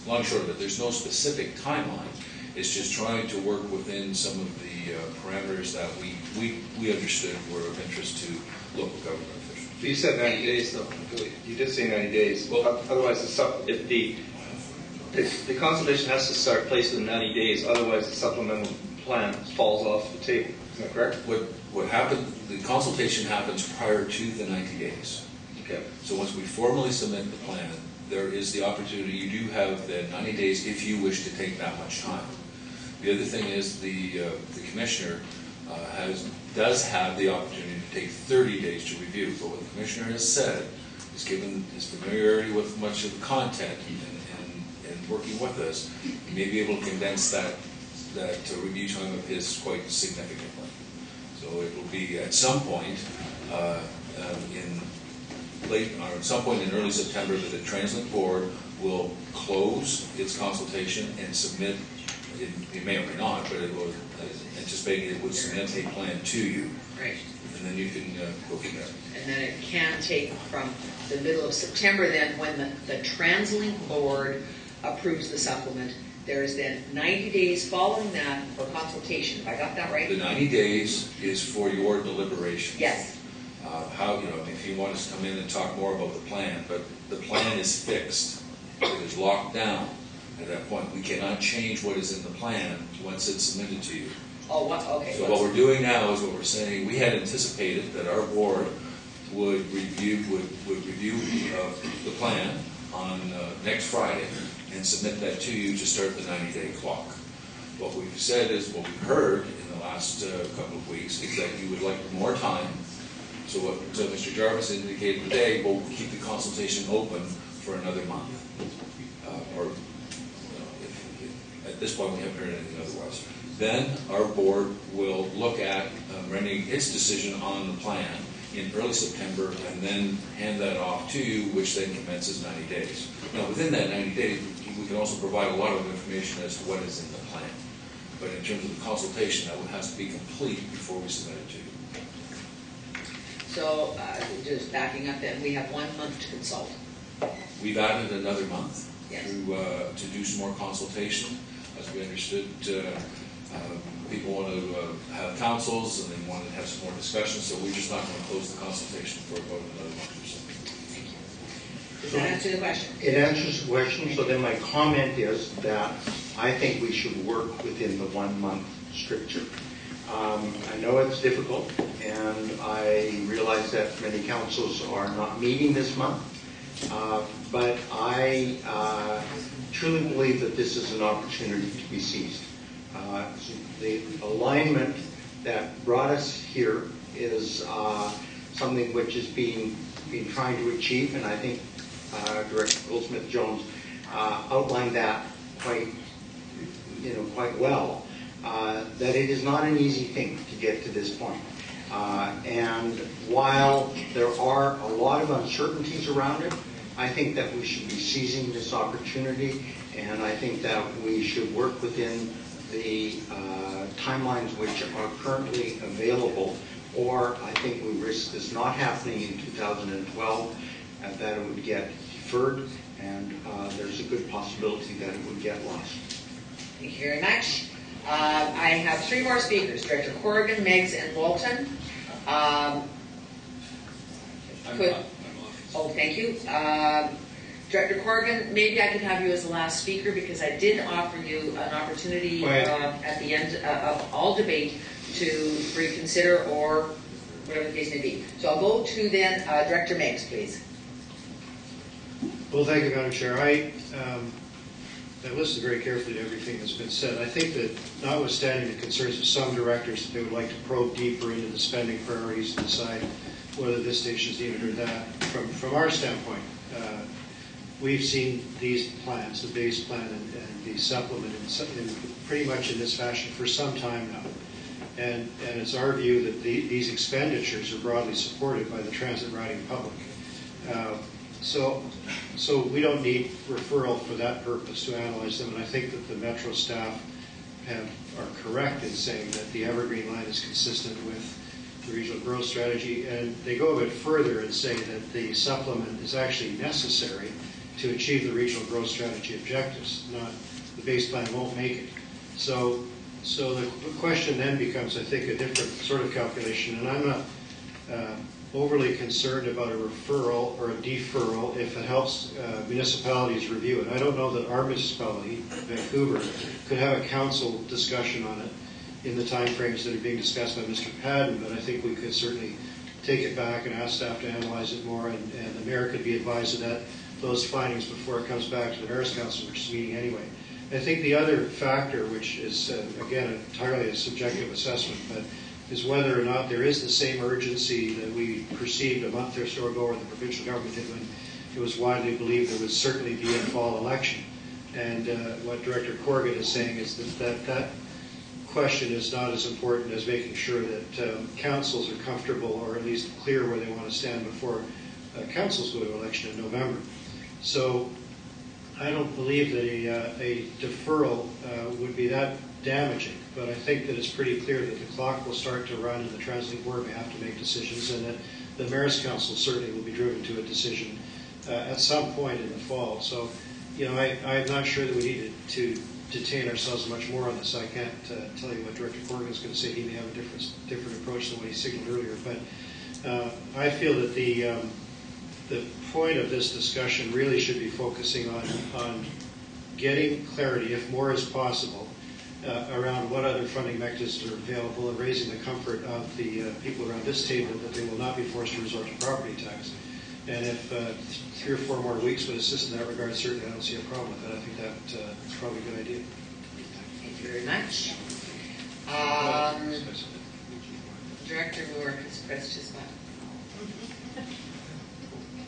long and short of it, there's no specific timeline. It's just trying to work within some of the parameters that we understood were of interest to local government officials. You said 90 days, though. You did say 90 days. Well, otherwise, if the consultation has to start place within 90 days, otherwise the supplemental plan falls off the table. Is that correct? What happened, the consultation happens prior to the 90 days. Okay. So once we formally submit the plan, there is the opportunity, you do have the 90 days if you wish to take that much time. The other thing is the commissioner does have the opportunity to take 30 days to review, but what the commissioner has said is, given his familiarity with much of the content and working with us, he may be able to condense that review time of his quite significantly. So it will be at some point at some point in early September that the TransLink board will close its consultation and submit. It may or may not, but it will anticipate it would submit a plan to you. Right. And then you can go from there. And then it can take from the middle of September then, when the TransLink board approves the supplement. There is then 90 days following that for consultation. Have I got that right? The 90 days is for your deliberation. Yes. If you want us to come in and talk more about the plan, but the plan is fixed. It is locked down at that point. We cannot change what is in the plan once it's submitted to you. Oh, okay. So what we're doing now is what we're saying, we had anticipated that our board would review the plan on next Friday and submit that to you to start the 90-day clock. What we've said is, what we've heard in the last couple of weeks is that you would like more time. So what Mr. Jarvis indicated today, we'll keep the consultation open for another month. At this point, we haven't heard anything otherwise. Then our board will look at rendering its decision on the plan in early September and then hand that off to you, which then commences 90 days. Now, within that 90 days, we can also provide a lot of information as to what is in the plan. But in terms of the consultation, that one has to be complete before we submit it to you. So, just backing up then, we have 1 month to consult. We've added another month yes. to do some more consultation. As we understood, people want to have councils and they want to have some more discussions, so we're just not going to close the consultation for about another month or so. Thank you. Does that answer the question? It answers the question, so then my comment is that I think we should work within the 1 month stricture. I know it's difficult, and I realize that many councils are not meeting this month, but I truly believe that this is an opportunity to be seized. The alignment that brought us here is something which is being trying to achieve, and I think Director Goldsmith-Jones outlined that quite well. That it is not an easy thing to get to this point. And while there are a lot of uncertainties around it, I think that we should be seizing this opportunity, and I think that we should work within the timelines which are currently available, or I think we risk this not happening in 2012, that it would get deferred, and there's a good possibility that it would get lost. Thank you very much. I have 3 more speakers, Director Corrigan, Meggs, and Walton. Thank you. Director Corrigan, maybe I could have you as the last speaker because I did offer you an opportunity at the end of all debate to reconsider or whatever the case may be. So I'll go to then Director Meggs, please. Well, thank you, Madam Chair. I listened very carefully to everything that's been said. I think that notwithstanding the concerns of some directors that they would like to probe deeper into the spending priorities and decide whether this station is needed or that, from our standpoint, we've seen these plans, the base plan and the supplement, pretty much in this fashion for some time now. And it's our view that these expenditures are broadly supported by the transit riding public. So we don't need referral for that purpose to analyze them, and I think that the Metro staff are correct in saying that the Evergreen line is consistent with the regional growth strategy, and they go a bit further and say that the supplement is actually necessary to achieve the regional growth strategy objectives. Not the base plan won't make it. So the question then becomes, I think, a different sort of calculation, and I'm not overly concerned about a referral or a deferral if it helps municipalities review it. I don't know that our municipality, Vancouver, could have a council discussion on it in the timeframes that are being discussed by Mr. Padden, but I think we could certainly take it back and ask staff to analyze it more, and the mayor could be advised of that, those findings before it comes back to the mayor's council, which is meeting anyway. I think the other factor, which is, again, entirely a subjective assessment, but is whether or not there is the same urgency that we perceived a month or so ago, or the provincial government did when it was widely believed there would certainly be a fall election. And what Director Corrigan is saying is that question is not as important as making sure that councils are comfortable, or at least clear where they want to stand before councils go to election in November. So I don't believe that a deferral would be that damaging, but I think that it's pretty clear that the clock will start to run and the TransLink board may have to make decisions, and that the mayor's council certainly will be driven to a decision at some point in the fall. So, you know, I'm not sure that we need to detain ourselves much more on this. I can't tell you what Director Corrigan is going to say. He may have a different approach than what he signaled earlier, but I feel that the point of this discussion really should be focusing on getting clarity, if more is possible, around what other funding mechanisms are available, and raising the comfort of the people around this table that they will not be forced to resort to property tax. And if 3 or 4 more weeks would assist in that regard, certainly I don't see a problem with that. I think that's probably a good idea. Thank you very much. Director Moore has pressed his button.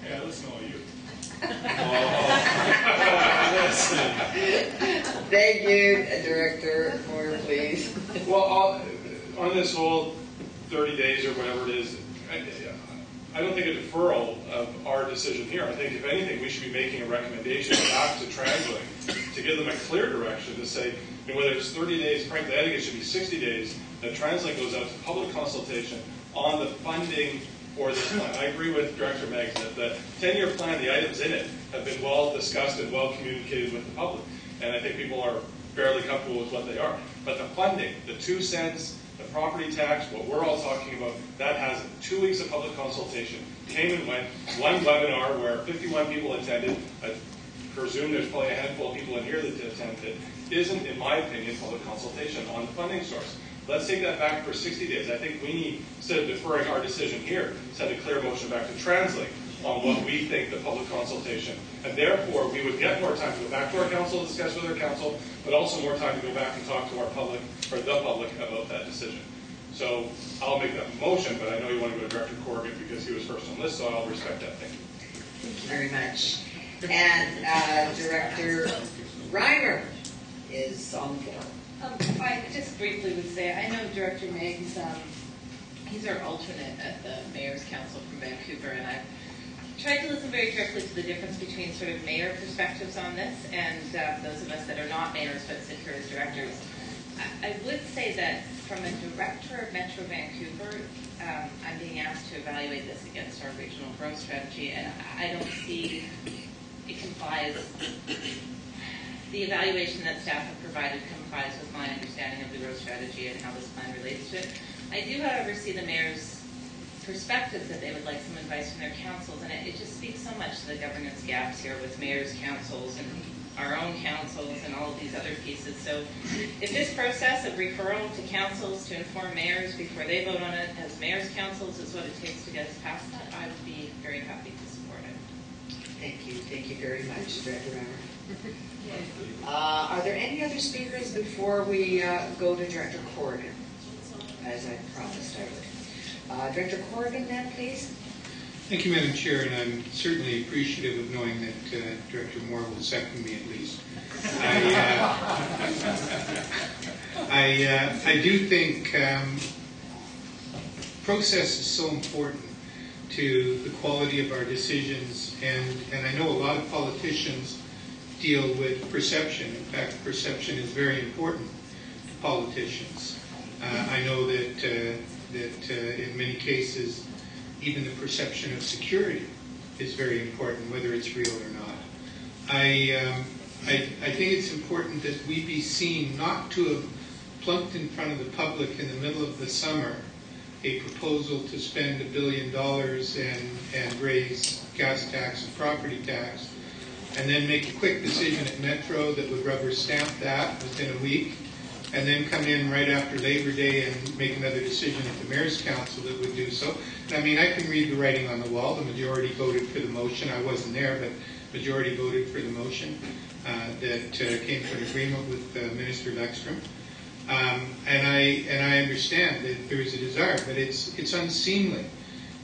Yeah, listen to all you. Thank you, Director Moore, please. Well, on this whole 30 days or whatever it is, I don't think a deferral of our decision here. I think, if anything, we should be making a recommendation back to TransLink to give them a clear direction to say, you know, whether it's 30 days, frankly, I think it should be 60 days, that TransLink goes out to public consultation on the funding for this plan. I agree with Director Meggs that the 10-year plan, the items in it, have been well discussed and well communicated with the public. And I think people are fairly comfortable with what they are. But the funding, the 2 cents, the property tax, what we're all talking about, that has 2 weeks of public consultation. Came and went. One webinar where 51 people attended. I presume there's probably a handful of people in here that attended. Isn't, in my opinion, public consultation on the funding source. Let's take that back for 60 days. I think we need, instead of deferring our decision here, send a clear motion back to TransLink on what we think the public consultation, and therefore we would get more time to go back to our council, discuss with our council, but also more time to go back and talk to our public, or the public, about that decision. So I'll make that motion, but I know you want to go to Director Corrigan because he was first on the list, so I'll respect that. Thank you. Thank you very much. And Director Reimer is on the floor. I just briefly would say, I know Director Meggs, he's our alternate at the Mayor's Council from Vancouver, and I've tried to listen very carefully to the difference between sort of mayor perspectives on this and those of us that are not mayors but sit here as directors. I would say that from a director of Metro Vancouver, I'm being asked to evaluate this against our regional growth strategy, and I don't see it complies. The evaluation that staff have provided complies with my understanding of the growth strategy and how this plan relates to it. I do, however, see the mayor's perspective that they would like some advice from their councils, and it just speaks so much to the governance gaps here with mayor's councils and our own councils and all of these other pieces. So if this process of referral to councils to inform mayors before they vote on it as mayor's councils is what it takes to get us past that, I would be very happy to support it. Thank you. Thank you very much, Director Reimer. Are there any other speakers before we go to Director Corrigan, as I promised I would? Director Corrigan, then, please. Thank you, Madam Chair, and I'm certainly appreciative of knowing that Director Moore will second me at least. I do think process is so important to the quality of our decisions, and I know a lot of politicians deal with perception. In fact, perception is very important to politicians. I know that in many cases, even the perception of security is very important, whether it's real or not. I I think it's important that we be seen not to have plunked in front of the public in the middle of the summer a proposal to spend $1 billion and raise gas tax and property tax, and then make a quick decision at Metro that would rubber stamp that within a week, and then come in right after Labor Day and make another decision at the Mayor's Council that would do so. I mean, I can read the writing on the wall. The majority voted for the motion. I wasn't there, but majority voted for the motion that came to an agreement with Minister Lekstrom. And I understand that there is a desire, but it's unseemly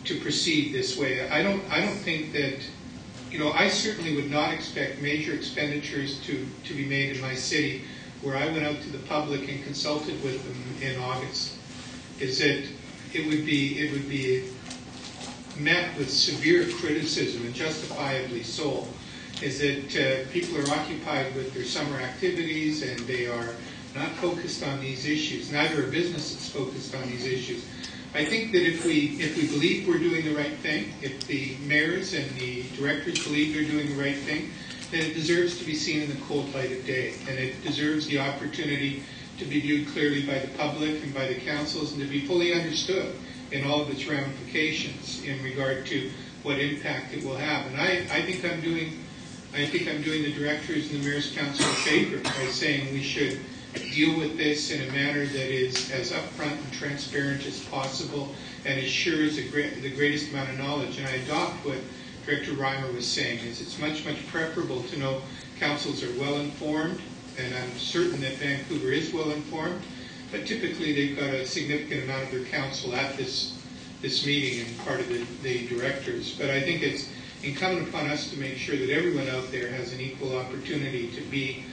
to proceed this way. I don't think that, I certainly would not expect major expenditures to be made in my city where I went out to the public and consulted with them in August. Is that it would be met with severe criticism, and justifiably so. Is that people are occupied with their summer activities and they are not focused on these issues. Neither a business is focused on these issues. I think that if we believe we're doing the right thing, if the mayors and the directors believe they're doing the right thing, then it deserves to be seen in the cold light of day, and it deserves the opportunity to be viewed clearly by the public and by the councils, and to be fully understood in all of its ramifications in regard to what impact it will have. And I think I'm doing the directors and the Mayor's Council a favor by saying we should deal with this in a manner that is as upfront and transparent as possible and assures the greatest amount of knowledge. And I adopt what Director Reimer was saying, is it's much, much preferable to know councils are well informed, and I'm certain that Vancouver is well informed, but typically they've got a significant amount of their council at this meeting and part of the directors. But I think it's incumbent upon us to make sure that everyone out there has an equal opportunity to be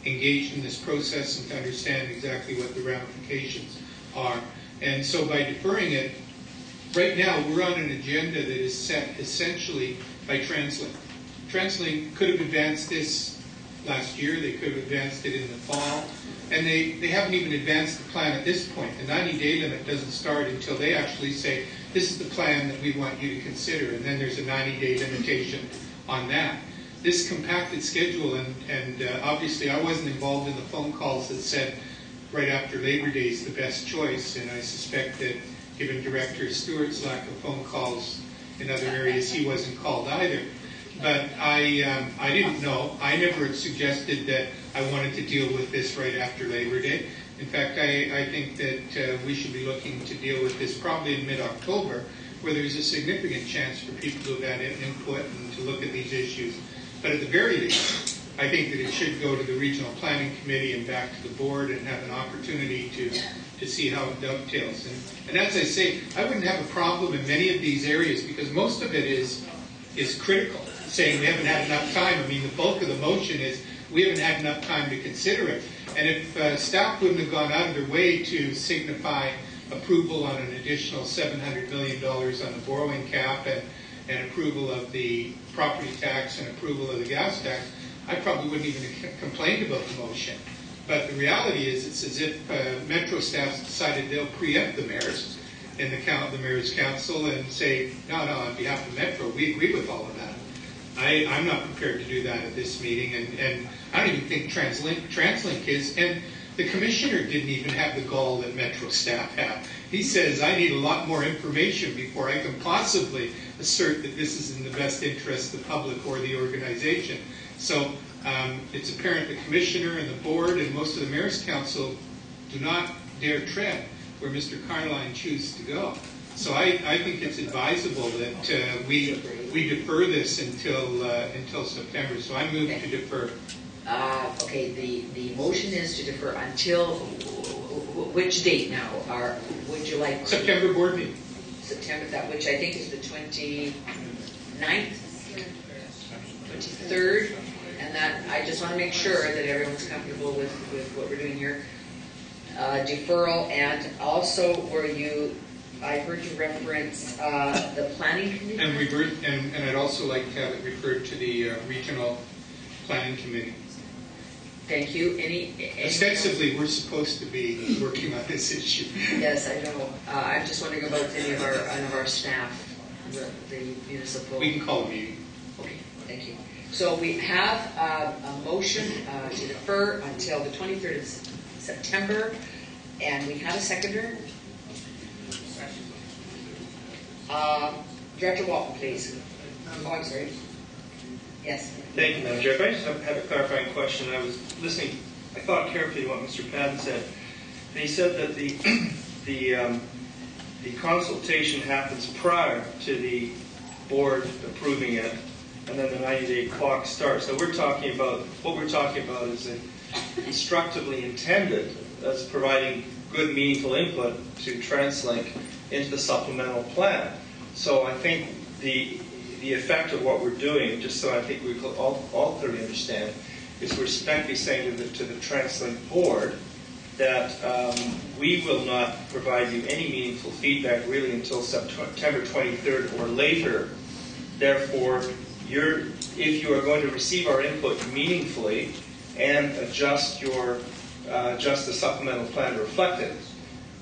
engaged in this process and to understand exactly what the ramifications are. And so by deferring it, right now we're on an agenda that is set essentially by TransLink. TransLink could have advanced this last year, they could have advanced it in the fall, and they haven't even advanced the plan at this point. The 90-day limit doesn't start until they actually say, this is the plan that we want you to consider, and then there's a 90-day limitation on that. This compacted schedule, and obviously I wasn't involved in the phone calls that said right after Labor Day is the best choice, and I suspect that given Director Stewart's lack of phone calls in other areas, he wasn't called either. But I didn't know. I never had suggested that I wanted to deal with this right after Labor Day. In fact, I think that we should be looking to deal with this probably in mid-October, where there's a significant chance for people to have had input and to look at these issues. But at the very least, I think that it should go to the Regional Planning Committee and back to the board and have an opportunity to see how it dovetails. And as I say, I wouldn't have a problem in many of these areas because most of it is critical, saying we haven't had enough time. I mean, the bulk of the motion is we haven't had enough time to consider it. And if staff wouldn't have gone out of their way to signify approval on an additional $700 million on the borrowing cap and approval of the property tax and approval of the gas tax, I probably wouldn't even have complained about the motion. But the reality is it's as if Metro staff decided they'll preempt the mayors in the Mayor's Council and say, no, on behalf of Metro, we agree with all of that. I'm not prepared to do that at this meeting, and I don't even think TransLink is, and the commissioner didn't even have the gall that Metro staff have. He says, I need a lot more information before I can possibly assert that this is in the best interest of the public or the organization. So it's apparent the commissioner and the board and most of the Mayor's Council do not dare tread where Mr. Carline chooses to go. So I think it's advisable that we defer this until September. So I move to defer. Okay, the motion is to defer until which date now? Would you like September board meeting? September, that which I think is the 29th, 23rd, and that I just want to make sure that everyone's comfortable with what we're doing here. Deferral, and also I heard you reference the planning committee. And I'd also like to have it referred to the regional planning committee. Thank you. Ostensibly, we're supposed to be working on this issue. Yes, I know. I'm just wondering about any of our staff, the municipal. We can call a meeting. Okay, thank you. So we have a motion to defer until the 23rd of September, and we have a seconder. Director Walton, please. Oh, I'm sorry. Yes. Thank you, Madam Chair. If I just have a clarifying question. I was listening, I thought carefully what Mr. Patton said. And he said that the consultation happens prior to the board approving it, and then the 90-day clock starts. So what we're talking about is instructively intended as providing good, meaningful input to TransLink into the supplemental plan. So I think the effect of what we're doing, just so I think we all clearly understand, is we're simply saying to the TransLink board that we will not provide you any meaningful feedback really until September 23rd or later. Therefore, if you are going to receive our input meaningfully and adjust the supplemental plan to reflect it,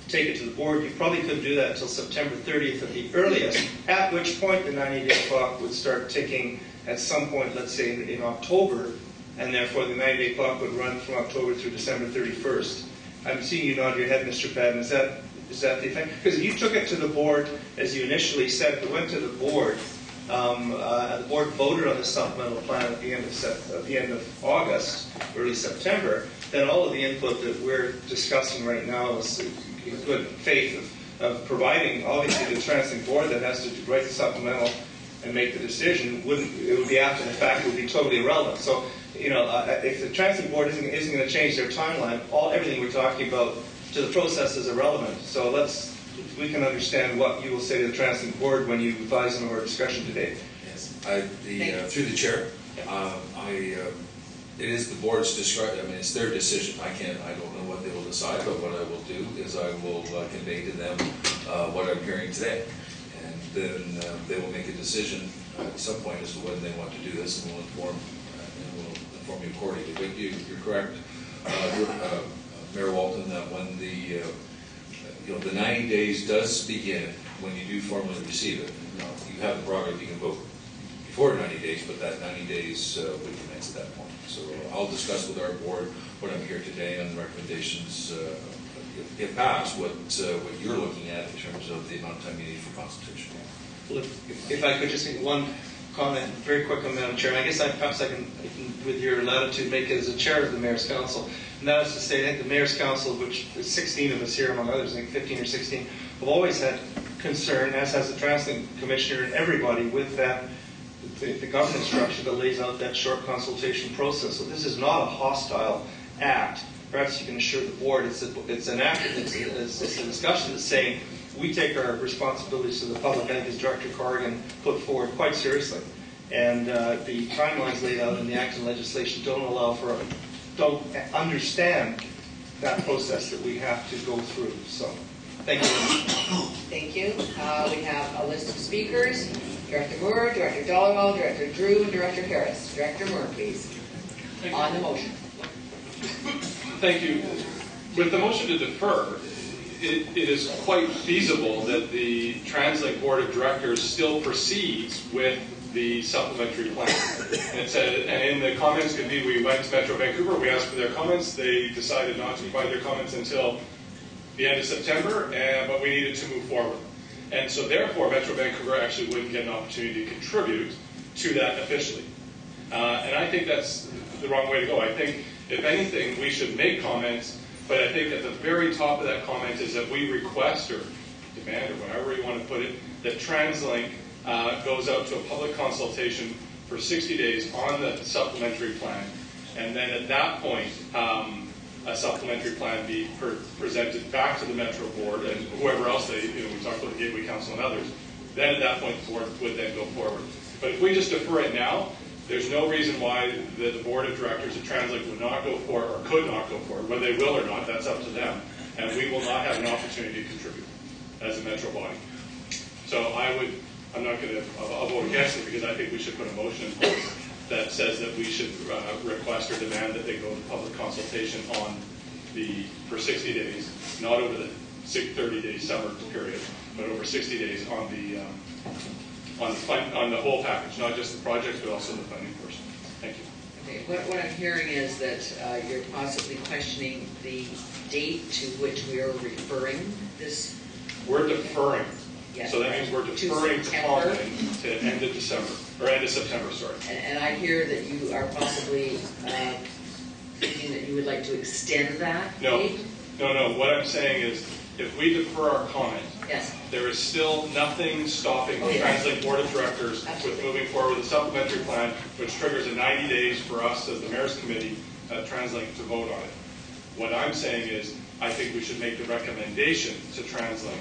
take it to the board, you probably couldn't do that until September 30th at the earliest, at which point the 90-day clock would start ticking at some point, let's say in October, and therefore the 90-day clock would run from October through December 31st. I'm seeing you nod your head, Mr. Patton. Is that the effect? Because if you took it to the board, as you initially said, it went to the board, the board voted on the supplemental plan at the end of August, early September, then all of the input that we're discussing right now is in good faith of providing, obviously, the TransLink board that has to write the supplemental and make the decision. It would be after the fact, it would be totally irrelevant. So, if the TransLink board isn't going to change their timeline, everything we're talking about to the process is irrelevant. So we can understand what you will say to the TransLink board when you advise them of our discussion today. Yes, through the chair, it is the board's discretion. I mean, it's their decision. I don't know what they will decide, but what I will do is I will convey to them what I'm hearing today, and then they will make a decision at some point as to when they want to do this, and we'll inform you accordingly. But you're correct, Mayor Walton, that when the 90 days does begin when you do formally receive it. You have the prerogative, you can vote before 90 days, but that 90 days would commence at that point. So I'll discuss with our board what I'm here today on the recommendations, if passed, what you're looking at in terms of the amount of time you need for consultation. Well, if I could just make one comment, very quick on Madam Chair. I guess perhaps I can, with your latitude, make it as a chair of the Mayor's Council. And that is to say, I think the Mayor's Council, which is 16 of us here, among others, I think 15 or 16, have always had concern, as has the TransLink Commissioner and everybody, with the governance structure that lays out that short consultation process. So this is not a hostile act. Perhaps you can assure the board it's an act, it's a discussion that's saying we take our responsibilities to the public, I think as Director Corrigan put forward, quite seriously. And the timelines laid out in the act and legislation don't understand that process that we have to go through. So, thank you. Thank you. We have a list of speakers. Director Moore, Director Dollywell, Director Drew, and Director Harris. Director Moore, please. On the motion. Thank you. With the motion to defer, it is quite feasible that the TransLink Board of Directors still proceeds with the supplementary plan. And in the comments could be, we went to Metro Vancouver, we asked for their comments, they decided not to provide their comments until the end of September, but we needed to move forward. And so therefore, Metro Vancouver actually wouldn't get an opportunity to contribute to that officially. And I think that's the wrong way to go. I think, if anything, we should make comments, but I think at the very top of that comment is that we request or demand, or whatever you want to put it, that TransLink goes out to a public consultation for 60 days on the supplementary plan, and then at that point, a supplementary plan be presented back to the Metro Board and whoever else we talked about the Gateway Council and others. Then at that point, the board would then go forward. But if we just defer it now, there's no reason why the Board of Directors at TransLink would not go forward or could not go forward. Whether they will or not, that's up to them. And we will not have an opportunity to contribute as a Metro body. So I'm not going to, I'll vote against it because I think we should put a motion in place that says that we should request or demand that they go to public consultation for 60 days, not over the 30-day summer period, but over 60 days on the whole package, not just the project, but also the funding portion. What I'm hearing is that you're possibly questioning the date to which we are referring this. We're deferring. Yes. So that means we're deferring comment to end of December, or end of September, sorry. And I hear that you are possibly thinking that you would like to extend that date? No. What I'm saying is, if we defer our comment, yes, there is still nothing stopping the TransLink Board of Directors with moving forward with a supplementary plan, which triggers a 90 days for us as the Mayor's Committee at TransLink to vote on it. What I'm saying is, I think we should make the recommendation to TransLink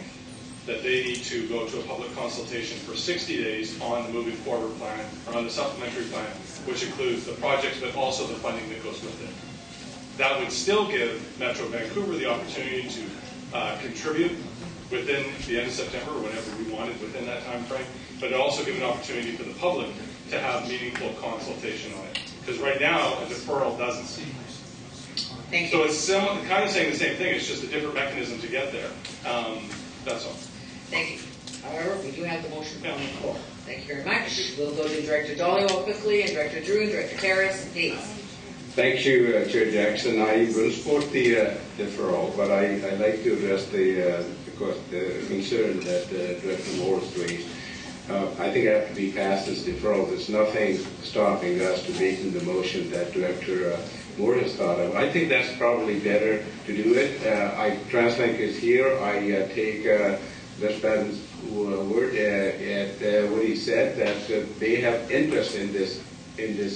that they need to go to a public consultation for 60 days on the moving forward plan, or on the supplementary plan, which includes the projects, but also the funding that goes with it. That would still give Metro Vancouver the opportunity to contribute within the end of September, or whenever we wanted within that time frame, but it also give an opportunity for the public to have meaningful consultation on it. Because right now, a deferral doesn't. Thank you. So it's kind of saying the same thing, it's just a different mechanism to get there. That's all. Thank you. However, we do have the motion on the floor. Thank you very much. We'll go to Director Dollywell quickly, and Director Drew, and Director Harris, please. Thank you, Chair Jackson. I will support the deferral, but I'd like to address the concern that Director Morris raised. I think after we pass this deferral, there's nothing stopping us to making the motion that Director Moore has thought of. I think that's probably better to do it. TransLink is here. I take West Baden's word at what he said, that they have interest in this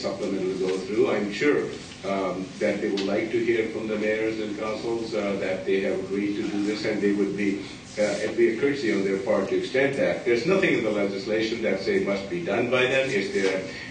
supplemental go through. I'm sure that they would like to hear from the mayors and councils that they have agreed to do this, and they would be, it'd be a courtesy on their part to extend that. There's nothing in the legislation that say it must be done by them. It's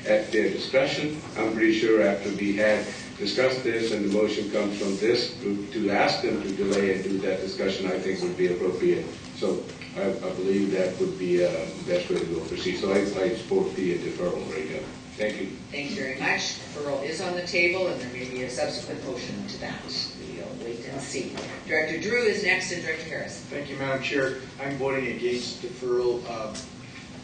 at their discretion. I'm pretty sure after we had discussed this and the motion comes from this group, to ask them to delay and do that discussion, I think would be appropriate. So I believe that would be the best way to go proceed. So I support the deferral right now. Thank you. Thank you very much. Deferral is on the table, and there may be a subsequent motion to that. We'll wait and see. Director Drew is next, and Director Harris. Thank you, Madam Chair. I'm voting against deferral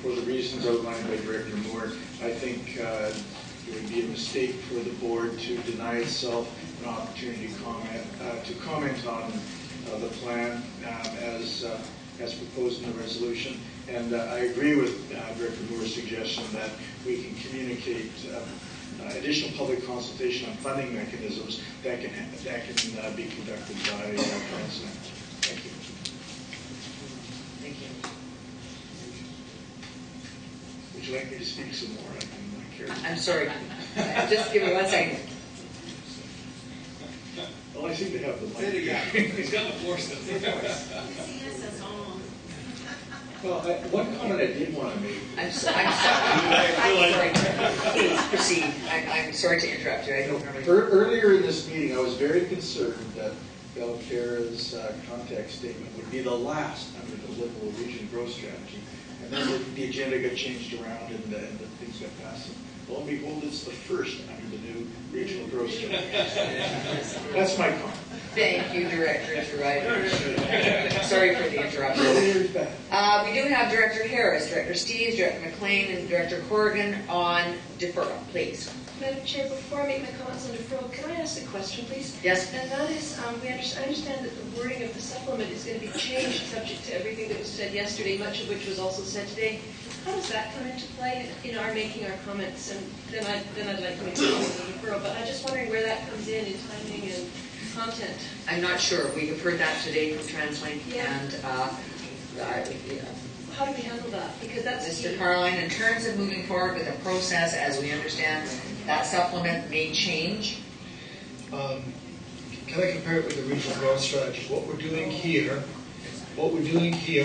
for the reasons outlined by Director Moore. I think it would be a mistake for the board to deny itself an opportunity to comment on the plan as proposed in the resolution. And I agree with Director Moore's suggestion that we can communicate additional public consultation on funding mechanisms that can be conducted by TransLink. Thank you. Thank you. Would you like me to speak some more? I can carry. I'm sorry. Just give me 1 second. Well, I seem to have the mic. Say it again. He's got the floor still. Well, one comment I did want to make. I'm sorry. I'm sorry. Please proceed. I'm sorry to interrupt you. I don't remember. Earlier in this meeting, I was very concerned that Belcara's contact statement would be the last under the Liberal Region Growth Strategy. And then the agenda got changed around and the things got passed. Lo and behold, it's the first under the new Regional Growth Strategy. That's my comment. Thank you, Director Drew. Sorry for the interruption. We do have Director Harris, Director Steves, Director McLean, and Director Corrigan on deferral. Please. Madam Chair, before I make my comments on deferral, can I ask a question, please? Yes. And that is, I understand that the wording of the supplement is going to be changed subject to everything that was said yesterday, much of which was also said today. How does that come into play in our making our comments? And then I'd like to make comments on deferral, but I'm just wondering where that comes in timing and content. I'm not sure. We have heard that today from TransLink, and how do we handle that? Because that's Mr. Carline, in terms of moving forward with the process, as we understand, that supplement may change. Can I compare it with the regional growth strategy? What we're doing here,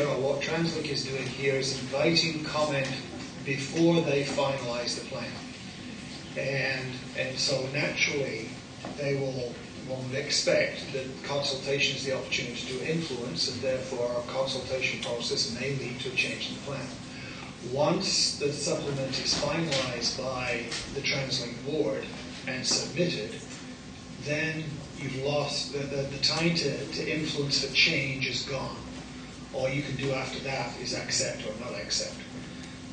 or what TransLink is doing here, is inviting comment before they finalise the plan. And so naturally, they will expect that consultation is the opportunity to influence, and therefore our consultation process may lead to a change in the plan. Once the supplement is finalised by the TransLink board and submitted, then you've lost the time to influence the change is gone. All you can do after that is accept or not accept.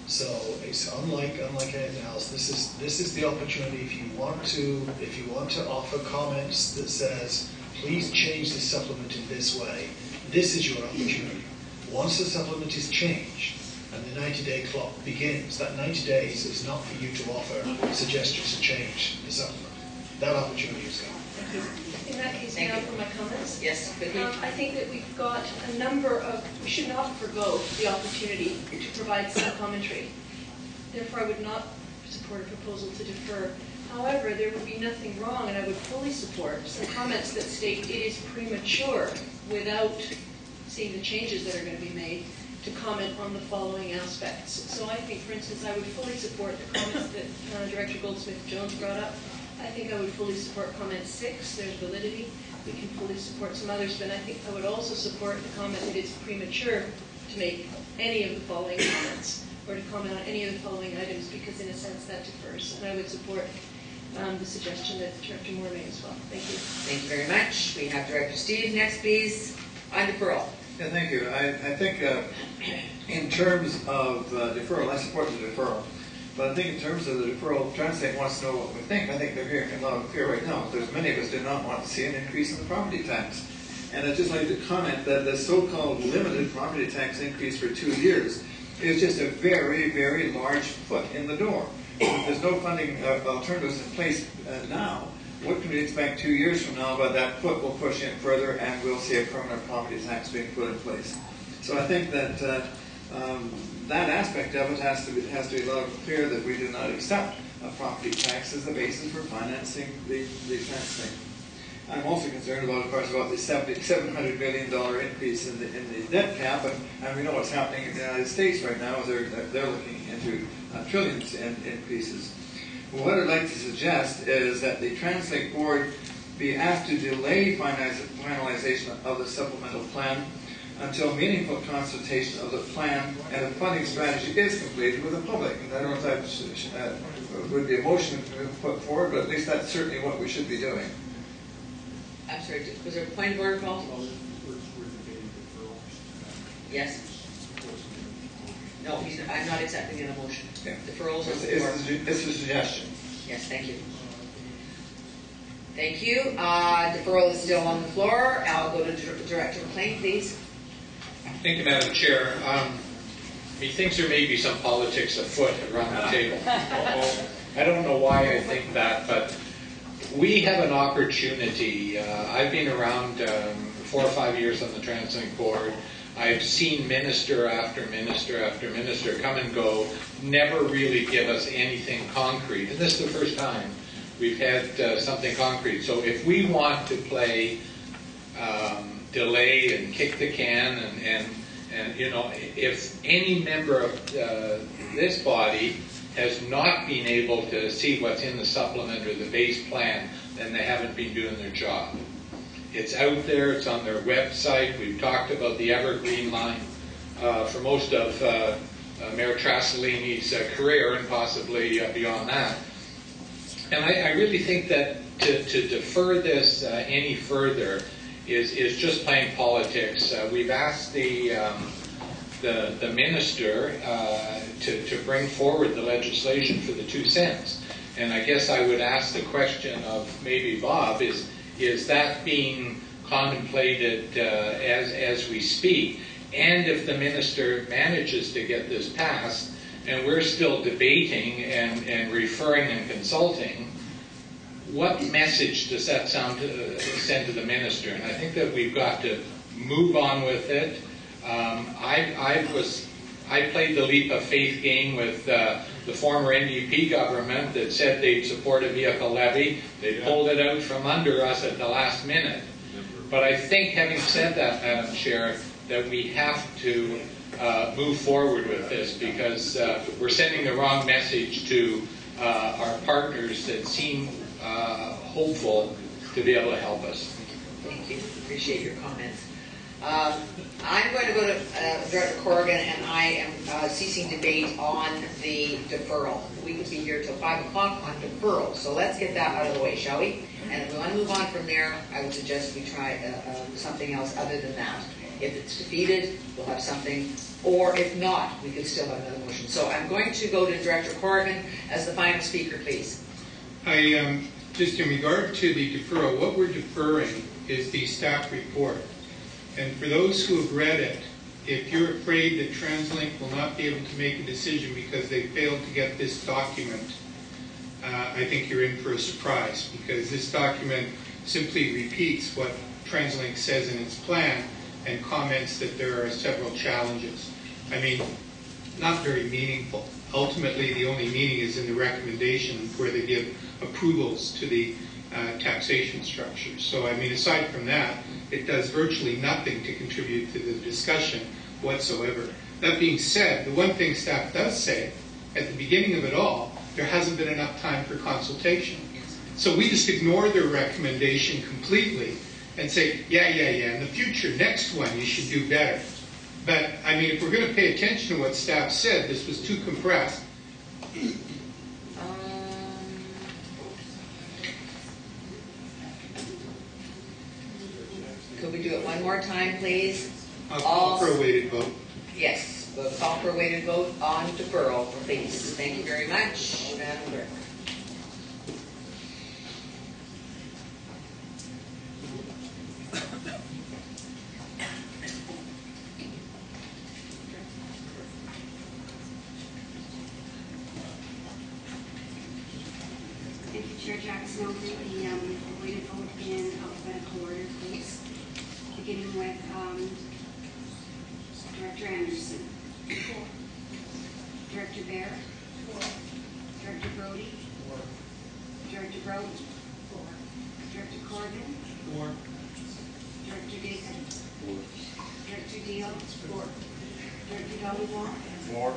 So it's unlike anything else. This is the opportunity. If you want to offer comments that says, please change the supplement in this way, this is your opportunity. Once the supplement is changed and the 90-day clock begins, that 90 days is not for you to offer suggestions to change the supplement. That opportunity is gone. Thank you. In that case, Thank now you. for my comments. Yes, Vicky? I think that we've got a number of, we should not forgo the opportunity to provide some commentary. Therefore, I would not support a proposal to defer. However, there would be nothing wrong, and I would fully support some comments that state it is premature, without seeing the changes that are going to be made, to comment on the following aspects. So I think, for instance, I would fully support the comments that Director Goldsmith-Jones brought up. I think I would fully support comment 6, there's validity. We can fully support some others, but I think I would also support the comment that it's premature to make any of the following comments, or to comment on any of the following items, because in a sense that differs. And I would support the suggestion that Director Moore made as well. Thank you. Thank you very much. We have Director Steve next, please, on deferral. Yeah, thank you. I think in terms of deferral, I support the deferral. But I think in terms of the deferral, Translate wants to know what we think. I think they're hearing a lot of fear right now. There's many of us do not want to see an increase in the property tax. And I'd just like to comment that the so-called limited property tax increase for 2 years is just a very, very large foot in the door. If there's no funding alternatives in place now, what can we expect 2 years from now? But that foot will push in further, and we'll see a permanent property tax being put in place. So I think that that aspect of it has to be loud and clear that we do not accept a property tax as the basis for financing the tax thing. I'm also concerned about, of course, about the $700 million increase in the debt cap, and we know what's happening in the United States right now. They're looking into trillions in increases. Well, what I'd like to suggest is that the Translate Board be asked to delay finalization of the supplemental plan until meaningful consultation of the plan and the funding strategy is completed with the public. And I don't know if that would be a motion put forward, but at least that's certainly what we should be doing. I'm sorry, was there a point of order called? Yes. No, I'm not accepting a motion. Yeah. Deferrals on the floor. It's a suggestion. Yes, thank you. Thank you. Deferral is still on the floor. I'll go to Director McLean, please. Thank you, Madam Chair. Methinks there may be some politics afoot around the table. I don't know why I think that, but we have an opportunity. I've been around 4 or 5 years on the Translink Board. I've seen minister after minister after minister come and go, never really give us anything concrete. And this is the first time we've had something concrete. So if we want to play delay and kick the can, and you know, if any member of this body has not been able to see what's in the supplement or the base plan, then they haven't been doing their job. It's out there, it's on their website. We've talked about the Evergreen line for most of Mayor Trasolini's career, and possibly beyond that. And I really think that to defer this any further is just plain politics. We've asked the minister to bring forward the legislation for the 2 cents. And I guess I would ask the question of maybe Bob, is that being contemplated as we speak? And if the minister manages to get this passed, and we're still debating and referring and consulting, what message does that send to the minister? And I think that we've got to move on with it. I played the leap of faith game with the former NDP government that said they'd support a vehicle levy. They pulled it out from under us at the last minute. But I think, having said that, Madam Chair, that we have to move forward with this, because we're sending the wrong message to our partners that seem hopeful to be able to help us. Thank you. Appreciate your comments. I'm going to go to Director Corrigan, and I am ceasing debate on the deferral. We could be here till 5 o'clock on deferral, so let's get that out of the way, shall we? And if we want to move on from there, I would suggest we try something else other than that. If it's defeated, we'll have something, or if not, we could still have another motion. So I'm going to go to Director Corrigan as the final speaker, please. Just in regard to the deferral, what we're deferring is the staff report. And for those who have read it, if you're afraid that TransLink will not be able to make a decision because they failed to get this document, I think you're in for a surprise, because this document simply repeats what TransLink says in its plan and comments that there are several challenges. I mean, not very meaningful. Ultimately, the only meaning is in the recommendation where they give approvals to the taxation structure. So, I mean, aside from that, it does virtually nothing to contribute to the discussion whatsoever. That being said, the one thing staff does say at the beginning of it all, there hasn't been enough time for consultation. So we just ignore their recommendation completely and say, yeah, in the future, next one, you should do better. But, I mean, if we're going to pay attention to what staff said, this was too compressed. Could we do it one more time, please? I'll call for a weighted vote. Yes, we'll call for a weighted vote on deferral, please. Thank you very much, Madam Clerk. Thank you, Chair Jackson. I'll do the weighted vote in alphabetical order, please. Beginning with Director Anderson. 4. Director Baer. 4. Director Brody. 4. Director Brody. 4. Director Corrigan. 4. Director Dakin. 4. Director Deal. 4. Director Dollywall. 4.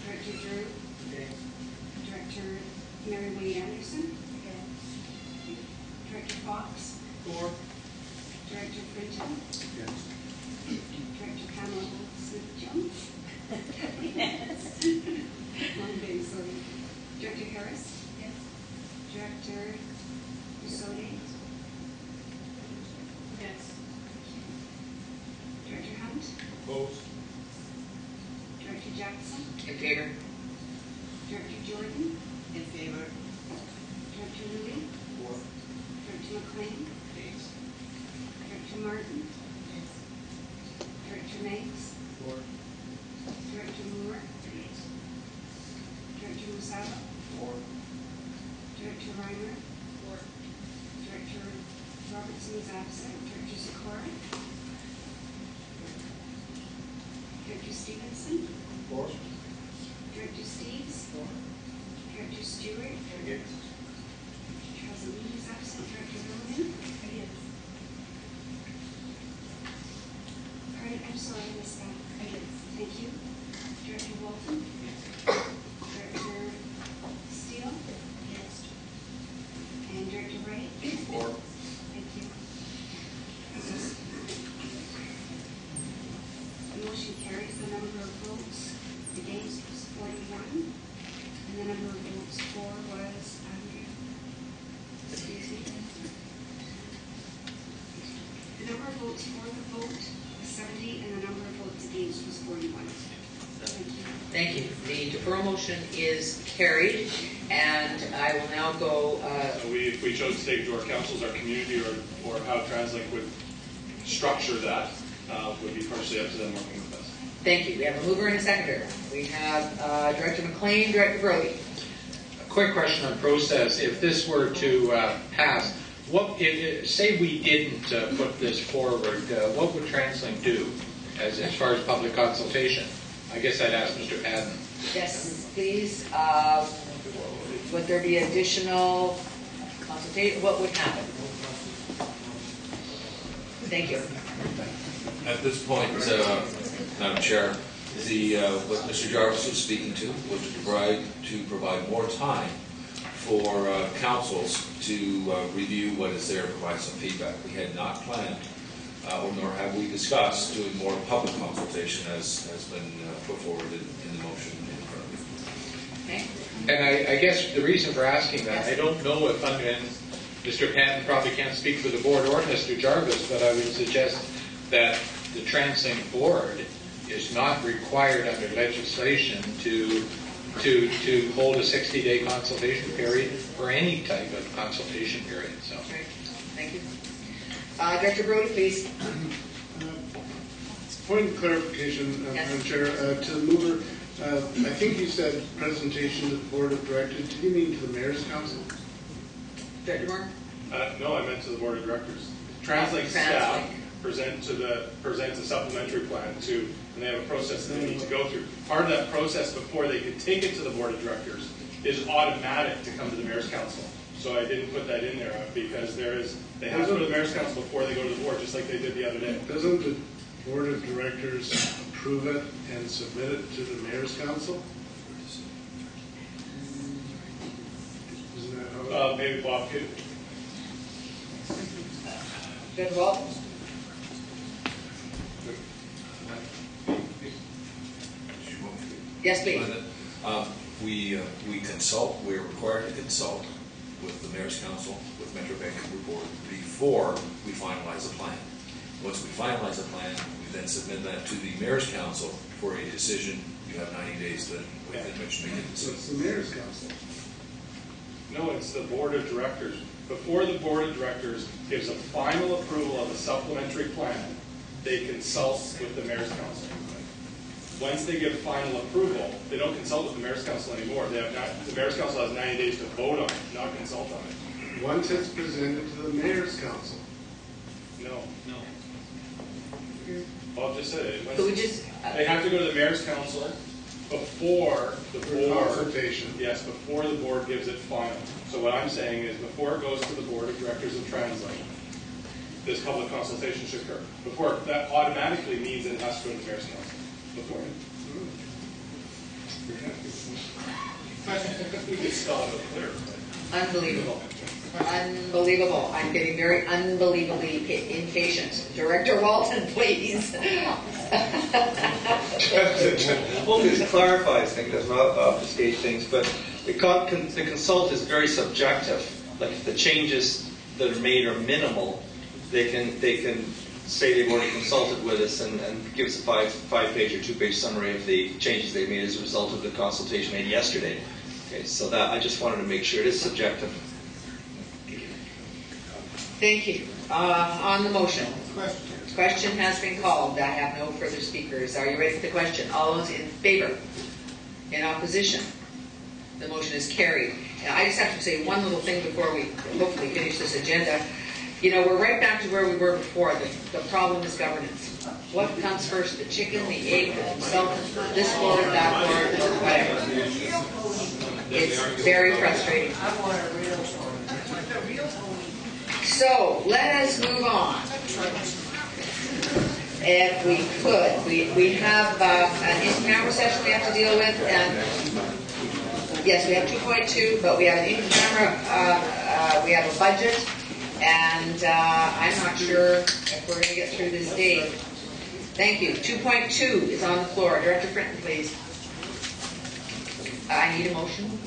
Director Drew. Director Mary Wade Anderson. Director Fox. 4. Director Bridgen. Yes. Director Pamela Smith-Jones. Yes. Long day, sorry. Director Harris. Yes. Director Usotti. Yes. Director Hunt. Opposed. Director Jackson. In favor. Director Jordan. In favor. Director Louie. 4. Director McLean. Director Martin. Director Meigs. 4. Director Moore. Director Musaba. 4. Director Reimer. 4. Director Robertson is absent. Director Sikora. Director Stevenson. 4. Director Steves. 4. Director Stewart. Against. Trustee is absent. Director Milligan. Pardon, I'm sorry, I missed that. Thank you. Director Walton. Director Steele. Yes. And Director Wright. 4. Thank you. The motion carries. The number of votes against was 41, and the number of votes for was, excuse me. The number of votes for the vote was 70, and the number of votes against was 41. Thank you. Thank you. The deferral motion is carried, and I will now go. If we chose to take it to our councils, our community, or how TransLink would structure that, would be partially up to them working with us. Thank you. We have a mover and a seconder. We have Director McLean, Director Brody. A quick question on process. If this were to pass, what say we didn't put this forward, what would TransLink do as far as public consultation? I guess I'd ask Mr. Padden. Yes, please. Would there be additional consultation? What would happen? Thank you. At this point, Madam Chair, what Mr. Jarvis was speaking to was to provide more time for councils to review what is there, provide some feedback. We had not planned nor have we discussed doing more public consultation as has been put forward in the motion in front of you. Okay. And I guess the reason for asking that, I don't know if and Mr. Patton probably can't speak for the board or Mr. Jarvis, but I would suggest that the TransLink board is not required under legislation to hold a 60-day consultation period or any type of consultation period. So. Okay. Thank you. Director Brody, please. Point of clarification, Madam Chair, to the mover. I think you said presentation to the Board of Directors. Did you mean to the Mayor's Council? Director Moore? No, I meant to the Board of Directors. TransLink staff presents a supplementary plan to, and they have a process that they need to go through. Part of that process before they can take it to the Board of Directors is automatic to come to the Mayor's Council. So I didn't put that in there because they have to go to the Mayor's Council before they go to the board, just like they did the other day. Doesn't the Board of Directors approve it and submit it to the Mayor's Council? Isn't that how it maybe Bob could. Good, Walton? Yes, please. We consult, we're required to consult with the Mayor's Council, with Metro Vancouver Board, before we finalize a plan. Once we finalize a plan, we then submit that to the Mayor's Council for a decision. You have 90 days within which to make a decision. So it's the Mayor's Council. No, it's the Board of Directors. Before the Board of Directors gives a final approval of a supplementary plan, they consult with the Mayor's Council. Once they give final approval, they don't consult with the Mayor's Council anymore. The Mayor's Council has 90 days to vote on it, not consult on it. Once it's presented to the Mayor's Council. No. Bob just said it. So we just, they have to go to the Mayor's Council before the board. Consultation. Yes, before the board gives it final. So what I'm saying is before it goes to the Board of Directors of TransLink, this public consultation should occur. Before, that automatically means that it has to go to the Mayor's Council. Before. We could spell it clear. unbelievable. Unbelievable. I'm getting very unbelievably impatient. Director Walton, please. Well, this clarifies things, does not obfuscate things, but the consult is very subjective. Like if the changes that are made are minimal, they can say they've already consulted with us and give us a five-page or two-page summary of the changes they made as a result of the consultation made yesterday. Okay, so that I just wanted to make sure it is subjective. Thank you. On the motion. Question has been called. I have no further speakers. Are you ready for the question? All those in favor? In opposition? The motion is carried. And I just have to say one little thing before we hopefully finish this agenda. You know, we're right back to where we were before. The problem is governance. What comes first, the chicken, the egg, the consultant, this board, that board, whatever. It's very frustrating. So, let us move on. If we could, we have an in-camera session we have to deal with, and yes, we have 2.2, but we have an in-camera, we have a budget, and I'm not sure if we're going to get through this day. Thank you. 2.2 is on the floor. Director Frinton, please. I need a motion.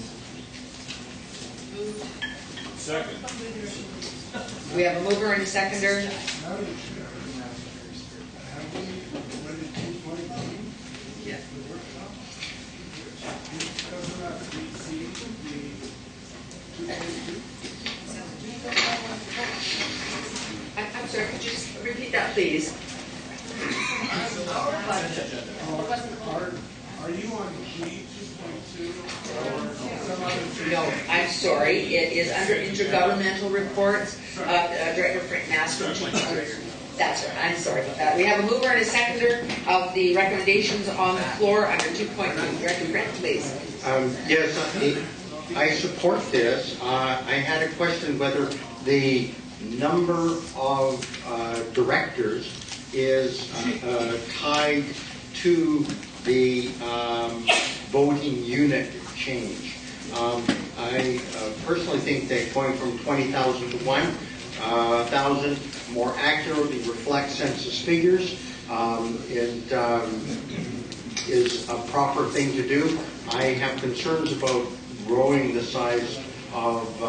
Second. We have a mover and a seconder. I'm sorry, could you just repeat that, please? Are you on G2.2 or some other? No, I'm sorry. It is under intergovernmental reports. Director Frank Master. That's right. I'm sorry about that. We have a mover and a seconder of the recommendations on the floor under 2.2. Director Frank, please. Yes, I support this. I had a question whether the number of directors is tied to the voting unit change. I personally think that going from 20,000 to 1 1,000 more accurately reflects census figures and is a proper thing to do. I have concerns about growing the size of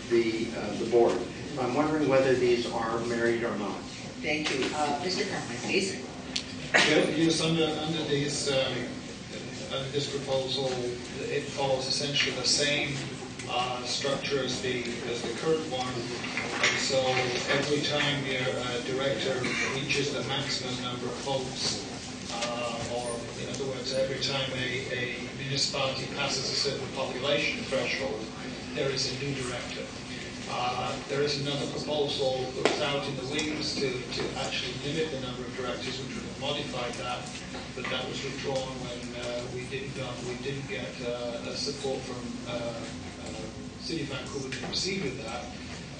the board. I'm wondering whether these are married or not. Thank you. Mr. Carmine, please. Yes, under this proposal, it follows essentially the same structure as the current one. And so every time your director reaches the maximum number of votes, or in other words, every time a municipality passes a certain population threshold, there is a new director. There is another proposal that was out in the wings to actually limit the number of directors, which would have modified that, but that was withdrawn when we didn't get support from City of Vancouver to proceed with that.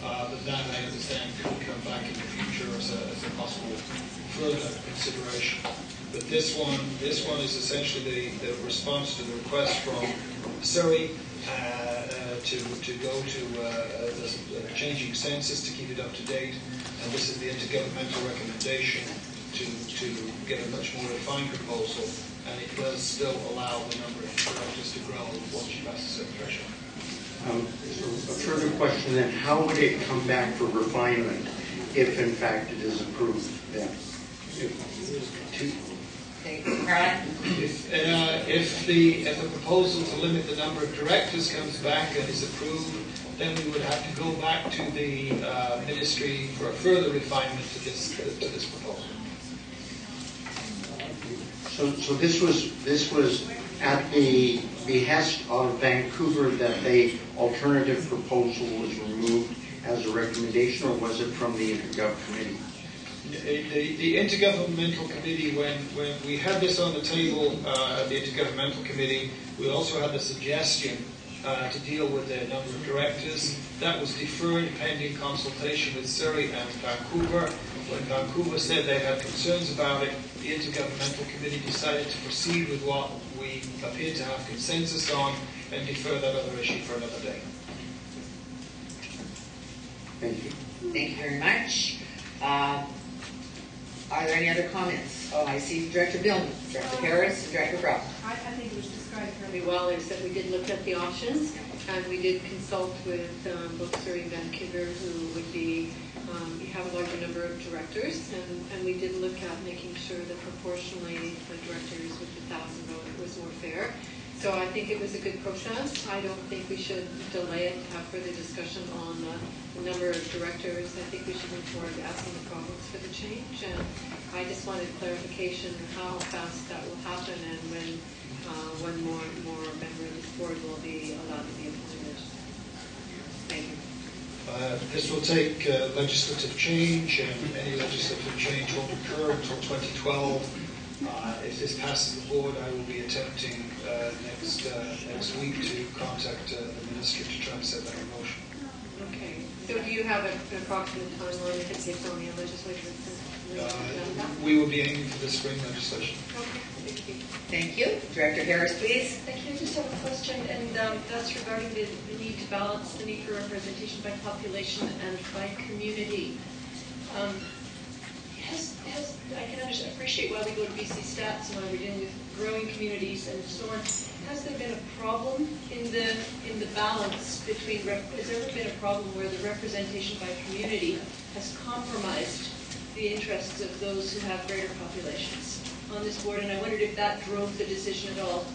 But that, I understand, could come back in the future as a possible further consideration. But this one is essentially the response to the request from Surrey to go to a changing census to keep it up to date, and this is the intergovernmental recommendation to get a much more refined proposal, and it does still allow the number of directors to grow once you pass a certain threshold. A further question then, how would it come back for refinement if in fact it is approved then? If the proposal to limit the number of directors comes back and is approved, then we would have to go back to the ministry for a further refinement to this proposal. So this was at the behest of Vancouver that the alternative proposal was removed as a recommendation, or was it from the Intergov committee? The Intergovernmental Committee, when we had this on the table at the Intergovernmental Committee, we also had the suggestion to deal with the number of directors. That was deferred pending consultation with Surrey and Vancouver. When Vancouver said they had concerns about it, the Intergovernmental Committee decided to proceed with what we appear to have consensus on and defer that other issue for another day. Thank you. Thank you very much. Are there any other comments? Oh, I see Director Billman, Director Harris, and Director Brown. I think it was described fairly well, is that we did look at the options, and we did consult with both Surrey and Vancouver, who would be, have a larger number of directors, and we did look at making sure that proportionally the directors with the 1,000 vote was more fair. So I think it was a good process. I don't think we should delay it to have further discussion on the number of directors. I think we should move forward asking the province for the change. And I just wanted clarification of how fast that will happen and when one more member of this board will be allowed to be appointed. Thank you. This will take legislative change, and any legislative change won't occur until 2012. If this passes the board, I will be attempting next week to contact the ministry to try and set that in motion. Okay. So do you have an approximate timeline if it takes only a legislature? We will be aiming for the spring legislation. Okay. Thank you. Thank you. Director Harris, please. Thank you. I just have a question, and that's regarding the need to balance the need for representation by population and by community. I can appreciate why we go to BC Stats and why we're dealing with growing communities and so on. Has there been a problem in the balance between? Has there ever been a problem where the representation by community has compromised the interests of those who have greater populations on this board? And I wondered if that drove the decision at all.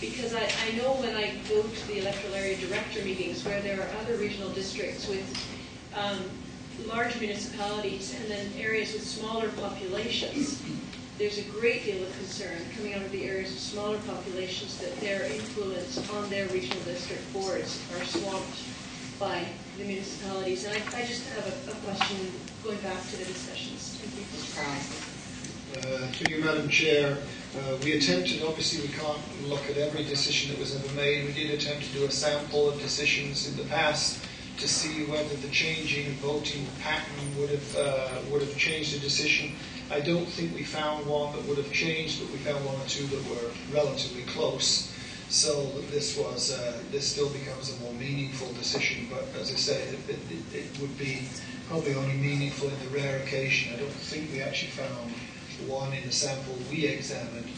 Because I know when I go to the electoral area director meetings where there are other regional districts with large municipalities and then areas with smaller populations, there's a great deal of concern coming out of the areas with smaller populations that their influence on their regional district boards are swamped by the municipalities. And I just have a question going back to the discussions. Thank you. To you, Madam Chair, we attempted, obviously we can't look at every decision that was ever made. We did attempt to do a sample of decisions in the past to see whether the changing voting pattern would have changed the decision. I don't think we found one that would have changed, but we found one or two that were relatively close. So this still becomes a more meaningful decision, but as I say, it would be probably only meaningful in the rare occasion. I don't think we actually found one in the sample we examined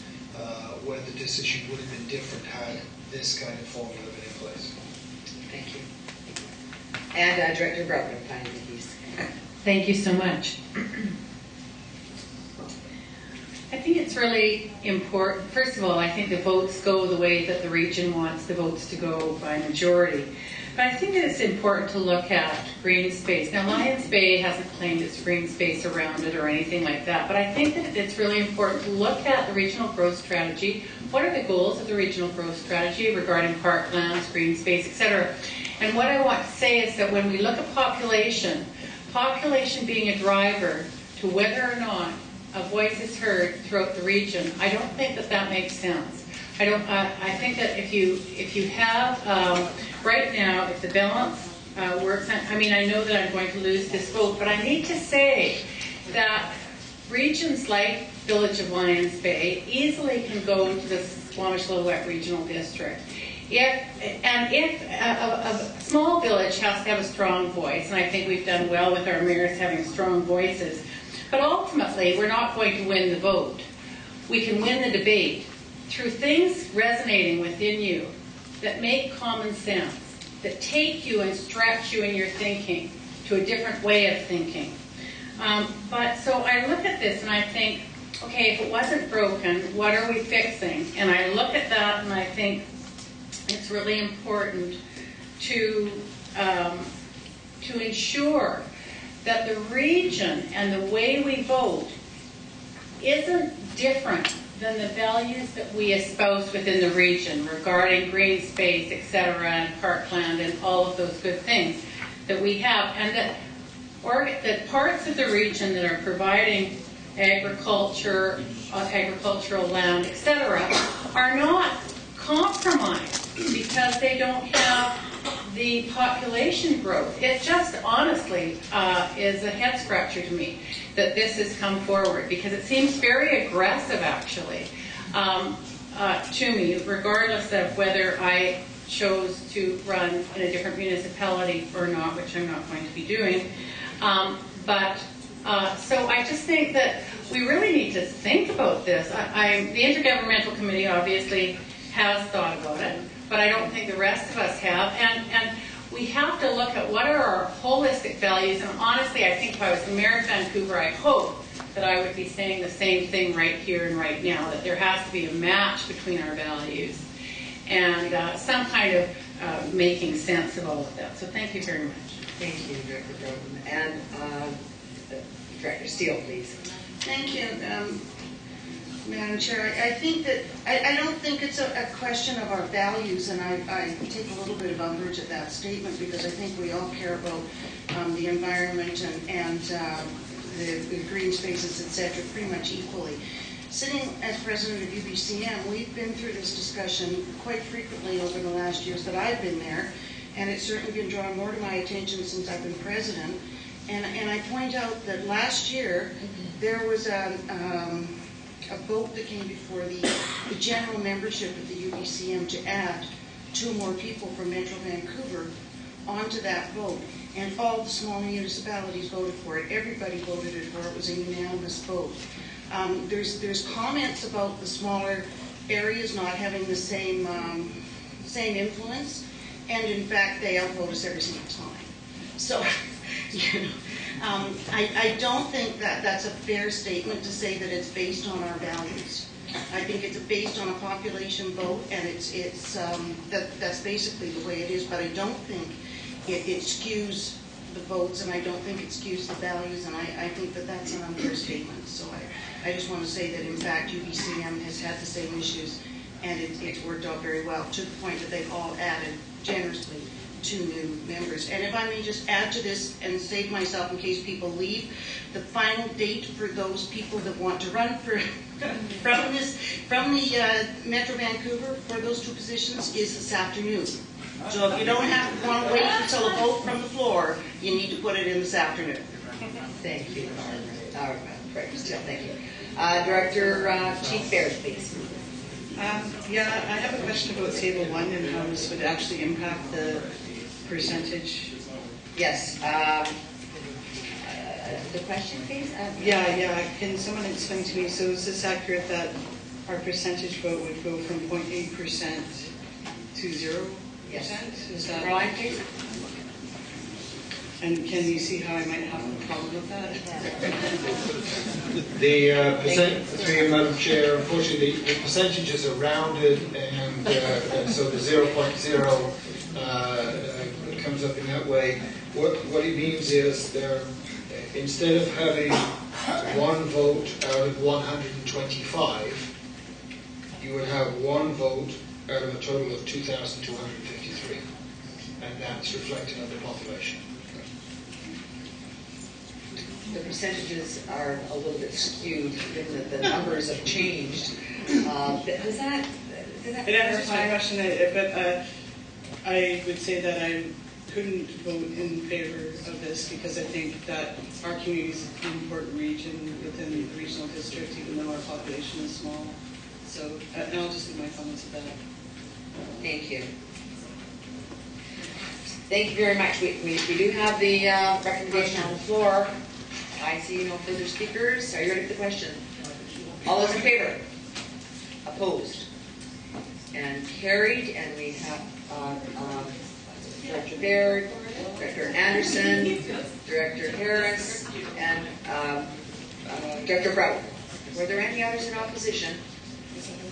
where the decision would have been different had this kind of formula been in place. Thank you. And Director Brown, finally, please. Thank you so much. I think it's really important. First of all, I think the votes go the way that the region wants the votes to go by majority. But I think that it's important to look at green space. Now, Lions Bay hasn't claimed it's green space around it or anything like that, but I think that it's really important to look at the regional growth strategy. What are the goals of the regional growth strategy regarding parklands, green space, etc.? And what I want to say is that when we look at population being a driver to whether or not a voice is heard throughout the region, I don't think that that makes sense. I think that if you have right now, if the balance works, I mean, I know that I'm going to lose this vote, but I need to say that regions like Village of Lions Bay easily can go to the Squamish-Lillooet Regional District. If a small village has to have a strong voice, and I think we've done well with our mayors having strong voices, but ultimately we're not going to win the vote. We can win the debate through things resonating within you that make common sense, that take you and stretch you in your thinking to a different way of thinking. But so I look at this and I think, okay, if it wasn't broken, what are we fixing? And I look at that and I think it's really important to ensure that the region and the way we vote isn't different than the values that we espouse within the region regarding green space, etc., and parkland and all of those good things that we have, and that parts of the region that are providing agriculture, agricultural land, etc., are not compromised because they don't have the population growth. It just honestly is a head scratcher to me that this has come forward, because it seems very aggressive actually to me, regardless of whether I chose to run in a different municipality or not, which I'm not going to be doing. So I just think that we really need to think about this. The Intergovernmental Committee obviously has thought about it, but I don't think the rest of us have. And we have to look at what are our holistic values. And honestly, I think if I was the mayor of Vancouver, I hope that I would be saying the same thing right here and right now, that there has to be a match between our values and some kind of making sense of all of that. So thank you very much. Thank you, Director Broughton. And Director Steele, please. Thank you, Madam Chair. I think that, I don't think it's a question of our values, and I take a little bit of umbrage at that statement, because I think we all care about the environment and the green spaces, etc., pretty much equally. Sitting as president of UBCM, we've been through this discussion quite frequently over the last years that I've been there, and it's certainly been drawn more to my attention since I've been president. And I point out that last year there was a vote that came before the general membership of the UBCM to add 2 more people from Metro Vancouver onto that vote. And all the small municipalities voted for it. Everybody voted it for it. It was a unanimous vote. There's comments about the smaller areas not having the same influence, and in fact they outvote us every single time. So, you know, I don't think that that's a fair statement to say that it's based on our values. I think it's based on a population vote, and that's basically the way it is. But I don't think it skews the votes, and I don't think it skews the values, and I think that that's an unfair statement. So I just want to say that in fact UBCM has had the same issues, and it's worked out very well, to the point that they've all added generously 2 new members. And if I may just add to this and save myself in case people leave, the final date for those people that want to run for from the Metro Vancouver for those 2 positions is this afternoon. So if you don't want to wait until a vote from the floor, you need to put it in this afternoon. Thank you, Director Steele. Thank you. Director Chief Barrett, please. Yeah, I have a question about Table 1 and how this would actually impact the percentage. Yes. The question, please? Yeah. Can someone explain to me, so is this accurate that our percentage vote would go from 0.8% to 0%? Yes. Is that Brian, please? And can you see how I might have a problem with that? The through you, Madam Chair, unfortunately, the percentages are rounded, and so the 0.0 comes up in that way. What it means is instead of having one vote out of 125, you would have one vote out of a total of 2,253, and that's reflected on the population. The percentages are a little bit skewed given that the numbers have changed. Does that It answers my question, but I would say that I couldn't vote in favor of this because I think that our community is an important region within the regional district, even though our population is small. So, and I'll just leave my comments at that. Thank you. Thank you very much. We do have the recommendation on the floor. I see no further speakers. Are you ready for the question? All those in favor? Opposed? And carried. And we have Director Baird, Director Anderson, Director Harris, and Director Brown. Were there any others in opposition?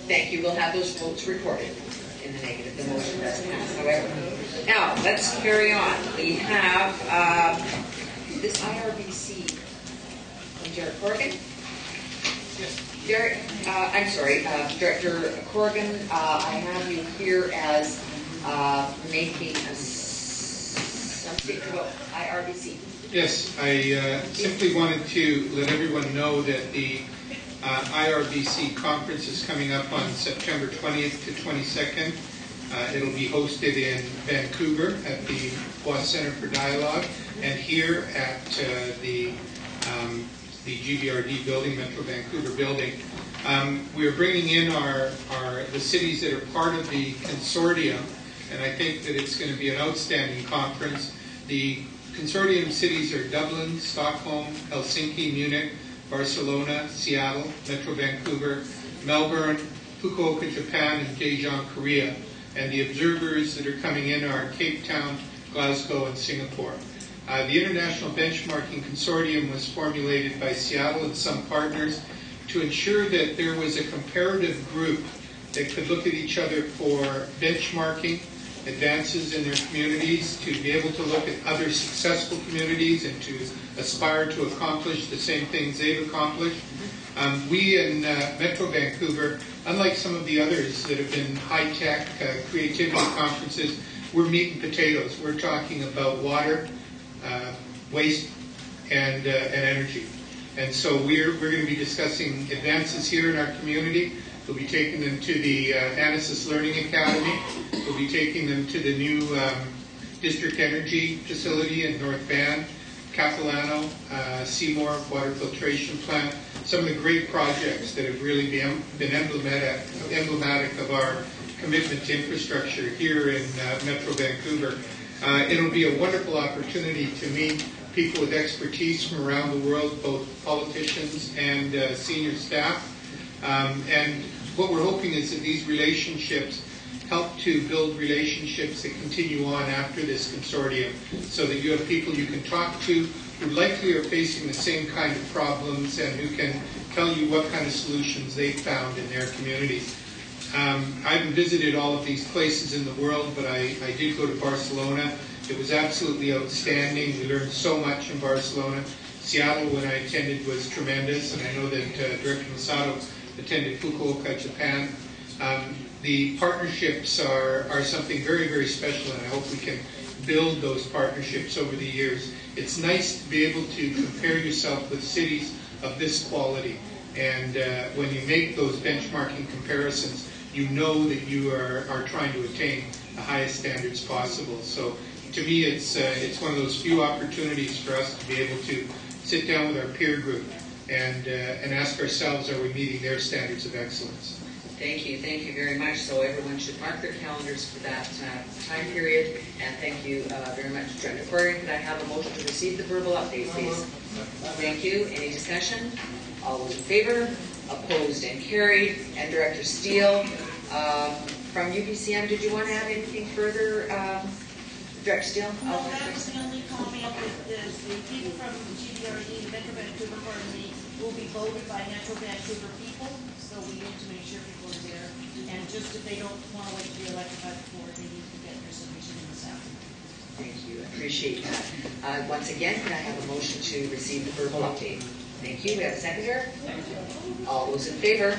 Thank you. We'll have those votes recorded in the negative. The motion does pass, however. Now, let's carry on. We have this IRBC. Derek Corrigan? Yes. Derek, I'm sorry, Director Corrigan, I have you here as making some statement about IRBC. Yes, I simply wanted to let everyone know that the IRBC conference is coming up on September 20th to 22nd. It'll be hosted in Vancouver at the Bois Centre for Dialogue, and here at the GVRD building, Metro Vancouver building. We're bringing in the cities that are part of the consortium, and I think that it's going to be an outstanding conference. The consortium cities are Dublin, Stockholm, Helsinki, Munich, Barcelona, Seattle, Metro Vancouver, Melbourne, Fukuoka, Japan, and Daejeon, Korea. And the observers that are coming in are Cape Town, Glasgow, and Singapore. The International Benchmarking Consortium was formulated by Seattle and some partners to ensure that there was a comparative group that could look at each other for benchmarking advances in their communities, to be able to look at other successful communities and to aspire to accomplish the same things they've accomplished. We in Metro Vancouver, unlike some of the others that have been high-tech creativity conferences, we're meat and potatoes. We're talking about water, waste, and energy. And so we're going to be discussing advances here in our community. We'll be taking them to the Anasis Learning Academy. We'll be taking them to the new district energy facility in North Van, Capilano, Seymour Water Filtration Plant. Some of the great projects that have really been emblematic of our commitment to infrastructure here in Metro Vancouver. It'll be a wonderful opportunity to meet people with expertise from around the world, both politicians and senior staff. And what we're hoping is that these relationships help to build relationships that continue on after this consortium, so that you have people you can talk to who likely are facing the same kind of problems and who can tell you what kind of solutions they've found in their communities. I haven't visited all of these places in the world, but I did go to Barcelona. It was absolutely outstanding. We learned so much in Barcelona. Seattle, when I attended, was tremendous, and I know that Director Masato attended Fukuoka, Japan. The partnerships are something very, very special, and I hope we can build those partnerships over the years. It's nice to be able to compare yourself with cities of this quality, and when you make those benchmarking comparisons, you know that you are trying to attain the highest standards possible. So to me, it's one of those few opportunities for us to be able to sit down with our peer group and ask ourselves, are we meeting their standards of excellence? Thank you very much. So everyone should mark their calendars for that time period. And thank you very much, Director Corrigan. Could I have a motion to receive the verbal update, please? Thank you. Any discussion? All those in favor? Opposed and carried. And Director Steele, from UPCM, did you want to add anything further? Director Steele? No, that was the only comment is the people from GBRD, the Metro Vancouver Board Meeting, will be voted by Metro Vancouver people, so we need to make sure people are there. And just if they don't want to wait to be elected by the board, they need to get their submission in this afternoon. Thank you. Appreciate that. Once again, can I have a motion to receive the verbal update? Thank you. We have a seconder? All those in favor?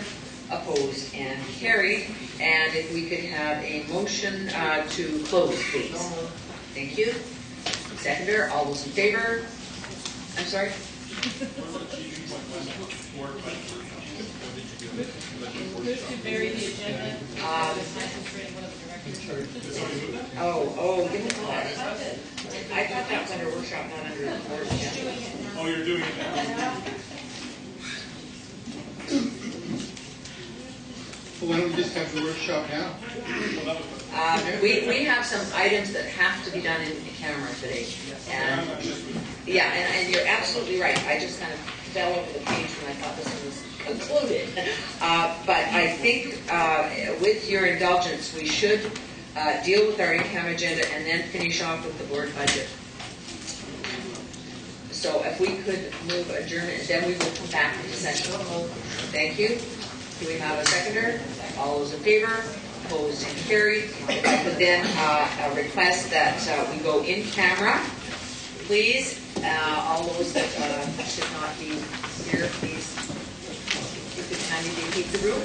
Opposed and carried. And if we could have a motion to close, please. Thank you. Seconder, all those in favor? I'm sorry? Move to bury the agenda. Give me that. I thought that was under workshop, not under board agenda. Oh, you're doing it now? Well, why don't we just have the workshop now? We have some items that have to be done in camera today. And and you're absolutely right. I just kind of fell over the page when I thought this one was concluded. But I think with your indulgence, we should deal with our in-cam agenda and then finish off with the board budget. So if we could move adjournment, then we will come back to session. Thank you. Do we have a seconder? All those in favor? Opposed and carried. If I could then request that we go in camera, please. All those that should not be here, please. If you could kindly vacate the room.